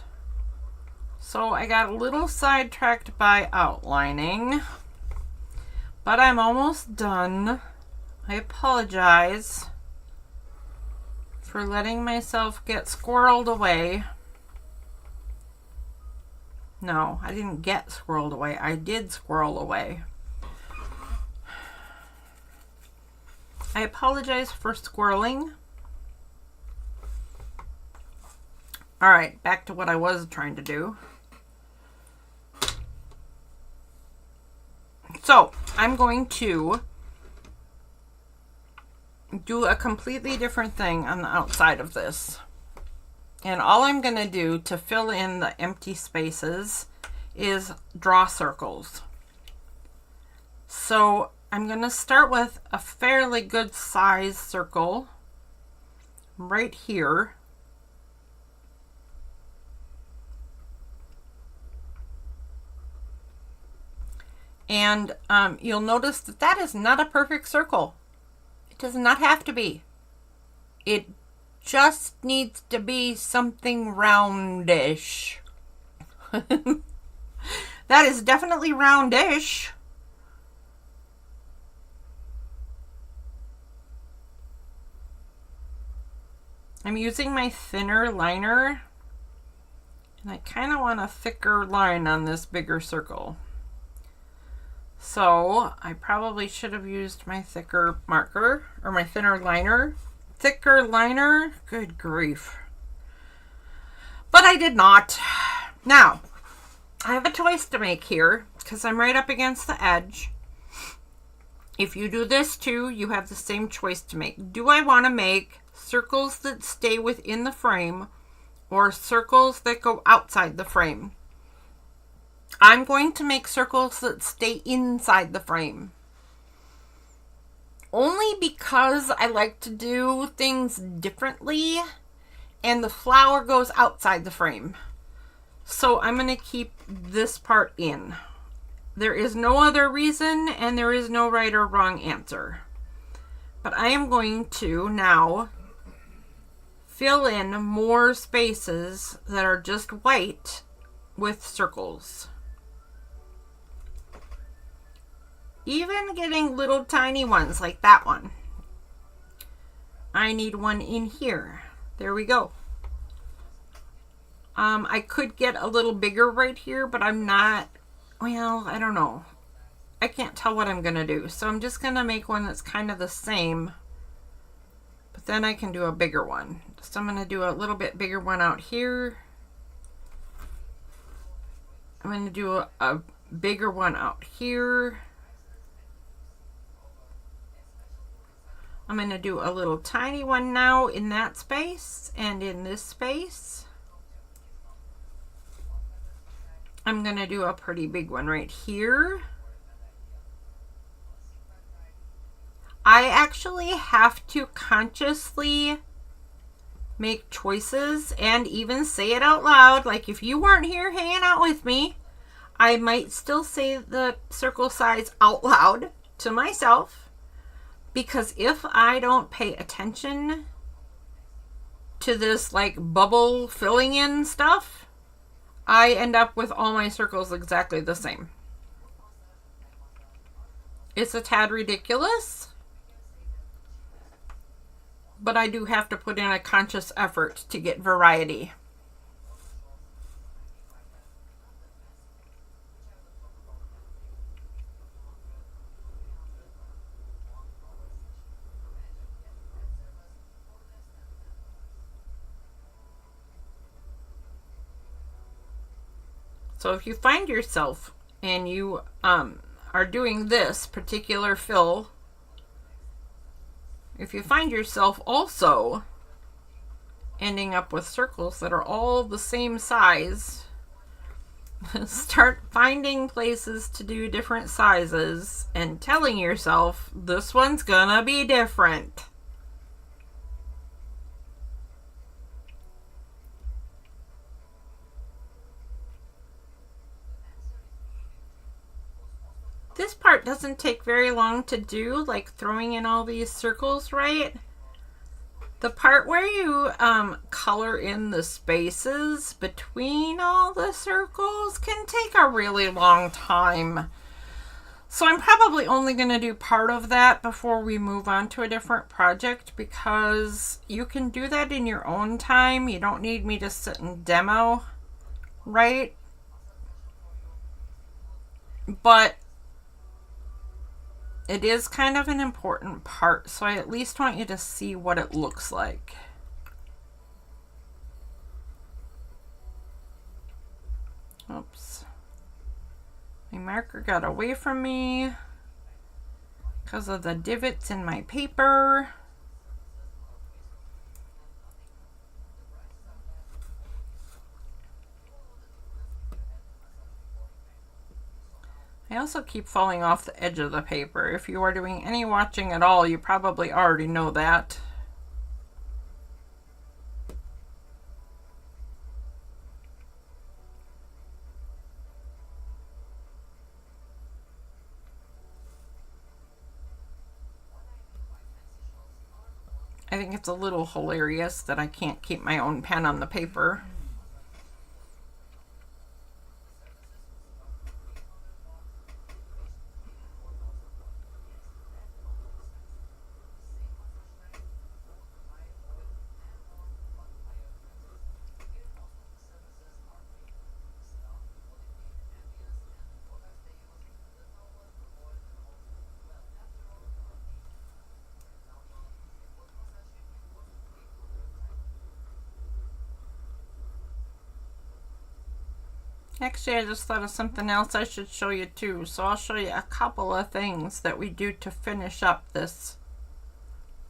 So I got a little sidetracked by outlining. But I'm almost done. I apologize for letting myself get squirreled away. No, I didn't get squirreled away. I did squirrel away. I apologize for squirreling. Alright, back to what I was trying to do. So I'm going to do a completely different thing on the outside of this. And all I'm going to do to fill in the empty spaces is draw circles. So I'm going to start with a fairly good size circle right here. And you'll notice that that is not a perfect circle. It does not have to be. It just needs to be something roundish. That is definitely roundish. I'm using my thinner liner, and I kind of want a thicker line on this bigger circle. So I probably should have used my thicker marker, or my thinner liner. Thicker liner, good grief. But I did not. Now, I have a choice to make here, because I'm right up against the edge. If you do this too, you have the same choice to make. Do I want to make circles that stay within the frame, or circles that go outside the frame? I'm going to make circles that stay inside the frame. Only because I like to do things differently, and the flower goes outside the frame. So I'm going to keep this part in. There is no other reason, and there is no right or wrong answer. But I am going to now fill in more spaces that are just white with circles. Even getting little tiny ones like that one. I need one in here. There we go. I could get a little bigger right here, but I'm not, well, I don't know. I can't tell what I'm going to do. So I'm just going to make one that's kind of the same. But then I can do a bigger one. So I'm going to do a little bit bigger one out here. I'm going to do a bigger one out here. I'm going to do a little tiny one now in that space and in this space. I'm going to do a pretty big one right here. I actually have to consciously make choices and even say it out loud. Like if you weren't here hanging out with me, I might still say the circle size out loud to myself. Because if I don't pay attention to this like bubble filling in stuff, I end up with all my circles exactly the same. It's a tad ridiculous, but I do have to put in a conscious effort to get variety. So if you find yourself and you are doing this particular fill, if you find yourself also ending up with circles that are all the same size, start finding places to do different sizes and telling yourself this one's gonna be different. This part doesn't take very long to do, like throwing in all these circles, right? The part where you color in the spaces between all the circles can take a really long time. So I'm probably only going to do part of that before we move on to a different project, because you can do that in your own time. You don't need me to sit and demo, right? But it is kind of an important part, so I at least want you to see what it looks like. Oops. My marker got away from me because of the divots in my paper. I also keep falling off the edge of the paper. If you are doing any watching at all, you probably already know that. I think it's a little hilarious that I can't keep my own pen on the paper. Actually, I just thought of something else I should show you too. So I'll show you a couple of things that we do to finish up this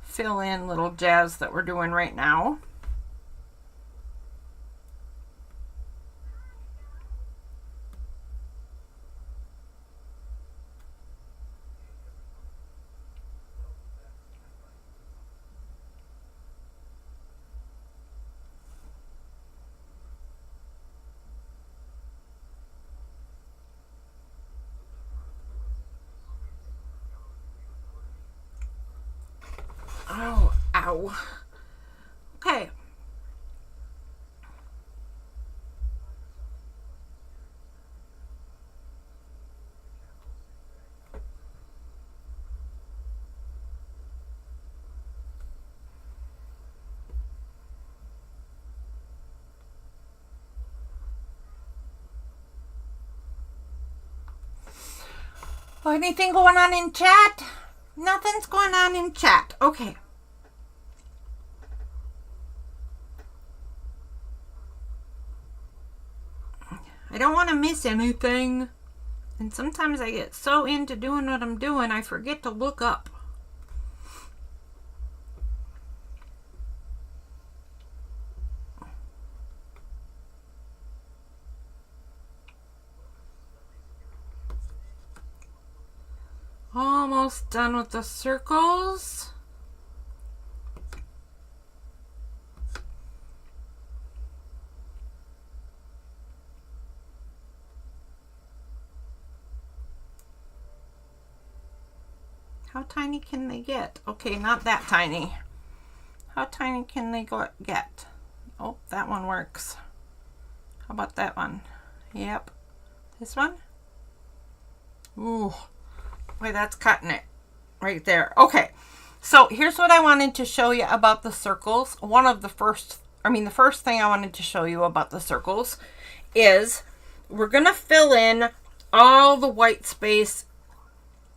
fill-in little jazz that we're doing right now. Oh, ow. Okay. Anything going on in chat? Nothing's going on in chat. Okay. I don't want to miss anything. And sometimes I get so into doing what I'm doing, I forget to look up. Almost done with the circles. How tiny can they get? Okay, not that tiny. How tiny can they get? Oh, that one works. How about that one? Yep. This one? Ooh. Boy, that's cutting it right there. Okay, so here's what I wanted to show you about the circles. The first thing I wanted to show you about the circles is we're going to fill in all the white space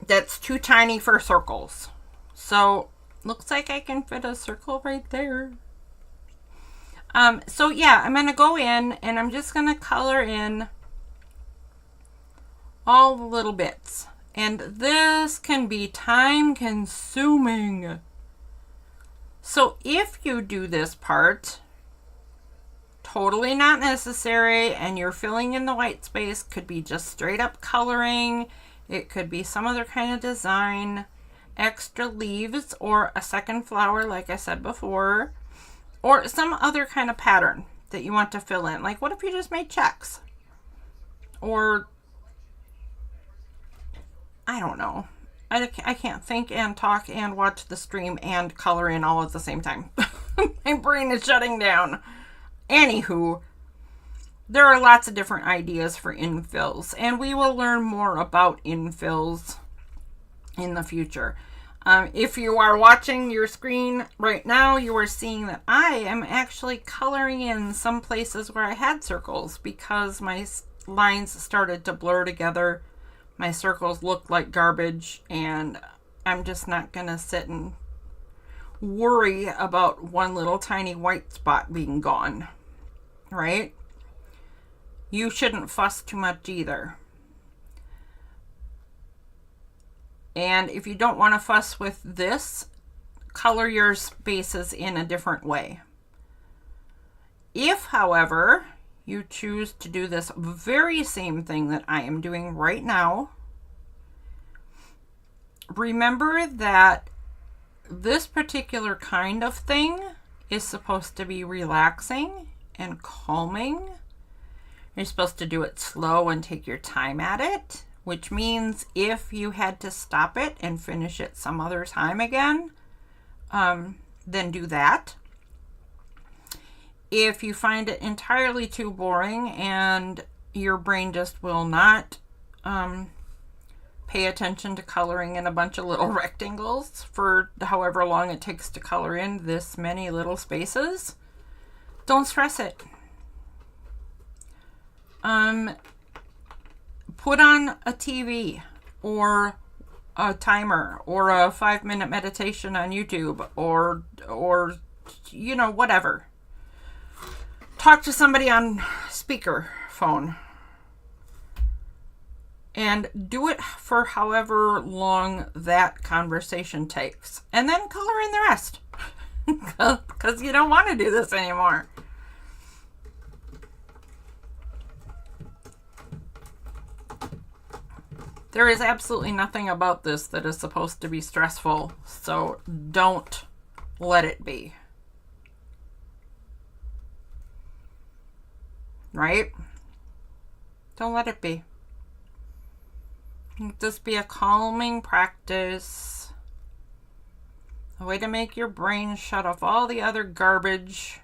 that's too tiny for circles. So looks like I can fit a circle right there. So yeah, I'm going to go in and I'm just going to color in all the little bits. And this can be time consuming. So if you do this part, totally not necessary, and you're filling in the white space, could be just straight up coloring. It could be some other kind of design, extra leaves, or a second flower like I said before, or some other kind of pattern that you want to fill in. Like what if you just made checks? Or I don't know. I can't think and talk and watch the stream and color in all at the same time. My brain is shutting down. Anywho, there are lots of different ideas for infills, and we will learn more about infills in the future. If you are watching your screen right now, you are seeing that I am actually coloring in some places where I had circles because my lines started to blur together. My circles look like garbage, and I'm just not going to sit and worry about one little tiny white spot being gone, right? You shouldn't fuss too much either. And if you don't want to fuss with this, color your spaces in a different way. If, however, you choose to do this very same thing that I am doing right now, remember that this particular kind of thing is supposed to be relaxing and calming. You're supposed to do it slow and take your time at it, which means if you had to stop it and finish it some other time again, then do that. If you find it entirely too boring and your brain just will not pay attention to coloring in a bunch of little rectangles for however long it takes to color in this many little spaces, don't stress it. Put on a TV or a timer or a 5-minute meditation on YouTube or you know, whatever. Talk to somebody on speaker phone and do it for however long that conversation takes, and then color in the rest because you don't want to do this anymore. There is absolutely nothing about this that is supposed to be stressful, so don't let it be. Right? Don't let it be. Let this be a calming practice. A way to make your brain shut off all the other garbage.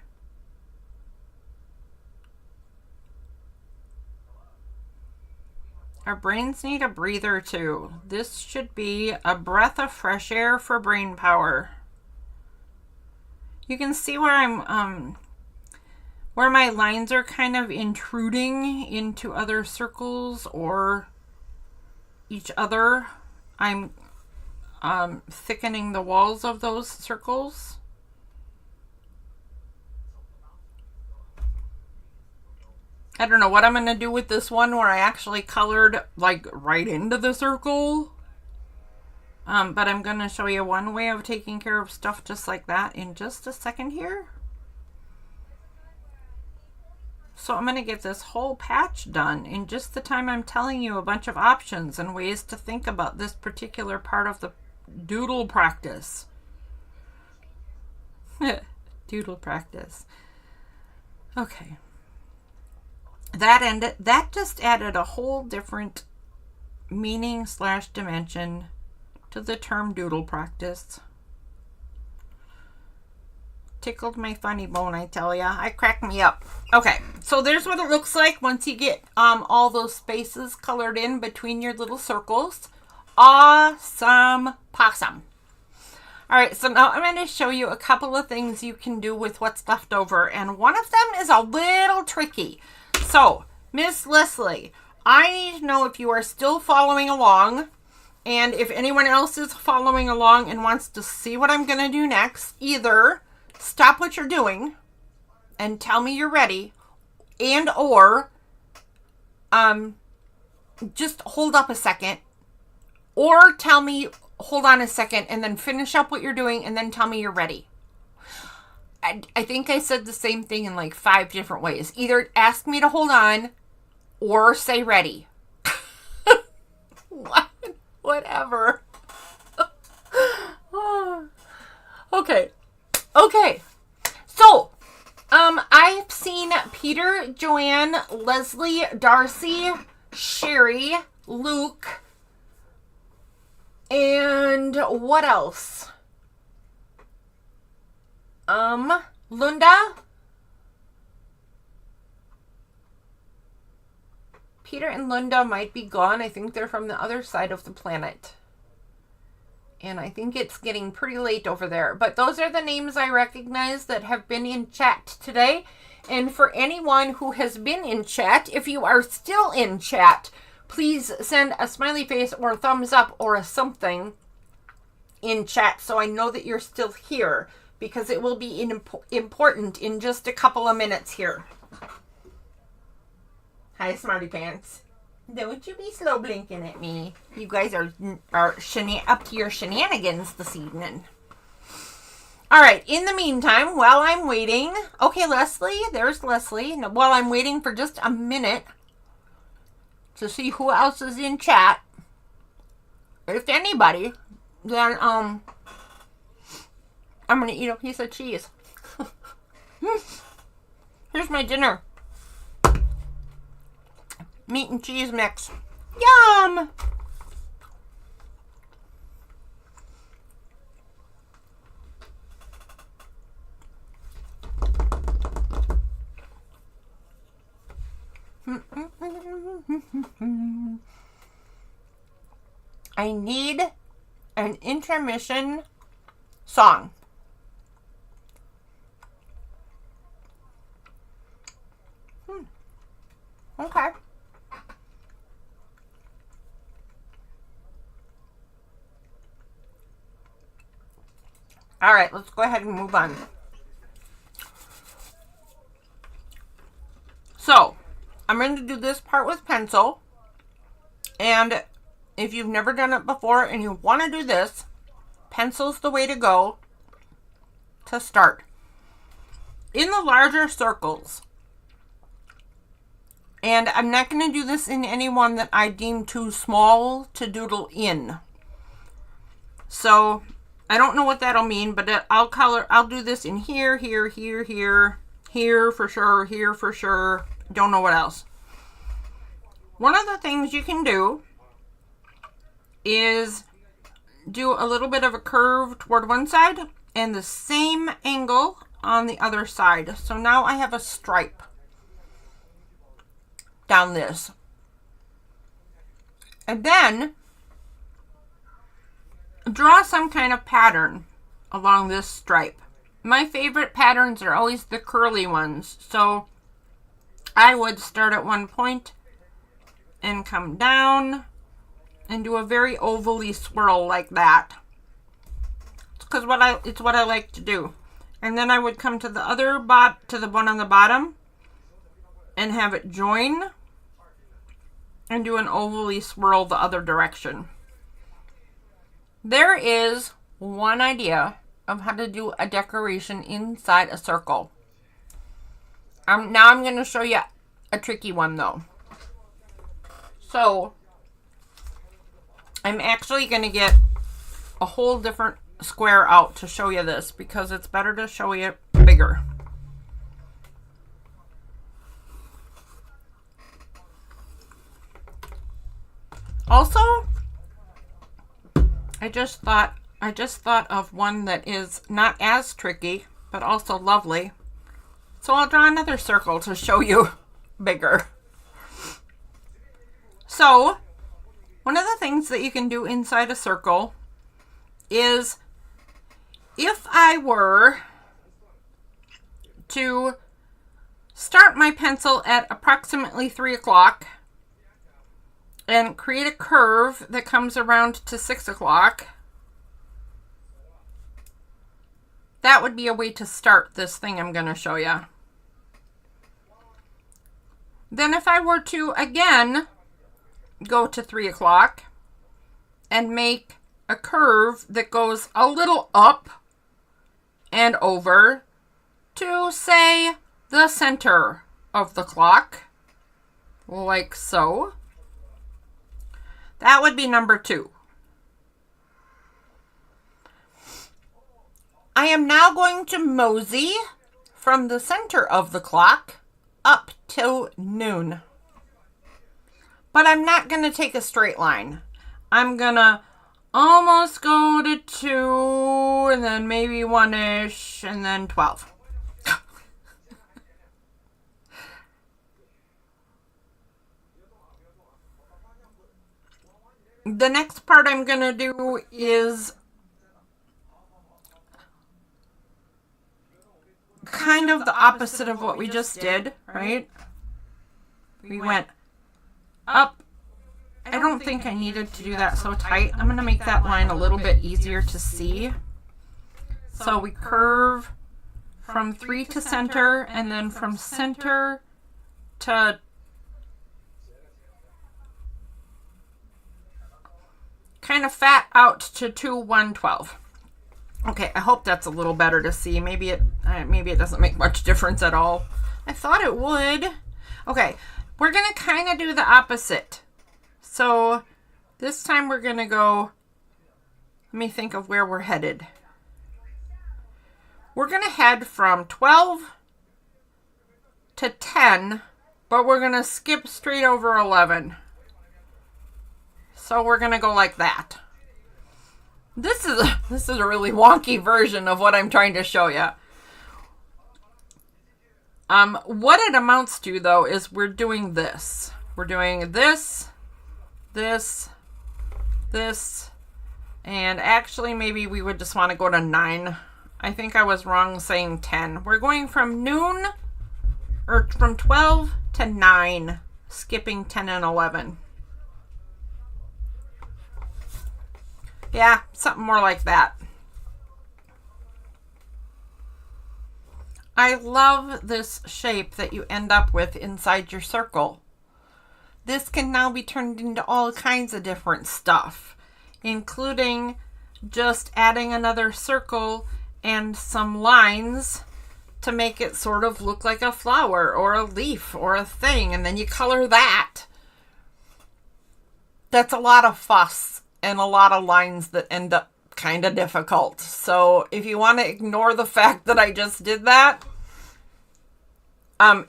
Our brains need a breather too. This should be a breath of fresh air for brain power. You can see where where my lines are kind of intruding into other circles or each other. I'm thickening the walls of those circles. I don't know what I'm going to do with this one where I actually colored like right into the circle. But I'm going to show you one way of taking care of stuff just like that in just a second here. So I'm going to get this whole patch done in just the time I'm telling you a bunch of options and ways to think about this particular part of the doodle practice. Doodle practice. Okay. That just added a whole different meaning / dimension to the term doodle practice. Tickled my funny bone, I tell ya. I cracked me up. Okay, so there's what it looks like once you get all those spaces colored in between your little circles. Awesome possum. All right, so now I'm going to show you a couple of things you can do with what's left over, and one of them is a little tricky. So, Miss Leslie, I need to know if you are still following along, and if anyone else is following along and wants to see what I'm going to do next, either stop what you're doing and tell me you're ready, and or just hold up a second, or tell me hold on a second and then finish up what you're doing and then tell me you're ready. I think I said the same thing in like 5 different ways. Either ask me to hold on or say ready. Whatever. Okay. So, I've seen Peter, Joanne, Leslie, Darcy, Sherry, Luke, and what else? Lunda. Peter and Lunda might be gone. I think they're from the other side of the planet. And I think it's getting pretty late over there. But those are the names I recognize that have been in chat today. And for anyone who has been in chat, if you are still in chat, please send a smiley face or a thumbs up or a something in chat so I know that you're still here, because it will be important in just a couple of minutes here. Hi, Smarty Pants. Don't you be slow blinking at me. You guys are up to your shenanigans this evening. All right, in the meantime, while I'm waiting, okay, Leslie, there's Leslie. Now, while I'm waiting for just a minute to see who else is in chat, if anybody, then I'm gonna eat a piece of cheese. Here's my dinner. Meat and cheese mix. Yum! I need an intermission song. Okay. All right, let's go ahead and move on. So, I'm going to do this part with pencil. And if you've never done it before and you want to do this, pencil's the way to go to start. In the larger circles, and I'm not going to do this in any one that I deem too small to doodle in. So, I don't know what that'll mean, but I'll do this in here, here, here, here, here for sure, don't know what else. One of the things you can do is do a little bit of a curve toward one side and the same angle on the other side. So now I have a stripe down this. And then draw some kind of pattern along this stripe. My favorite patterns are always the curly ones. So I would start at one point and come down and do a very ovally swirl like that. It's what I like to do. And then I would come to the other to the one on the bottom and have it join and do an ovally swirl the other direction. There is one idea of how to do a decoration inside a circle. Now I'm going to show you a tricky one though. So I'm actually going to get a whole different square out to show you this because it's better to show you bigger. Also, I just thought of one that is not as tricky, but also lovely. So I'll draw another circle to show you bigger. So, one of the things that you can do inside a circle is if I were to start my pencil at approximately 3 o'clock and create a curve that comes around to 6 o'clock, that would be a way to start this thing I'm going to show you. Then if I were to again go to 3 o'clock and make a curve that goes a little up and over to, say, the center of the clock, like so, that would be number 2. I am now going to mosey from the center of the clock up to noon. But I'm not going to take a straight line. I'm going to almost go to 2 and then maybe 1-ish and then 12. The next part I'm going to do is kind of the opposite of what we just did, right? We went up. I don't think I needed to do that so tight. I'm going to make that line a little bit easier to see. So we curve from 3 to center and then from center to kind of fat out to 2 112. Okay, I hope that's a little better to see. Maybe it doesn't make much difference at all. I thought it would. Okay, we're going to kind of do the opposite. So this time we're going to go, let me think of where we're headed. We're going to head from 12 to 10, but we're going to skip straight over 11. So we're going to go like that. This is a really wonky version of what I'm trying to show you. What it amounts to, though, is we're doing this. We're doing this, this, this, and actually maybe we would just want to go to 9. I think I was wrong saying 10. We're going from noon, or from 12 to 9, skipping 10 and 11. Yeah, something more like that. I love this shape that you end up with inside your circle. This can now be turned into all kinds of different stuff, including just adding another circle and some lines to make it sort of look like a flower or a leaf or a thing, and then you color that. That's a lot of fuss and a lot of lines that end up kind of difficult. So if you want to ignore the fact that I just did that,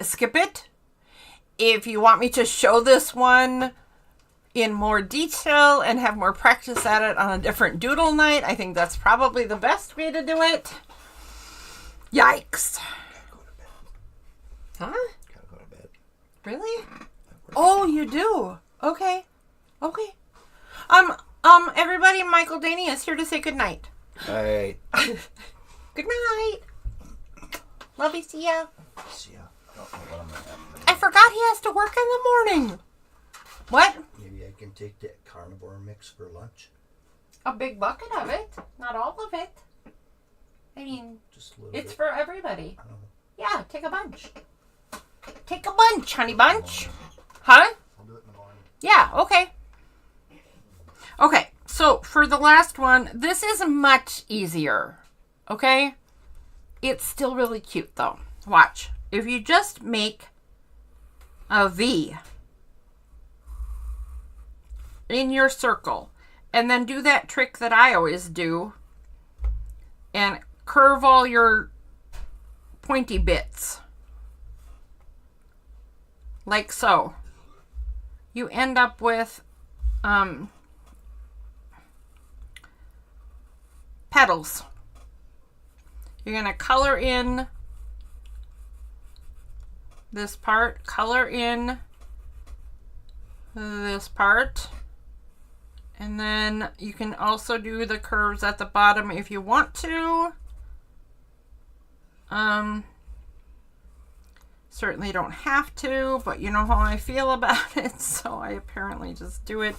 skip it. If you want me to show this one in more detail and have more practice at it on a different doodle night, I think that's probably the best way to do it. Yikes. Huh? Gotta go to bed. Really? Oh, you do? Okay. Okay. Everybody, Michael Daney is here to say good night. All right. Good night. Love you, see ya. See ya. I don't know what I'm gonna have. I forgot he has to work in the morning. What? Maybe I can take that carnivore mix for lunch. A big bucket of it. Not all of it. I mean, Just a little it's bit. for everybody. I don't know. Yeah, take a bunch. Take a bunch, honey bunch. Huh? I'll do it in the morning. Yeah, okay. Okay, so for the last one, this is much easier. Okay? It's still really cute, though. Watch. If you just make a V in your circle, and then do that trick that I always do, and curve all your pointy bits, like so, you end up with petals. You're going to color in this part, color in this part, and then you can also do the curves at the bottom if you want to. Certainly don't have to, but you know how I feel about it, so I apparently just do it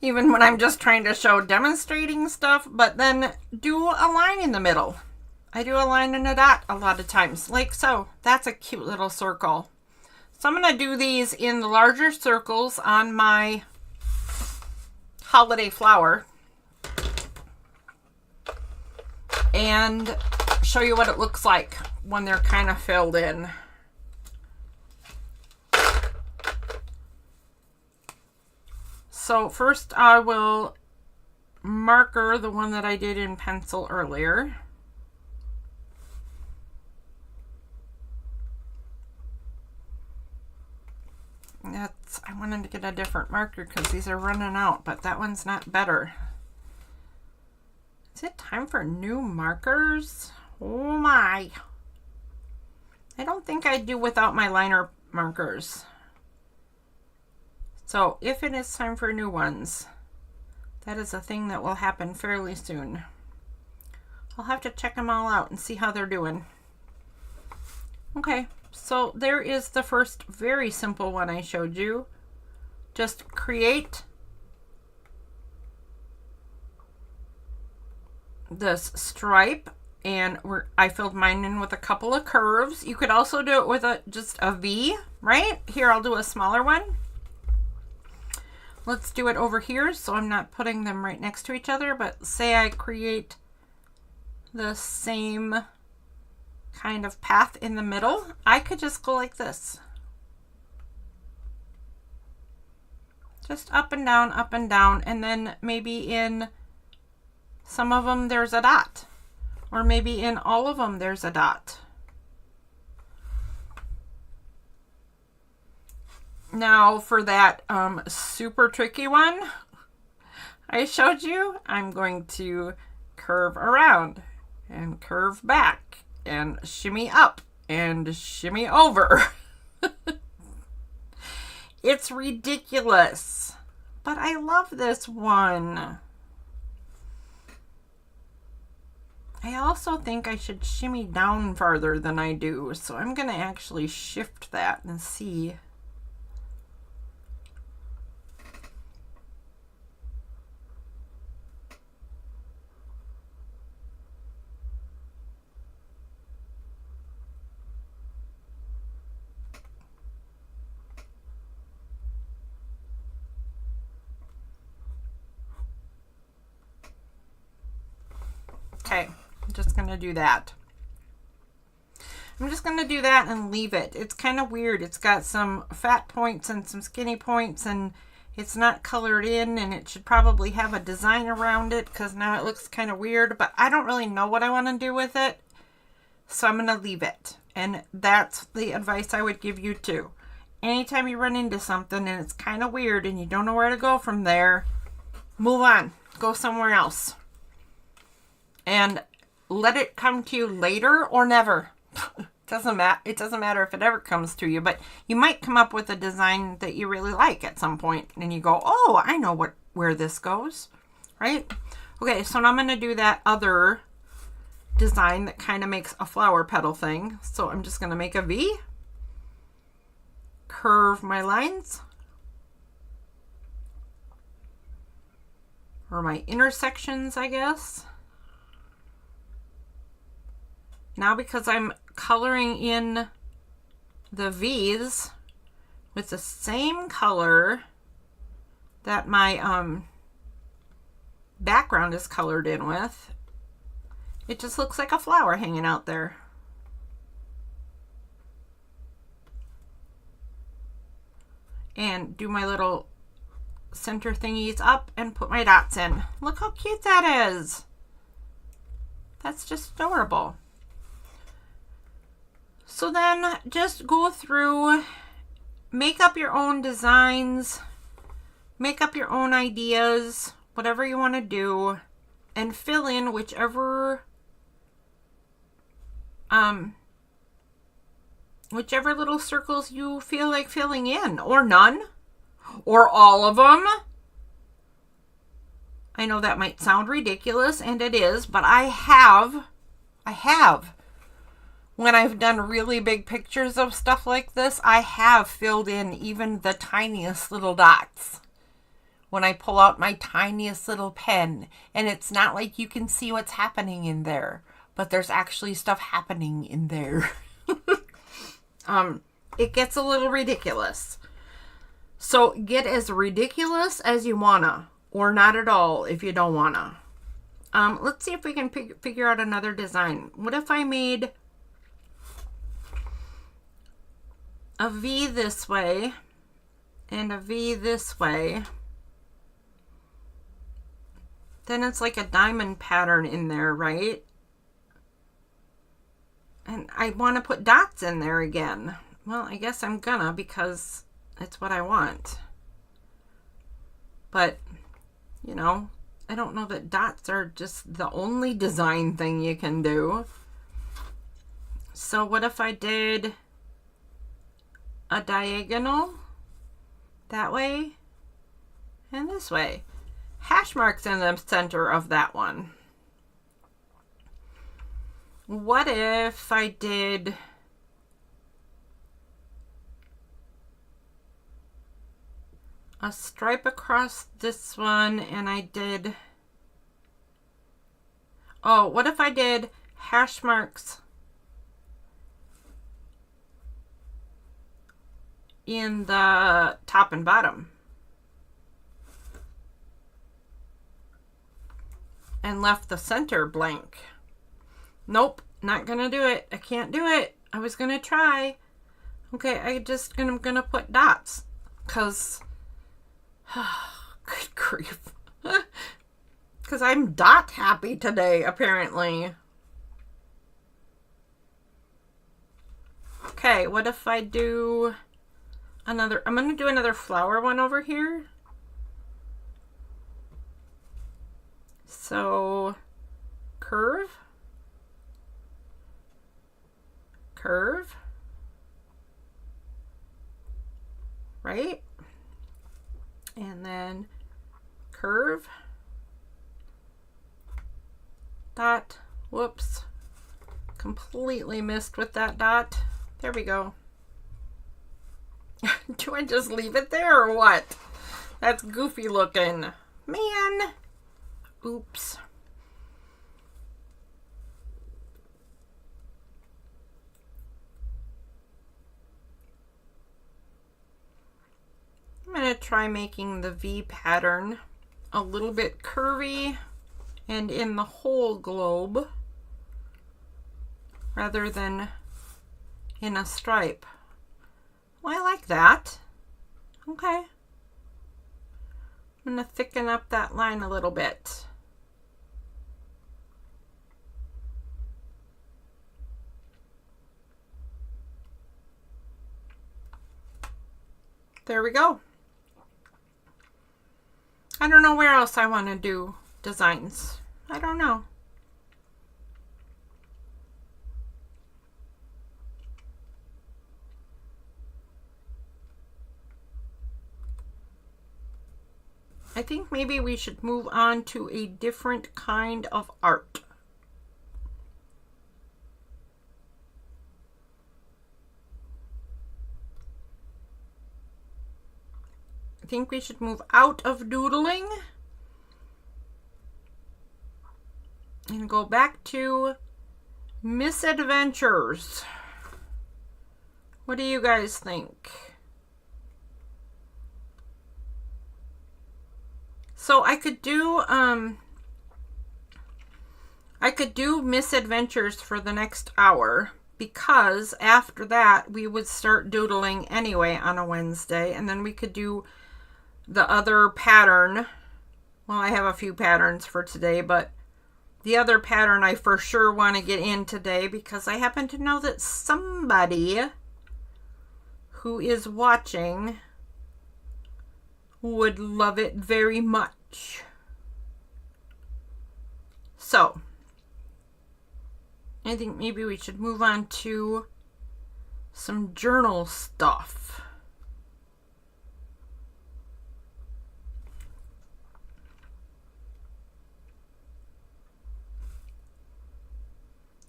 even when I'm just trying to show demonstrating stuff. But then do a line in the middle. I do a line and a dot a lot of times, like so. That's a cute little circle. So I'm going to do these in the larger circles on my holiday flower and show you what it looks like when they're kind of filled in. So first I will marker the one that I did in pencil earlier. I wanted to get a different marker because these are running out, but that one's not better. Is it time for new markers? Oh my. I don't think I'd do without my liner markers. So if it is time for new ones, that is a thing that will happen fairly soon. I'll have to check them all out and see how they're doing. Okay, so there is the first very simple one I showed you. Just create this stripe, and I filled mine in with a couple of curves. You could also do it with just a V, right? Here, I'll do a smaller one. let's do it over here so I'm not putting them right next to each other, but say I create the same kind of path in the middle, I could just go like this. Just up and down, and then maybe in some of them there's a dot, or maybe in all of them there's a dot. Now for that super tricky one I showed you, I'm going to curve around and curve back and shimmy up and shimmy over. It's ridiculous, but I love this one. I also think I should shimmy down farther than I do, so I'm going to actually shift that and see. Okay, I'm just going to do that. I'm just going to do that and leave it. It's kind of weird. It's got some fat points and some skinny points, and it's not colored in, and it should probably have a design around it because now it looks kind of weird, but I don't really know what I want to do with it, so I'm going to leave it. And that's the advice I would give you too. Anytime you run into something and it's kind of weird and you don't know where to go from there, move on. Go somewhere else. And let it come to you later or never. It doesn't matter if it ever comes to you, but you might come up with a design that you really like at some point, and you go, oh, I know where this goes, right? Okay, so now I'm going to do that other design that kind of makes a flower petal thing. So I'm just going to make a V, curve my lines, or my intersections, I guess. Now, because I'm coloring in the V's with the same color that my background is colored in with, it just looks like a flower hanging out there. And do my little center thingies up and put my dots in. Look how cute that is. That's just adorable. So then just go through, make up your own designs, make up your own ideas, whatever you want to do, and fill in whichever little circles you feel like filling in, or none, or all of them. I know that might sound ridiculous, and it is, but I have, when I've done really big pictures of stuff like this, I have filled in even the tiniest little dots when I pull out my tiniest little pen. And it's not like you can see what's happening in there, but there's actually stuff happening in there. It gets a little ridiculous. So get as ridiculous as you wanna, or not at all if you don't wanna. Let's see if we can figure out another design. What if I made a V this way and a V this way? Then it's like a diamond pattern in there, right? And I want to put dots in there again. Well, I guess I'm gonna, because it's what I want. But, you know, I don't know that dots are just the only design thing you can do. So what if I did a diagonal that way and this way? Hash marks in the center of that one. What if I did a stripe across this one, and I did, oh, what if I did hash marks in the top and bottom? and left the center blank. Nope, not gonna do it. I can't do it. I was gonna try. Okay, I'm gonna put dots. Cause, good grief. Cause I'm dot happy today, apparently. Okay, what if I do another, I'm gonna do another flower one over here. So, curve, curve, right? And then curve, dot, whoops, completely missed with that dot. There we go. Do I just leave it there or what? That's goofy looking. Man. Oops. I'm going to try making the V pattern a little bit curvy and in the whole globe rather than in a stripe. Well, I like that. Okay. I'm going to thicken up that line a little bit. There we go. I don't know where else I want to do designs. I don't know. I think maybe we should move on to a different kind of art. I think we should move out of doodling and go back to misadventures. What do you guys think? So I could do misadventures for the next hour, because after that we would start doodling anyway on a Wednesday, and then we could do the other pattern. Well, I have a few patterns for today, but the other pattern I for sure want to get in today because I happen to know that somebody who is watching would love it very much. So, I think maybe we should move on to some journal stuff.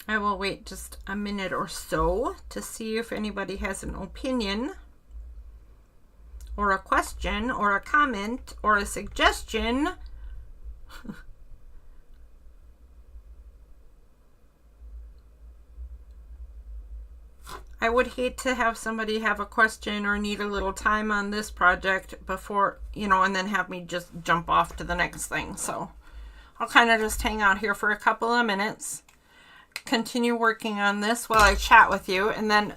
I will wait just a minute or so to see if anybody has an opinion or a question or a comment or a suggestion. I would hate to have somebody have a question or need a little time on this project before, and then have me just jump off to the next thing. So I'll kind of just hang out here for a couple of minutes, continue working on this while I chat with you, and then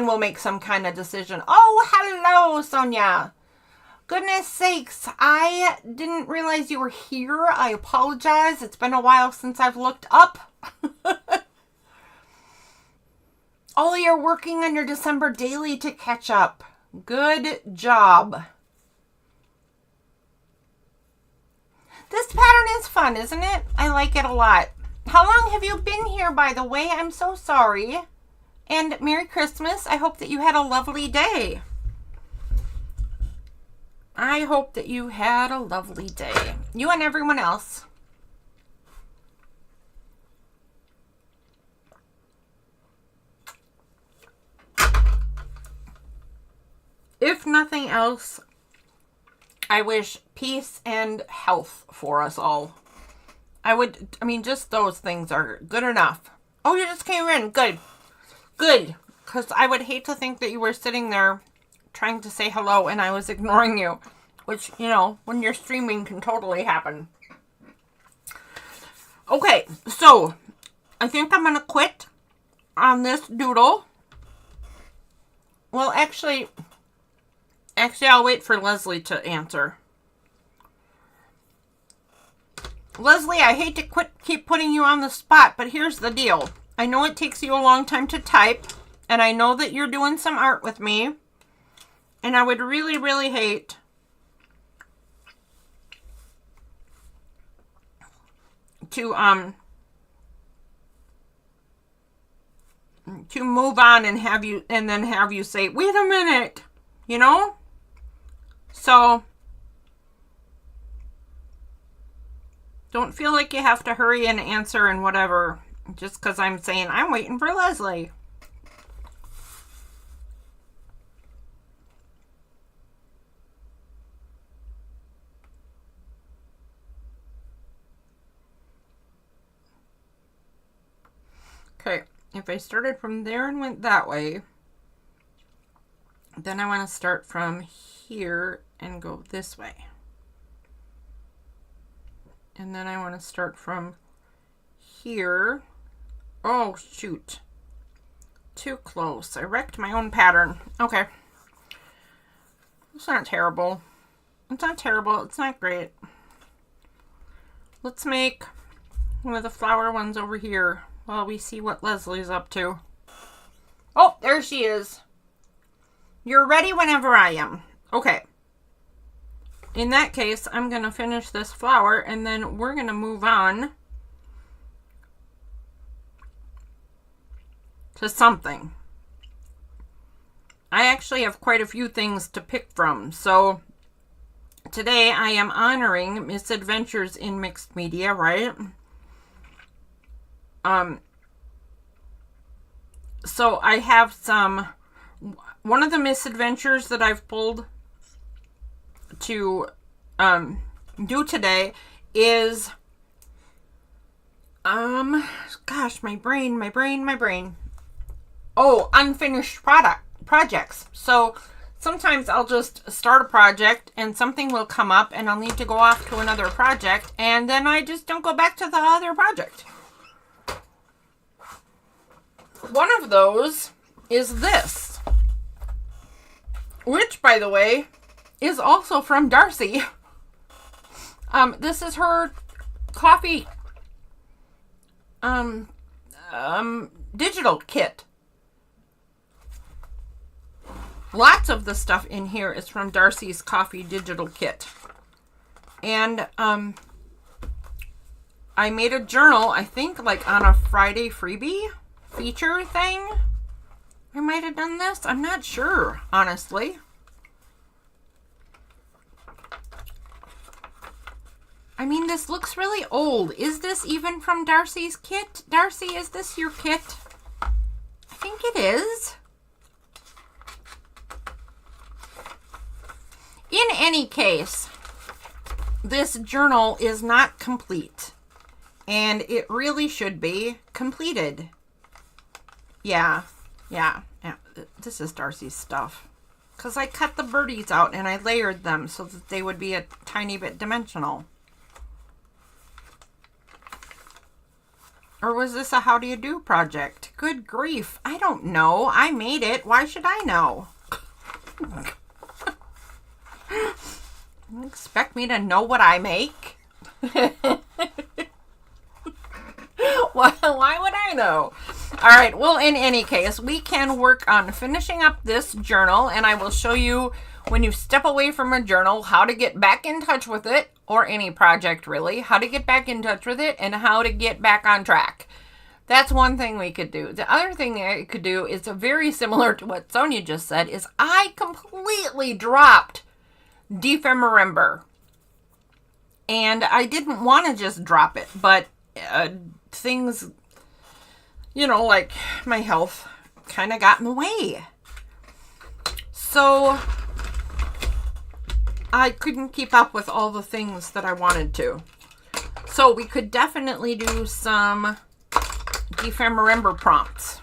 we'll make some kind of decision. Oh, hello, Sonia. Goodness sakes, I didn't realize you were here. I apologize. It's been a while since I've looked up. Oh, you're working on your December daily to catch up. Good job. This pattern is fun, isn't it? I like it a lot. How long have you been here, by the way? I'm so sorry. And Merry Christmas. I hope that you had a lovely day. I hope that you had a lovely day. You and everyone else. If nothing else, I wish peace and health for us all. Just those things are good enough. Oh, you just came in. Good. Good. Because I would hate to think that you were sitting there trying to say hello and I was ignoring you. Which, when you're streaming can totally happen. Okay, so I think I'm going to quit on this doodle. Well, actually, I'll wait for Leslie to answer. Leslie, I hate to keep putting you on the spot, but here's the deal. I know it takes you a long time to type, and I know that you're doing some art with me, and I would really, really hate to move on and then have you say, wait a minute, you know? So don't feel like you have to hurry and answer and whatever, just because I'm saying I'm waiting for Leslie. Okay, if I started from there and went that way, then I want to start from here and go this way. And then I want to start from here. Oh, shoot. Too close. I wrecked my own pattern. Okay. It's not terrible. It's not terrible. It's not great. Let's make one of the flower ones over here while we see what Leslie's up to. Oh, there she is. You're ready whenever I am. Okay. In that case, I'm going to finish this flower and then we're going to move on to something. I actually have quite a few things to pick from. So today I am honoring Misadventures in Mixed Media, right? So I have one of the misadventures that I've pulled to do today is gosh, my brain. Oh, unfinished projects. So sometimes I'll just start a project and something will come up and I'll need to go off to another project and then I just don't go back to the other project. One of those is this, which, by the way, is also from Darcy. This is her coffee digital kit. Lots of the stuff in here is from Darcy's coffee digital kit. And I made a journal, I think, like on a Friday freebie feature thing. I might have done this. I'm not sure, honestly. I mean, this looks really old. Is this even from Darcy's kit? Darcy, is this your kit? I think it is. In any case, this journal is not complete. And it really should be completed. Yeah. This is Darcy's stuff. Because I cut the birdies out and I layered them so that they would be a tiny bit dimensional. Or was this a how do you do project? Good grief. I don't know. I made it. Why should I know? You expect me to know what I make? Why would I know? All right. Well, in any case, we can work on finishing up this journal, and I will show you when you step away from a journal how to get back in touch with it, or any project really, how to get back in touch with it and how to get back on track. That's one thing we could do. The other thing I could do is very similar to what Sonia just said, is I completely dropped Defemorember. And I didn't want to just drop it, but things, like my health kind of got in the way. So I couldn't keep up with all the things that I wanted to. So we could definitely do some Defemorember prompts.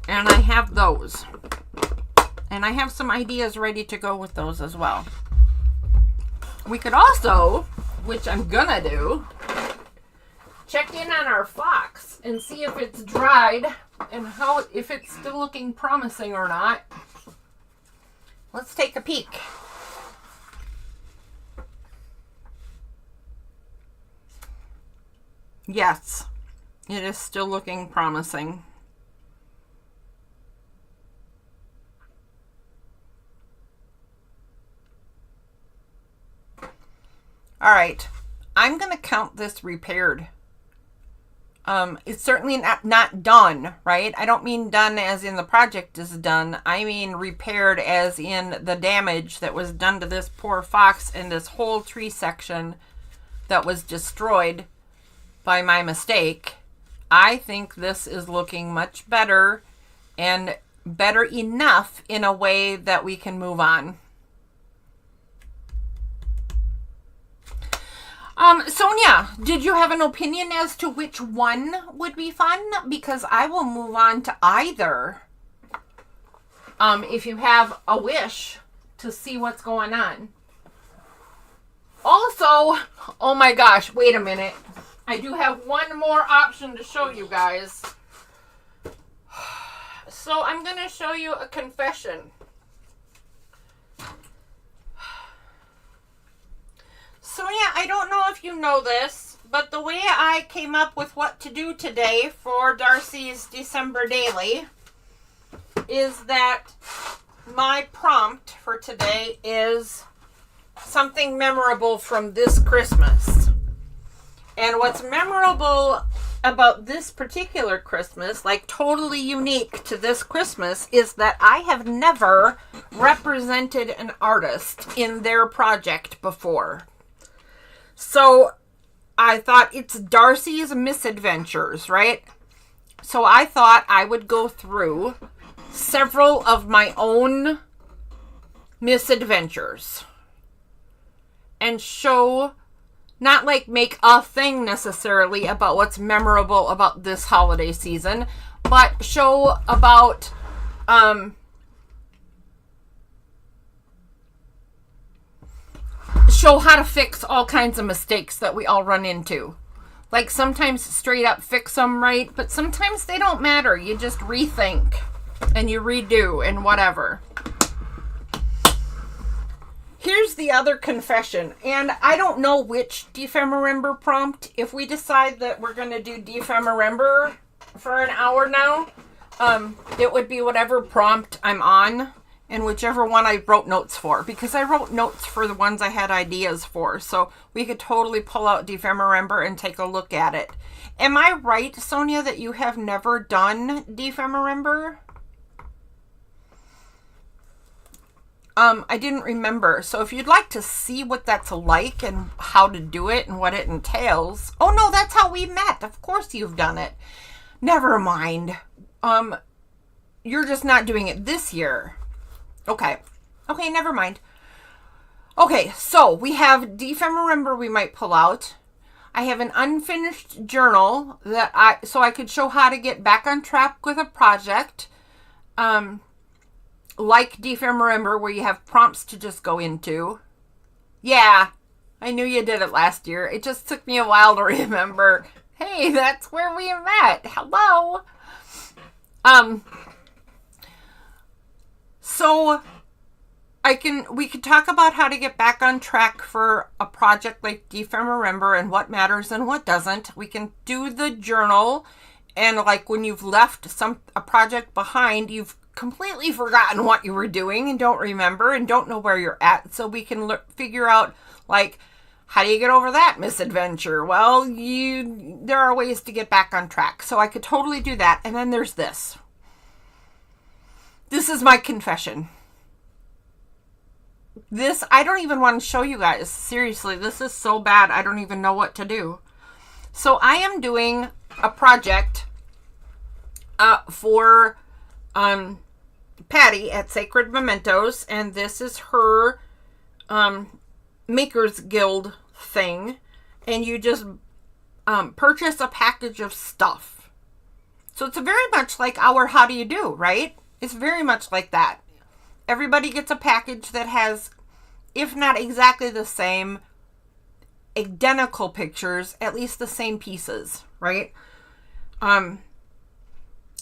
And I have those. And I have some ideas ready to go with those as well. We could also which I'm gonna do, check in on our fox and see if it's dried and if it's still looking promising or not. Let's take a peek. Yes, it is still looking promising. All right, I'm going to count this repaired. It's certainly not done, right? I don't mean done as in the project is done. I mean repaired as in the damage that was done to this poor fox and this whole tree section that was destroyed by my mistake. I think this is looking much better and better enough in a way that we can move on. Sonia, did you have an opinion as to which one would be fun? Because I will move on to either. If you have a wish to see what's going on. Also, oh my gosh, wait a minute. I do have one more option to show you guys. So I'm going to show you a confession. Sonia, I don't know if you know this, but the way I came up with what to do today for Darcy's December Daily is that my prompt for today is something memorable from this Christmas. And what's memorable about this particular Christmas, like totally unique to this Christmas, is that I have never represented an artist in their project before. So I thought it's Darcy's misadventures, right? So I thought I would go through several of my own misadventures and show, not like make a thing necessarily about what's memorable about this holiday season, but show about show how to fix all kinds of mistakes that we all run into. Like sometimes straight up fix them right, but sometimes they don't matter. You just rethink and you redo and whatever. Here's the other confession, and I don't know which Defemember prompt. If we decide that we're going to do Defemember for an hour now, it would be whatever prompt I'm on and whichever one I wrote notes for, because I wrote notes for the ones I had ideas for. So we could totally pull out Defemember and take a look at it. Am I right, Sonia, that you have never done Defemember? I didn't remember. So if you'd like to see what that's like and how to do it and what it entails. Oh no, that's how we met. Of course you've done it. Never mind. You're just not doing it this year. Okay, never mind. Okay, so we have Defemember we might pull out. I have an unfinished journal that I could show how to get back on track with a project. Like Defemember where you have prompts to just go into. Yeah, I knew you did it last year. It just took me a while to remember. Hey, that's where we met. Hello. So we could talk about how to get back on track for a project like Defemember and what matters and what doesn't. We can do the journal, and like when you've left a project behind, you've completely forgotten what you were doing and don't remember and don't know where you're at. So we can figure out, like, how do you get over that misadventure? Well, there are ways to get back on track. So I could totally do that. And then there's this. This is my confession. This, I don't even want to show you guys. Seriously, this is so bad. I don't even know what to do. So I am doing a project for Patty at Sacred Mementos, and this is her Makers Guild thing, and you just purchase a package of stuff. So it's very much like our How Do You Do, right? It's very much like that. Everybody gets a package that has, if not exactly the same, identical pictures, at least the same pieces, right?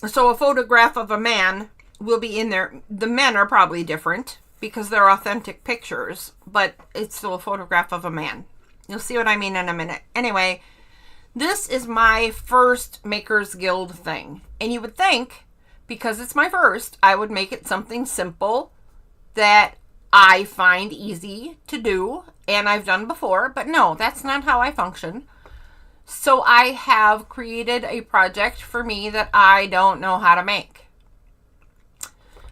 So a photograph of a man will be in there. The men are probably different because they're authentic pictures, but it's still a photograph of a man. You'll see what I mean in a minute. Anyway, this is my first Makers Guild thing. And you would think, because it's my first, I would make it something simple that I find easy to do and I've done before. But no, that's not how I function. So I have created a project for me that I don't know how to make.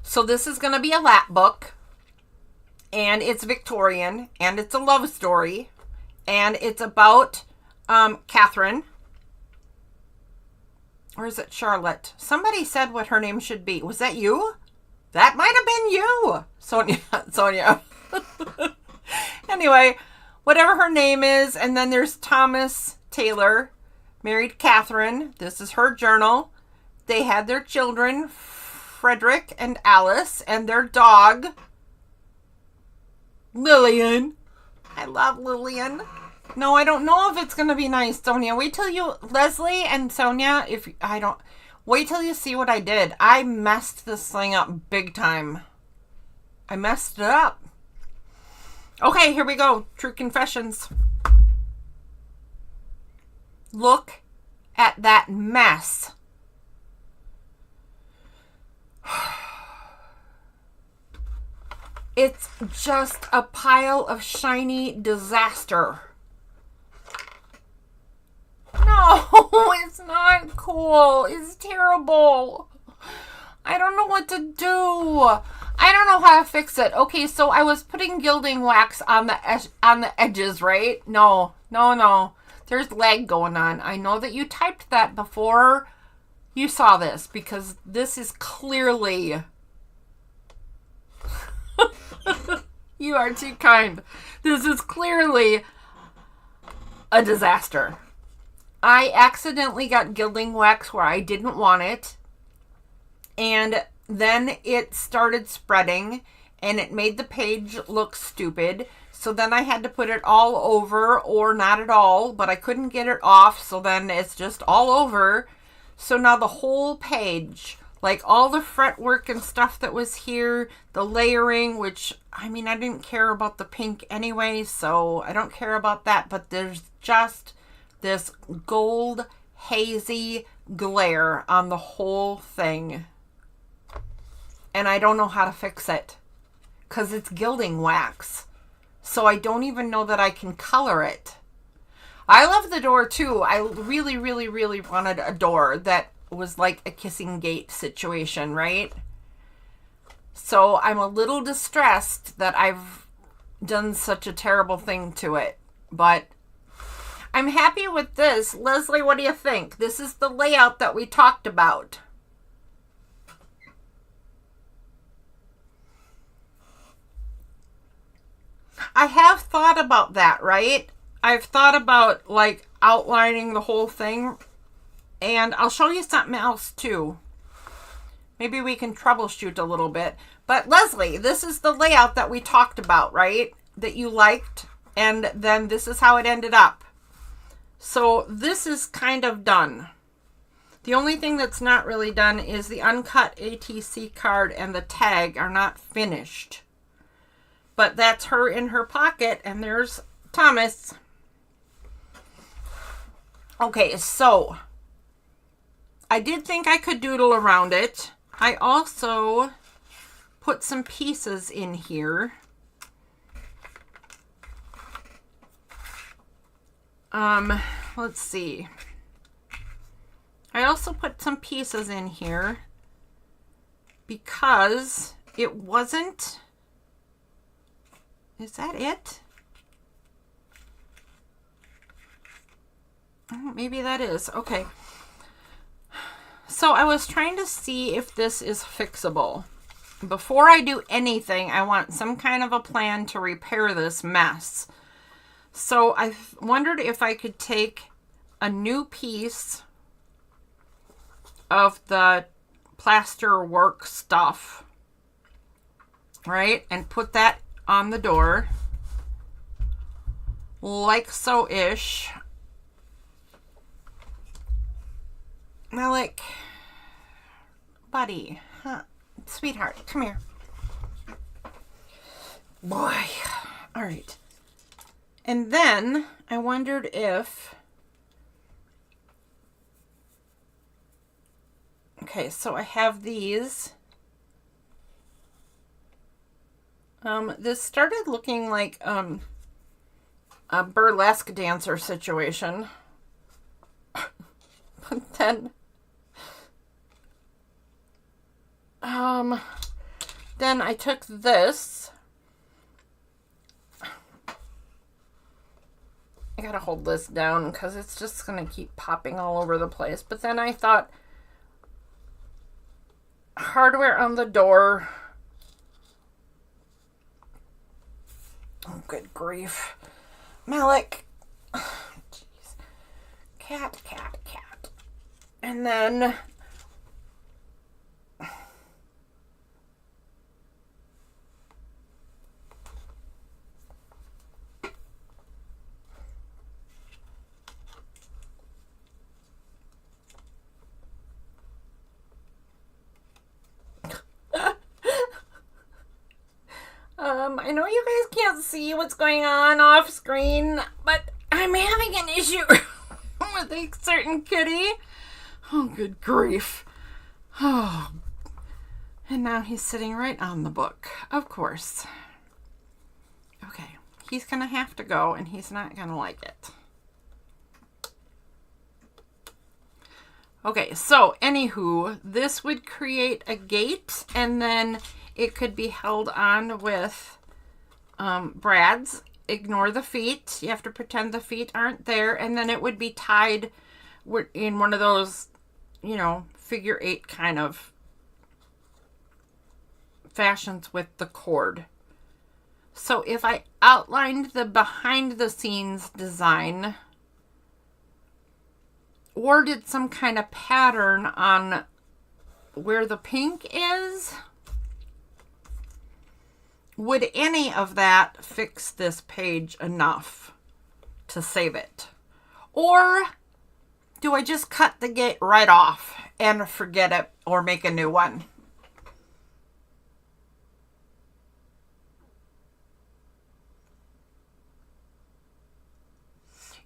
So this is going to be a lap book. And it's Victorian. And it's a love story. And it's about Catherine. Or is it Charlotte? Somebody said what her name should be. Was that you? That might have been you. Sonia. Anyway, whatever her name is. And then there's Thomas Taylor, married Catherine. This is her journal. They had their children, Frederick and Alice, and their dog, Lillian. I love Lillian. No, I don't know if it's going to be nice, Sonia. Wait till you, Leslie and Sonia, wait till you see what I did. I messed this thing up big time. I messed it up. Okay, here we go. True confessions. Look at that mess. It's just a pile of shiny disaster. No, it's not cool. It's terrible. I don't know what to do. I don't know how to fix it. Okay, so I was putting gilding wax on the edges, right? No. There's lag going on. I know that you typed that before you saw this because this is clearly... You are too kind. This is clearly a disaster. I accidentally got gilding wax where I didn't want it. And then it started spreading and it made the page look stupid. So then I had to put it all over or not at all, but I couldn't get it off. So then it's just all over. So now the whole page, like all the fretwork and stuff that was here, the layering, which, I mean, I didn't care about the pink anyway, so I don't care about that. But there's just this gold hazy glare on the whole thing. And I don't know how to fix it because it's gilding wax. So I don't even know that I can color it. I love the door too. I really, really, really wanted a door that was like a kissing gate situation, right? So I'm a little distressed that I've done such a terrible thing to it. But I'm happy with this. Leslie, what do you think? This is the layout that we talked about. I have thought about that, right? I've thought about like outlining the whole thing. And I'll show you something else too. Maybe we can troubleshoot a little bit. But Leslie, this is the layout that we talked about, right? That you liked. And then this is how it ended up. So this is kind of done. The only thing that's not really done is the uncut ATC card and the tag are not finished. But that's her in her pocket, and there's Thomas. Okay, so I did think I could doodle around it. I also put some pieces in here. Let's see. I also put some pieces in here because it wasn't... Is that it? Oh, maybe that is. Okay. So I was trying to see if this is fixable. Before I do anything, I want some kind of a plan to repair this mess. So I wondered if I could take a new piece of the plaster work stuff, right? And put that on the door. like so-ish. Malik, buddy, huh? Sweetheart, come here. Boy. All right. And then I wondered if... Okay, so I have these. This started looking like a burlesque dancer situation. But then I took this. I gotta hold this down because it's just gonna keep popping all over the place. But then I thought, hardware on the door. Oh, good grief. Malik. Jeez. Cat. And then... I know you guys can't see what's going on off screen, but I'm having an issue with a certain kitty. Oh, good grief. Oh. And now he's sitting right on the book, of course. Okay, he's gonna have to go, and he's not gonna like it. Okay, so anywho, this would create a gate, and then it could be held on with brads. Ignore the feet. You have to pretend the feet aren't there, and then it would be tied in one of those, you know, figure 8 kind of fashions with the cord. So if I outlined the behind the scenes design or did some kind of pattern on where the pink is, would any of that fix this page enough to save it? Or do I just cut the gate right off and forget it or make a new one?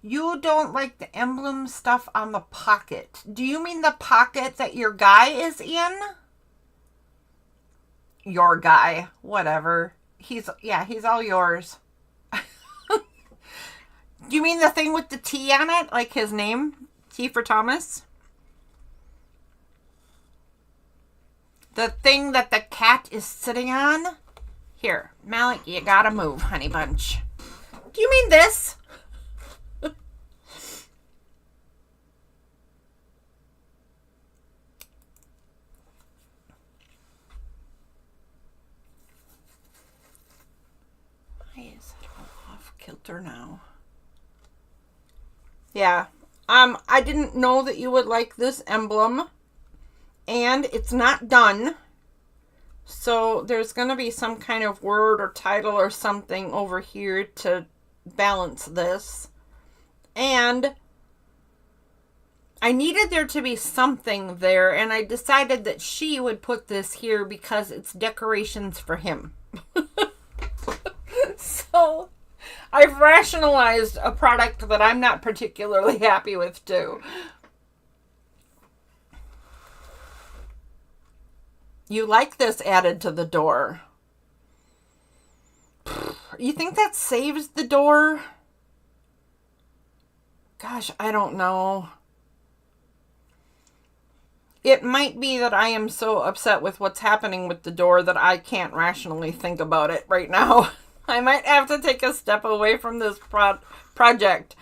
You don't like the emblem stuff on the pocket. Do you mean the pocket that your guy is in? Your guy, whatever. He's all yours. Do you mean the thing with the T on it? Like his name? T for Thomas? The thing that the cat is sitting on? Here, Malik, you gotta move, honey bunch. Do you mean this? Why is it all off kilter now? Yeah. I didn't know that you would like this emblem. And it's not done. So there's going to be some kind of word or title or something over here to balance this. And I needed there to be something there. And I decided that she would put this here because it's decorations for him. So I've rationalized a product that I'm not particularly happy with too. You like this added to the door. You think that saves the door? Gosh, I don't know. It might be that I am so upset with what's happening with the door that I can't rationally think about it right now. I might have to take a step away from this project.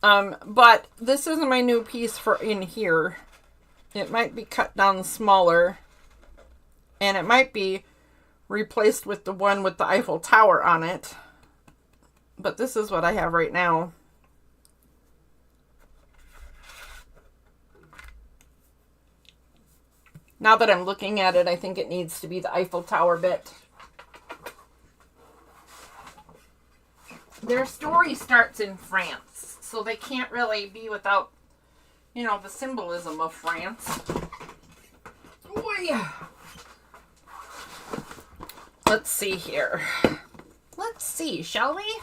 But this is my new piece for in here. It might be cut down smaller. And it might be replaced with the one with the Eiffel Tower on it. But this is what I have right now. Now that I'm looking at it, I think it needs to be the Eiffel Tower bit. their story starts in France, so they can't really be without, you know, the symbolism of France. Oy. Let's see here. Let's see, shall we?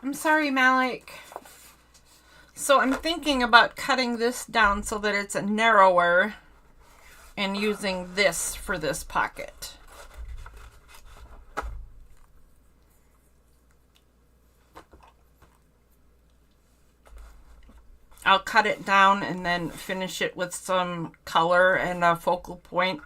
I'm sorry, Malik. So I'm thinking about cutting this down so that it's narrower and using this for this pocket. I'll cut it down and then finish it with some color and a focal point.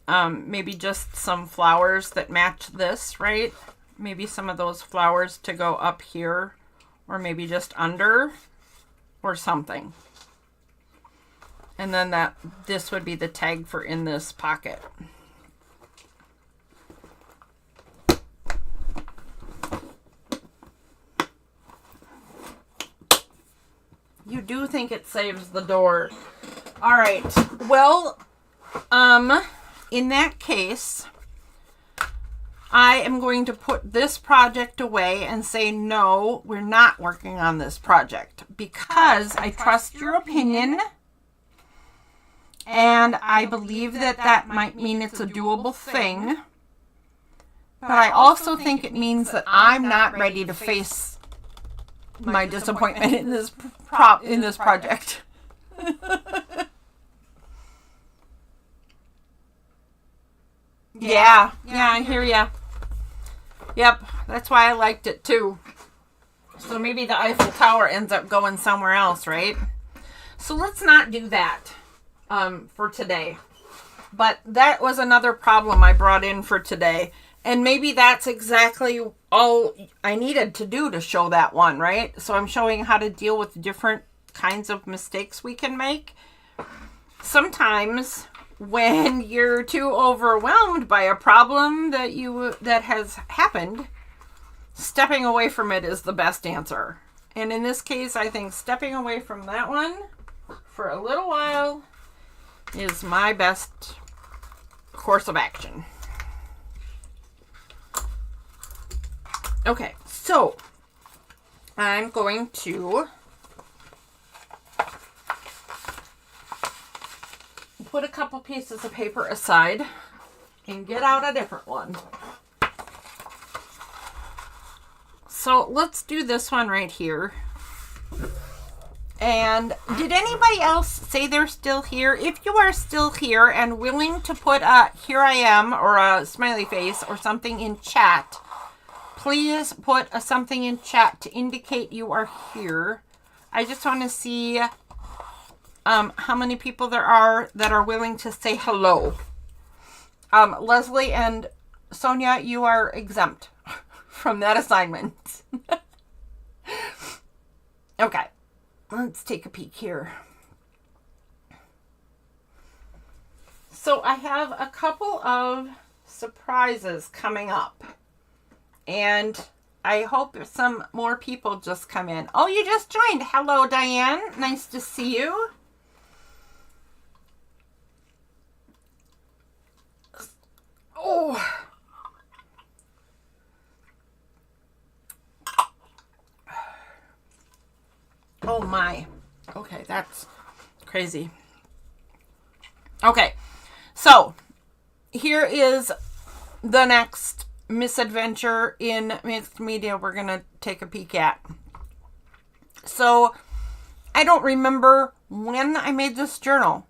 Maybe just some flowers that match this, right? Maybe some of those flowers to go up here, or maybe just under, or something. And then this would be the tag for in this pocket. You do think it saves the door. All right. Well, in that case, I am going to put this project away and say, no, we're not working on this project because I trust your opinion. And I believe that that might mean it's a doable thing. But I also think it means that I'm not ready to face my disappointment in this project. Yeah, I hear ya. Yep, that's why I liked it too. So maybe the Eiffel Tower ends up going somewhere else, right? So let's not do that for today. But that was another problem I brought in for today. And maybe that's exactly all I needed to do to show that one, right? So I'm showing how to deal with different kinds of mistakes we can make. Sometimes when you're too overwhelmed by a problem that has happened, stepping away from it is the best answer. And in this case, I think stepping away from that one for a little while is my best course of action. Okay, so I'm going to put a couple pieces of paper aside and get out a different one. So let's do this one right here. And did anybody else say they're still here? If you are still here and willing to put a "here I am" or a smiley face or something in chat, please put a something in chat to indicate you are here. I just want to see how many people there are that are willing to say hello. Leslie and Sonia, you are exempt from that assignment. Okay, let's take a peek here. So I have a couple of surprises coming up. And I hope some more people just come in. Oh, you just joined. Hello, Diane. Nice to see you. Oh. Oh my. Okay, that's crazy. Okay, so here is the next misadventure in mixed media we're going to take a peek at. So I don't remember when I made this journal.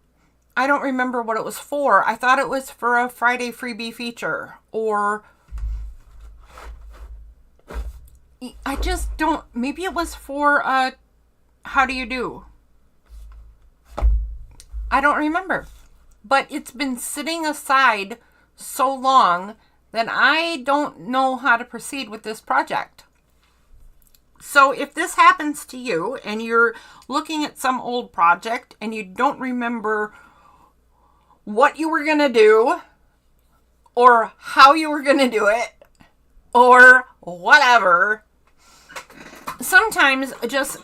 I don't remember what it was for. I thought it was for a Friday freebie feature, or I just don't, maybe it was for a how do you do? I don't remember. But it's been sitting aside so long that I don't know how to proceed with this project. So if this happens to you and you're looking at some old project and you don't remember what you were going to do or how you were going to do it or whatever, sometimes just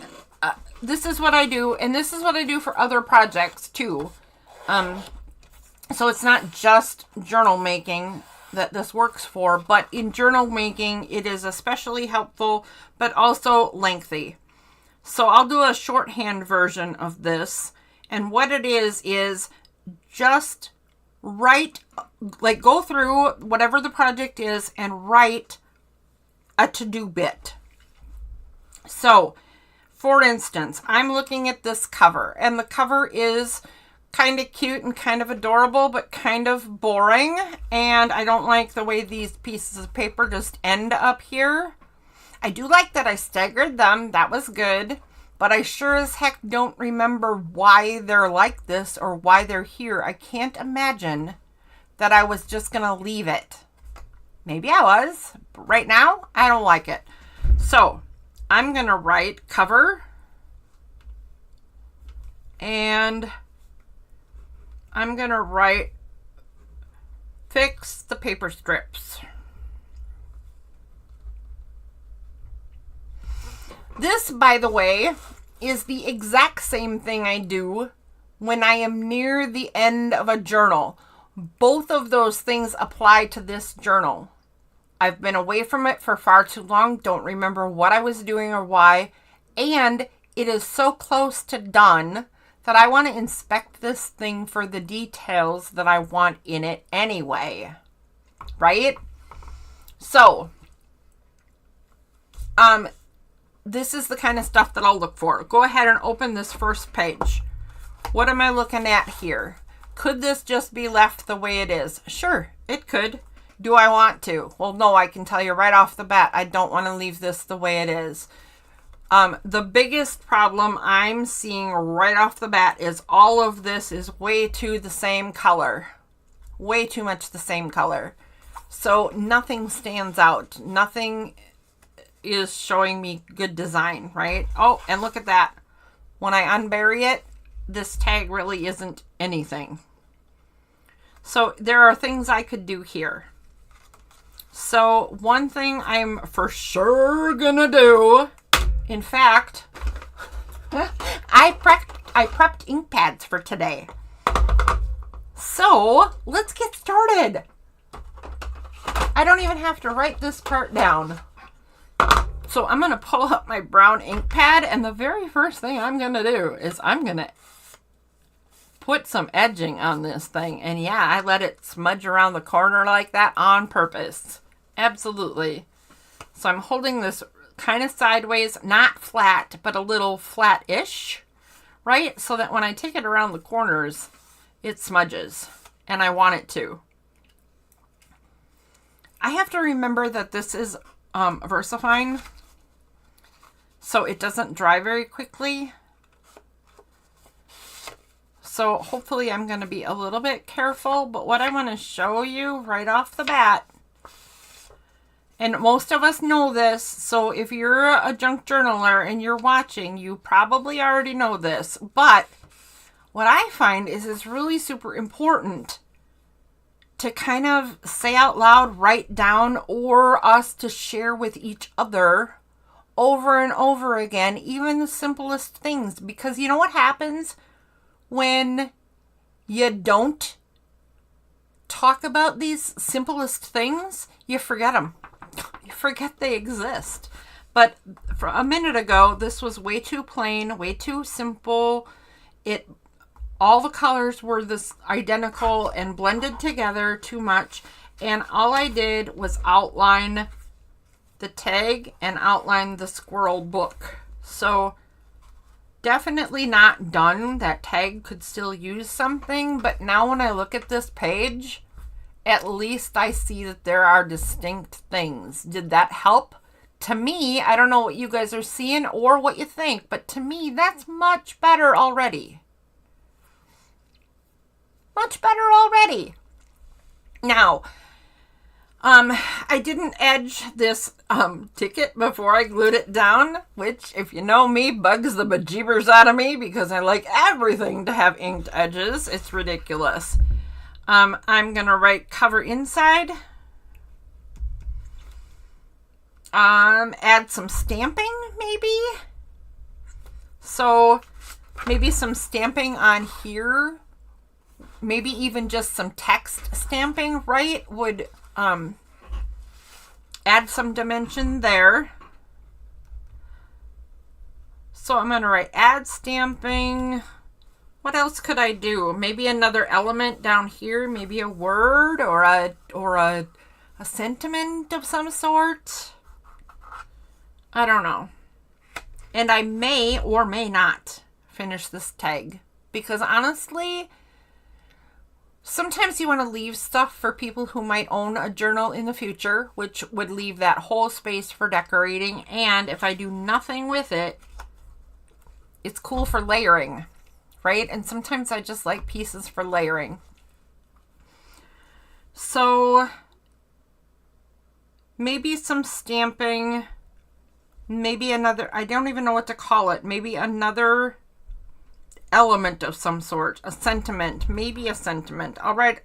this is what I do, and this is what I do for other projects too. So it's not just journal making. that this works for, but in journal making, it is especially helpful, but also lengthy. So I'll do a shorthand version of this. And what it is just write, like go through whatever the project is and write a to-do bit. So, for instance, I'm looking at this cover, and the cover is kind of cute and kind of adorable, but kind of boring. And I don't like the way these pieces of paper just end up here. I do like that I staggered them. That was good. But I sure as heck don't remember why they're like this or why they're here. I can't imagine that I was just going to leave it. Maybe I was. But right now, I don't like it. So, I'm going to write cover. And I'm going to write fix the paper strips. This, by the way, is the exact same thing I do when I am near the end of a journal. Both of those things apply to this journal. I've been away from it for far too long, don't remember what I was doing or why, and it is so close to done that I want to inspect this thing for the details that I want in it anyway. Right? So, this is the kind of stuff that I'll look for. Go ahead and open this first page. What am I looking at here? Could this just be left the way it is? Sure, it could. Do I want to? Well, no, I can tell you right off the bat, I don't want to leave this the way it is. The biggest problem I'm seeing right off the bat is all of this is way too the same color. Way too much the same color. So nothing stands out. Nothing is showing me good design, right? Oh, and look at that. When I unbury it, this tag really isn't anything. So there are things I could do here. So one thing I'm for sure gonna do, in fact, I prepped ink pads for today. So let's get started. I don't even have to write this part down. So I'm going to pull up my brown ink pad, and the very first thing I'm going to do is I'm going to put some edging on this thing. And yeah, I let it smudge around the corner like that on purpose. Absolutely. So I'm holding this kind of sideways, not flat, but a little flat-ish, right? So that when I take it around the corners, it smudges, and I want it to. I have to remember that this is VersaFine, so it doesn't dry very quickly. So hopefully I'm going to be a little bit careful, but what I want to show you right off the bat, and most of us know this, so if you're a junk journaler and you're watching, you probably already know this, but what I find is it's really super important to kind of say out loud, write down, or us to share with each other over and over again, even the simplest things. Because you know what happens when you don't talk about these simplest things? You forget them. You forget they exist. But for a minute ago, this was way too plain, way too simple. All the colors were this identical and blended together too much. And all I did was outline the tag and outline the squirrel book. So definitely not done. That tag could still use something. But now when I look at this page, at least I see that there are distinct things. Did that help? To me, I don't know what you guys are seeing or what you think, but to me, that's much better already. Much better already. Now, I didn't edge this ticket before I glued it down, which, if you know me, bugs the bejeebers out of me because I like everything to have inked edges. It's ridiculous. I'm going to write cover inside. Add some stamping, maybe. So, maybe some stamping on here. Maybe even just some text stamping, right? Would add some dimension there. So I'm going to write add stamping. What else could I do? Maybe another element down here, maybe a word or a sentiment of some sort. I don't know. And I may or may not finish this tag because honestly, sometimes you want to leave stuff for people who might own a journal in the future, which would leave that whole space for decorating. And if I do nothing with it, it's cool for layering, right? And sometimes I just like pieces for layering. So maybe some stamping, maybe another, I don't even know what to call it. Maybe another element of some sort, a sentiment, maybe a sentiment. I'll write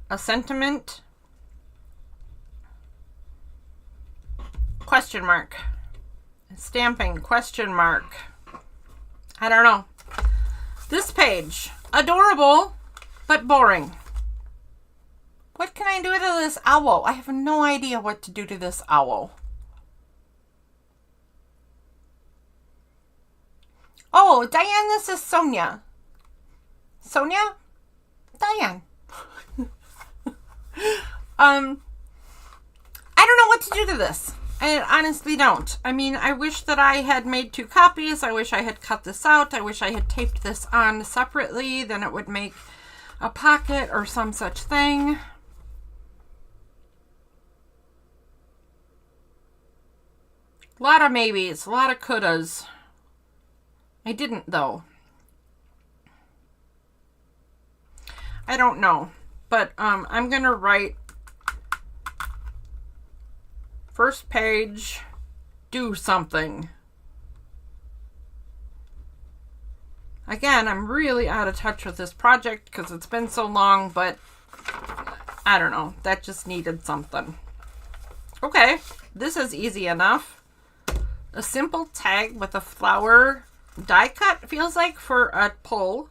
a sentiment, question mark, stamping, question mark. I don't know. This page, adorable, but boring. What can I do to this owl? I have no idea what to do to this owl. Oh, Diane, this is Sonia. Sonia? Diane. I don't know what to do to this. I honestly don't. I mean, I wish that I had made 2 copies. I wish I had cut this out. I wish I had taped this on separately. Then it would make a pocket or some such thing. A lot of maybes, a lot of couldas. I didn't, though. I don't know. But I'm going to write first page, do something. Again, I'm really out of touch with this project because it's been so long, but I don't know. That just needed something. Okay, this is easy enough. A simple tag with a flower die cut, feels like, for a pull.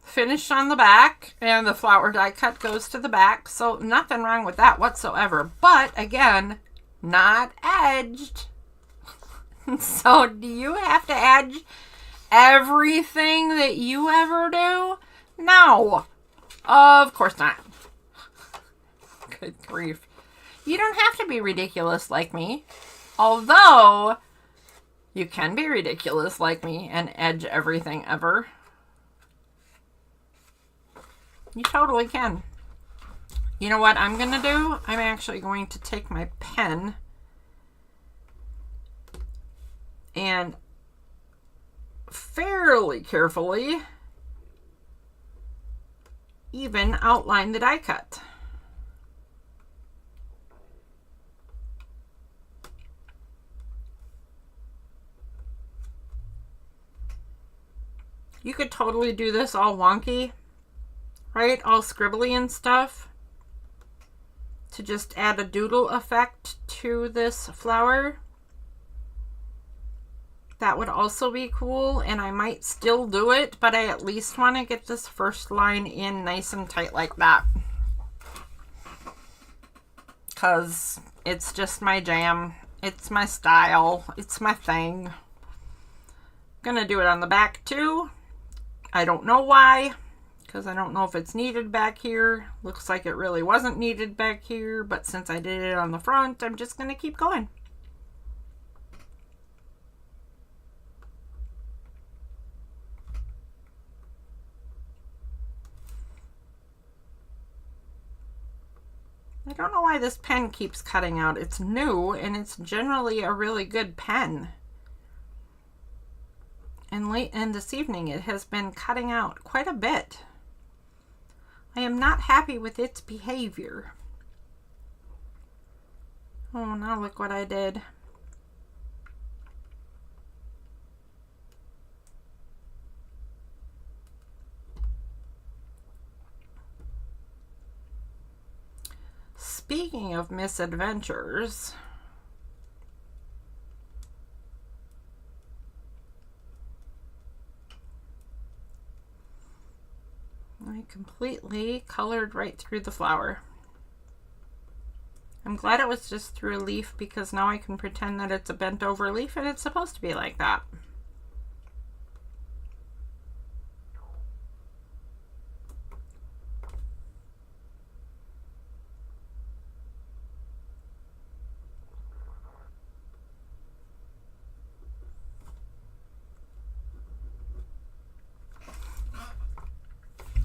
Finished on the back, and the flower die cut goes to the back, so nothing wrong with that whatsoever. But again, not edged. So do you have to edge everything that you ever do? No, of course not. Good grief. You don't have to be ridiculous like me, although you can be ridiculous like me and edge everything ever. You totally can. You know what I'm going to do? I'm actually going to take my pen and fairly carefully even outline the die cut. You could totally do this all wonky, right? All scribbly and stuff to just add a doodle effect to this flower. That would also be cool, and I might still do it, but I at least want to get this first line in nice and tight like that. Because it's just my jam. It's my style. It's my thing. Gonna do it on the back too. I don't know why, because I don't know if it's needed back here. Looks like it really wasn't needed back here, but since I did it on the front, I'm just gonna keep going. I don't know why this pen keeps cutting out. It's new, and it's generally a really good pen. And late in this evening, it has been cutting out quite a bit. I am not happy with its behavior. Oh, now look what I did. Speaking of misadventures, I completely colored right through the flower. I'm glad it was just through a leaf because now I can pretend that it's a bent over leaf and it's supposed to be like that.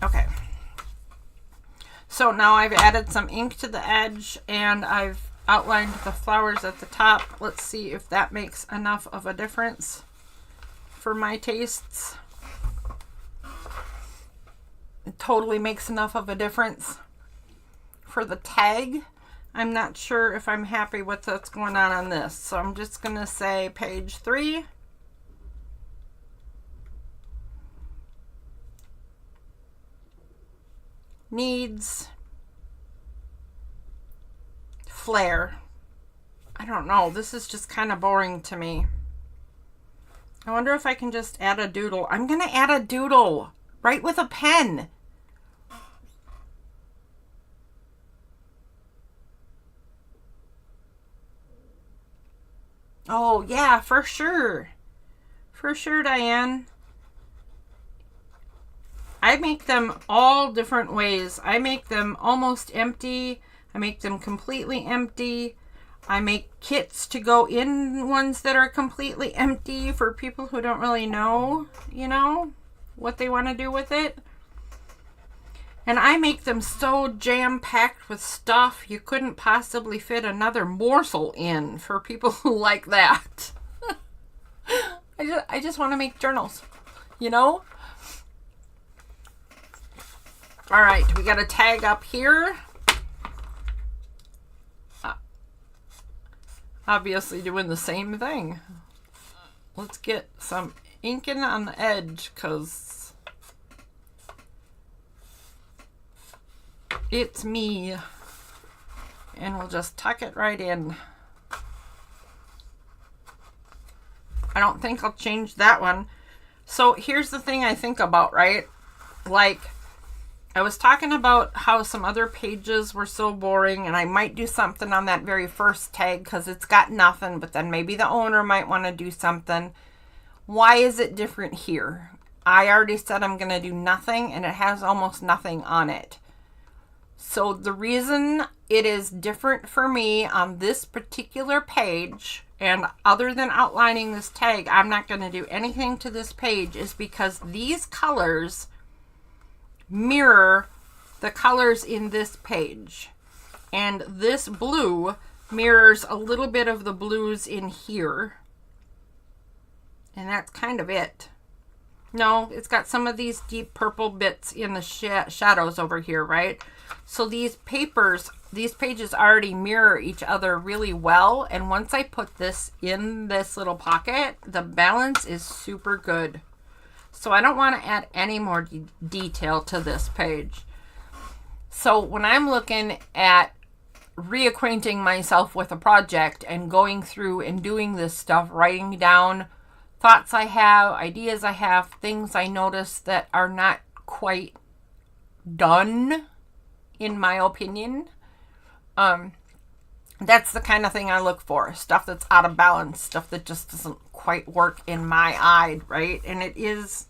Okay. So now I've added some ink to the edge and I've outlined the flowers at the top. Let's see if that makes enough of a difference for my tastes. It totally makes enough of a difference. For the tag, I'm not sure if I'm happy with what's going on this. So I'm just going to say page 3. Needs flair. I don't know. This is just kind of boring to me. I wonder if I can just add a doodle. I'm going to add a doodle. Write with a pen. Oh, yeah, for sure. For sure, Diane. I make them all different ways. I make them almost empty. I make them completely empty. I make kits to go in ones that are completely empty for people who don't really know, you know, what they want to do with it. And I make them so jam-packed with stuff you couldn't possibly fit another morsel in for people who like that. I just want to make journals, you know? All right, we got a tag up here. Obviously doing the same thing. Let's get some inking on the edge because it's me. And we'll just tuck it right in. I don't think I'll change that one. So here's the thing I think about, right? Like, I was talking about how some other pages were so boring and I might do something on that very first tag because it's got nothing, but then maybe the owner might want to do something. Why is it different here? I already said I'm going to do nothing and it has almost nothing on it. So the reason it is different for me on this particular page, and other than outlining this tag, I'm not going to do anything to this page, is because these colors mirror the colors in this page. And this blue mirrors a little bit of the blues in here. And that's kind of it. No, it's got some of these deep purple bits in the shadows over here, right? So these pages already mirror each other really well. And once I put this in this little pocket, the balance is super good. So I don't want to add any more detail to this page. So when I'm looking at reacquainting myself with a project and going through and doing this stuff, writing down thoughts I have, ideas I have, things I notice that are not quite done, in my opinion, that's the kind of thing I look for. Stuff that's out of balance, stuff that just doesn't quite work in my eye, right? And it is,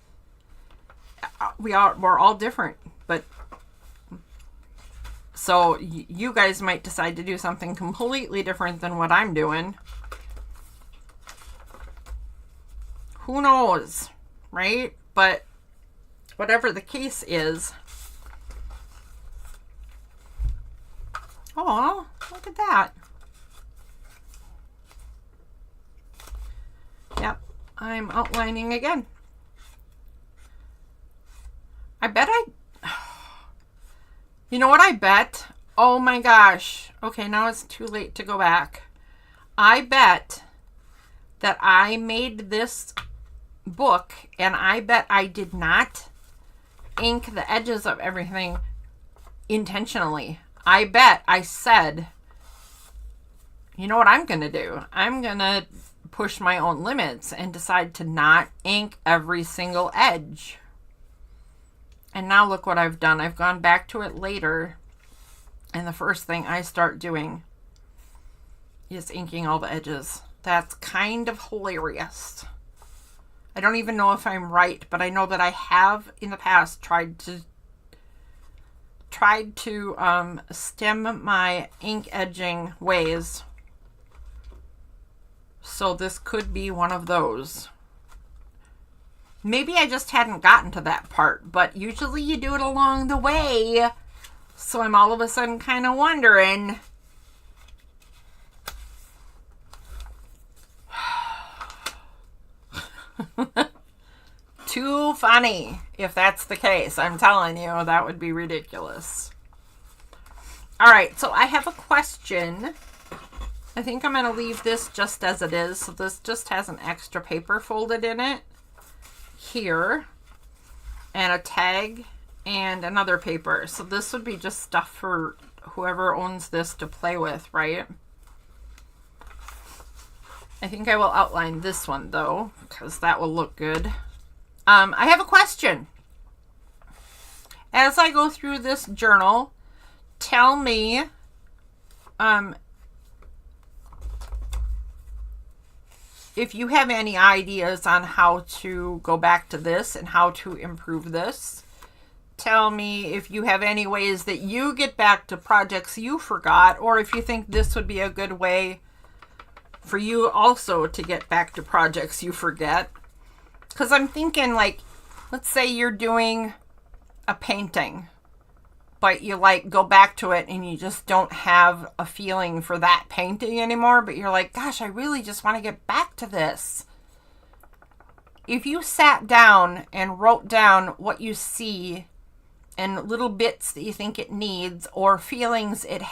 we're all different, but so you guys might decide to do something completely different than what I'm doing. Who knows, right? But whatever the case is, oh, look at that. Yep, I'm outlining again. I bet you know what I bet? Oh my gosh. Okay, now it's too late to go back. I bet that I made this book and I bet I did not ink the edges of everything intentionally. I bet I said, you know what I'm going to do? I'm going to push my own limits and decide to not ink every single edge. And now look what I've done. I've gone back to it later. And the first thing I start doing is inking all the edges. That's kind of hilarious. I don't even know if I'm right, but I know that I have in the past tried to stem my ink edging ways. So this could be one of those. Maybe I just hadn't gotten to that part, but usually you do it along the way. So I'm all of a sudden kind of wondering. Too funny if that's the case. I'm telling you, that would be ridiculous. All right, so I have a question. I think I'm going to leave this just as it is. So this just has an extra paper folded in it here, and a tag and another paper. So this would be just stuff for whoever owns this to play with, right? I think I will outline this one though, because that will look good. I have a question. As I go through this journal, tell me if you have any ideas on how to go back to this and how to improve this. Tell me if you have any ways that you get back to projects you forgot, or if you think this would be a good way for you also to get back to projects you forget. Because I'm thinking, like, let's say you're doing a painting, but you like go back to it and you just don't have a feeling for that painting anymore, but you're like, gosh, I really just want to get back to this. If you sat down and wrote down what you see and little bits that you think it needs or feelings it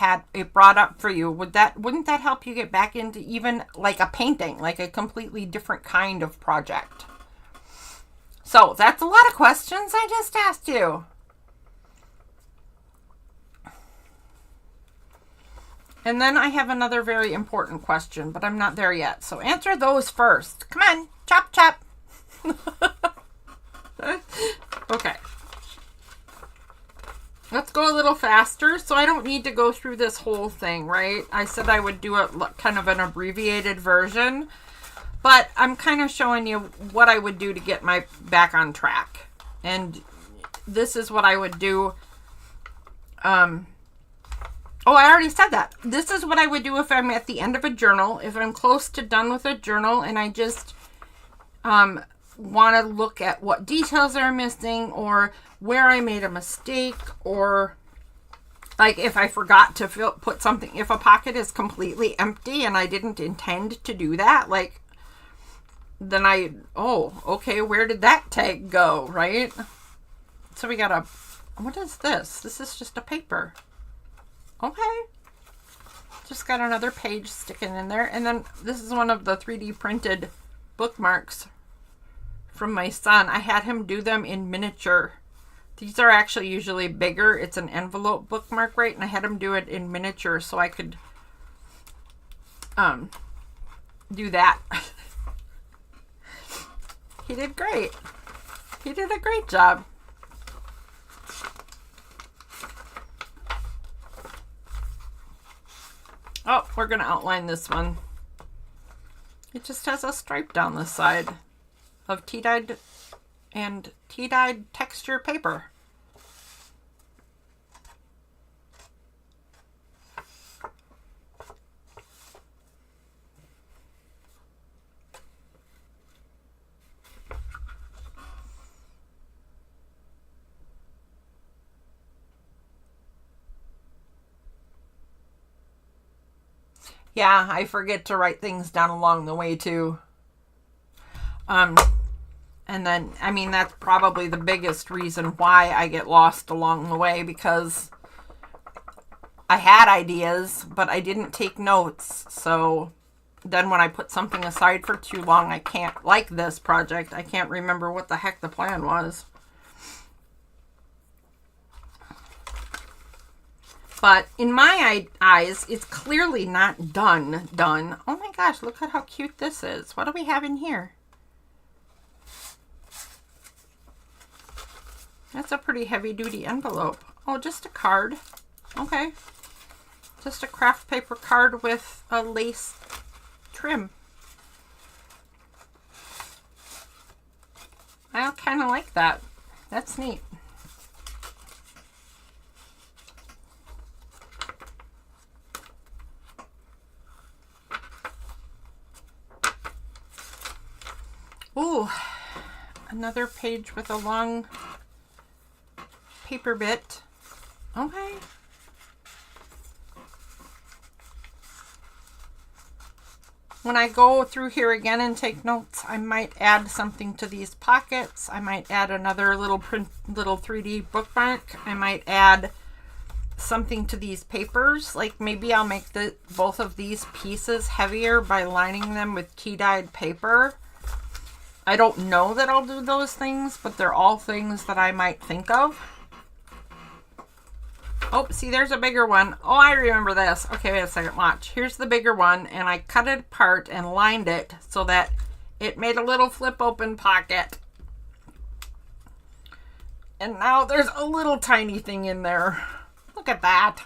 brought up for you, wouldn't that help you get back into even like a painting, like a completely different kind of project? So that's a lot of questions I just asked you. And then I have another very important question, but I'm not there yet. So answer those first. Come on, chop, chop. Okay. Let's go a little faster, so I don't need to go through this whole thing, right? I said I would do it kind of an abbreviated version, but I'm kind of showing you what I would do to get my back on track. And this is what I would do. Oh, I already said that. This is what I would do if I'm at the end of a journal, if I'm close to done with a journal and I just want to look at what details are missing or where I made a mistake, or like if I forgot to put something, if a pocket is completely empty and I didn't intend to do that, like then okay, where did that tag go, right? So we got what is this? This is just a paper. Okay. Just got another page sticking in there. And then this is one of the 3D printed bookmarks from my son. I had him do them in miniature. These are actually usually bigger. It's an envelope bookmark, right? And I had him do it in miniature so I could do that. He did great. He did a great job. Oh, we're going to outline this one. It just has a stripe down the side of tea-dyed texture paper. Yeah, I forget to write things down along the way too. And then, I mean, that's probably the biggest reason why I get lost along the way, because I had ideas, but I didn't take notes. So then when I put something aside for too long, I can't, like this project, I can't remember what the heck the plan was. But in my eyes, it's clearly not done. Oh my gosh, look at how cute this is. What do we have in here? That's a pretty heavy-duty envelope. Oh, just a card. Okay. Just a craft paper card with a lace trim. I kind of like that. That's neat. Ooh, another page with a long paper bit. Okay. When I go through here again and take notes, I might add something to these pockets. I might add another little 3D bookmark. I might add something to these papers. Like maybe I'll make both of these pieces heavier by lining them with key dyed paper. I don't know that I'll do those things, but they're all things that I might think of. Oh, see, there's a bigger one. Oh, I remember this. Okay, wait a second. Watch. Here's the bigger one, and I cut it apart and lined it so that it made a little flip open pocket. And now there's a little tiny thing in there. Look at that.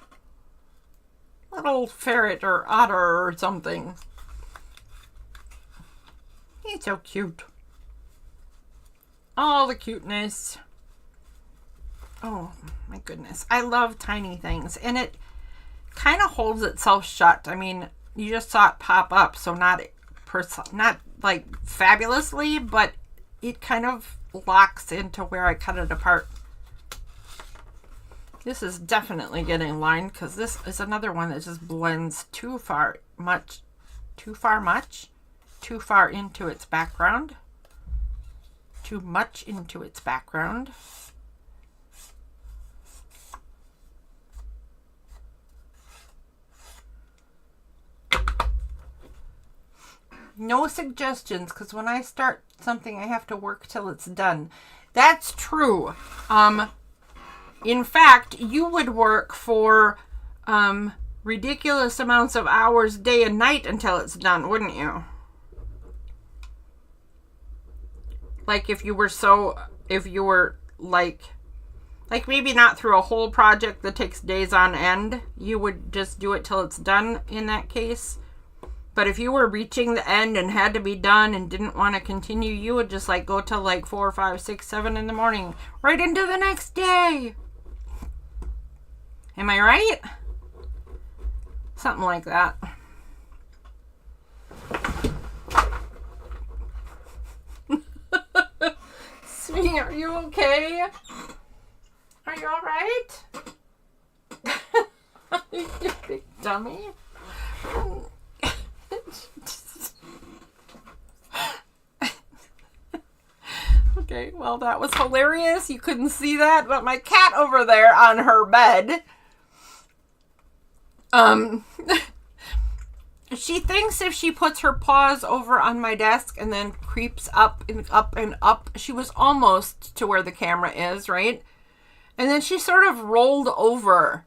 Little ferret or otter or something. He's so cute. All the cuteness. Oh my goodness. I love tiny things. And it kind of holds itself shut. I mean, you just saw it pop up. So not like fabulously, but it kind of locks into where I cut it apart. This is definitely getting lined because this is another one that just blends too far into its background. Too much into its background. No suggestions, because when I start something, I have to work till it's done. That's true. In fact, you would work for ridiculous amounts of hours day and night until it's done, wouldn't you? Like if you were like maybe not through a whole project that takes days on end, you would just do it till it's done in that case. But if you were reaching the end and had to be done and didn't want to continue, you would just like go till like 4, 5, 6, 7 in the morning, right into the next day. Am I right? Something like that. Sweetie, are you okay? Are you alright? You big dummy. Okay, well, that was hilarious. You couldn't see that, but my cat over there on her bed, she thinks if she puts her paws over on my desk and then creeps up and up and up, she was almost to where the camera is, right? And then she sort of rolled over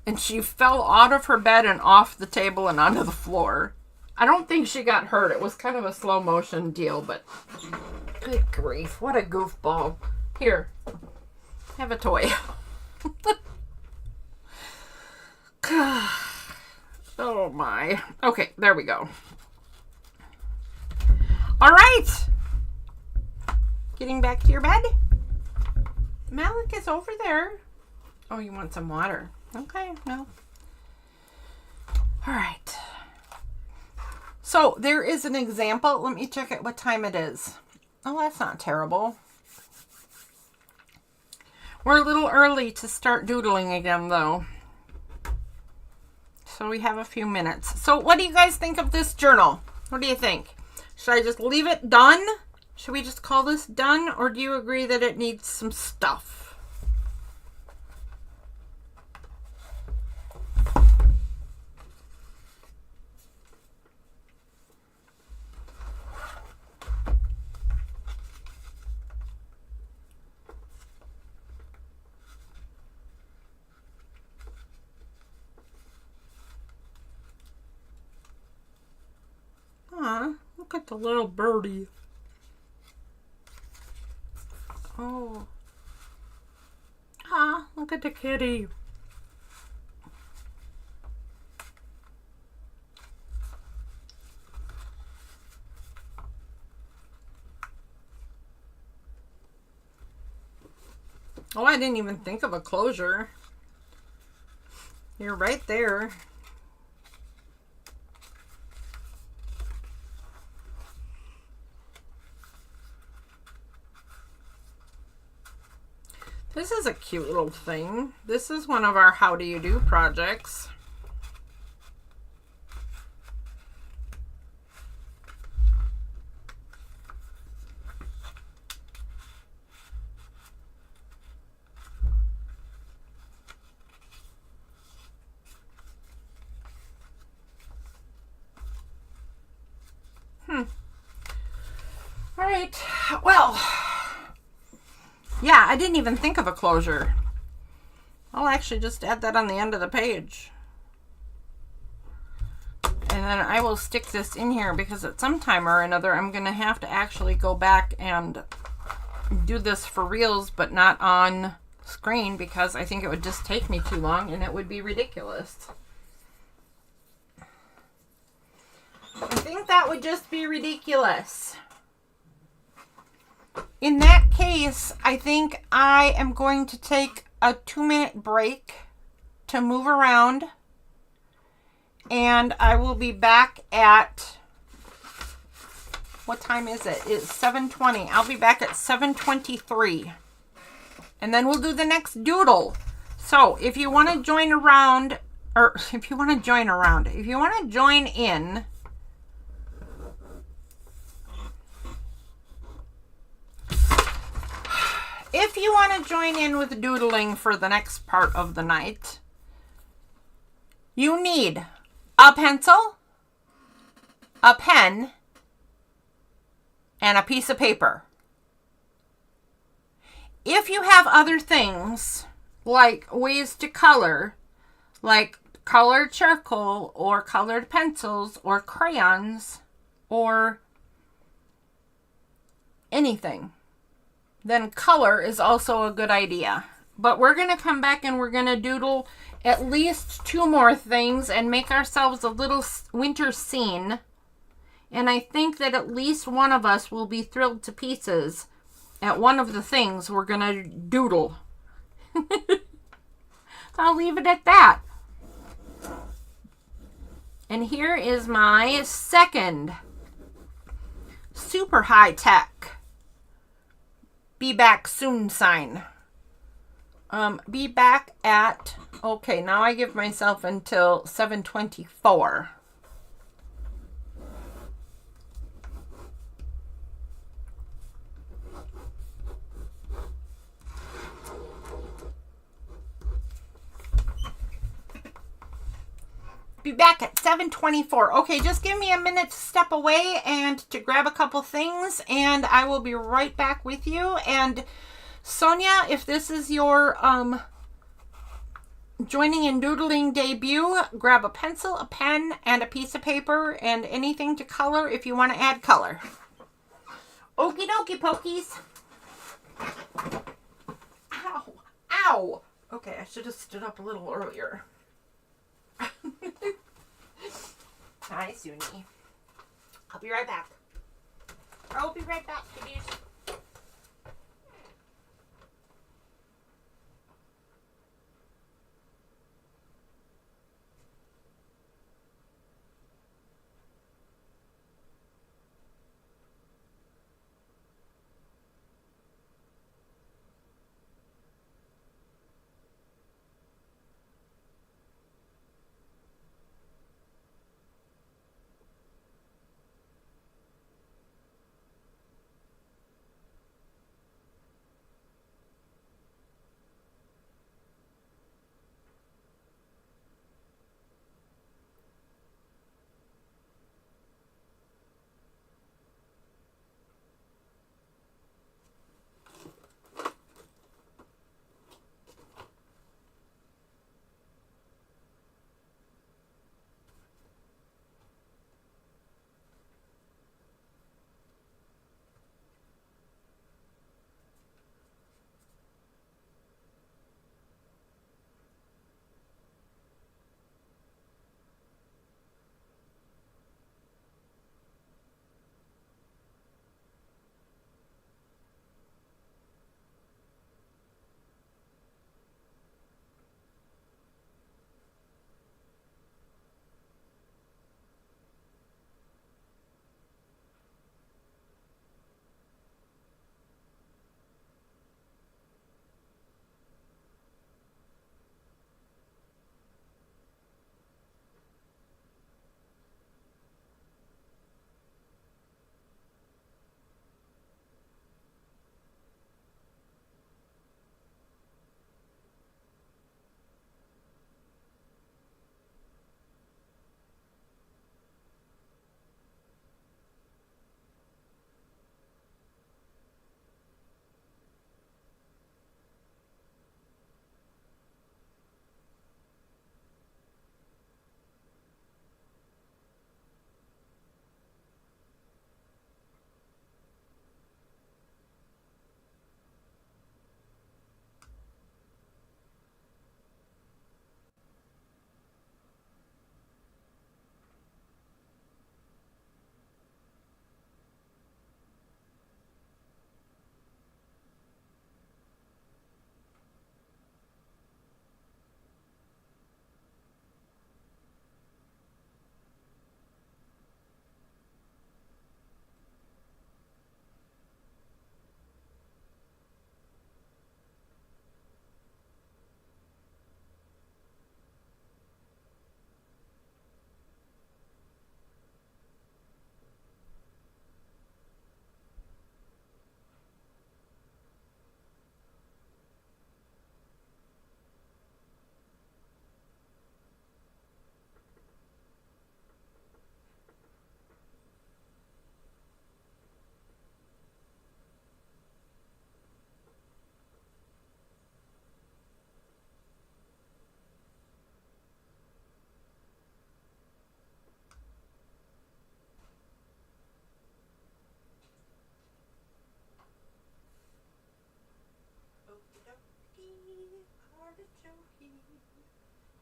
and she fell out of her bed and off the table and onto the floor. I don't think she got hurt. It was kind of a slow motion deal, but good grief. What a goofball. Here, have a toy. Oh my. Okay, there we go. All right. Getting back to your bed. Malik is over there. Oh, you want some water? Okay, no. All right. So there is an example. Let me check out what time it is. Oh, that's not terrible. We're a little early to start doodling again, though. So we have a few minutes. So what do you guys think of this journal? What do you think? Should I just leave it done? Should we just call this done? Or do you agree that it needs some stuff? Look at the little birdie. Oh. Look at the kitty. Oh, I didn't even think of a closure. You're right there. This is a cute little thing. This is one of our How Do You Do projects. All right. Well, yeah, I didn't even think of a closure. I'll actually just add that on the end of the page. And then I will stick this in here because at some time or another I'm going to have to actually go back and do this for reals, but not on screen because I think it would just take me too long and it would be ridiculous. I think that would just be ridiculous. In that case, I think I am going to take a 2-minute break to move around, and I will be back at, what time is it? It's 7:20. I'll be back at 7:23, and then we'll do the next doodle. So if you want to join around, or if you want to join around, if you want to join in, if you want to join in with doodling for the next part of the night, you need a pencil, a pen, and a piece of paper. If you have other things, like ways to color, like colored charcoal or colored pencils or crayons or anything, then color is also a good idea. But we're going to come back and we're going to doodle at least 2 more things and make ourselves a little winter scene. And I think that at least one of us will be thrilled to pieces at one of the things we're going to doodle. I'll leave it at that. And here is my second super high tech be back soon sign. Be back at, okay, now I give myself until 7:24. Be back at 7:24. Okay, just give me a minute to step away and to grab a couple things, and I will be right back with you. And Sonia, if this is your joining in doodling debut, grab a pencil, a pen, and a piece of paper, and anything to color if you want to add color. Okie dokie pokies. Ow. Ow. Okay, I should have stood up a little earlier. Hi, Suni. I'll be right back. I'll be right back, kitties.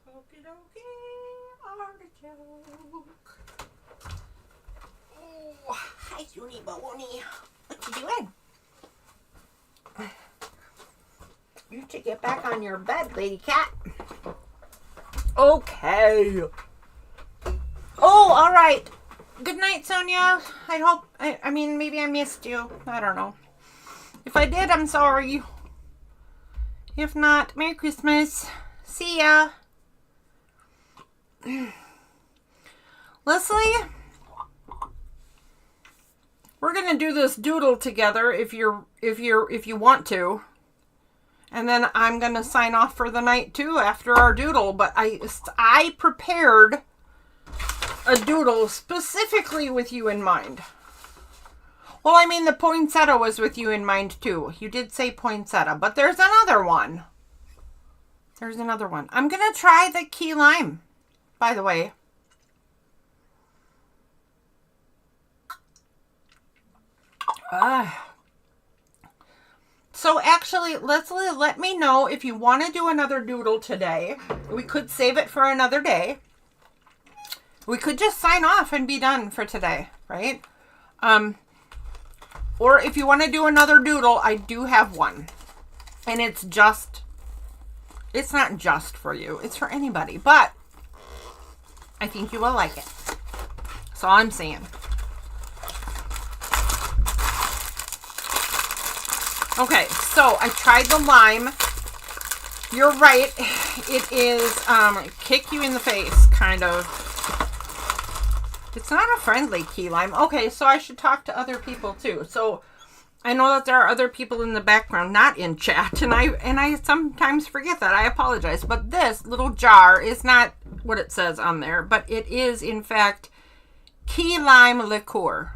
Okie dokie, artichoke. Oh, hi, Junie Baloney. What you doing? You need to get back on your bed, lady cat. Okay. Oh, all right. Good night, Sonia. I mean, maybe I missed you. I don't know. If I did, I'm sorry. If not, Merry Christmas. See ya. Leslie, we're gonna do this doodle together if you want to. And then I'm gonna sign off for the night too after our doodle, but I prepared a doodle specifically with you in mind. Well, I mean, the poinsettia was with you in mind too. You did say poinsettia, but there's another one. There's another one. I'm going to try the key lime, by the way. So actually, Leslie, let me know if you want to do another doodle today. We could save it for another day. We could just sign off and be done for today, right? Or if you want to do another doodle, I do have one. And it's not just for you. It's for anybody. But I think you will like it. That's all I'm saying. Okay, so I tried the lime. You're right. It is kick you in the face, kind of. It's not a friendly key lime. Okay, so I should talk to other people too. So I know that there are other people in the background, not in chat, and I sometimes forget that. I apologize. But this little jar is not what it says on there, but it is in fact key lime liqueur.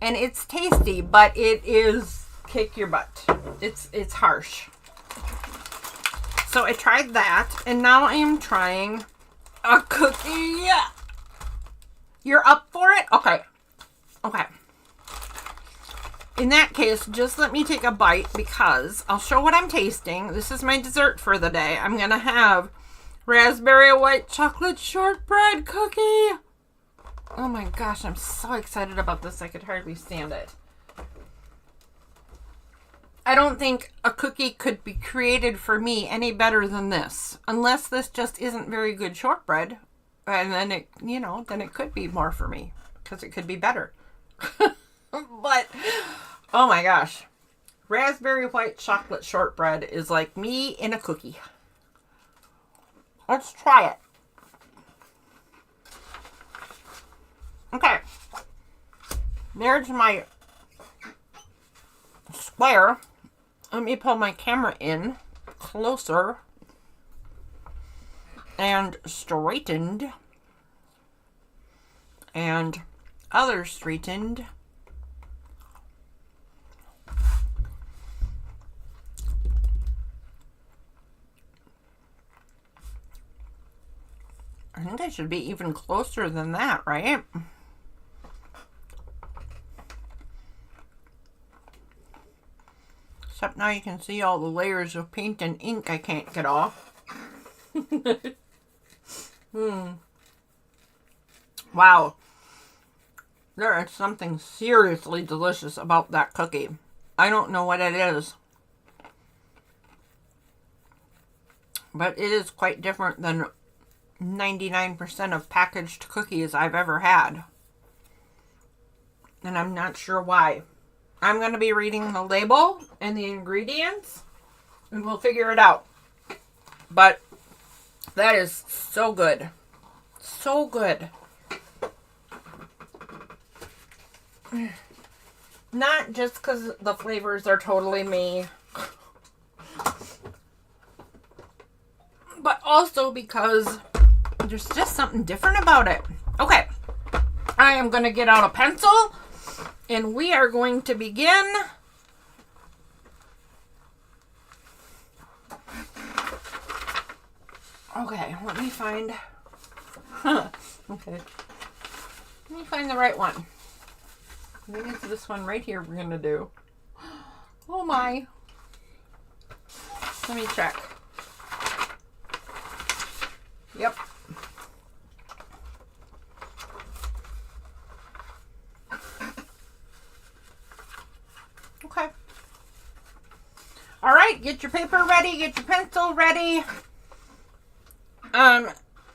And it's tasty, but it is kick your butt. It's harsh. So I tried that, and now I am trying a cookie. You're up for it? Okay. Okay. In that case, just let me take a bite because I'll show what I'm tasting. This is my dessert for the day. I'm going to have raspberry white chocolate shortbread cookie. Oh my gosh, I'm so excited about this. I could hardly stand it. I don't think a cookie could be created for me any better than this. Unless this just isn't very good shortbread. And then then it could be more for me because it could be better. But, oh my gosh. Raspberry white chocolate shortbread is like me in a cookie. Let's try it. Okay. There's my square. Let me pull my camera in closer. And straightened. And other straightened. I think I should be even closer than that, right? Except now you can see all the layers of paint and ink I can't get off. Wow. There is something seriously delicious about that cookie. I don't know what it is. But it is quite different than 99% of packaged cookies I've ever had. And I'm not sure why. I'm going to be reading the label and the ingredients, and we'll figure it out. But that is so good. So good. Not just because the flavors are totally me, but also because there's just something different about it. Okay. I am going to get out a pencil, and we are going to begin. Okay, let me find. Okay. Let me find the right one. I think it's this one right here we're going to do. Oh my. Let me check. Yep. Okay. All right, get your paper ready, get your pencil ready.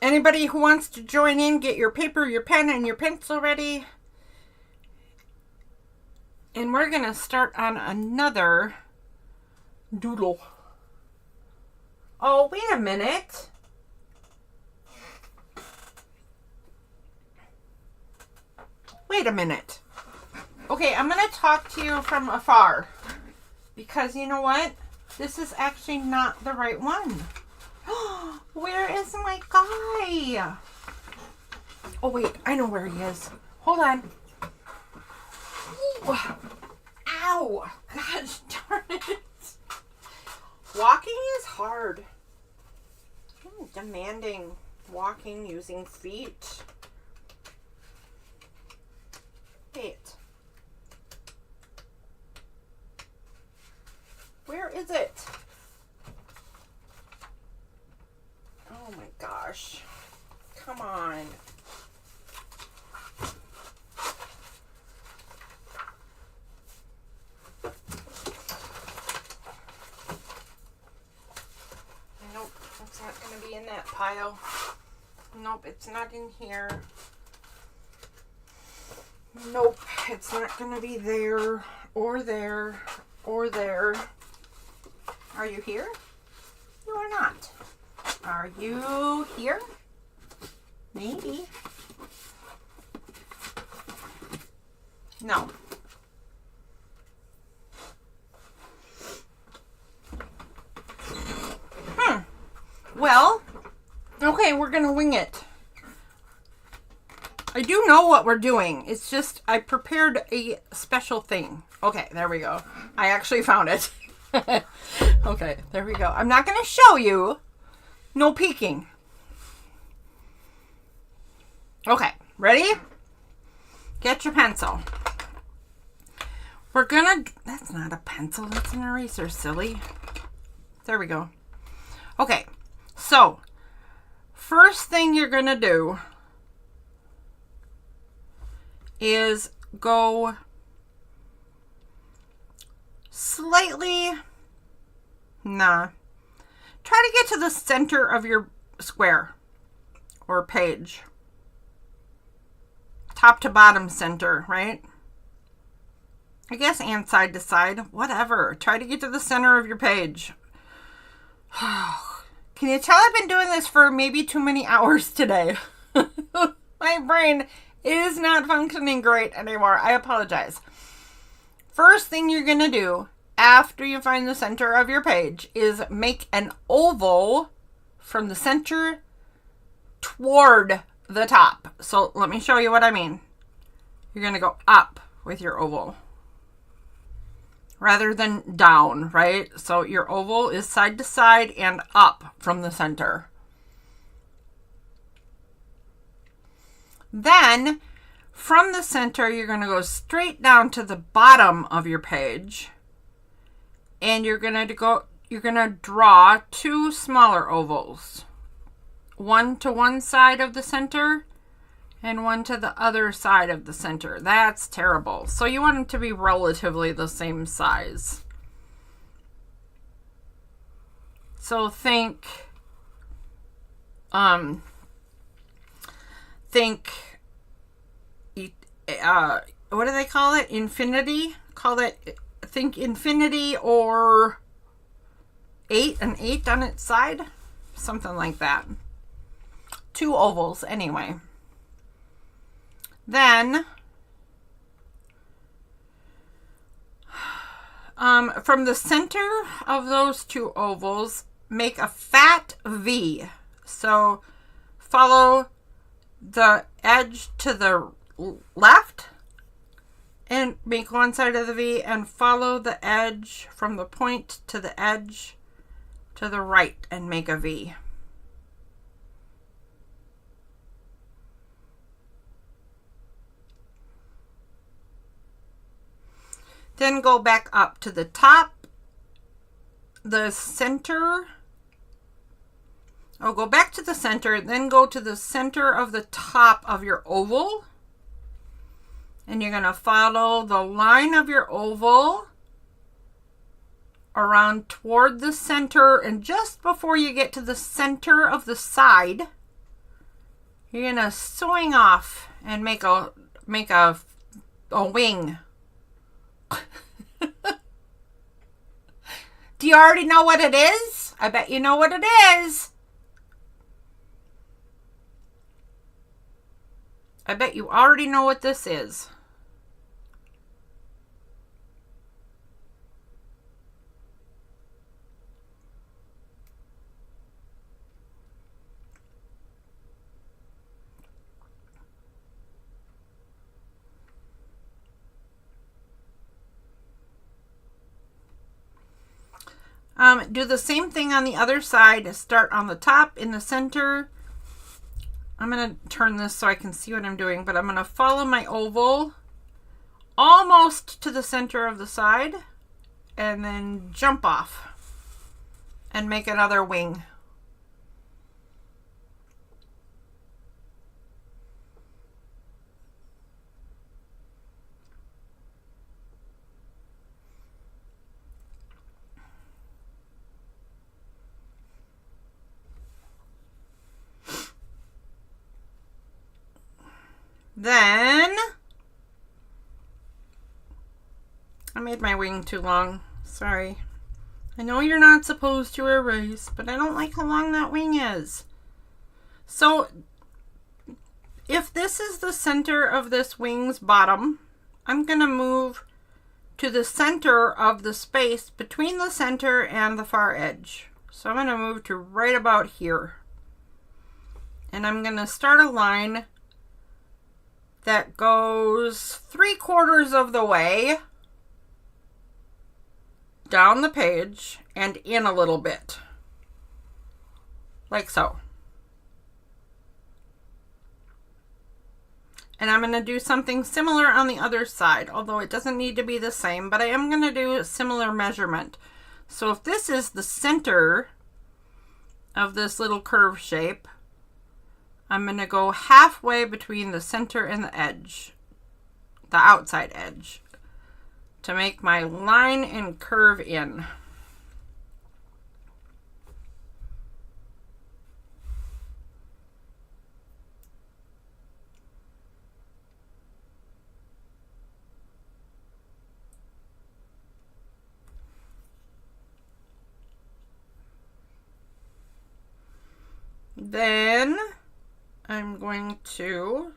Anybody who wants to join in, get your paper, your pen, and your pencil ready. And we're going to start on another doodle. Oh, wait a minute. Wait a minute. Okay, I'm going to talk to you from afar. Because you know what? This is actually not the right one. Where is my guy? Oh, wait. I know where he is. Hold on. Ooh. Ow. Gosh darn it. Walking is hard. Demanding walking using feet. Wait. Where is it? Oh my gosh. Come on. Nope, it's not going to be in that pile. Nope, it's not in here. Nope, it's not going to be there or there or there. Are you here? You are not. Are you here? Maybe. No. Well, okay, we're going to wing it. I do know what we're doing. It's just I prepared a special thing. Okay, there we go. I actually found it. Okay, there we go. I'm not going to show you. No peeking. Okay, ready? Get your pencil. We're gonna, that's not a pencil, that's an eraser, silly. There we go. Okay, so first thing you're gonna do is go slightly, try to get to the center of your square or page. Top to bottom center, right? I guess, and side to side, whatever. Try to get to the center of your page. Can you tell I've been doing this for maybe too many hours today? My brain is not functioning great anymore. I apologize. First thing you're going to do after you find the center of your page is make an oval from the center toward the top. So let me show you what I mean. You're going to go up with your oval rather than down, right? So your oval is side to side and up from the center. Then from the center, you're going to go straight down to the bottom of your page. And you're going to draw two smaller ovals. One to one side of the center and one to the other side of the center. That's terrible. So you want them to be relatively the same size. So think what do they call it? Infinity? Think infinity or an 8 on its side. Something like that. Two ovals anyway. Then, from the center of those two ovals, make a fat V. So, follow the edge to the left and make one side of the V, and follow the edge from the point to the edge to the right and make a V. Then go back up to the top, the center, Oh, go back to the center, then go to the center of the top of your oval. And you're going to follow the line of your oval around toward the center, and just before you get to the center of the side, you're going to swing off and make a wing. Do you already know what it is? I bet you know what it is. I bet you already know what this is. Do the same thing on the other side. Start on the top in the center. I'm going to turn this so I can see what I'm doing, but I'm going to follow my oval almost to the center of the side and then jump off and make another wing. Then, I made my wing too long. Sorry. I know you're not supposed to erase, but I don't like how long that wing is. So, if this is the center of this wing's bottom, I'm going to move to the center of the space between the center and the far edge. So I'm going to move to right about here. And I'm going to start a line that goes 3/4 of the way down the page and in a little bit, like so. And I'm going to do something similar on the other side, although it doesn't need to be the same, but I am going to do a similar measurement. So if this is the center of this little curve shape, I'm going to go halfway between the center and the edge, the outside edge, to make my line and curve in. Then I'm going to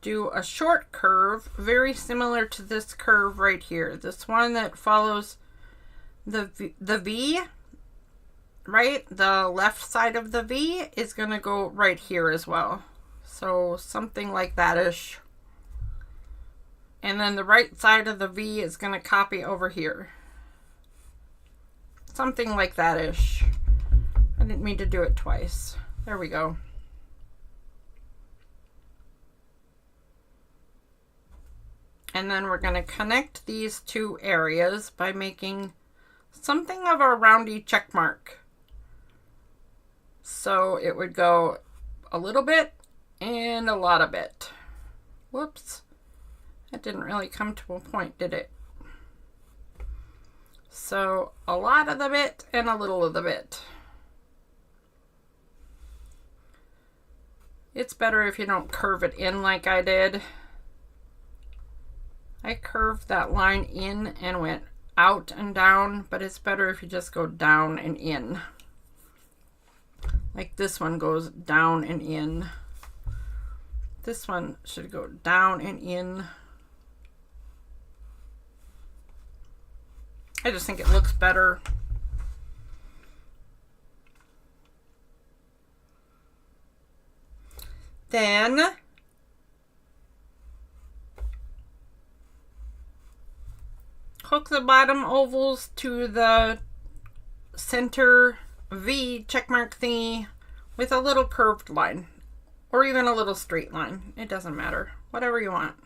do a short curve, very similar to this curve right here. This one that follows the V, right? The left side of the V is going to go right here as well. So something like that-ish. And then the right side of the V is going to copy over here. Something like that-ish. I didn't mean to do it twice. There we go. And then we're going to connect these two areas by making something of a roundy check mark. So it would go a little bit and a lot of it. Whoops. That didn't really come to a point, did it? So a lot of the bit and a little of the bit. It's better if you don't curve it in like I did. I curved that line in and went out and down, but it's better if you just go down and in. Like this one goes down and in. This one should go down and in. I just think it looks better. Then hook the bottom ovals to the center V checkmark thingy with a little curved line, or even a little straight line. It doesn't matter. Whatever you want.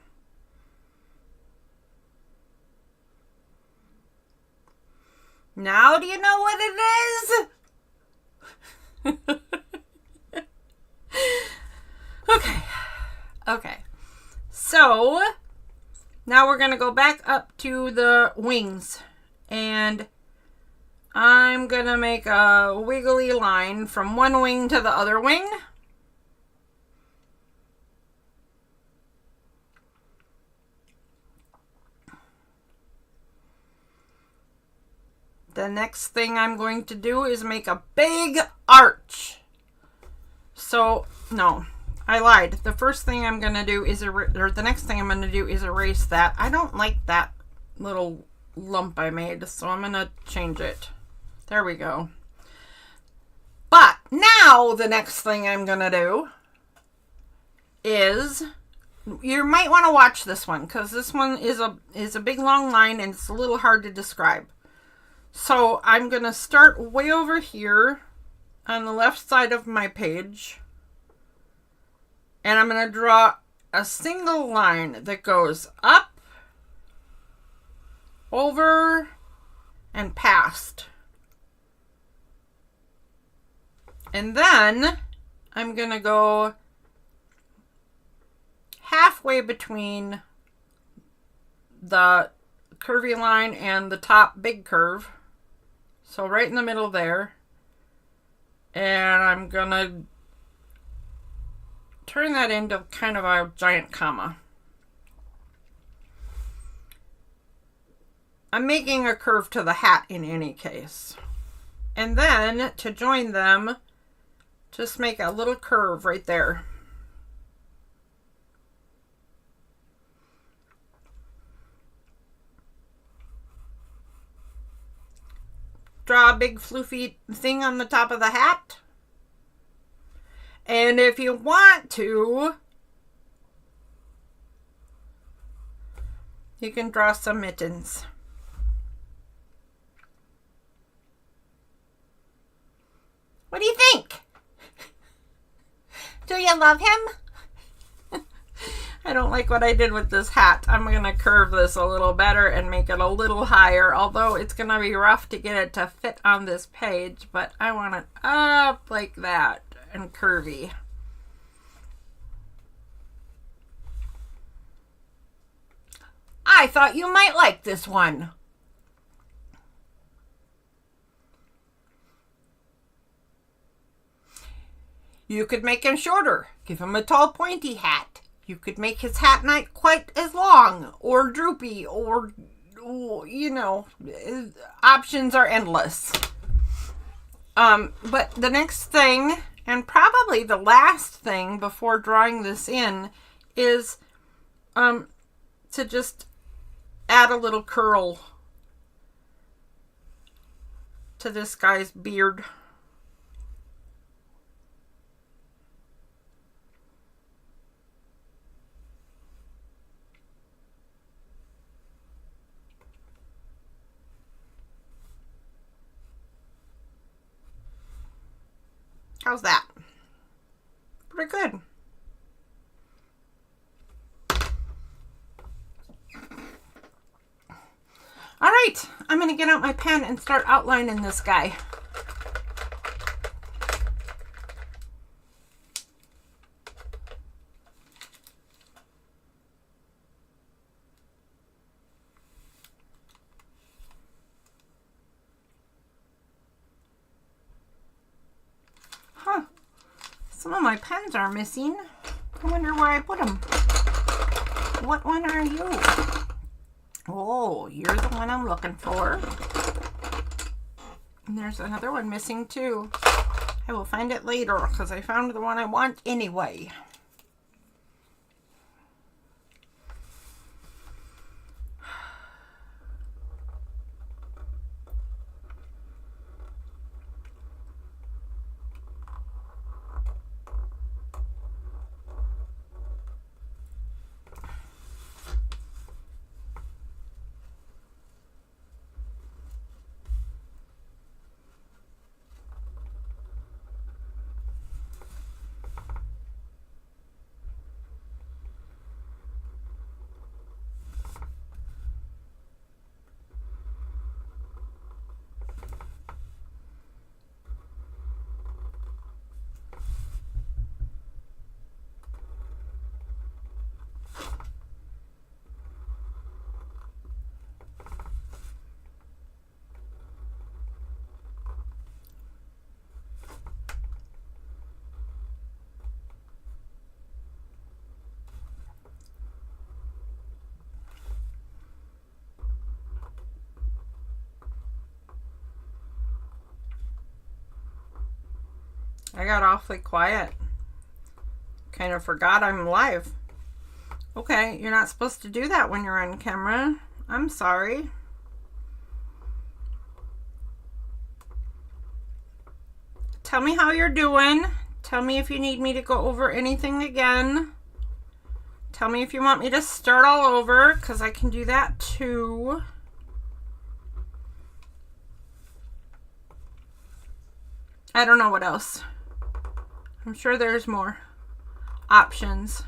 Now do you know what it is? Okay. Okay. So now we're going to go back up to the wings. And I'm going to make a wiggly line from one wing to the other wing. The next thing I'm going to do is make a big arch. So, no, I lied. The first thing I'm going to do is, the next thing I'm going to do is erase that. I don't like that little lump I made, so I'm going to change it. There we go. But now the next thing I'm going to do is, you might want to watch this one because this one is a big long line and it's a little hard to describe. So I'm going to start way over here on the left side of my page. And I'm going to draw a single line that goes up, over, and past. And then I'm going to go halfway between the curvy line and the top big curve. So right in the middle there. And I'm going to turn that into kind of a giant comma. I'm making a curve to the hat in any case. And then to join them, just make a little curve right there. Draw a big floofy thing on the top of the hat. And if you want to, you can draw some mittens. What do you think? Do you love him? I don't like what I did with this hat. I'm going to curve this a little better and make it a little higher, although it's going to be rough to get it to fit on this page, but I want it up like that and curvy. I thought you might like this one. You could make him shorter. Give him a tall pointy hat. You could make his hat not quite as long or droopy or, you know, options are endless. But the next thing, and probably the last thing before drawing this in, is to just add a little curl to this guy's beard. How's that? Pretty good. All right, I'm going to get out my pen and start outlining this guy. Huh. Some of my pens are missing. I wonder where I put them. What one are you? Oh, you're the one I'm looking for. And there's another one missing too. I will find it later because I found the one I want anyway. I got awfully quiet. Kind of forgot I'm live. Okay, you're not supposed to do that when you're on camera. I'm sorry. Tell me how you're doing. Tell me if you need me to go over anything again. Tell me if you want me to start all over, because I can do that too. I don't know what else. I'm sure there's more options.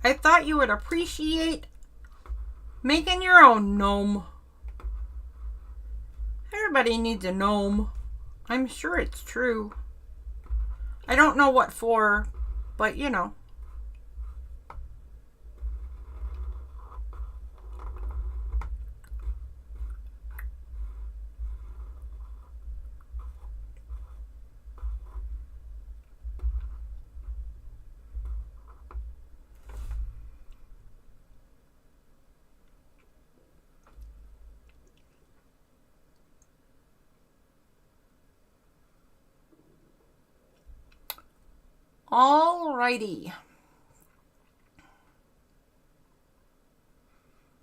I thought you would appreciate making your own gnome. Everybody needs a gnome. I'm sure it's true. I don't know what for, but you know. Alrighty.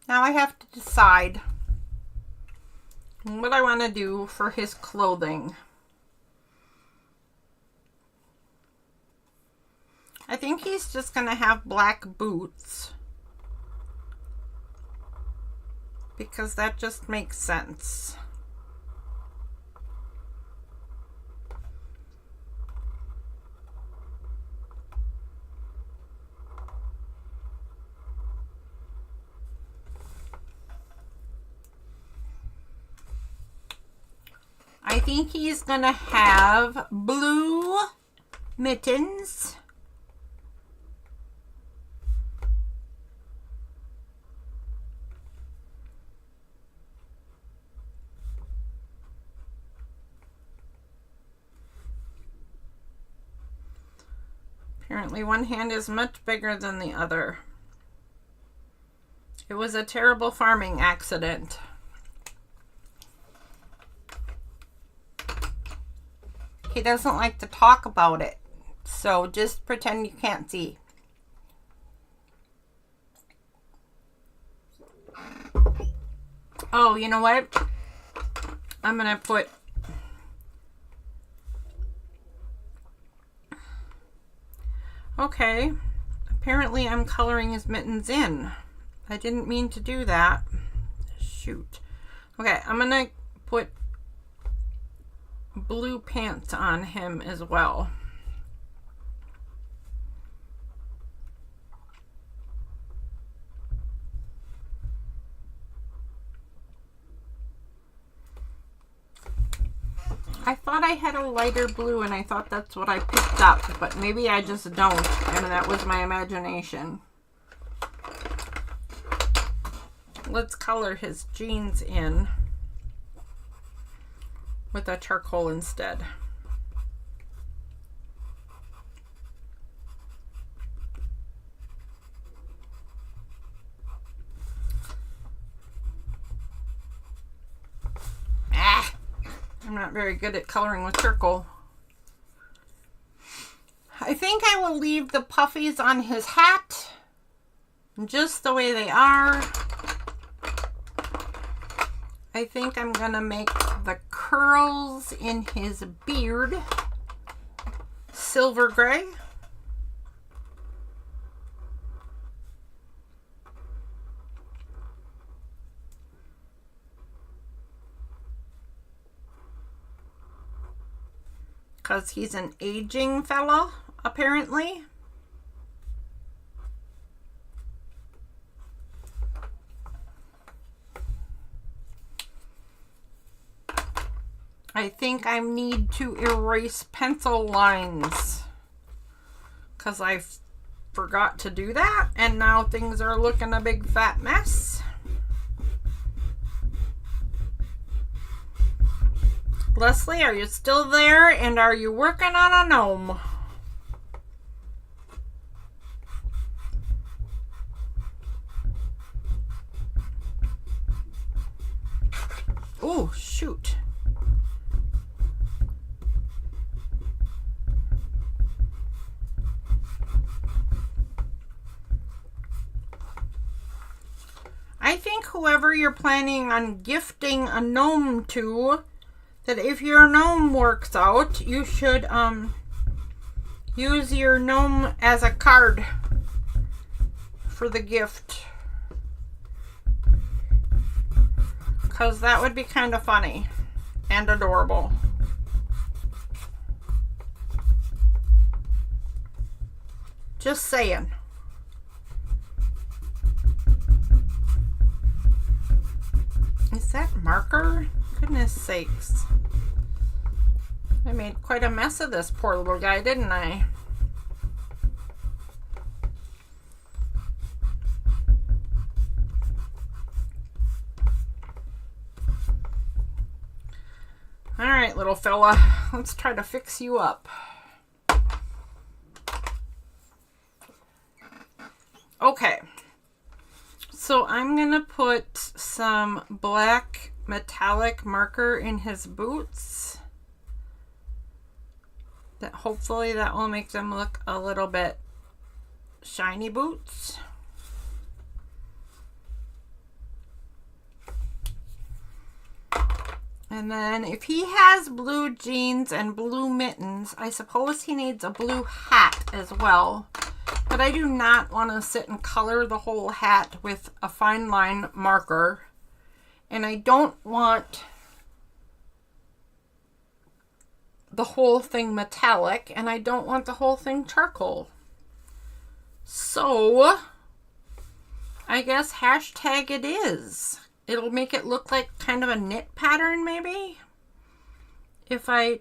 Now I have to decide what I want to do for his clothing. I think he's just going to have black boots, because that just makes sense. I think he's gonna have blue mittens. Apparently one hand is much bigger than the other. It was a terrible farming accident. He doesn't like to talk about it, so just pretend you can't see. Oh, you know what? I'm gonna put okay, apparently I'm coloring his mittens in. I didn't mean to do that. Shoot. Okay, I'm gonna put blue pants on him as well. I thought I had a lighter blue and I thought that's what I picked up, but maybe I just don't, and that was my imagination. Let's color his jeans in with a charcoal instead. I'm not very good at coloring with charcoal. I think I will leave the puffies on his hat just the way they are. I think I'm gonna make the curls in his beard silver gray. Because he's an aging fella, apparently. I think I need to erase pencil lines because I forgot to do that, and now things are looking a big fat mess. Leslie, are you still there, and are you working on a gnome? Oh, shoot. I think whoever you're planning on gifting a gnome to, that if your gnome works out, you should use your gnome as a card for the gift. Because that would be kind of funny and adorable. Just saying. Is that marker? Goodness sakes. I made quite a mess of this poor little guy, didn't I? All right, little fella. Let's try to fix you up. Okay. So I'm going to put some black metallic marker in his boots. That hopefully that will make them look a little bit shiny boots. And then if he has blue jeans and blue mittens, I suppose he needs a blue hat as well. But I do not want to sit and color the whole hat with a fine line marker. And I don't want the whole thing metallic. And I don't want the whole thing charcoal. So, I guess hashtag it is. It'll make it look like kind of a knit pattern maybe. If I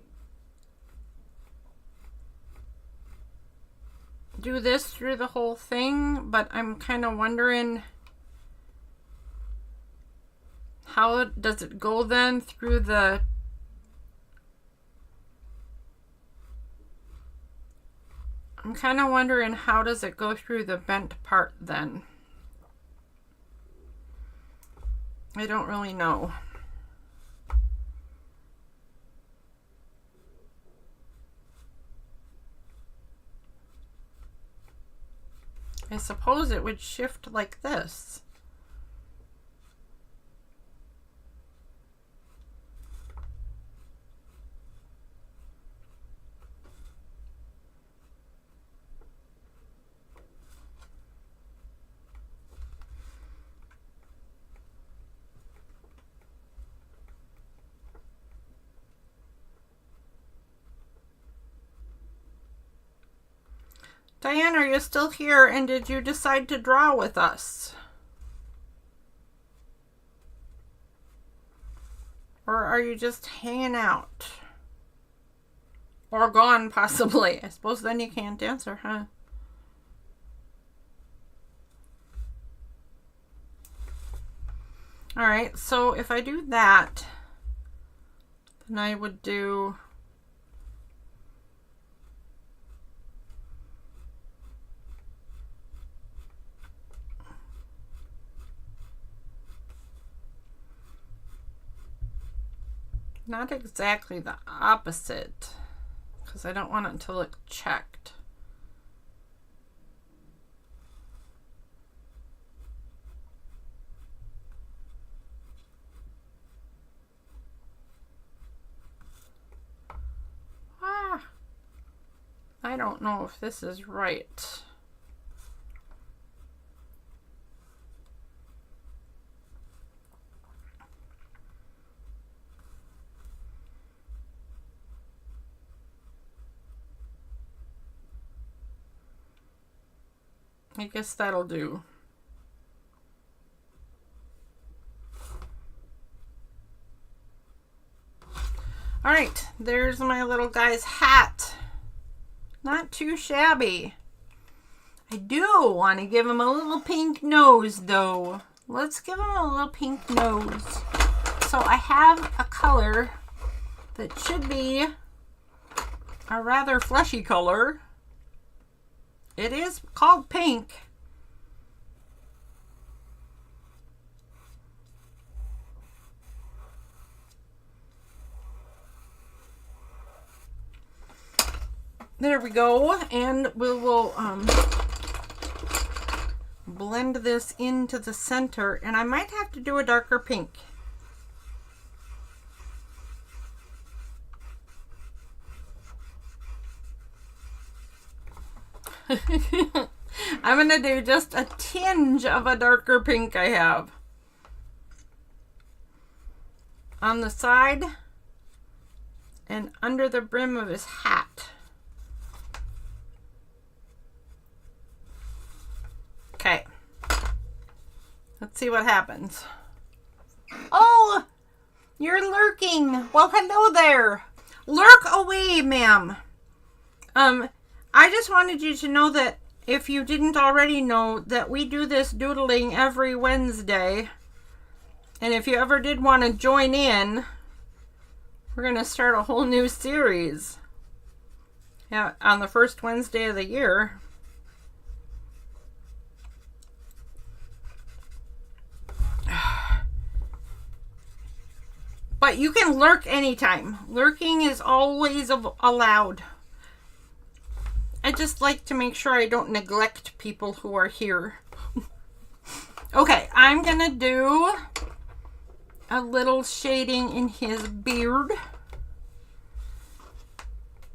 do this through the whole thing, but I'm kind of wondering how does it go then through the I'm kind of wondering how does it go through the bent part then. I don't really know. I suppose it would shift like this. Diane, are you still here and did you decide to draw with us? Or are you just hanging out? Or gone, possibly. I suppose then you can't answer, huh? Alright, so if I do that, then I would do not exactly the opposite, because I don't want it to look checked. I don't know if this is right. I guess that'll do. All right, there's my little guy's hat. Not too shabby. I do want to give him a little pink nose though. Let's give him a little pink nose. So I have a color that should be a rather fleshy color. It is called pink. There we go. And we will blend this into the center. And I might have to do a darker pink. I'm going to do just a tinge of a darker pink I have. On the side and under the brim of his hat. Okay. Let's see what happens. Oh, you're lurking. Well, hello there. Lurk away, ma'am. I just wanted you to know that if you didn't already know that we do this doodling every Wednesday. And if you ever did want to join in, we're going to start a whole new series. Yeah, on the first Wednesday of the year. But you can lurk anytime. Lurking is always allowed. I just like to make sure I don't neglect people who are here. Okay, I'm going to do a little shading in his beard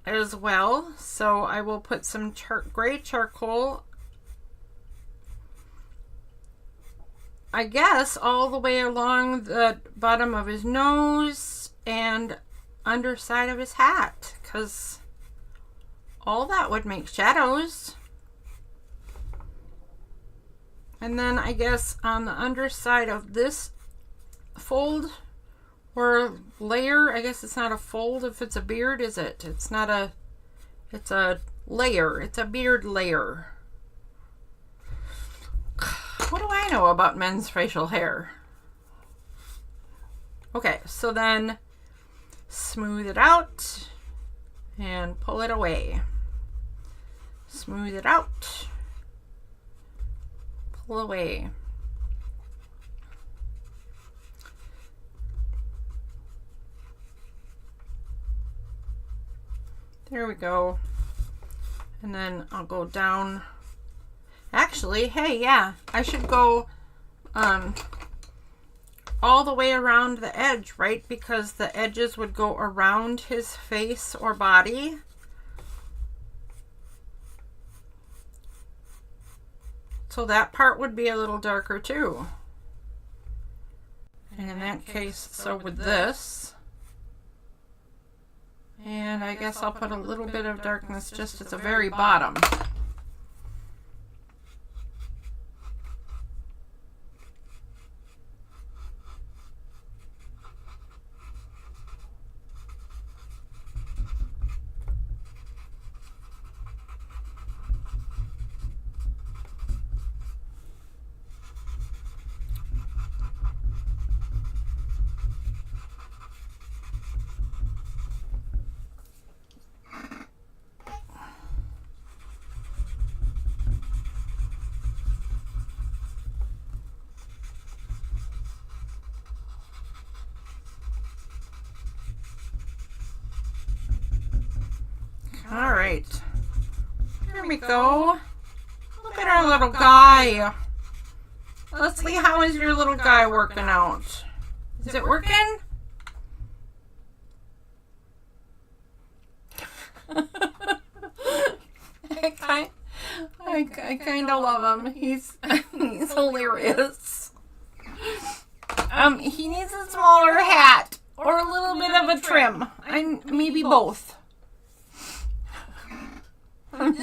as well. So I will put some gray charcoal, I guess, all the way along the bottom of his nose and underside of his hat, because all that would make shadows. And then I guess on the underside of this fold or layer, I guess it's not a fold if it's a beard, is it? It's not a, it's a layer. It's a beard layer. What do I know about men's facial hair? Okay, so then smooth it out and pull it away. Smooth it out. Pull away. There we go. And then I'll go down. Actually, hey, yeah, I should go all the way around the edge, right? Because the edges would go around his face or body. So that part would be a little darker too. And in that case, so with this. And I guess I'll put a little bit of darkness just at the very bottom. All right, here we go. Look at our little guy. Let's see, how is your little guy working out? Is it working? I kind of love him. He's hilarious. He needs a smaller hat or a little bit of a trim. Maybe both. I'm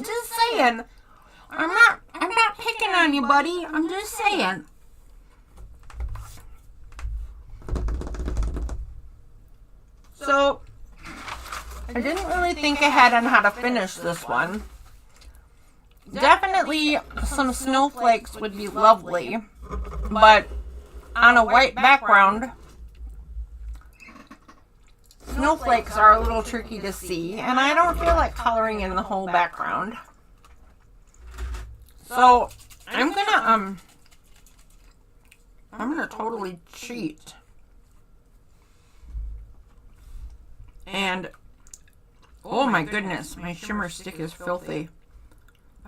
just saying. I'm not picking on you, buddy. I'm just saying. So, I didn't really think ahead on how to finish this one. Definitely some snowflakes would be lovely, but on a white background, snowflakes are a little tricky to see, and I don't feel like coloring in the whole background. So I'm gonna totally cheat and Oh my goodness, my shimmer stick is filthy.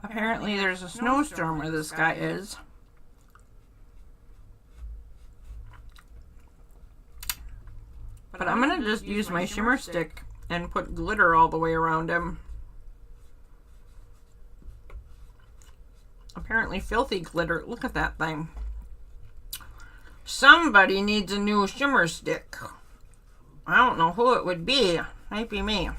Apparently there's a snowstorm where this guy is. But I'm going to just use my shimmer stick and put glitter all the way around him. Apparently filthy glitter. Look at that thing. Somebody needs a new shimmer stick. I don't know who it would be. Might be me.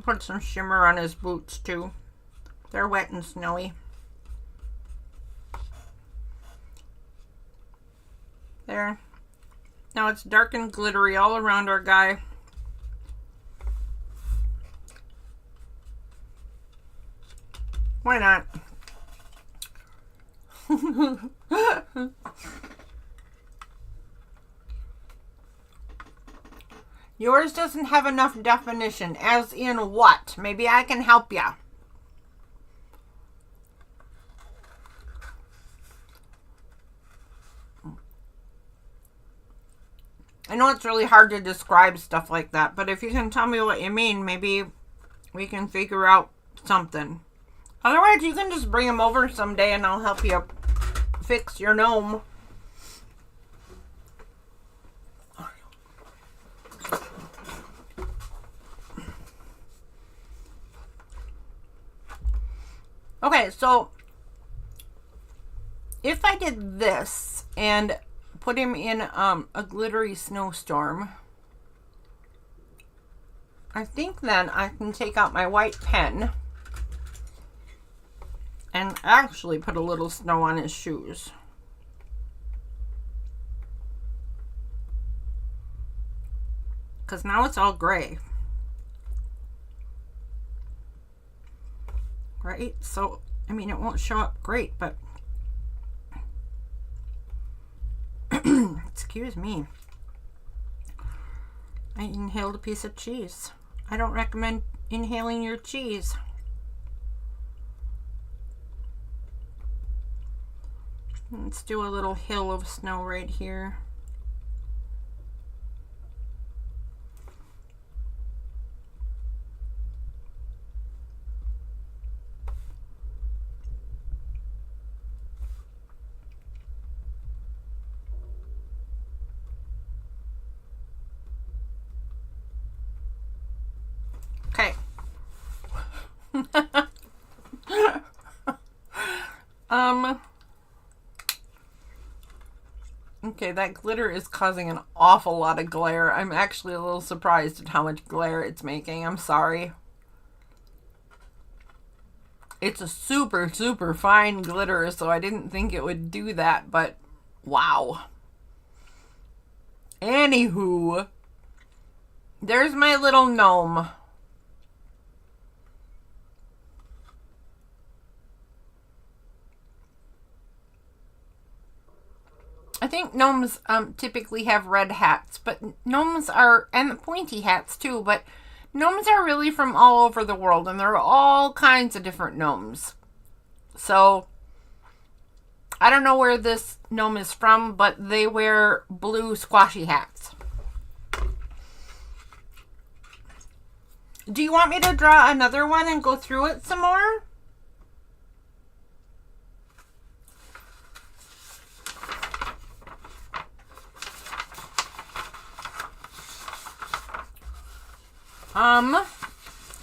Put some shimmer on his boots too. They're wet and snowy. There. Now it's dark and glittery all around our guy. Why not? Yours doesn't have enough definition. As in what? Maybe I can help ya. I know it's really hard to describe stuff like that, but if you can tell me what you mean, maybe we can figure out something. Otherwise, you can just bring him over someday and I'll help you fix your gnome. Okay, so if I did this and put him in a glittery snowstorm, I think then I can take out my white pen and actually put a little snow on his shoes. Because now it's all gray. Right? So, I mean, it won't show up great, but excuse me. I inhaled a piece of cheese. I don't recommend inhaling your cheese. Let's do a little hill of snow right here. Okay. Okay, that glitter is causing an awful lot of glare. I'm actually a little surprised at how much glare it's making. I'm sorry. It's a super, super fine glitter, so I didn't think it would do that, but wow. Anywho, there's my little gnome. I think gnomes typically have red hats, but gnomes are, and pointy hats too, but gnomes are really from all over the world, and there are all kinds of different gnomes. So, I don't know where this gnome is from, but they wear blue squashy hats. Do you want me to draw another one and go through it some more?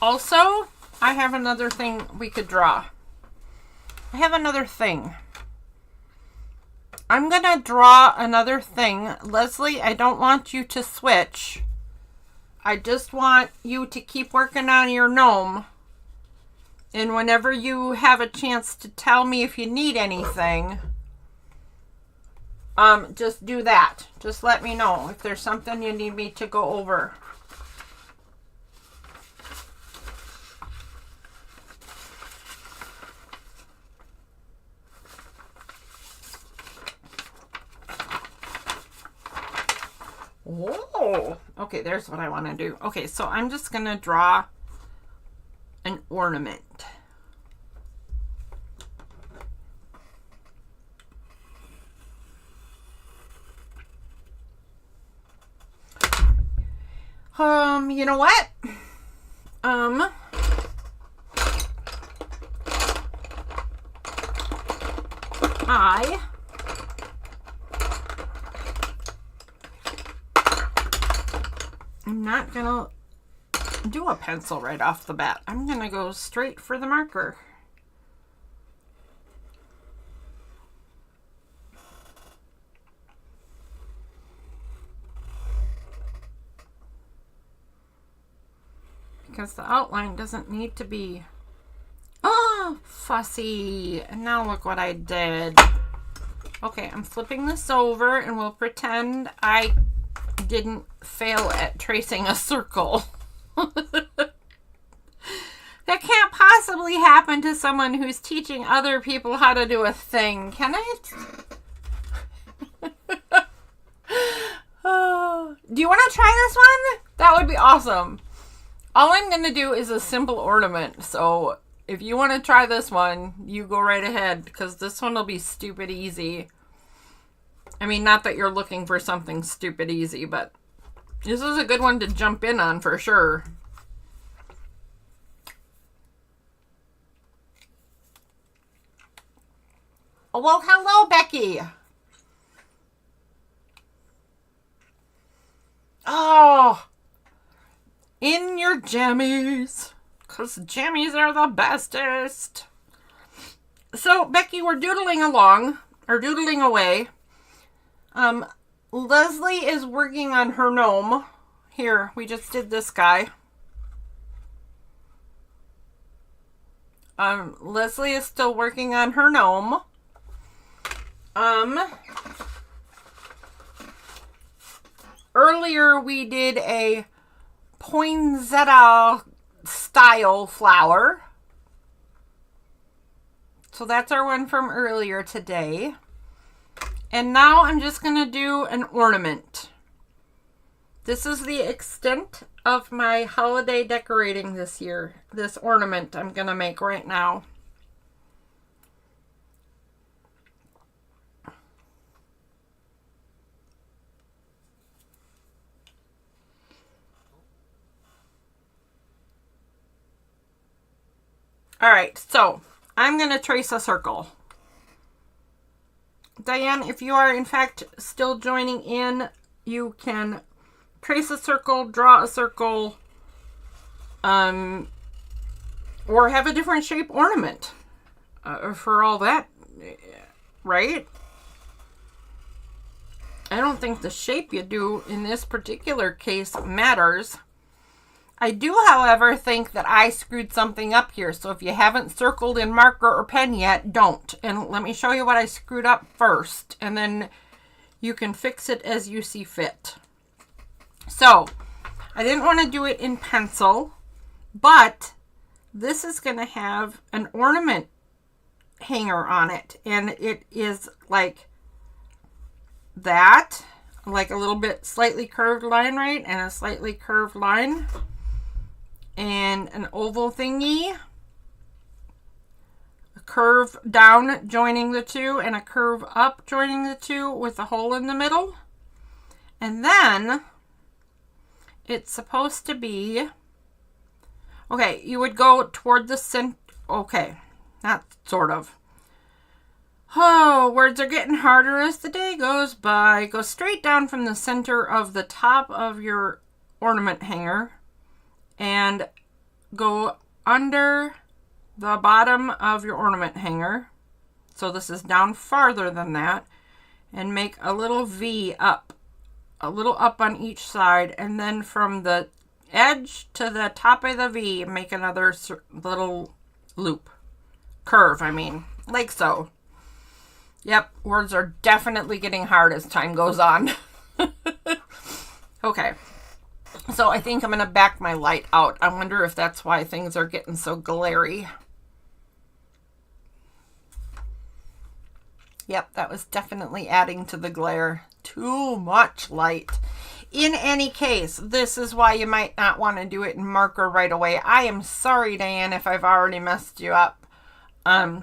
Also, I have another thing we could draw. I have another thing. I'm gonna draw another thing. Leslie, I don't want you to switch. I just want you to keep working on your gnome. And whenever you have a chance to tell me if you need anything, just do that. Just let me know if there's something you need me to go over. Whoa. Okay, there's what I want to do. Okay, so I'm just going to draw an ornament. You know what? I'm not gonna do a pencil right off the bat. I'm gonna go straight for the marker. Because the outline doesn't need to be fussy. And now look what I did. Okay, I'm flipping this over and we'll pretend I didn't fail at tracing a circle. That can't possibly happen to someone who's teaching other people how to do a thing, can it? Do you want to try this one? That would be awesome. All I'm going to do is a simple ornament. So if you want to try this one, you go right ahead, because this one will be stupid easy. I mean, not that you're looking for something stupid easy, but this is a good one to jump in on for sure. Oh, well, hello, Becky. Oh, in your jammies, because jammies are the bestest. So, Becky, we're doodling along, or doodling away. Leslie is working on her gnome. Here, we just did this guy. Leslie is still working on her gnome. Earlier we did a poinsettia style flower. So that's our one from earlier today. And now I'm just going to do an ornament. This is the extent of my holiday decorating this year. This ornament I'm going to make right now. All right, so I'm going to trace a circle. Diane, if you are in fact still joining in, you can trace a circle, draw a circle, or have a different shape ornament for all that, right? I don't think the shape you do in this particular case matters. I do, however, think that I screwed something up here. So if you haven't circled in marker or pen yet, don't. And let me show you what I screwed up first. And then you can fix it as you see fit. So I didn't want to do it in pencil, but this is going to have an ornament hanger on it. And it is like that, like a little bit slightly curved line, right? And a slightly curved line. And an oval thingy, a curve down joining the two, and a curve up joining the two with a hole in the middle. And then it's supposed to be, okay, you would go toward the center, okay, not sort of. Oh, words are getting harder as the day goes by. Go straight down from the center of the top of your ornament hanger and go under the bottom of your ornament hanger. So this is down farther than that. And make a little V up. A little up on each side. And then from the edge to the top of the V, make another little loop. Curve, I mean. Like so. Yep, words are definitely getting hard as time goes on. Okay. So I think I'm going to back my light out. I wonder if that's why things are getting so glary. Yep, that was definitely adding to the glare. Too much light. In any case, this is why you might not want to do it in marker right away. I am sorry, Diane, if I've already messed you up. I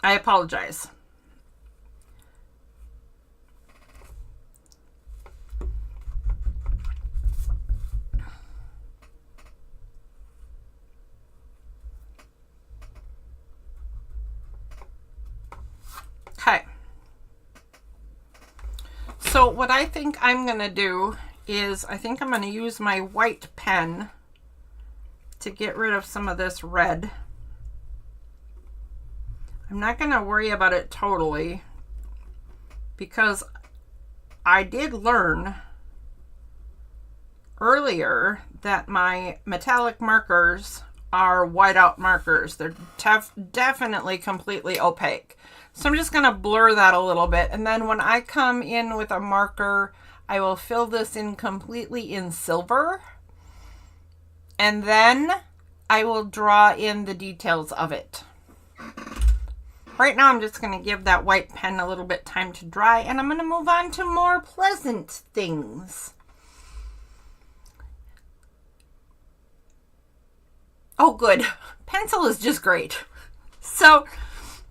apologize. So what I think I'm going to do is I think I'm going to use my white pen to get rid of some of this red. I'm not going to worry about it totally because I did learn earlier that my metallic markers are whiteout markers. They're definitely completely opaque. So I'm just going to blur that a little bit. And then when I come in with a marker, I will fill this in completely in silver. And then I will draw in the details of it. Right now I'm just going to give that white pen a little bit time to dry, and I'm going to move on to more pleasant things. Oh, good. Pencil is just great. So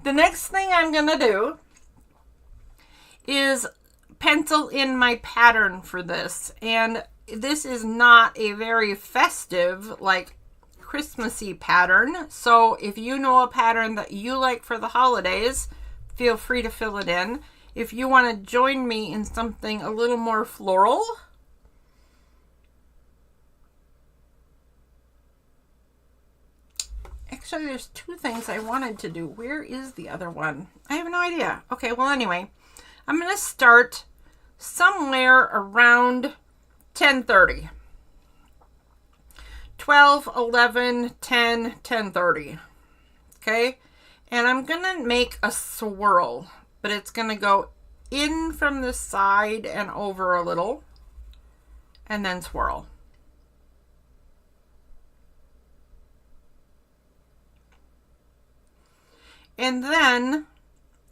the next thing I'm going to do is pencil in my pattern for this. And this is not a very festive, like Christmassy pattern. So if you know a pattern that you like for the holidays, feel free to fill it in. If you want to join me in something a little more floral, actually there's two things I wanted to do. Where is the other one? I have no idea. Okay, well anyway, I'm going to start somewhere around 10:30. 12, 11, 10, 10:30. Okay? And I'm going to make a swirl, but it's going to go in from the side and over a little, and then swirl. And then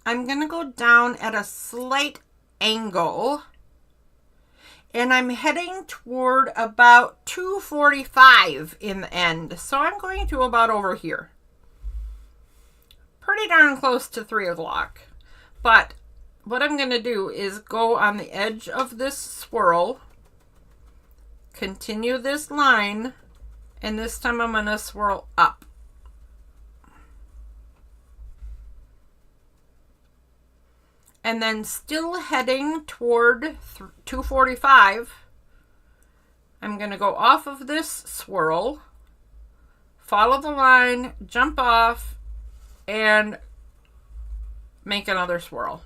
I'm going to go down at a slight angle, and I'm heading toward about 2:45 in the end. So I'm going to about over here. Pretty darn close to 3 o'clock. But what I'm going to do is go on the edge of this swirl, continue this line, and this time I'm going to swirl up. And then still heading toward 2:45, I'm going to go off of this swirl, follow the line, jump off, and make another swirl.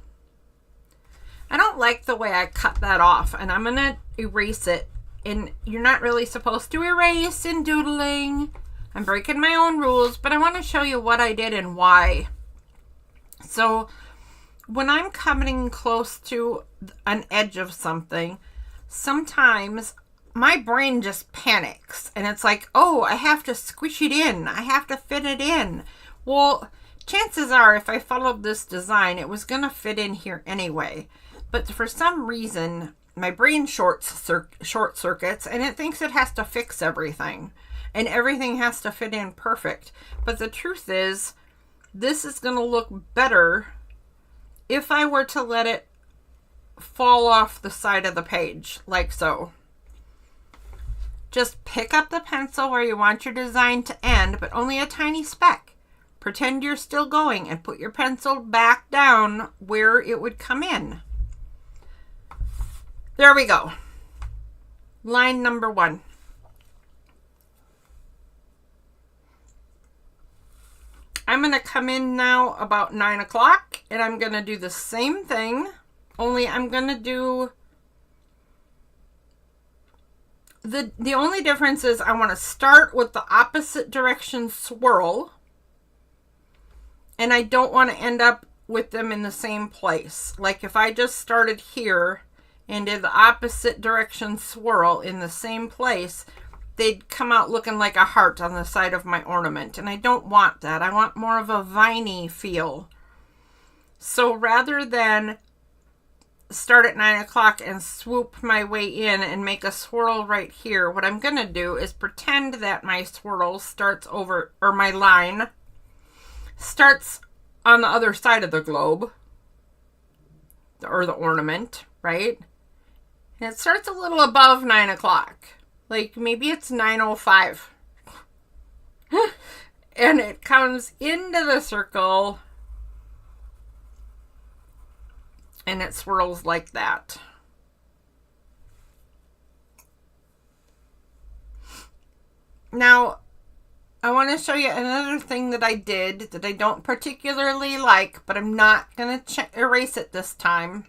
I don't like the way I cut that off, and I'm going to erase it. And you're not really supposed to erase in doodling. I'm breaking my own rules, but I want to show you what I did and why. So when I'm coming close to an edge of something, sometimes my brain just panics and it's like, oh, I have to squish it in. I have to fit it in. Well, chances are if I followed this design, it was going to fit in here anyway. But for some reason, my brain short circuits and it thinks it has to fix everything. And everything has to fit in perfect. But the truth is, this is going to look better if I were to let it fall off the side of the page, like so. Just pick up the pencil where you want your design to end, but only a tiny speck. Pretend you're still going and put your pencil back down where it would come in. There we go. Line number 1. I'm going to come in now about 9 o'clock and I'm going to do the same thing, only I'm going to do the only difference is I want to start with the opposite direction swirl, and I don't want to end up with them in the same place. Like if I just started here and did the opposite direction swirl in the same place, they'd come out looking like a heart on the side of my ornament. And I don't want that. I want more of a viney feel. So rather than start at 9 o'clock and swoop my way in and make a swirl right here, what I'm going to do is pretend that my swirl starts over, or my line starts on the other side of the globe, or the ornament, right? And it starts a little above 9 o'clock. Like maybe it's 9:05. And it comes into the circle and it swirls like that. Now, I want to show you another thing that I did that I don't particularly like, but I'm not going to erase it this time.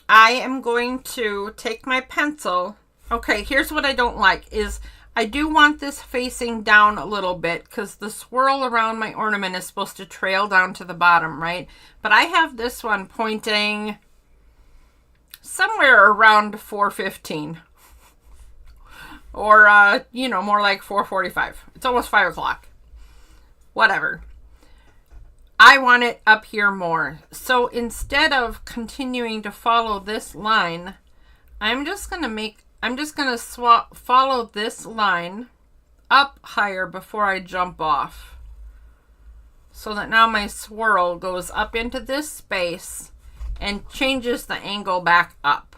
I am going to take my pencil. Okay, here's what I don't like is I do want this facing down a little bit because the swirl around my ornament is supposed to trail down to the bottom, right? But I have this one pointing somewhere around 4:15 or, you know, more like 4:45. It's almost 5 o'clock. Whatever. I want it up here more. So instead of continuing to follow this line, I'm just going to follow this line up higher before I jump off. So that now my swirl goes up into this space and changes the angle back up.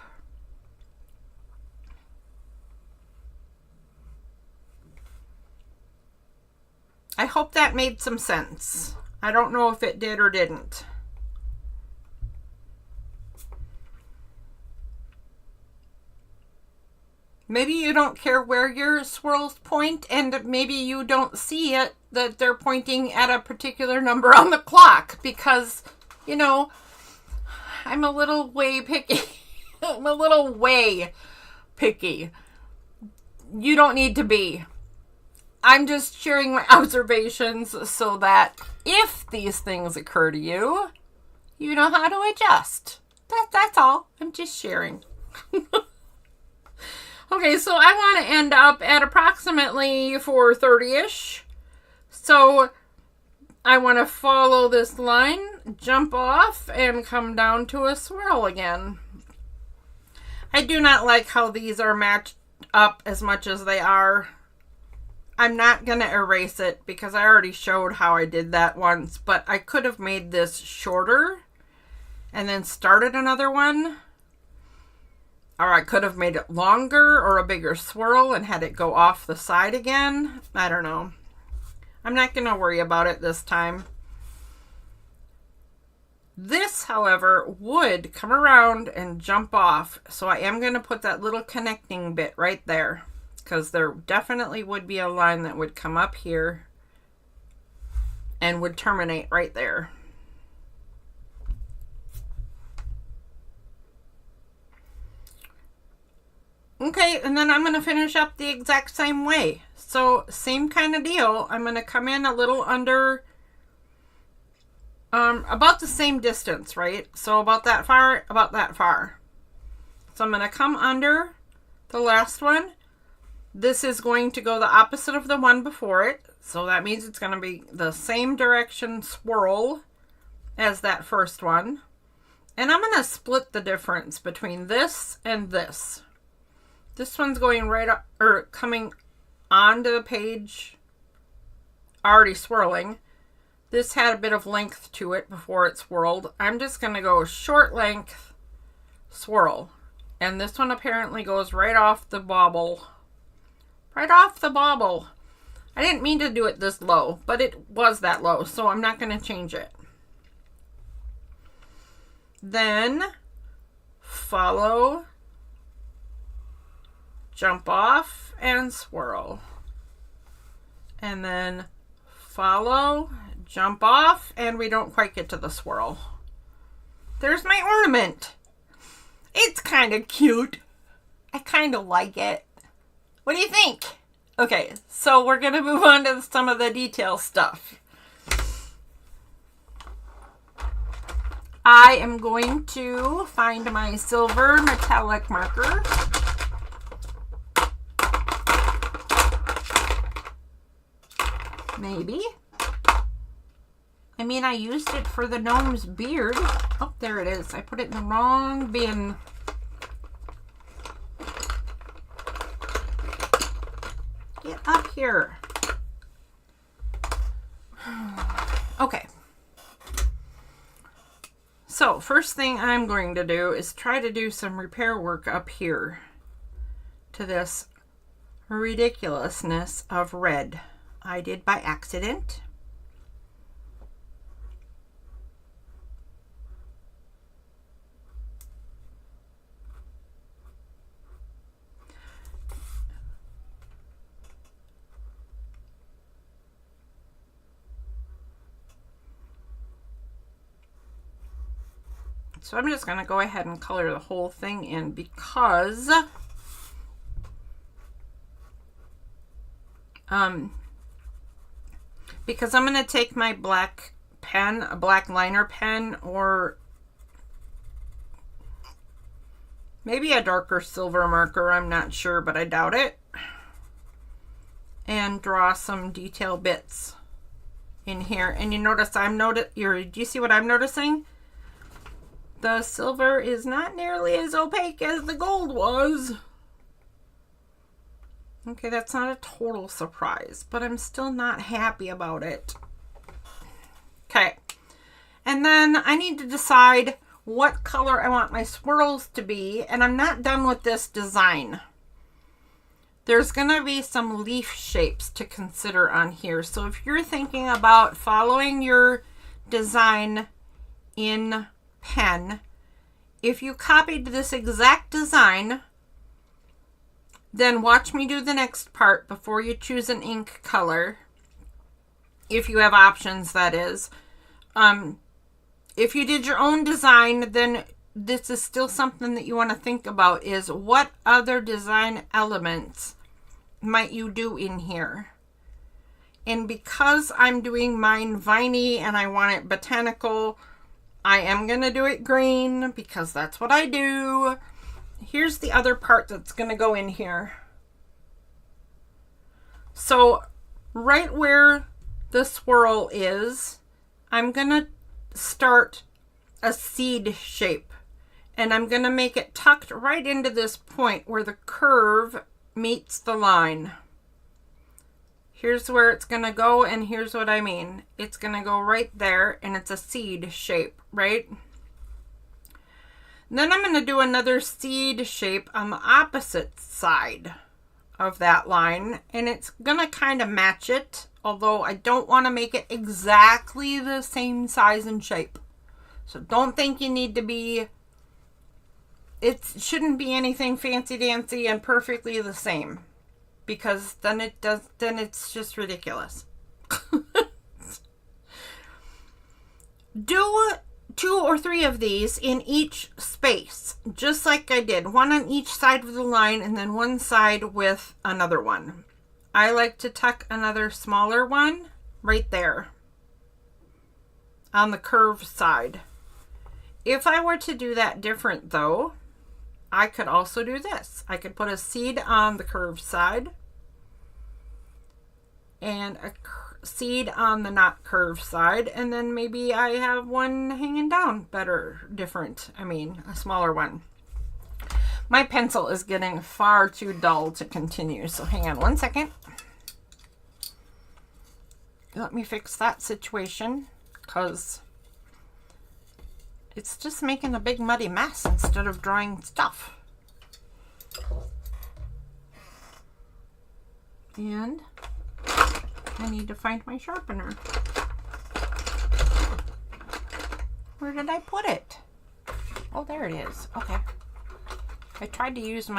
I hope that made some sense. I don't know if it did or didn't. Maybe you don't care where your swirls point, and maybe you don't see it that they're pointing at a particular number on the clock because, you know, I'm a little way picky. I'm a little way picky. You don't need to be. I'm just sharing my observations so that if these things occur to you, you know how to adjust. That's all. I'm just sharing. Okay, so I want to end up at approximately 4:30-ish. So I want to follow this line, jump off, and come down to a swirl again. I do not like how these are matched up as much as they are. I'm not going to erase it because I already showed how I did that once, but I could have made this shorter and then started another one. Or I could have made it longer or a bigger swirl and had it go off the side again. I don't know. I'm not going to worry about it this time. This, however, would come around and jump off. So I am going to put that little connecting bit right there. Because there definitely would be a line that would come up here and would terminate right there. Okay, and then I'm going to finish up the exact same way. So same kind of deal. I'm going to come in a little under, about the same distance, right? So about that far, about that far. So I'm going to come under the last one. This is going to go the opposite of the one before it. So that means it's going to be the same direction swirl as that first one. And I'm going to split the difference between this and this. This one's going right up, or coming onto the page, already swirling. This had a bit of length to it before it swirled. I'm just going to go short length, swirl. And this one apparently goes right off the bobble. Right off the bobble. I didn't mean to do it this low, but it was that low, so I'm not going to change it. Then follow, jump off, and swirl. And then follow, jump off, and we don't quite get to the swirl. There's my ornament. It's kind of cute. I kind of like it. What do you think? Okay, so we're going to move on to some of the detail stuff. I am going to find my silver metallic marker. Maybe. I mean, I used it for the gnome's beard. Oh, there it is. I put it in the wrong bin. Get up here. Okay. So, first thing I'm going to do is try to do some repair work up here to this ridiculousness of red. I did by accident. So I'm just going to go ahead and color the whole thing in because I'm going to take my black pen, a black liner pen, or maybe a darker silver marker, I'm not sure, but I doubt it, and draw some detail bits in here. And you notice do you see what I'm noticing? The silver is not nearly as opaque as the gold was. Okay, that's not a total surprise, but I'm still not happy about it. Okay, and then I need to decide what color I want my swirls to be, and I'm not done with this design. There's going to be some leaf shapes to consider on here. So if you're thinking about following your design in pen, if you copied this exact design, then watch me do the next part before you choose an ink color. If you have options, that is. If you did your own design, then this is still something that you want to think about, is what other design elements might you do in here? And because I'm doing mine viney and I want it botanical, I am going to do it green because that's what I do. Here's the other part that's going to go in here. So right where the swirl is, I'm going to start a seed shape, and I'm going to make it tucked right into this point where the curve meets the line. Here's where it's going to go, and here's what I mean. It's going to go right there, and it's a seed shape, right? And then I'm going to do another seed shape on the opposite side of that line, and it's going to kind of match it, although I don't want to make it exactly the same size and shape. So don't think you need to be, it shouldn't be anything fancy dancy and perfectly the same, because then it's just ridiculous. Do 2 or 3 of these in each space, just like I did. One on each side of the line and then one side with another one. I like to tuck another smaller one right there on the curved side. If I were to do that different though, I could also do this. I could put a seed on the curved side and a seed on the not curved side, and then maybe I have one hanging down a smaller one. My pencil is getting far too dull to continue, so hang on one second. Let me fix that situation, because it's just making a big muddy mess instead of drawing stuff. And I need to find my sharpener. Where did I put it? Oh, there it is. Okay. I tried to use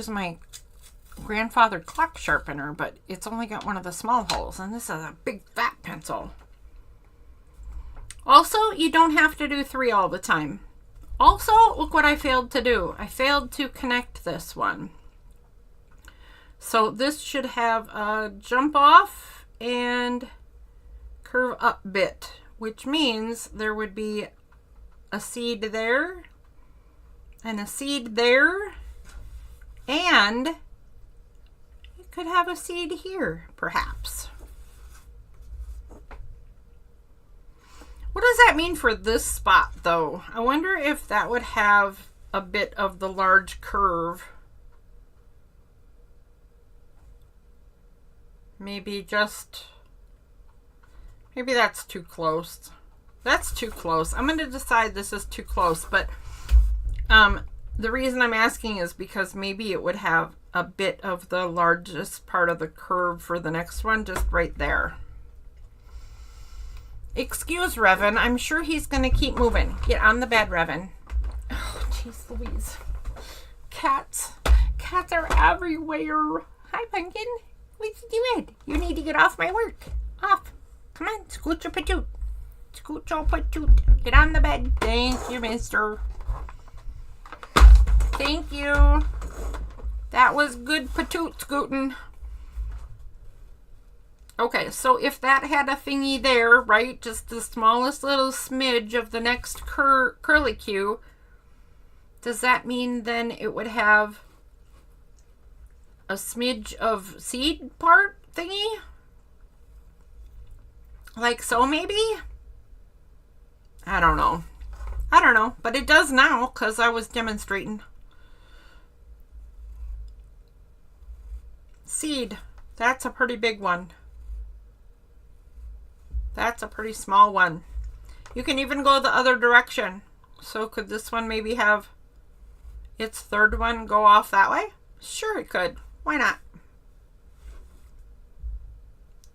my grandfather clock sharpener, but it's only got one of the small holes, and this is a big fat pencil. Also, you don't have to do 3 all the time. Also, look what I failed to do. I failed to connect this one. So this should have a jump off and curve up bit, which means there would be a seed there and a seed there, and you could have a seed here, perhaps. What does that mean for this spot, though? I wonder if that would have a bit of the large curve. Maybe that's too close. That's too close. I'm going to decide this is too close, but the reason I'm asking is because maybe it would have a bit of the largest part of the curve for the next one, just right there. Excuse Revan. I'm sure he's going to keep moving. Get on the bed, Revan. Oh, jeez Louise. Cats. Cats are everywhere. Hi, Pumpkin. What you doing? You need to get off my work. Off. Come on, scoot your patoot. Scoot your patoot. Get on the bed. Thank you, mister. Thank you. That was good patoot scooting. Okay, so if that had a thingy there, right, just the smallest little smidge of the next curlicue, does that mean then it would have a smidge of seed part thingy? Like so, maybe? I don't know. But it does now because I was demonstrating. Seed. That's a pretty big one. That's a pretty small one. You can even go the other direction. So could this one maybe have its third one go off that way? Sure it could. Why not?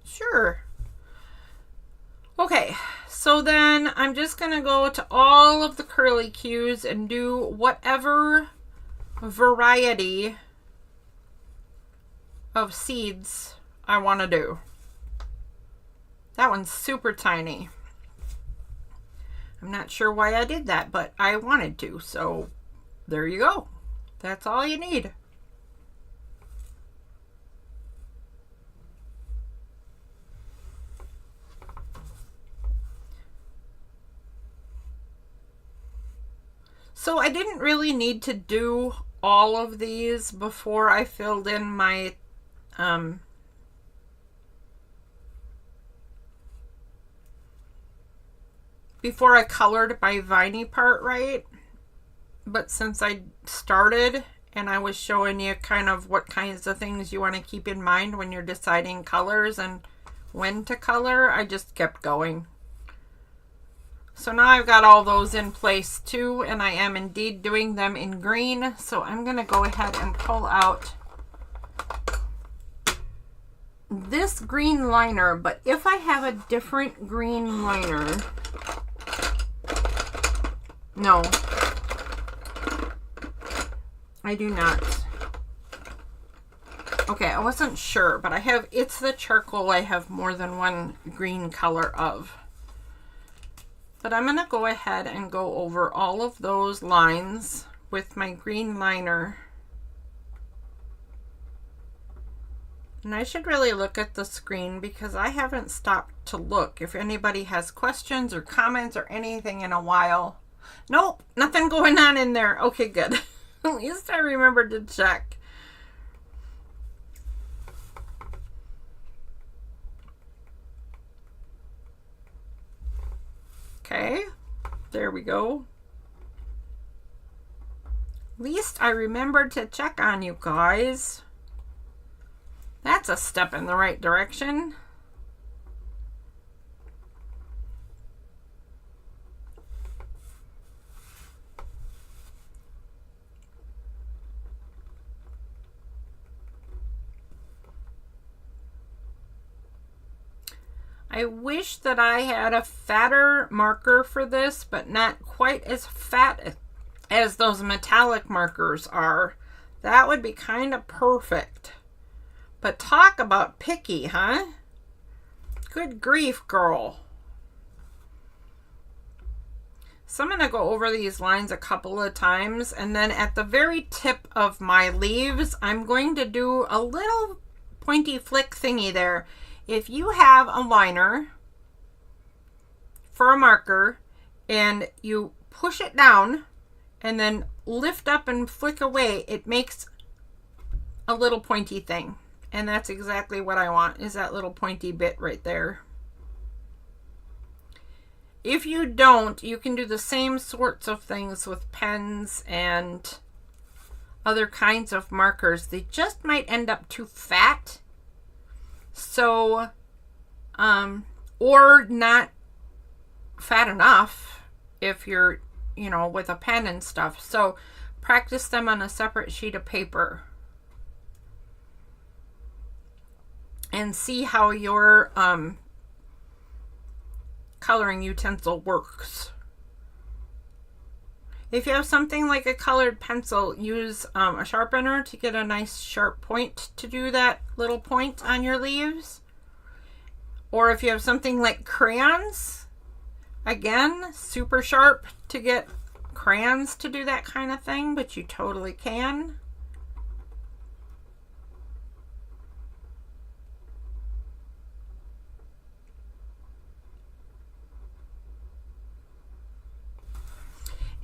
Sure. Okay, so then I'm just going to go to all of the curlicues and do whatever variety of seeds I want to do. That one's super tiny. I'm not sure why I did that, but I wanted to, so there you go. That's all you need. So I didn't really need to do all of these before I filled in my before I colored my viney part, right? But since I started and I was showing you kind of what kinds of things you want to keep in mind when you're deciding colors and when to color, I just kept going. So now I've got all those in place too, and I am indeed doing them in green. So I'm going to go ahead and pull out this green liner, but if I have a different green liner, no, I do not. Okay, I wasn't sure, but I have, it's the charcoal I have more than one green color of. But I'm going to go ahead and go over all of those lines with my green liner. And I should really look at the screen because I haven't stopped to look if anybody has questions or comments or anything in a while. Nope, nothing going on in there. Okay, good. At least I remembered to check. Okay, there we go. At least I remembered to check on you guys. That's a step in the right direction. I wish that I had a fatter marker for this, but not quite as fat as those metallic markers are. That would be kind of perfect. But talk about picky, huh? Good grief, girl. So I'm going to go over these lines a couple of times, and then at the very tip of my leaves, I'm going to do a little pointy flick thingy there. If you have a liner for a marker and you push it down and then lift up and flick away, it makes a little pointy thing. And that's exactly what I want, is that little pointy bit right there. If you don't, you can do the same sorts of things with pens and other kinds of markers. They just might end up too fat. So, or not fat enough if you're, you know, with a pen and stuff. So practice them on a separate sheet of paper and see how your coloring utensil works. If you have something like a colored pencil, use a sharpener to get a nice sharp point to do that little point on your leaves. Or if you have something like crayons, Again, super sharp to get crayons to do that kind of thing, but you totally can.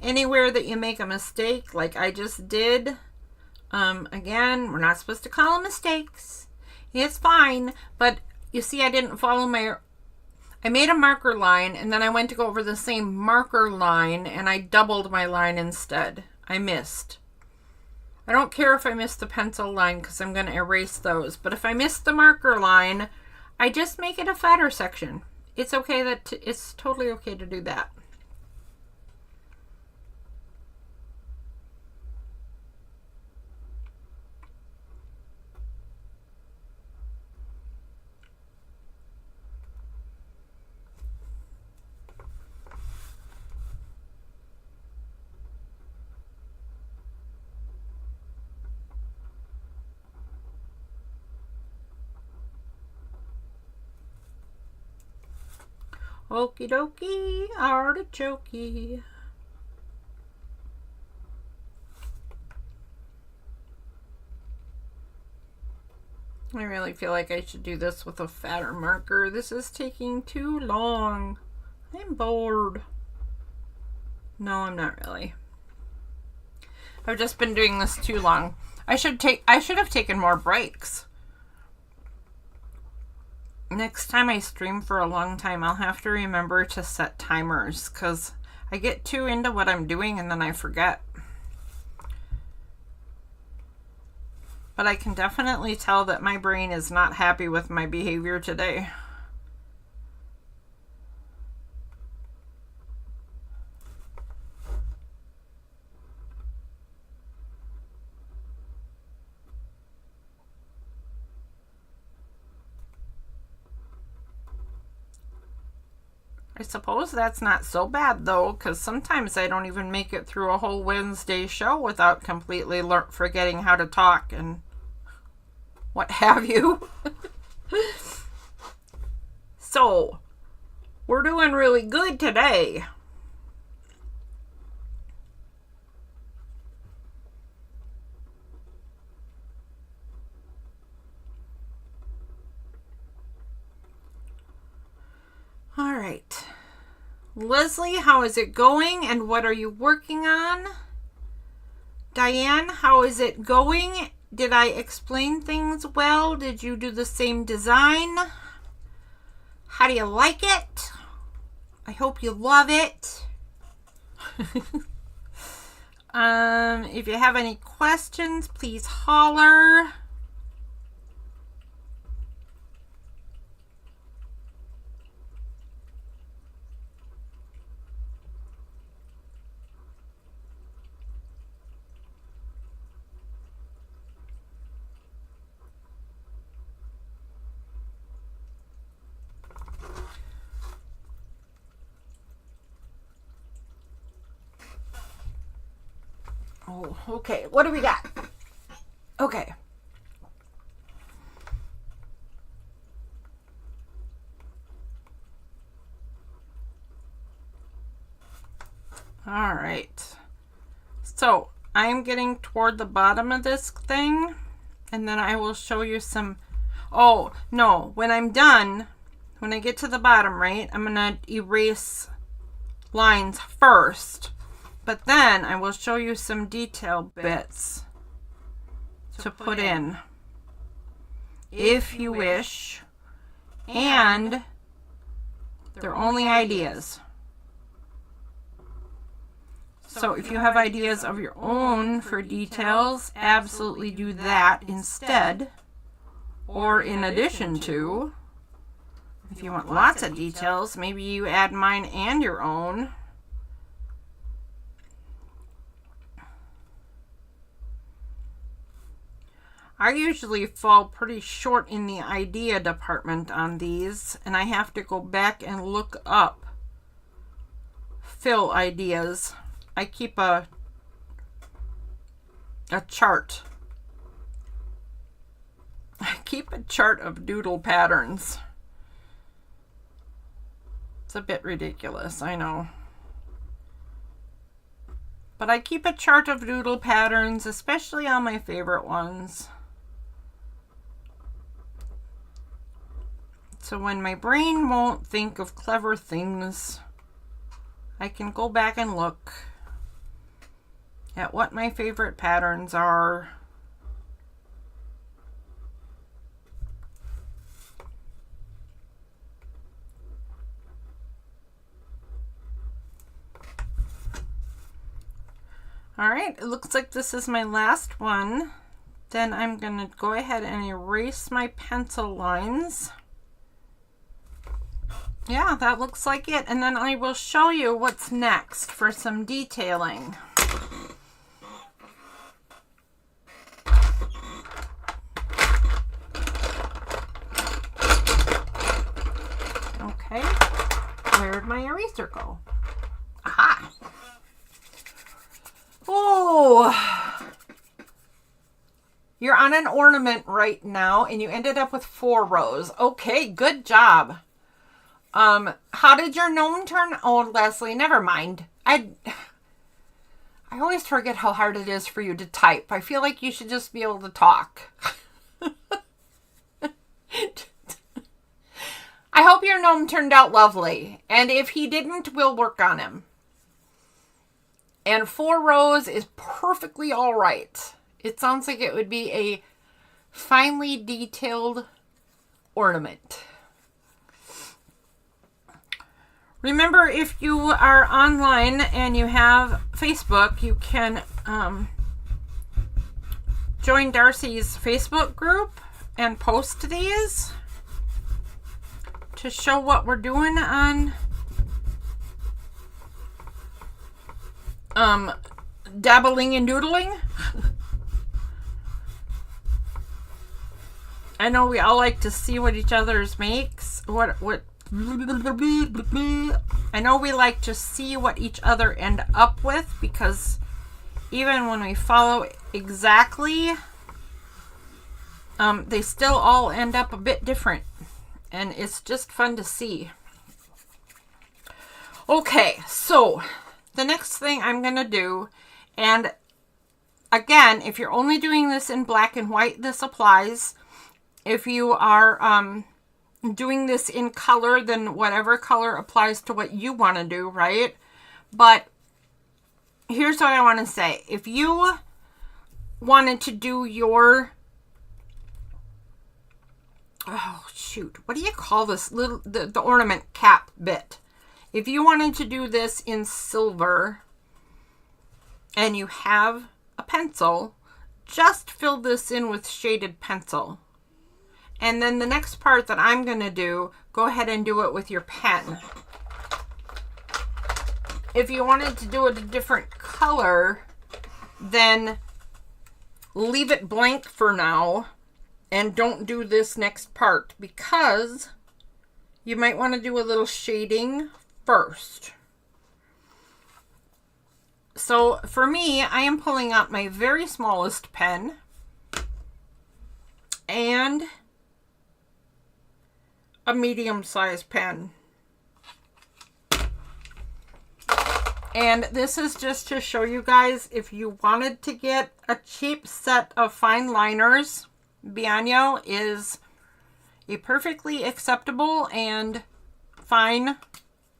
Anywhere that you make a mistake, like I just did, again, we're not supposed to call them mistakes. It's fine, but you see I didn't follow I made a marker line and then I went to go over the same marker line and I doubled my line instead. I missed. I don't care if I missed the pencil line because I'm going to erase those, but if I missed the marker line, I just make it a fatter section. It's okay it's totally okay to do that. Okie dokie, artichokey. I really feel like I should do this with a fatter marker. This is taking too long. I'm bored. No, I'm not really. I've just been doing this too long. I should have taken more breaks. Next time I stream for a long time, I'll have to remember to set timers because I get too into what I'm doing and then I forget. But I can definitely tell that my brain is not happy with my behavior today. I suppose that's not so bad though, because sometimes I don't even make it through a whole Wednesday show without completely forgetting how to talk and what have you. So, we're doing really good today. All right. Leslie, how is it going and what are you working on? Diane, how is it going? Did I explain things well? Did you do the same design? How do you like it? I hope you love it. If you have any questions, please holler. Oh, okay. What do we got? Okay. All right. So I'm getting toward the bottom of this thing, and then I will show you some. Oh, no. When I'm done, when I get to the bottom, right, I'm going to erase lines first. But then I will show you some detail bits to put in if you wish, and they're only ideas. So if you have ideas of your own for details, absolutely do that instead or in addition to. If you want lots of details, maybe you add mine and your own. I usually fall pretty short in the idea department on these, and I have to go back and look up fill ideas. I keep a chart. I keep a chart of doodle patterns. It's a bit ridiculous, I know. But I keep a chart of doodle patterns, especially on my favorite ones. So when my brain won't think of clever things, I can go back and look at what my favorite patterns are. All right, it looks like this is my last one. Then I'm going to go ahead and erase my pencil lines. Yeah, that looks like it. And then I will show you what's next for some detailing. Okay, where'd my eraser go? Aha! Oh, you're on an ornament right now and you ended up with 4 rows. Okay, good job. How did your gnome turn? Oh, Leslie, never mind. I always forget how hard it is for you to type. I feel like you should just be able to talk. I hope your gnome turned out lovely. And if he didn't, we'll work on him. And 4 rows is perfectly all right. It sounds like it would be a finely detailed ornament. Remember, if you are online and you have Facebook, you can join Darcy's Facebook group and post these to show what we're doing on dabbling and doodling. I know we all like to see what each other's makes. I know we like to see what each other end up with, because even when we follow exactly, they still all end up a bit different, and it's just fun to see. Okay, so the next thing I'm going to do, and again, if you're only doing this in black and white, this applies. If you are doing this in color, then whatever color applies to what you want to do, right? But here's what I want to say. If you wanted to do your, oh shoot, what do you call this little, the ornament cap bit? If you wanted to do this in silver and you have a pencil, just fill this in with shaded pencil. And then the next part that I'm going to do, go ahead and do it with your pen. If you wanted to do it a different color, then leave it blank for now and don't do this next part, because you might want to do a little shading first. So for me, I am pulling out my very smallest pen and a medium-sized pen. And this is just to show you guys, if you wanted to get a cheap set of fine liners, Bianyo is a perfectly acceptable and fine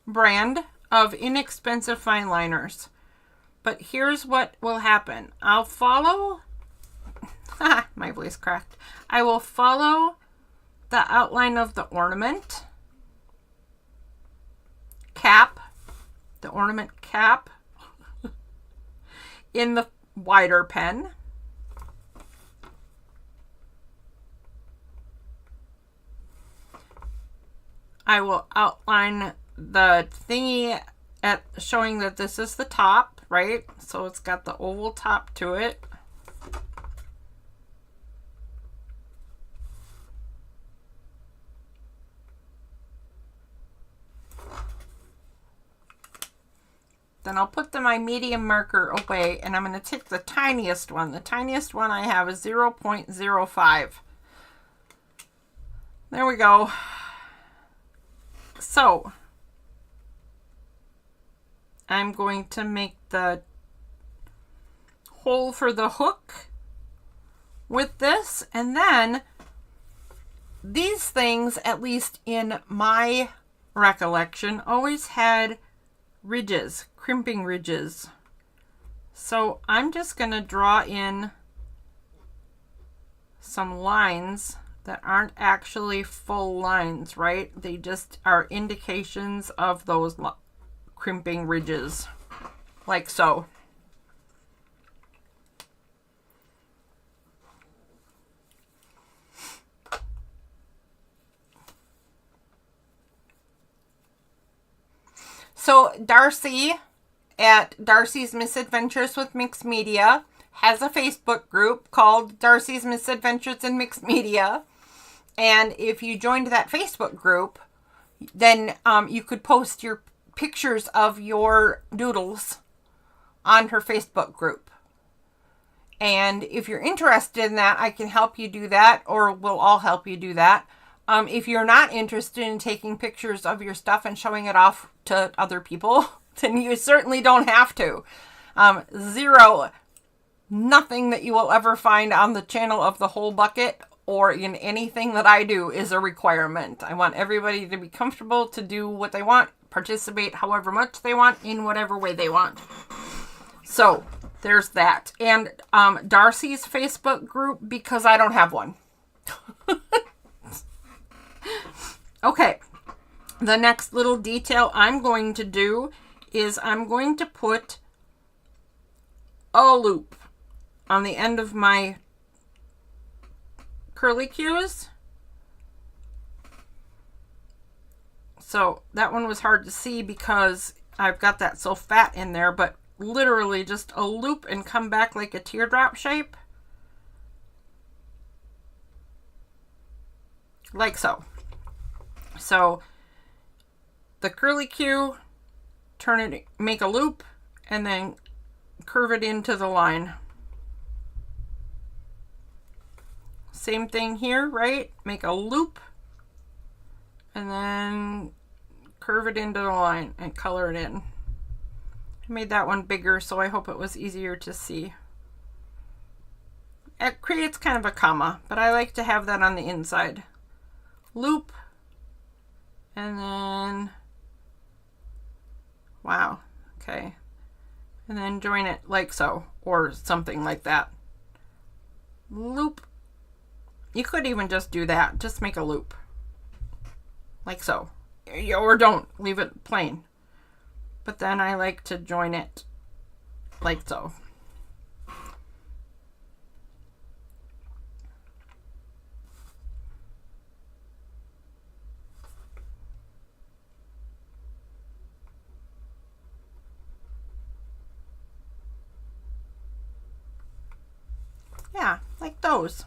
brand of inexpensive fine liners. But here's what will happen. I'll follow, my voice cracked. I will follow the outline of the ornament cap, the ornament cap in the wider pen. I will outline the thingy at showing that this is the top, right? So it's got the oval top to it. Then I'll put my medium marker away, and I'm going to take the tiniest one. The tiniest one I have is 0.05. There we go. So I'm going to make the hole for the hook with this, and then these things, at least in my recollection, always had ridges, crimping ridges. So I'm just going to draw in some lines that aren't actually full lines, right? They just are indications of those crimping ridges, like so. So Darcy at Darcy's Misadventures with Mixed Media has a Facebook group called Darcy's Misadventures in Mixed Media. And if you joined that Facebook group, then you could post your pictures of your doodles on her Facebook group. And if you're interested in that, I can help you do that, or we'll all help you do that. If you're not interested in taking pictures of your stuff and showing it off to other people, then you certainly don't have to. Nothing that you will ever find on the channel of The Whole Bucket or in anything that I do is a requirement. I want everybody to be comfortable to do what they want, participate however much they want, in whatever way they want. So there's that. And Darcy's Facebook group, because I don't have one. Okay, the next little detail I'm going to do is I'm going to put a loop on the end of my curly cues. So that one was hard to see because I've got that so fat in there, but literally just a loop and come back like a teardrop shape. Like so. So the curly cue, turn it, make a loop, and then curve it into the line. Same thing here, right? Make a loop and then curve it into the line and color it in. I made that one bigger, so I hope it was easier to see. It creates kind of a comma, but I like to have that on the inside. Loop, and then, wow, okay. And then join it like so, or something like that. Loop. You could even just do that. Just make a loop. Like so. Or don't. Leave it plain. But then I like to join it like so. Yeah, like those.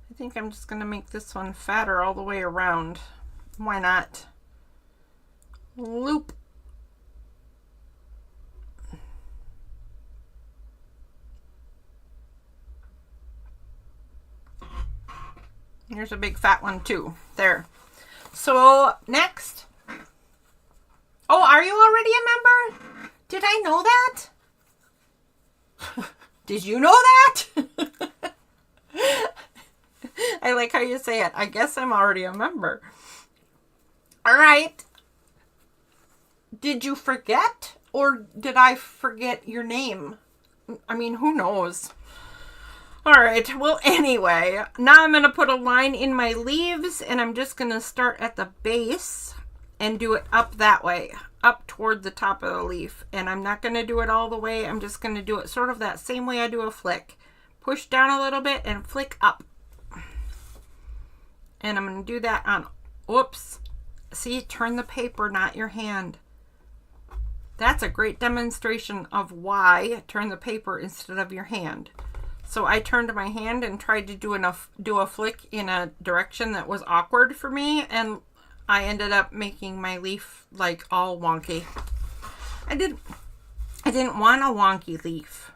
I think I'm just going to make this one fatter all the way around. Why not? Loop. Here's a big fat one too. There. So next. Oh, are you already a member? Did I know that? Did you know that? I like how you say it. I guess I'm already a member. All right. Did you forget? Or did I forget your name? I mean, who knows? All right. Well, anyway, now I'm going to put a line in my leaves, and I'm just going to start at the base and do it up that way, up toward the top of the leaf. And I'm not going to do it all the way. I'm just going to do it sort of that same way I do a flick. Push down a little bit and flick up. And I'm going to do that on, whoops. See, turn the paper, not your hand. That's a great demonstration of why turn the paper instead of your hand. So I turned my hand and tried to do a flick in a direction that was awkward for me, and I ended up making my leaf like all wonky. I didn't want a wonky leaf.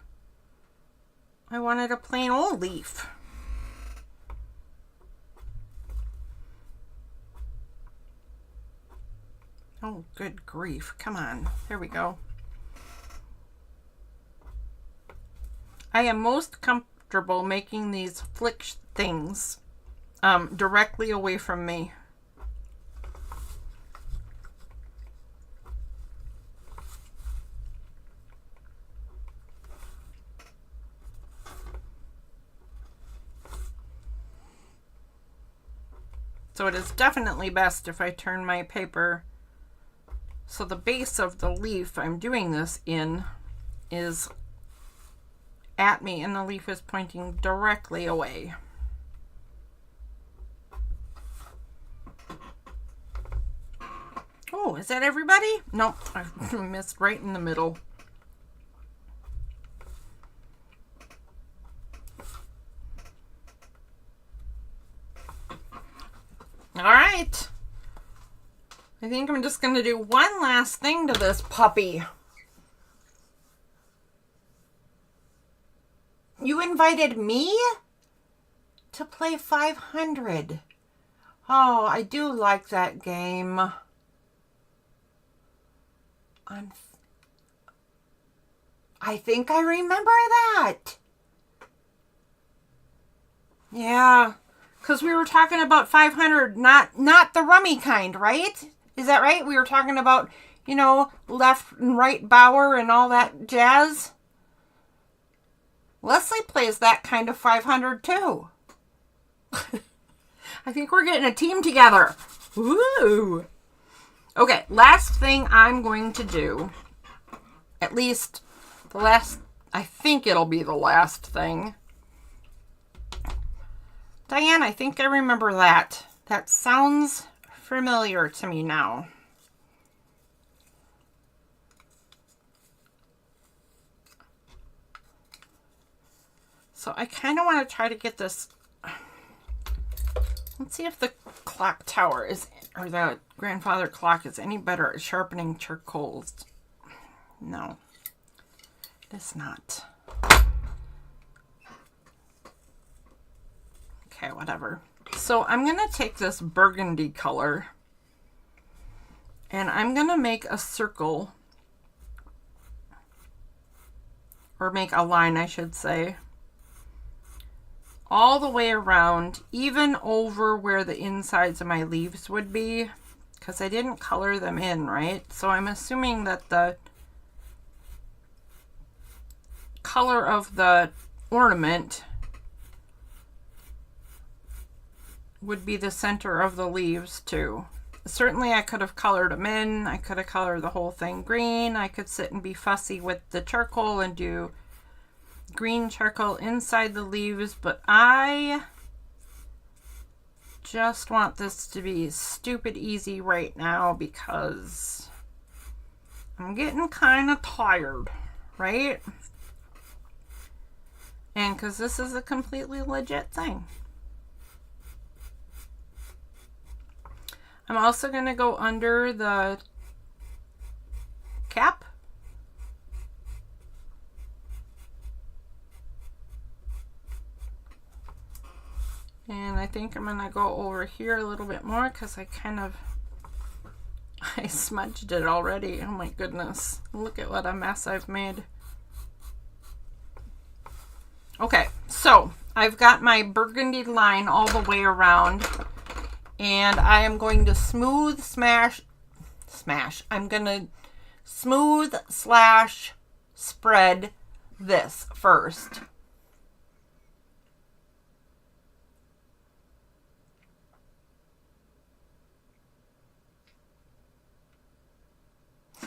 I wanted a plain old leaf. Oh, good grief. Come on. There we go. I am most comfortable making these flick things directly away from me. So it is definitely best if I turn my paper so the base of the leaf I'm doing this in is at me and the leaf is pointing directly away. Oh, is that everybody? Nope, I missed right in the middle. All right. I think I'm just going to do one last thing to this puppy. You invited me to play 500. Oh, I do like that game. I think I remember that. Yeah, because we were talking about 500, not the rummy kind, right? Is that right? We were talking about, you know, left and right bower and all that jazz. Leslie plays that kind of 500 too. I think we're getting a team together. Woo! Okay, last thing I'm going to do, at least the last, I think it'll be the last thing. Diane, I think I remember that. That sounds familiar to me now. So I kind of want to try to get this. Let's see if the clock tower is, or the grandfather clock is any better at sharpening charcoals. No, it's not. Okay, whatever. So I'm going to take this burgundy color and I'm going to make a circle, or make a line, I should say, all the way around, even over where the insides of my leaves would be, because I didn't color them in, right? So I'm assuming that the color of the ornament would be the center of the leaves too. Certainly I could have colored them in. I could have colored the whole thing green. I could sit and be fussy with the charcoal and do green charcoal inside the leaves, but I just want this to be stupid easy right now because I'm getting kind of tired, right? And because this is a completely legit thing. I'm also going to go under the cap. And I think I'm going to go over here a little bit more because I smudged it already. Oh my goodness. Look at what a mess I've made. Okay, so I've got my burgundy line all the way around. And I am going to smooth smash. I'm going to smooth slash spread this first.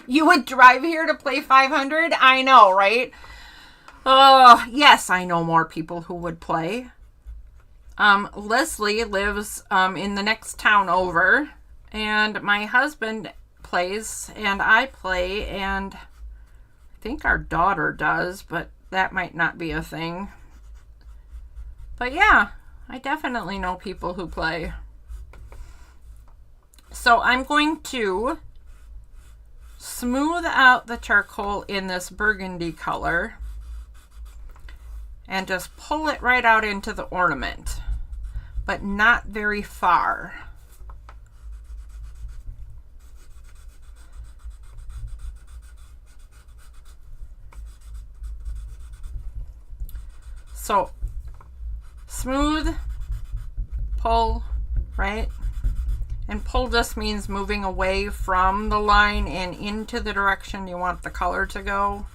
You would drive here to play 500? I know, right? Yes, I know more people who would play. Leslie lives in the next town over, and my husband plays, and I play, and I think our daughter does, but that might not be a thing. But yeah, I definitely know people who play. So I'm going to smooth out the charcoal in this burgundy color and just pull it right out into the ornament, but not very far. So smooth, pull, right? And pull just means moving away from the line and into the direction you want the color to go.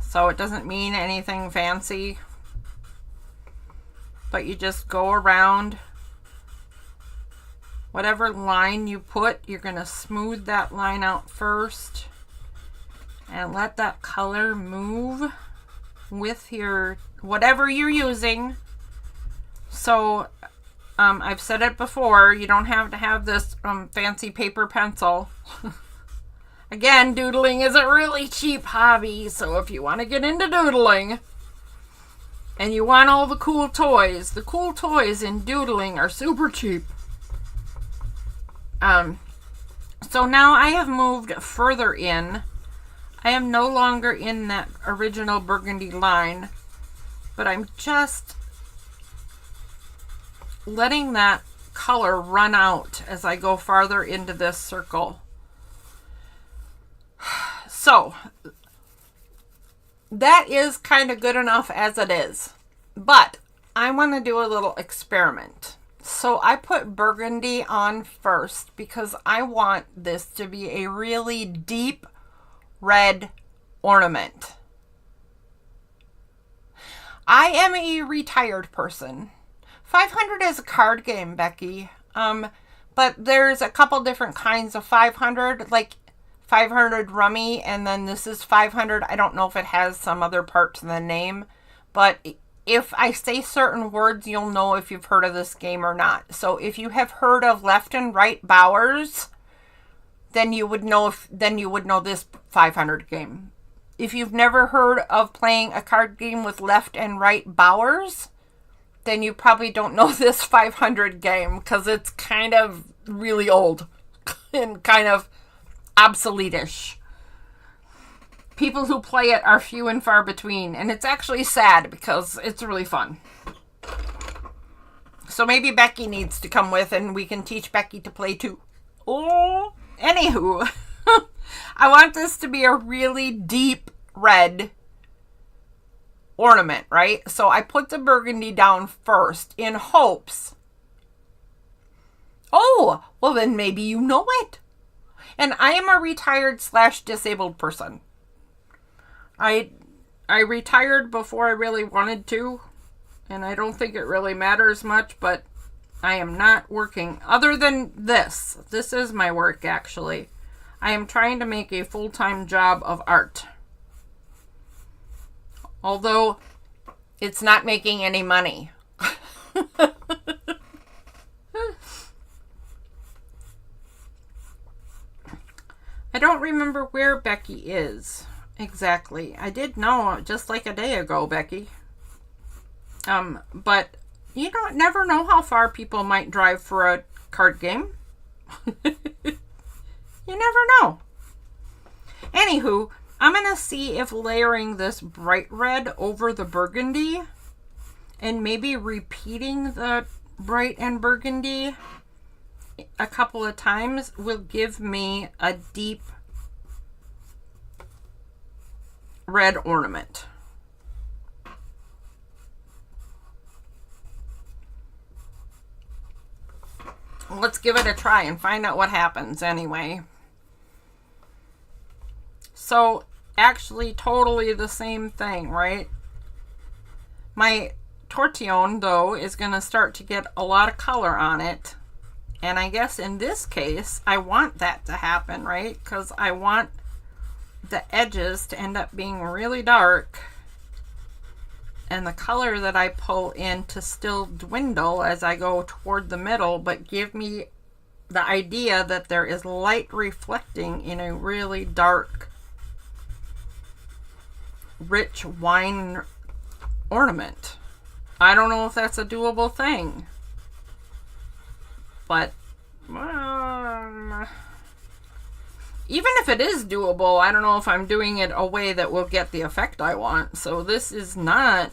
So it doesn't mean anything fancy, but you just go around whatever line you put. You're going to smooth that line out first and let that color move with your whatever you're using. So I've said it before, you don't have to have this fancy paper pencil. Again, doodling is a really cheap hobby, so if you want to get into doodling and you want all the cool toys in doodling are super cheap. So now I have moved further in. I am no longer in that original burgundy line, but I'm just letting that color run out as I go farther into this circle. So that is kind of good enough as it is, but I want to do a little experiment. So I put burgundy on first because I want this to be a really deep red ornament. I am a retired person. 500 is a card game, Becky. But there's a couple different kinds of 500, like 500 rummy, and then this is 500. I don't know if it has some other part to the name, but if I say certain words, you'll know if you've heard of this game or not. So if you have heard of left and right bowers, then you would know this 500 game. If you've never heard of playing a card game with left and right bowers, then you probably don't know this 500 game because it's kind of really old and kind of obsolete-ish. People who play it are few and far between, and it's actually sad because it's really fun. So maybe Becky needs to come with and we can teach Becky to play too. Oh, anywho, I want this to be a really deep red ornament, right? So I put the burgundy down first in hopes. Oh, well then maybe you know it. And I am a retired / disabled person. I retired before I really wanted to, and I don't think it really matters much, but I am not working. Other than this is my work actually. I am trying to make a full-time job of art. Although it's not making any money. I don't remember where Becky is exactly. I did know just like a day ago, Becky. But you don't never know how far people might drive for a card game. You never know. Anywho, I'm going to see if layering this bright red over the burgundy and maybe repeating the bright and burgundy a couple of times will give me a deep red ornament. Let's give it a try and find out what happens anyway. So actually totally the same thing, right? My tortillon though is going to start to get a lot of color on it. And I guess in this case, I want that to happen, right? Because I want the edges to end up being really dark and the color that I pull in to still dwindle as I go toward the middle, but give me the idea that there is light reflecting in a really dark, rich wine ornament. I don't know if that's a doable thing. But even if it is doable, I don't know if I'm doing it a way that will get the effect I want. So this is not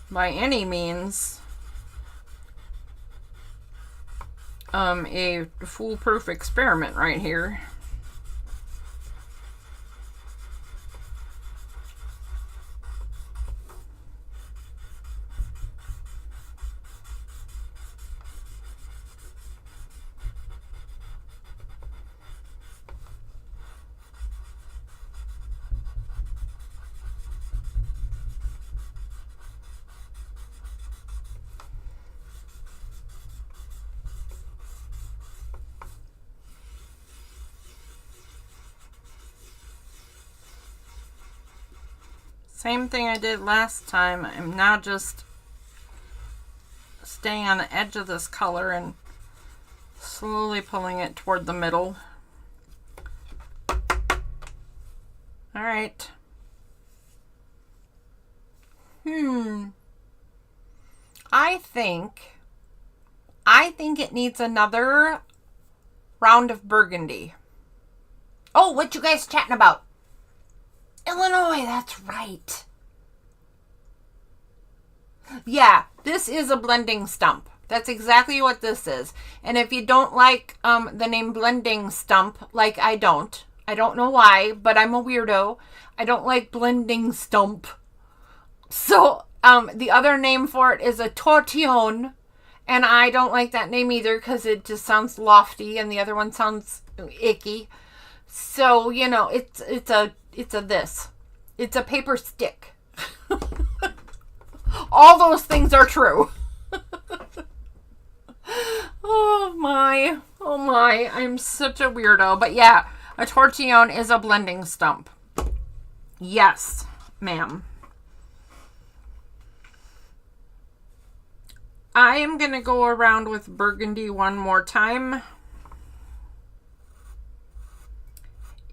by any means a foolproof experiment right here. Same thing I did last time. I'm now just staying on the edge of this color and slowly pulling it toward the middle. All right. I think it needs another round of burgundy. Oh, what you guys chatting about? Illinois, that's right. Yeah, this is a blending stump. That's exactly what this is. And if you don't like the name blending stump, like I don't know why, but I'm a weirdo. I don't like blending stump. So the other name for it is a tortillon. And I don't like that name either because it just sounds lofty and the other one sounds icky. So, you know, it's a this. It's a paper stick. All those things are true. Oh my. I'm such a weirdo. But yeah, a tortillon is a blending stump. Yes, ma'am. I am going to go around with burgundy one more time.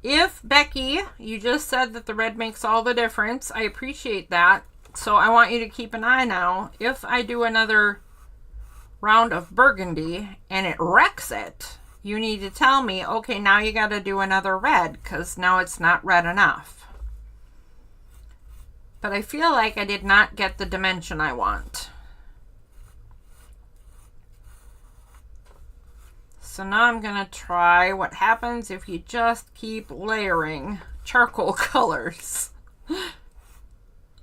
If, Becky, you just said that the red makes all the difference, I appreciate that. So I want you to keep an eye now. If I do another round of burgundy and it wrecks it, you need to tell me, okay, now you got to do another red because now it's not red enough. But I feel like I did not get the dimension I want. So now I'm going to try what happens if you just keep layering charcoal colors.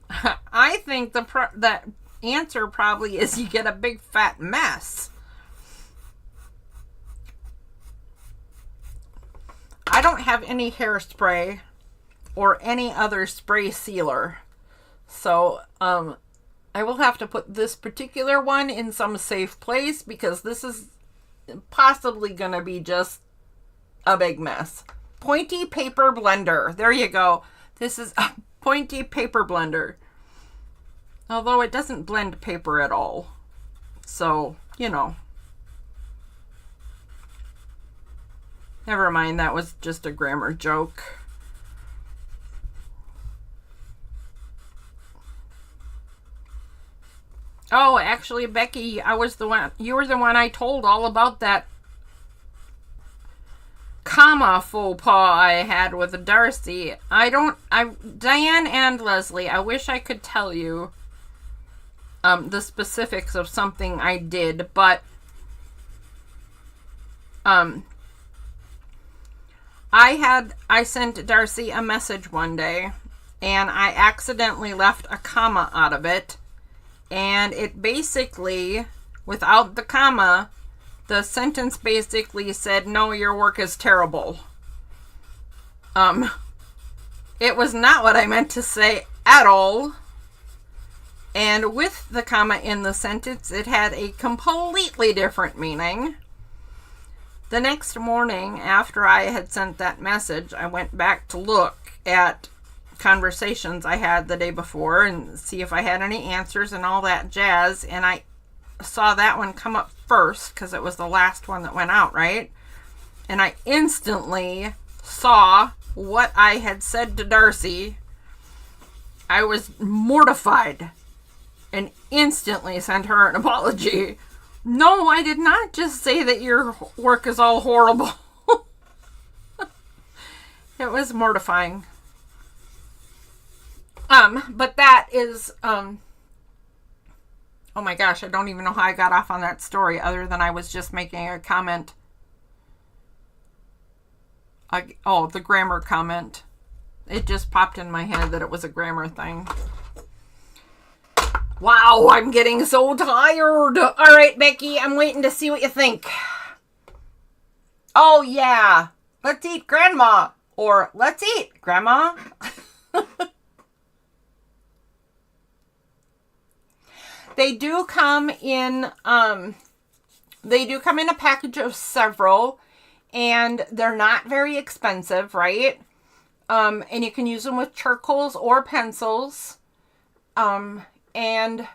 I think the answer probably is you get a big fat mess. I don't have any hairspray or any other spray sealer. So I will have to put this particular one in some safe place because this is possibly gonna be just a big mess. Pointy paper blender. There you go. This is a pointy paper blender. Although it doesn't blend paper at all. So, you know. Never mind, that was just a grammar joke. Oh, actually, Becky, you were the one I told all about that comma faux pas I had with Darcy. Diane and Leslie, I wish I could tell you the specifics of something I did, but I sent Darcy a message one day and I accidentally left a comma out of it. And it basically, without the comma, the sentence basically said, no, your work is terrible. It was not what I meant to say at all. And with the comma in the sentence, it had a completely different meaning. The next morning, after I had sent that message, I went back to look at conversations I had the day before and see if I had any answers and all that jazz, and I saw that one come up first because it was the last one that went out, right? And I instantly saw what I had said to Darcy. I was mortified and instantly sent her an apology. No, I did not just say that your work is all horrible. It was mortifying. But that is, oh my gosh, I don't even know how I got off on that story other than I was just making a comment. The grammar comment. It just popped in my head that it was a grammar thing. Wow, I'm getting so tired. All right, Becky, I'm waiting to see what you think. Oh, yeah. Let's eat grandma. Or let's eat grandma. They do come in a package of several, and they're not very expensive, right? And you can use them with charcoals or pencils. And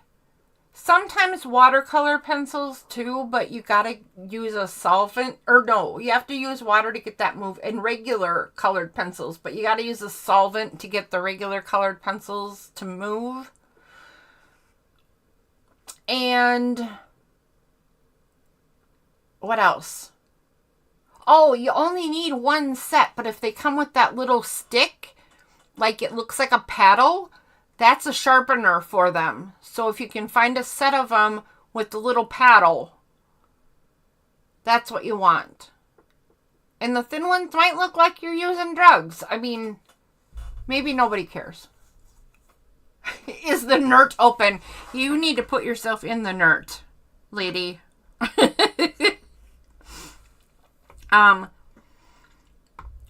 sometimes watercolor pencils too, but you gotta use a solvent, or no, you have to use water to get that move, and regular colored pencils, but you gotta use a solvent to get the regular colored pencils to move. And what else? Oh, you only need one set, but if they come with that little stick, like it looks like a paddle, that's a sharpener for them. So if you can find a set of them with the little paddle, that's what you want. And the thin ones might look like you're using drugs. I mean, maybe nobody cares. Is the nert open? You need to put yourself in the nert, lady. I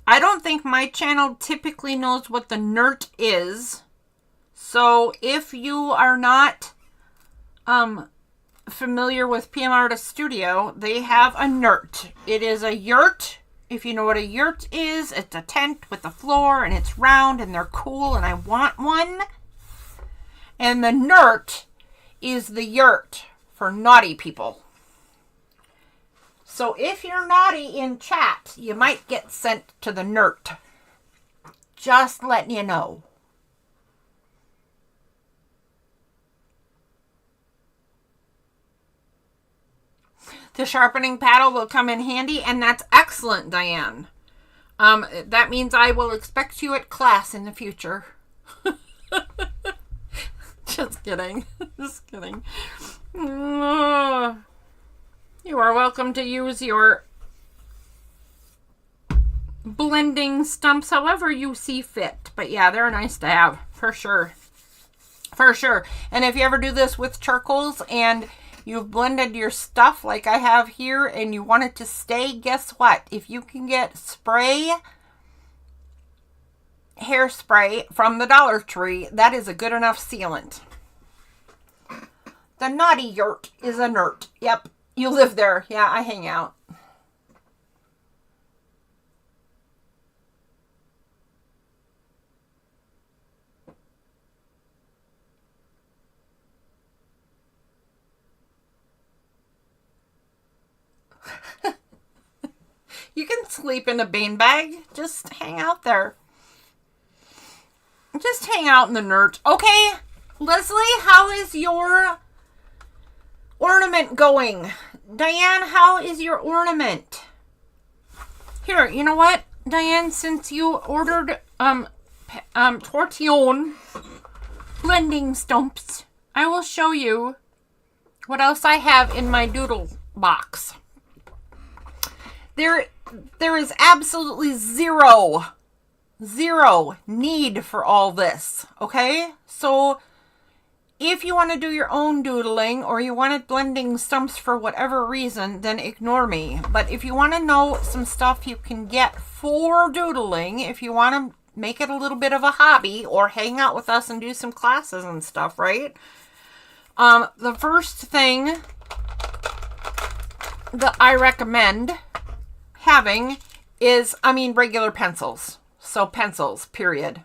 don't think my channel typically knows what the nert is. So if you are not familiar with PM Artist Studio, they have a nert. It is a yurt. If you know what a yurt is, it's a tent with a floor and it's round and they're cool and I want one. And the nert is the yurt for naughty people. So if you're naughty in chat, you might get sent to the nert. Just letting you know. The sharpening paddle will come in handy, and that's excellent, Diane. That means I will expect you at class in the future. Just kidding. Just kidding. You are welcome to use your blending stumps however you see fit. But yeah, they're nice to have, for sure. For sure. And if you ever do this with charcoals and you've blended your stuff like I have here and you want it to stay, guess what? If you can get hairspray from the Dollar Tree, that is a good enough sealant. The naughty yurt is a nert. Yep. You live there. Yeah, I hang out. You can sleep in a beanbag. Just hang out there. Just hang out in the nert. Okay, Leslie, how is your ornament going? Diane, how is your ornament? Here, you know what, Diane, since you ordered tortillon blending stumps, I will show you what else I have in my doodle box. There is absolutely zero need for all this, okay? So if you want to do your own doodling or you wanted blending stumps for whatever reason, then ignore me. But if you want to know some stuff you can get for doodling, if you want to make it a little bit of a hobby or hang out with us and do some classes and stuff, right? The first thing that I recommend having is, regular pencils. So pencils, period.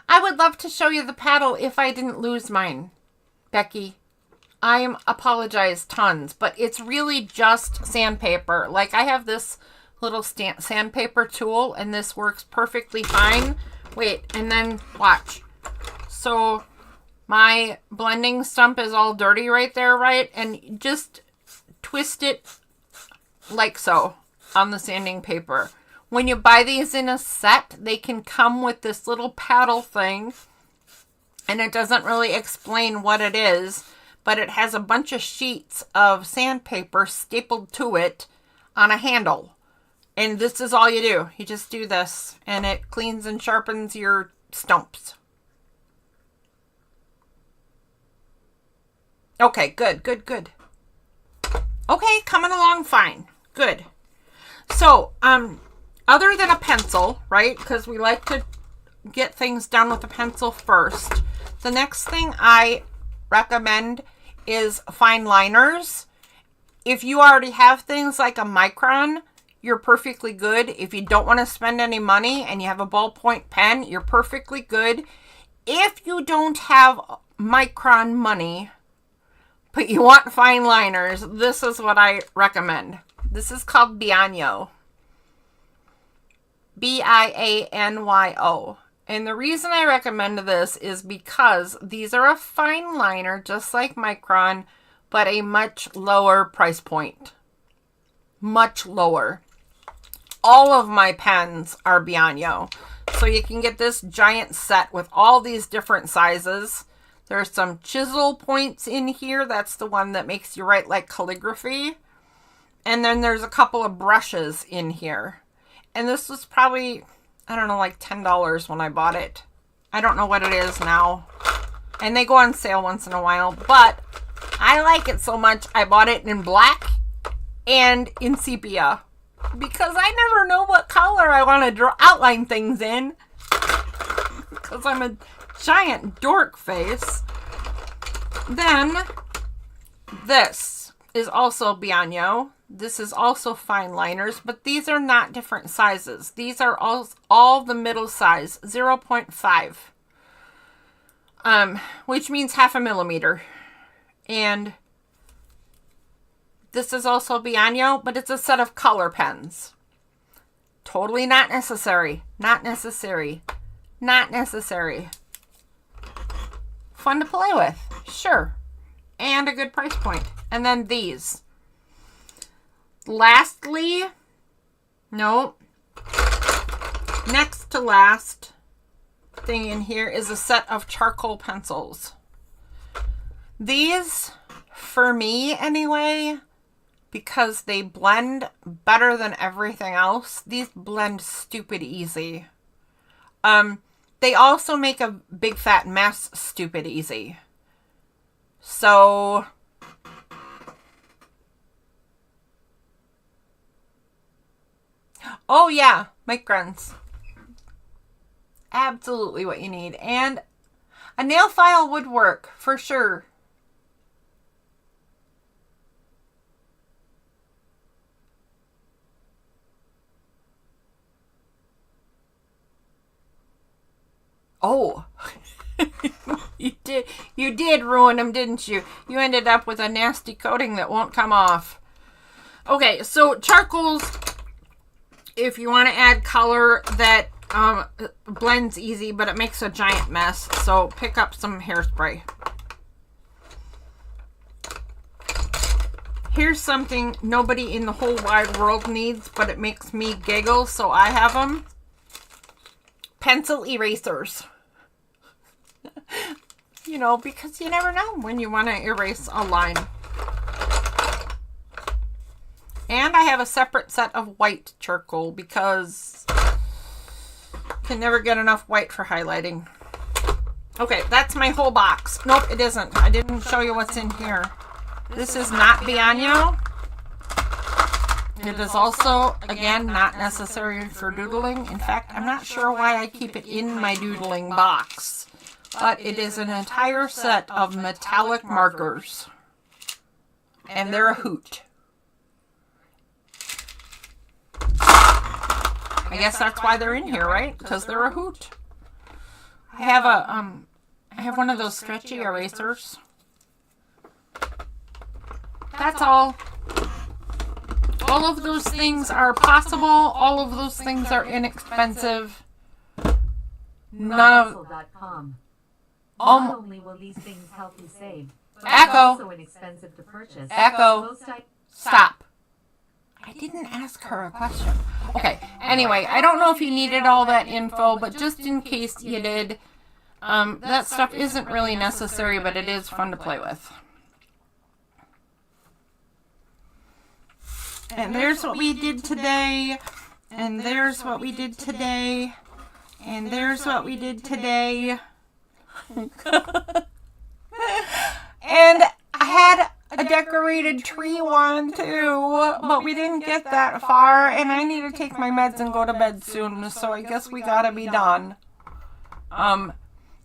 I would love to show you the paddle if I didn't lose mine, Becky. I apologize tons, but it's really just sandpaper. Like, I have this little sandpaper tool, and this works perfectly fine. Wait, and then watch. So my blending stump is all dirty right there, right? And just twist it like so on the sanding paper. When you buy these in a set, they can come with this little paddle thing, and it doesn't really explain what it is, but it has a bunch of sheets of sandpaper stapled to it on a handle. And this is all you do. You just do this, and it cleans and sharpens your stumps. Okay, good. Okay, coming along fine. Good. So, other than a pencil, right? Because we like to get things done with a pencil first. The next thing I recommend is fine liners. If you already have things like a micron, you're perfectly good. If you don't want to spend any money and you have a ballpoint pen, you're perfectly good. If you don't have Micron money, but you want fine liners, this is what I recommend. This is called Bianyo. Bianyo. And the reason I recommend this is because these are a fine liner, just like Micron, but a much lower price point. Much lower. All of my pens are Bianyo. So you can get this giant set with all these different sizes. There's some chisel points in here. That's the one that makes you write like calligraphy. And then there's a couple of brushes in here. And this was probably, I don't know, like $10 when I bought it. I don't know what it is now. And they go on sale once in a while. But I like it so much, I bought it in black and in sepia. Because I never know what color I want to draw outline things in. Because I'm a giant dork face. Then, this is also Bianyo. This is also fine liners, but these are not different sizes. These are all the middle size, 0.5. Which means 0.5 millimeter. And this is also Bianyo, but it's a set of color pens. Totally not necessary. Not necessary. Not necessary. Fun to play with. Sure. And a good price point. And then these. Lastly, no. Next to last thing in here is a set of charcoal pencils. These, for me anyway, because they blend better than everything else, these blend stupid easy. They also make a big fat mess stupid easy. So, oh yeah, microns. Absolutely what you need. And a nail file would work, for sure. Oh, you did ruin them, didn't you? You ended up with a nasty coating that won't come off. Okay, so charcoals, if you want to add color that blends easy, but it makes a giant mess, so pick up some hairspray. Here's something nobody in the whole wide world needs, but it makes me giggle, so I have them. Pencil erasers. You know, because you never know when you want to erase a line. And I have a separate set of white charcoal because can never get enough white for highlighting. Okay, that's my whole box. Nope, it isn't. I didn't show you what's in here. This is not Bianyo. It is also, again, not necessary for doodling. In fact, I'm not sure why I keep it in my doodling box. But it is an entire set of metallic markers. And they're a hoot. I guess that's why they're in here, right? Because they're a hoot. I have one of those stretchy erasers. That's all. All of those things are possible. All of those things are inexpensive. None of... Not only will these things help you save, but Echo. also inexpensive to purchase. Echo. Stop. I didn't ask her a question. Okay, anyway, I don't know if you needed all that info, but just in case you did, that stuff isn't really necessary, but it is fun to play with. And there's what we did today, and there's what we did today, and there's what we did today. And I had a decorated tree one too, but we didn't get that far, and I need to take my meds and go to bed soon, so I guess we gotta be done.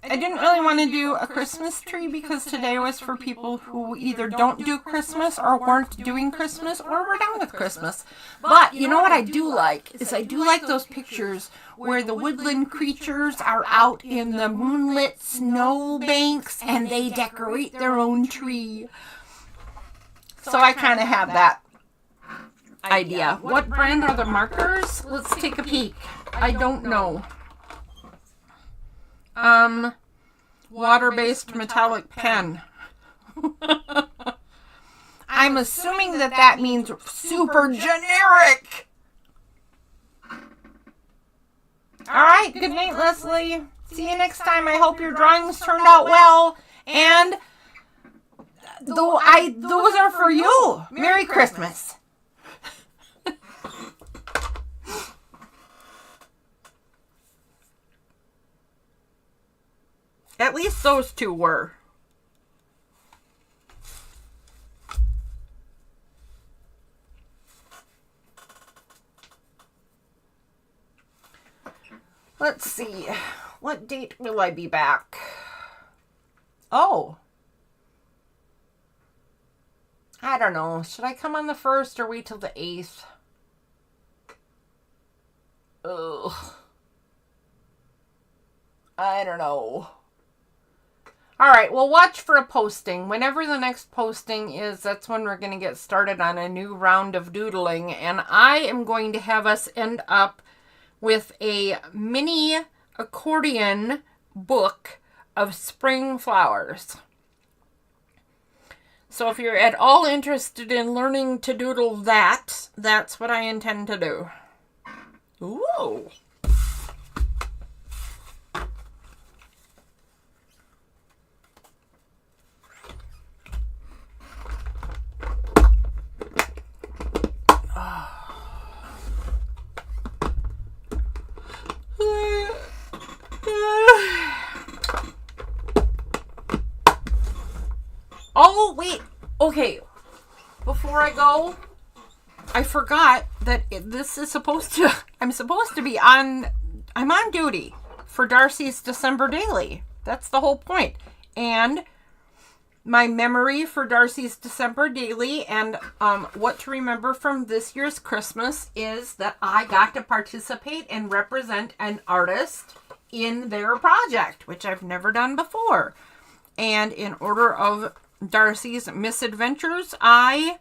I didn't really want to do a Christmas tree because today was for people who either don't do Christmas or weren't doing Christmas or were done with Christmas. But you know what I do like is I do like those pictures where the woodland creatures are out in the moonlit snow banks and they decorate their own tree. So I kind of have that idea. What brand are the markers? Let's take a peek. I don't know. Water-based metallic pen. I'm assuming that means super generic. All right, good night, Leslie. See you next time. I hope your drawings turned out well. And those are for you. Merry Christmas. At least those two were. Let's see. What date will I be back? Oh. I don't know. Should I come on the 1st or wait till the 8th? Ugh. I don't know. Alright, well, watch for a posting. Whenever the next posting is, that's when we're going to get started on a new round of doodling. And I am going to have us end up with a mini accordion book of spring flowers. So if you're at all interested in learning to doodle that, that's what I intend to do. Ooh. Oh, wait. Okay. Before I go, I forgot that this is supposed to... I'm on duty for Darcy's December Daily. That's the whole point. And my memory for Darcy's December Daily and what to remember from this year's Christmas is that I got to participate and represent an artist in their project, which I've never done before. And in order of Darcy's misadventures, I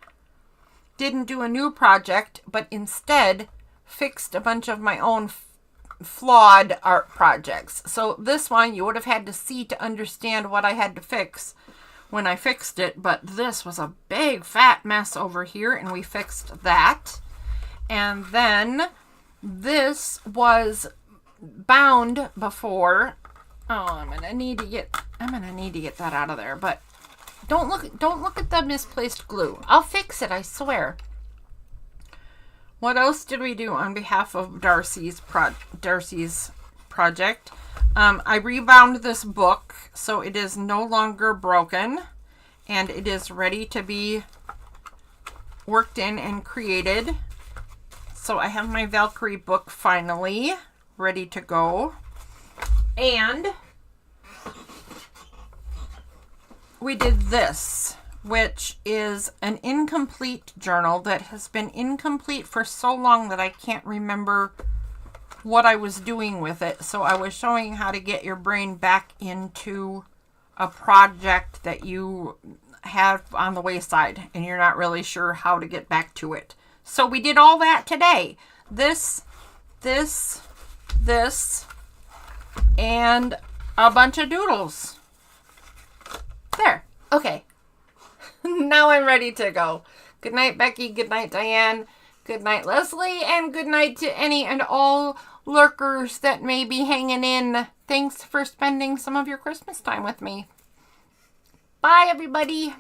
didn't do a new project, but instead fixed a bunch of my own flawed art projects. So this one you would have had to see to understand what I had to fix when I fixed it, but this was a big fat mess over here, and we fixed that. And then this was bound before. Oh, I'm gonna need to get that out of there, but don't look at the misplaced glue. I'll fix it, I swear. What else did we do on behalf of Darcy's project? I rebound this book so it is no longer broken and it is ready to be worked in and created. So I have my Valkyrie book finally ready to go. And we did this, which is an incomplete journal that has been incomplete for so long that I can't remember what I was doing with it. So I was showing how to get your brain back into a project that you have on the wayside and you're not really sure how to get back to it. So we did all that today. This, and a bunch of doodles. There. Okay. Now I'm ready to go. Good night, Becky. Good night, Diane. Good night, Leslie. And good night to any and all lurkers that may be hanging in. Thanks for spending some of your Christmas time with me. Bye, everybody.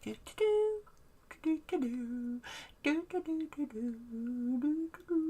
Do do do do do do do do do do do do.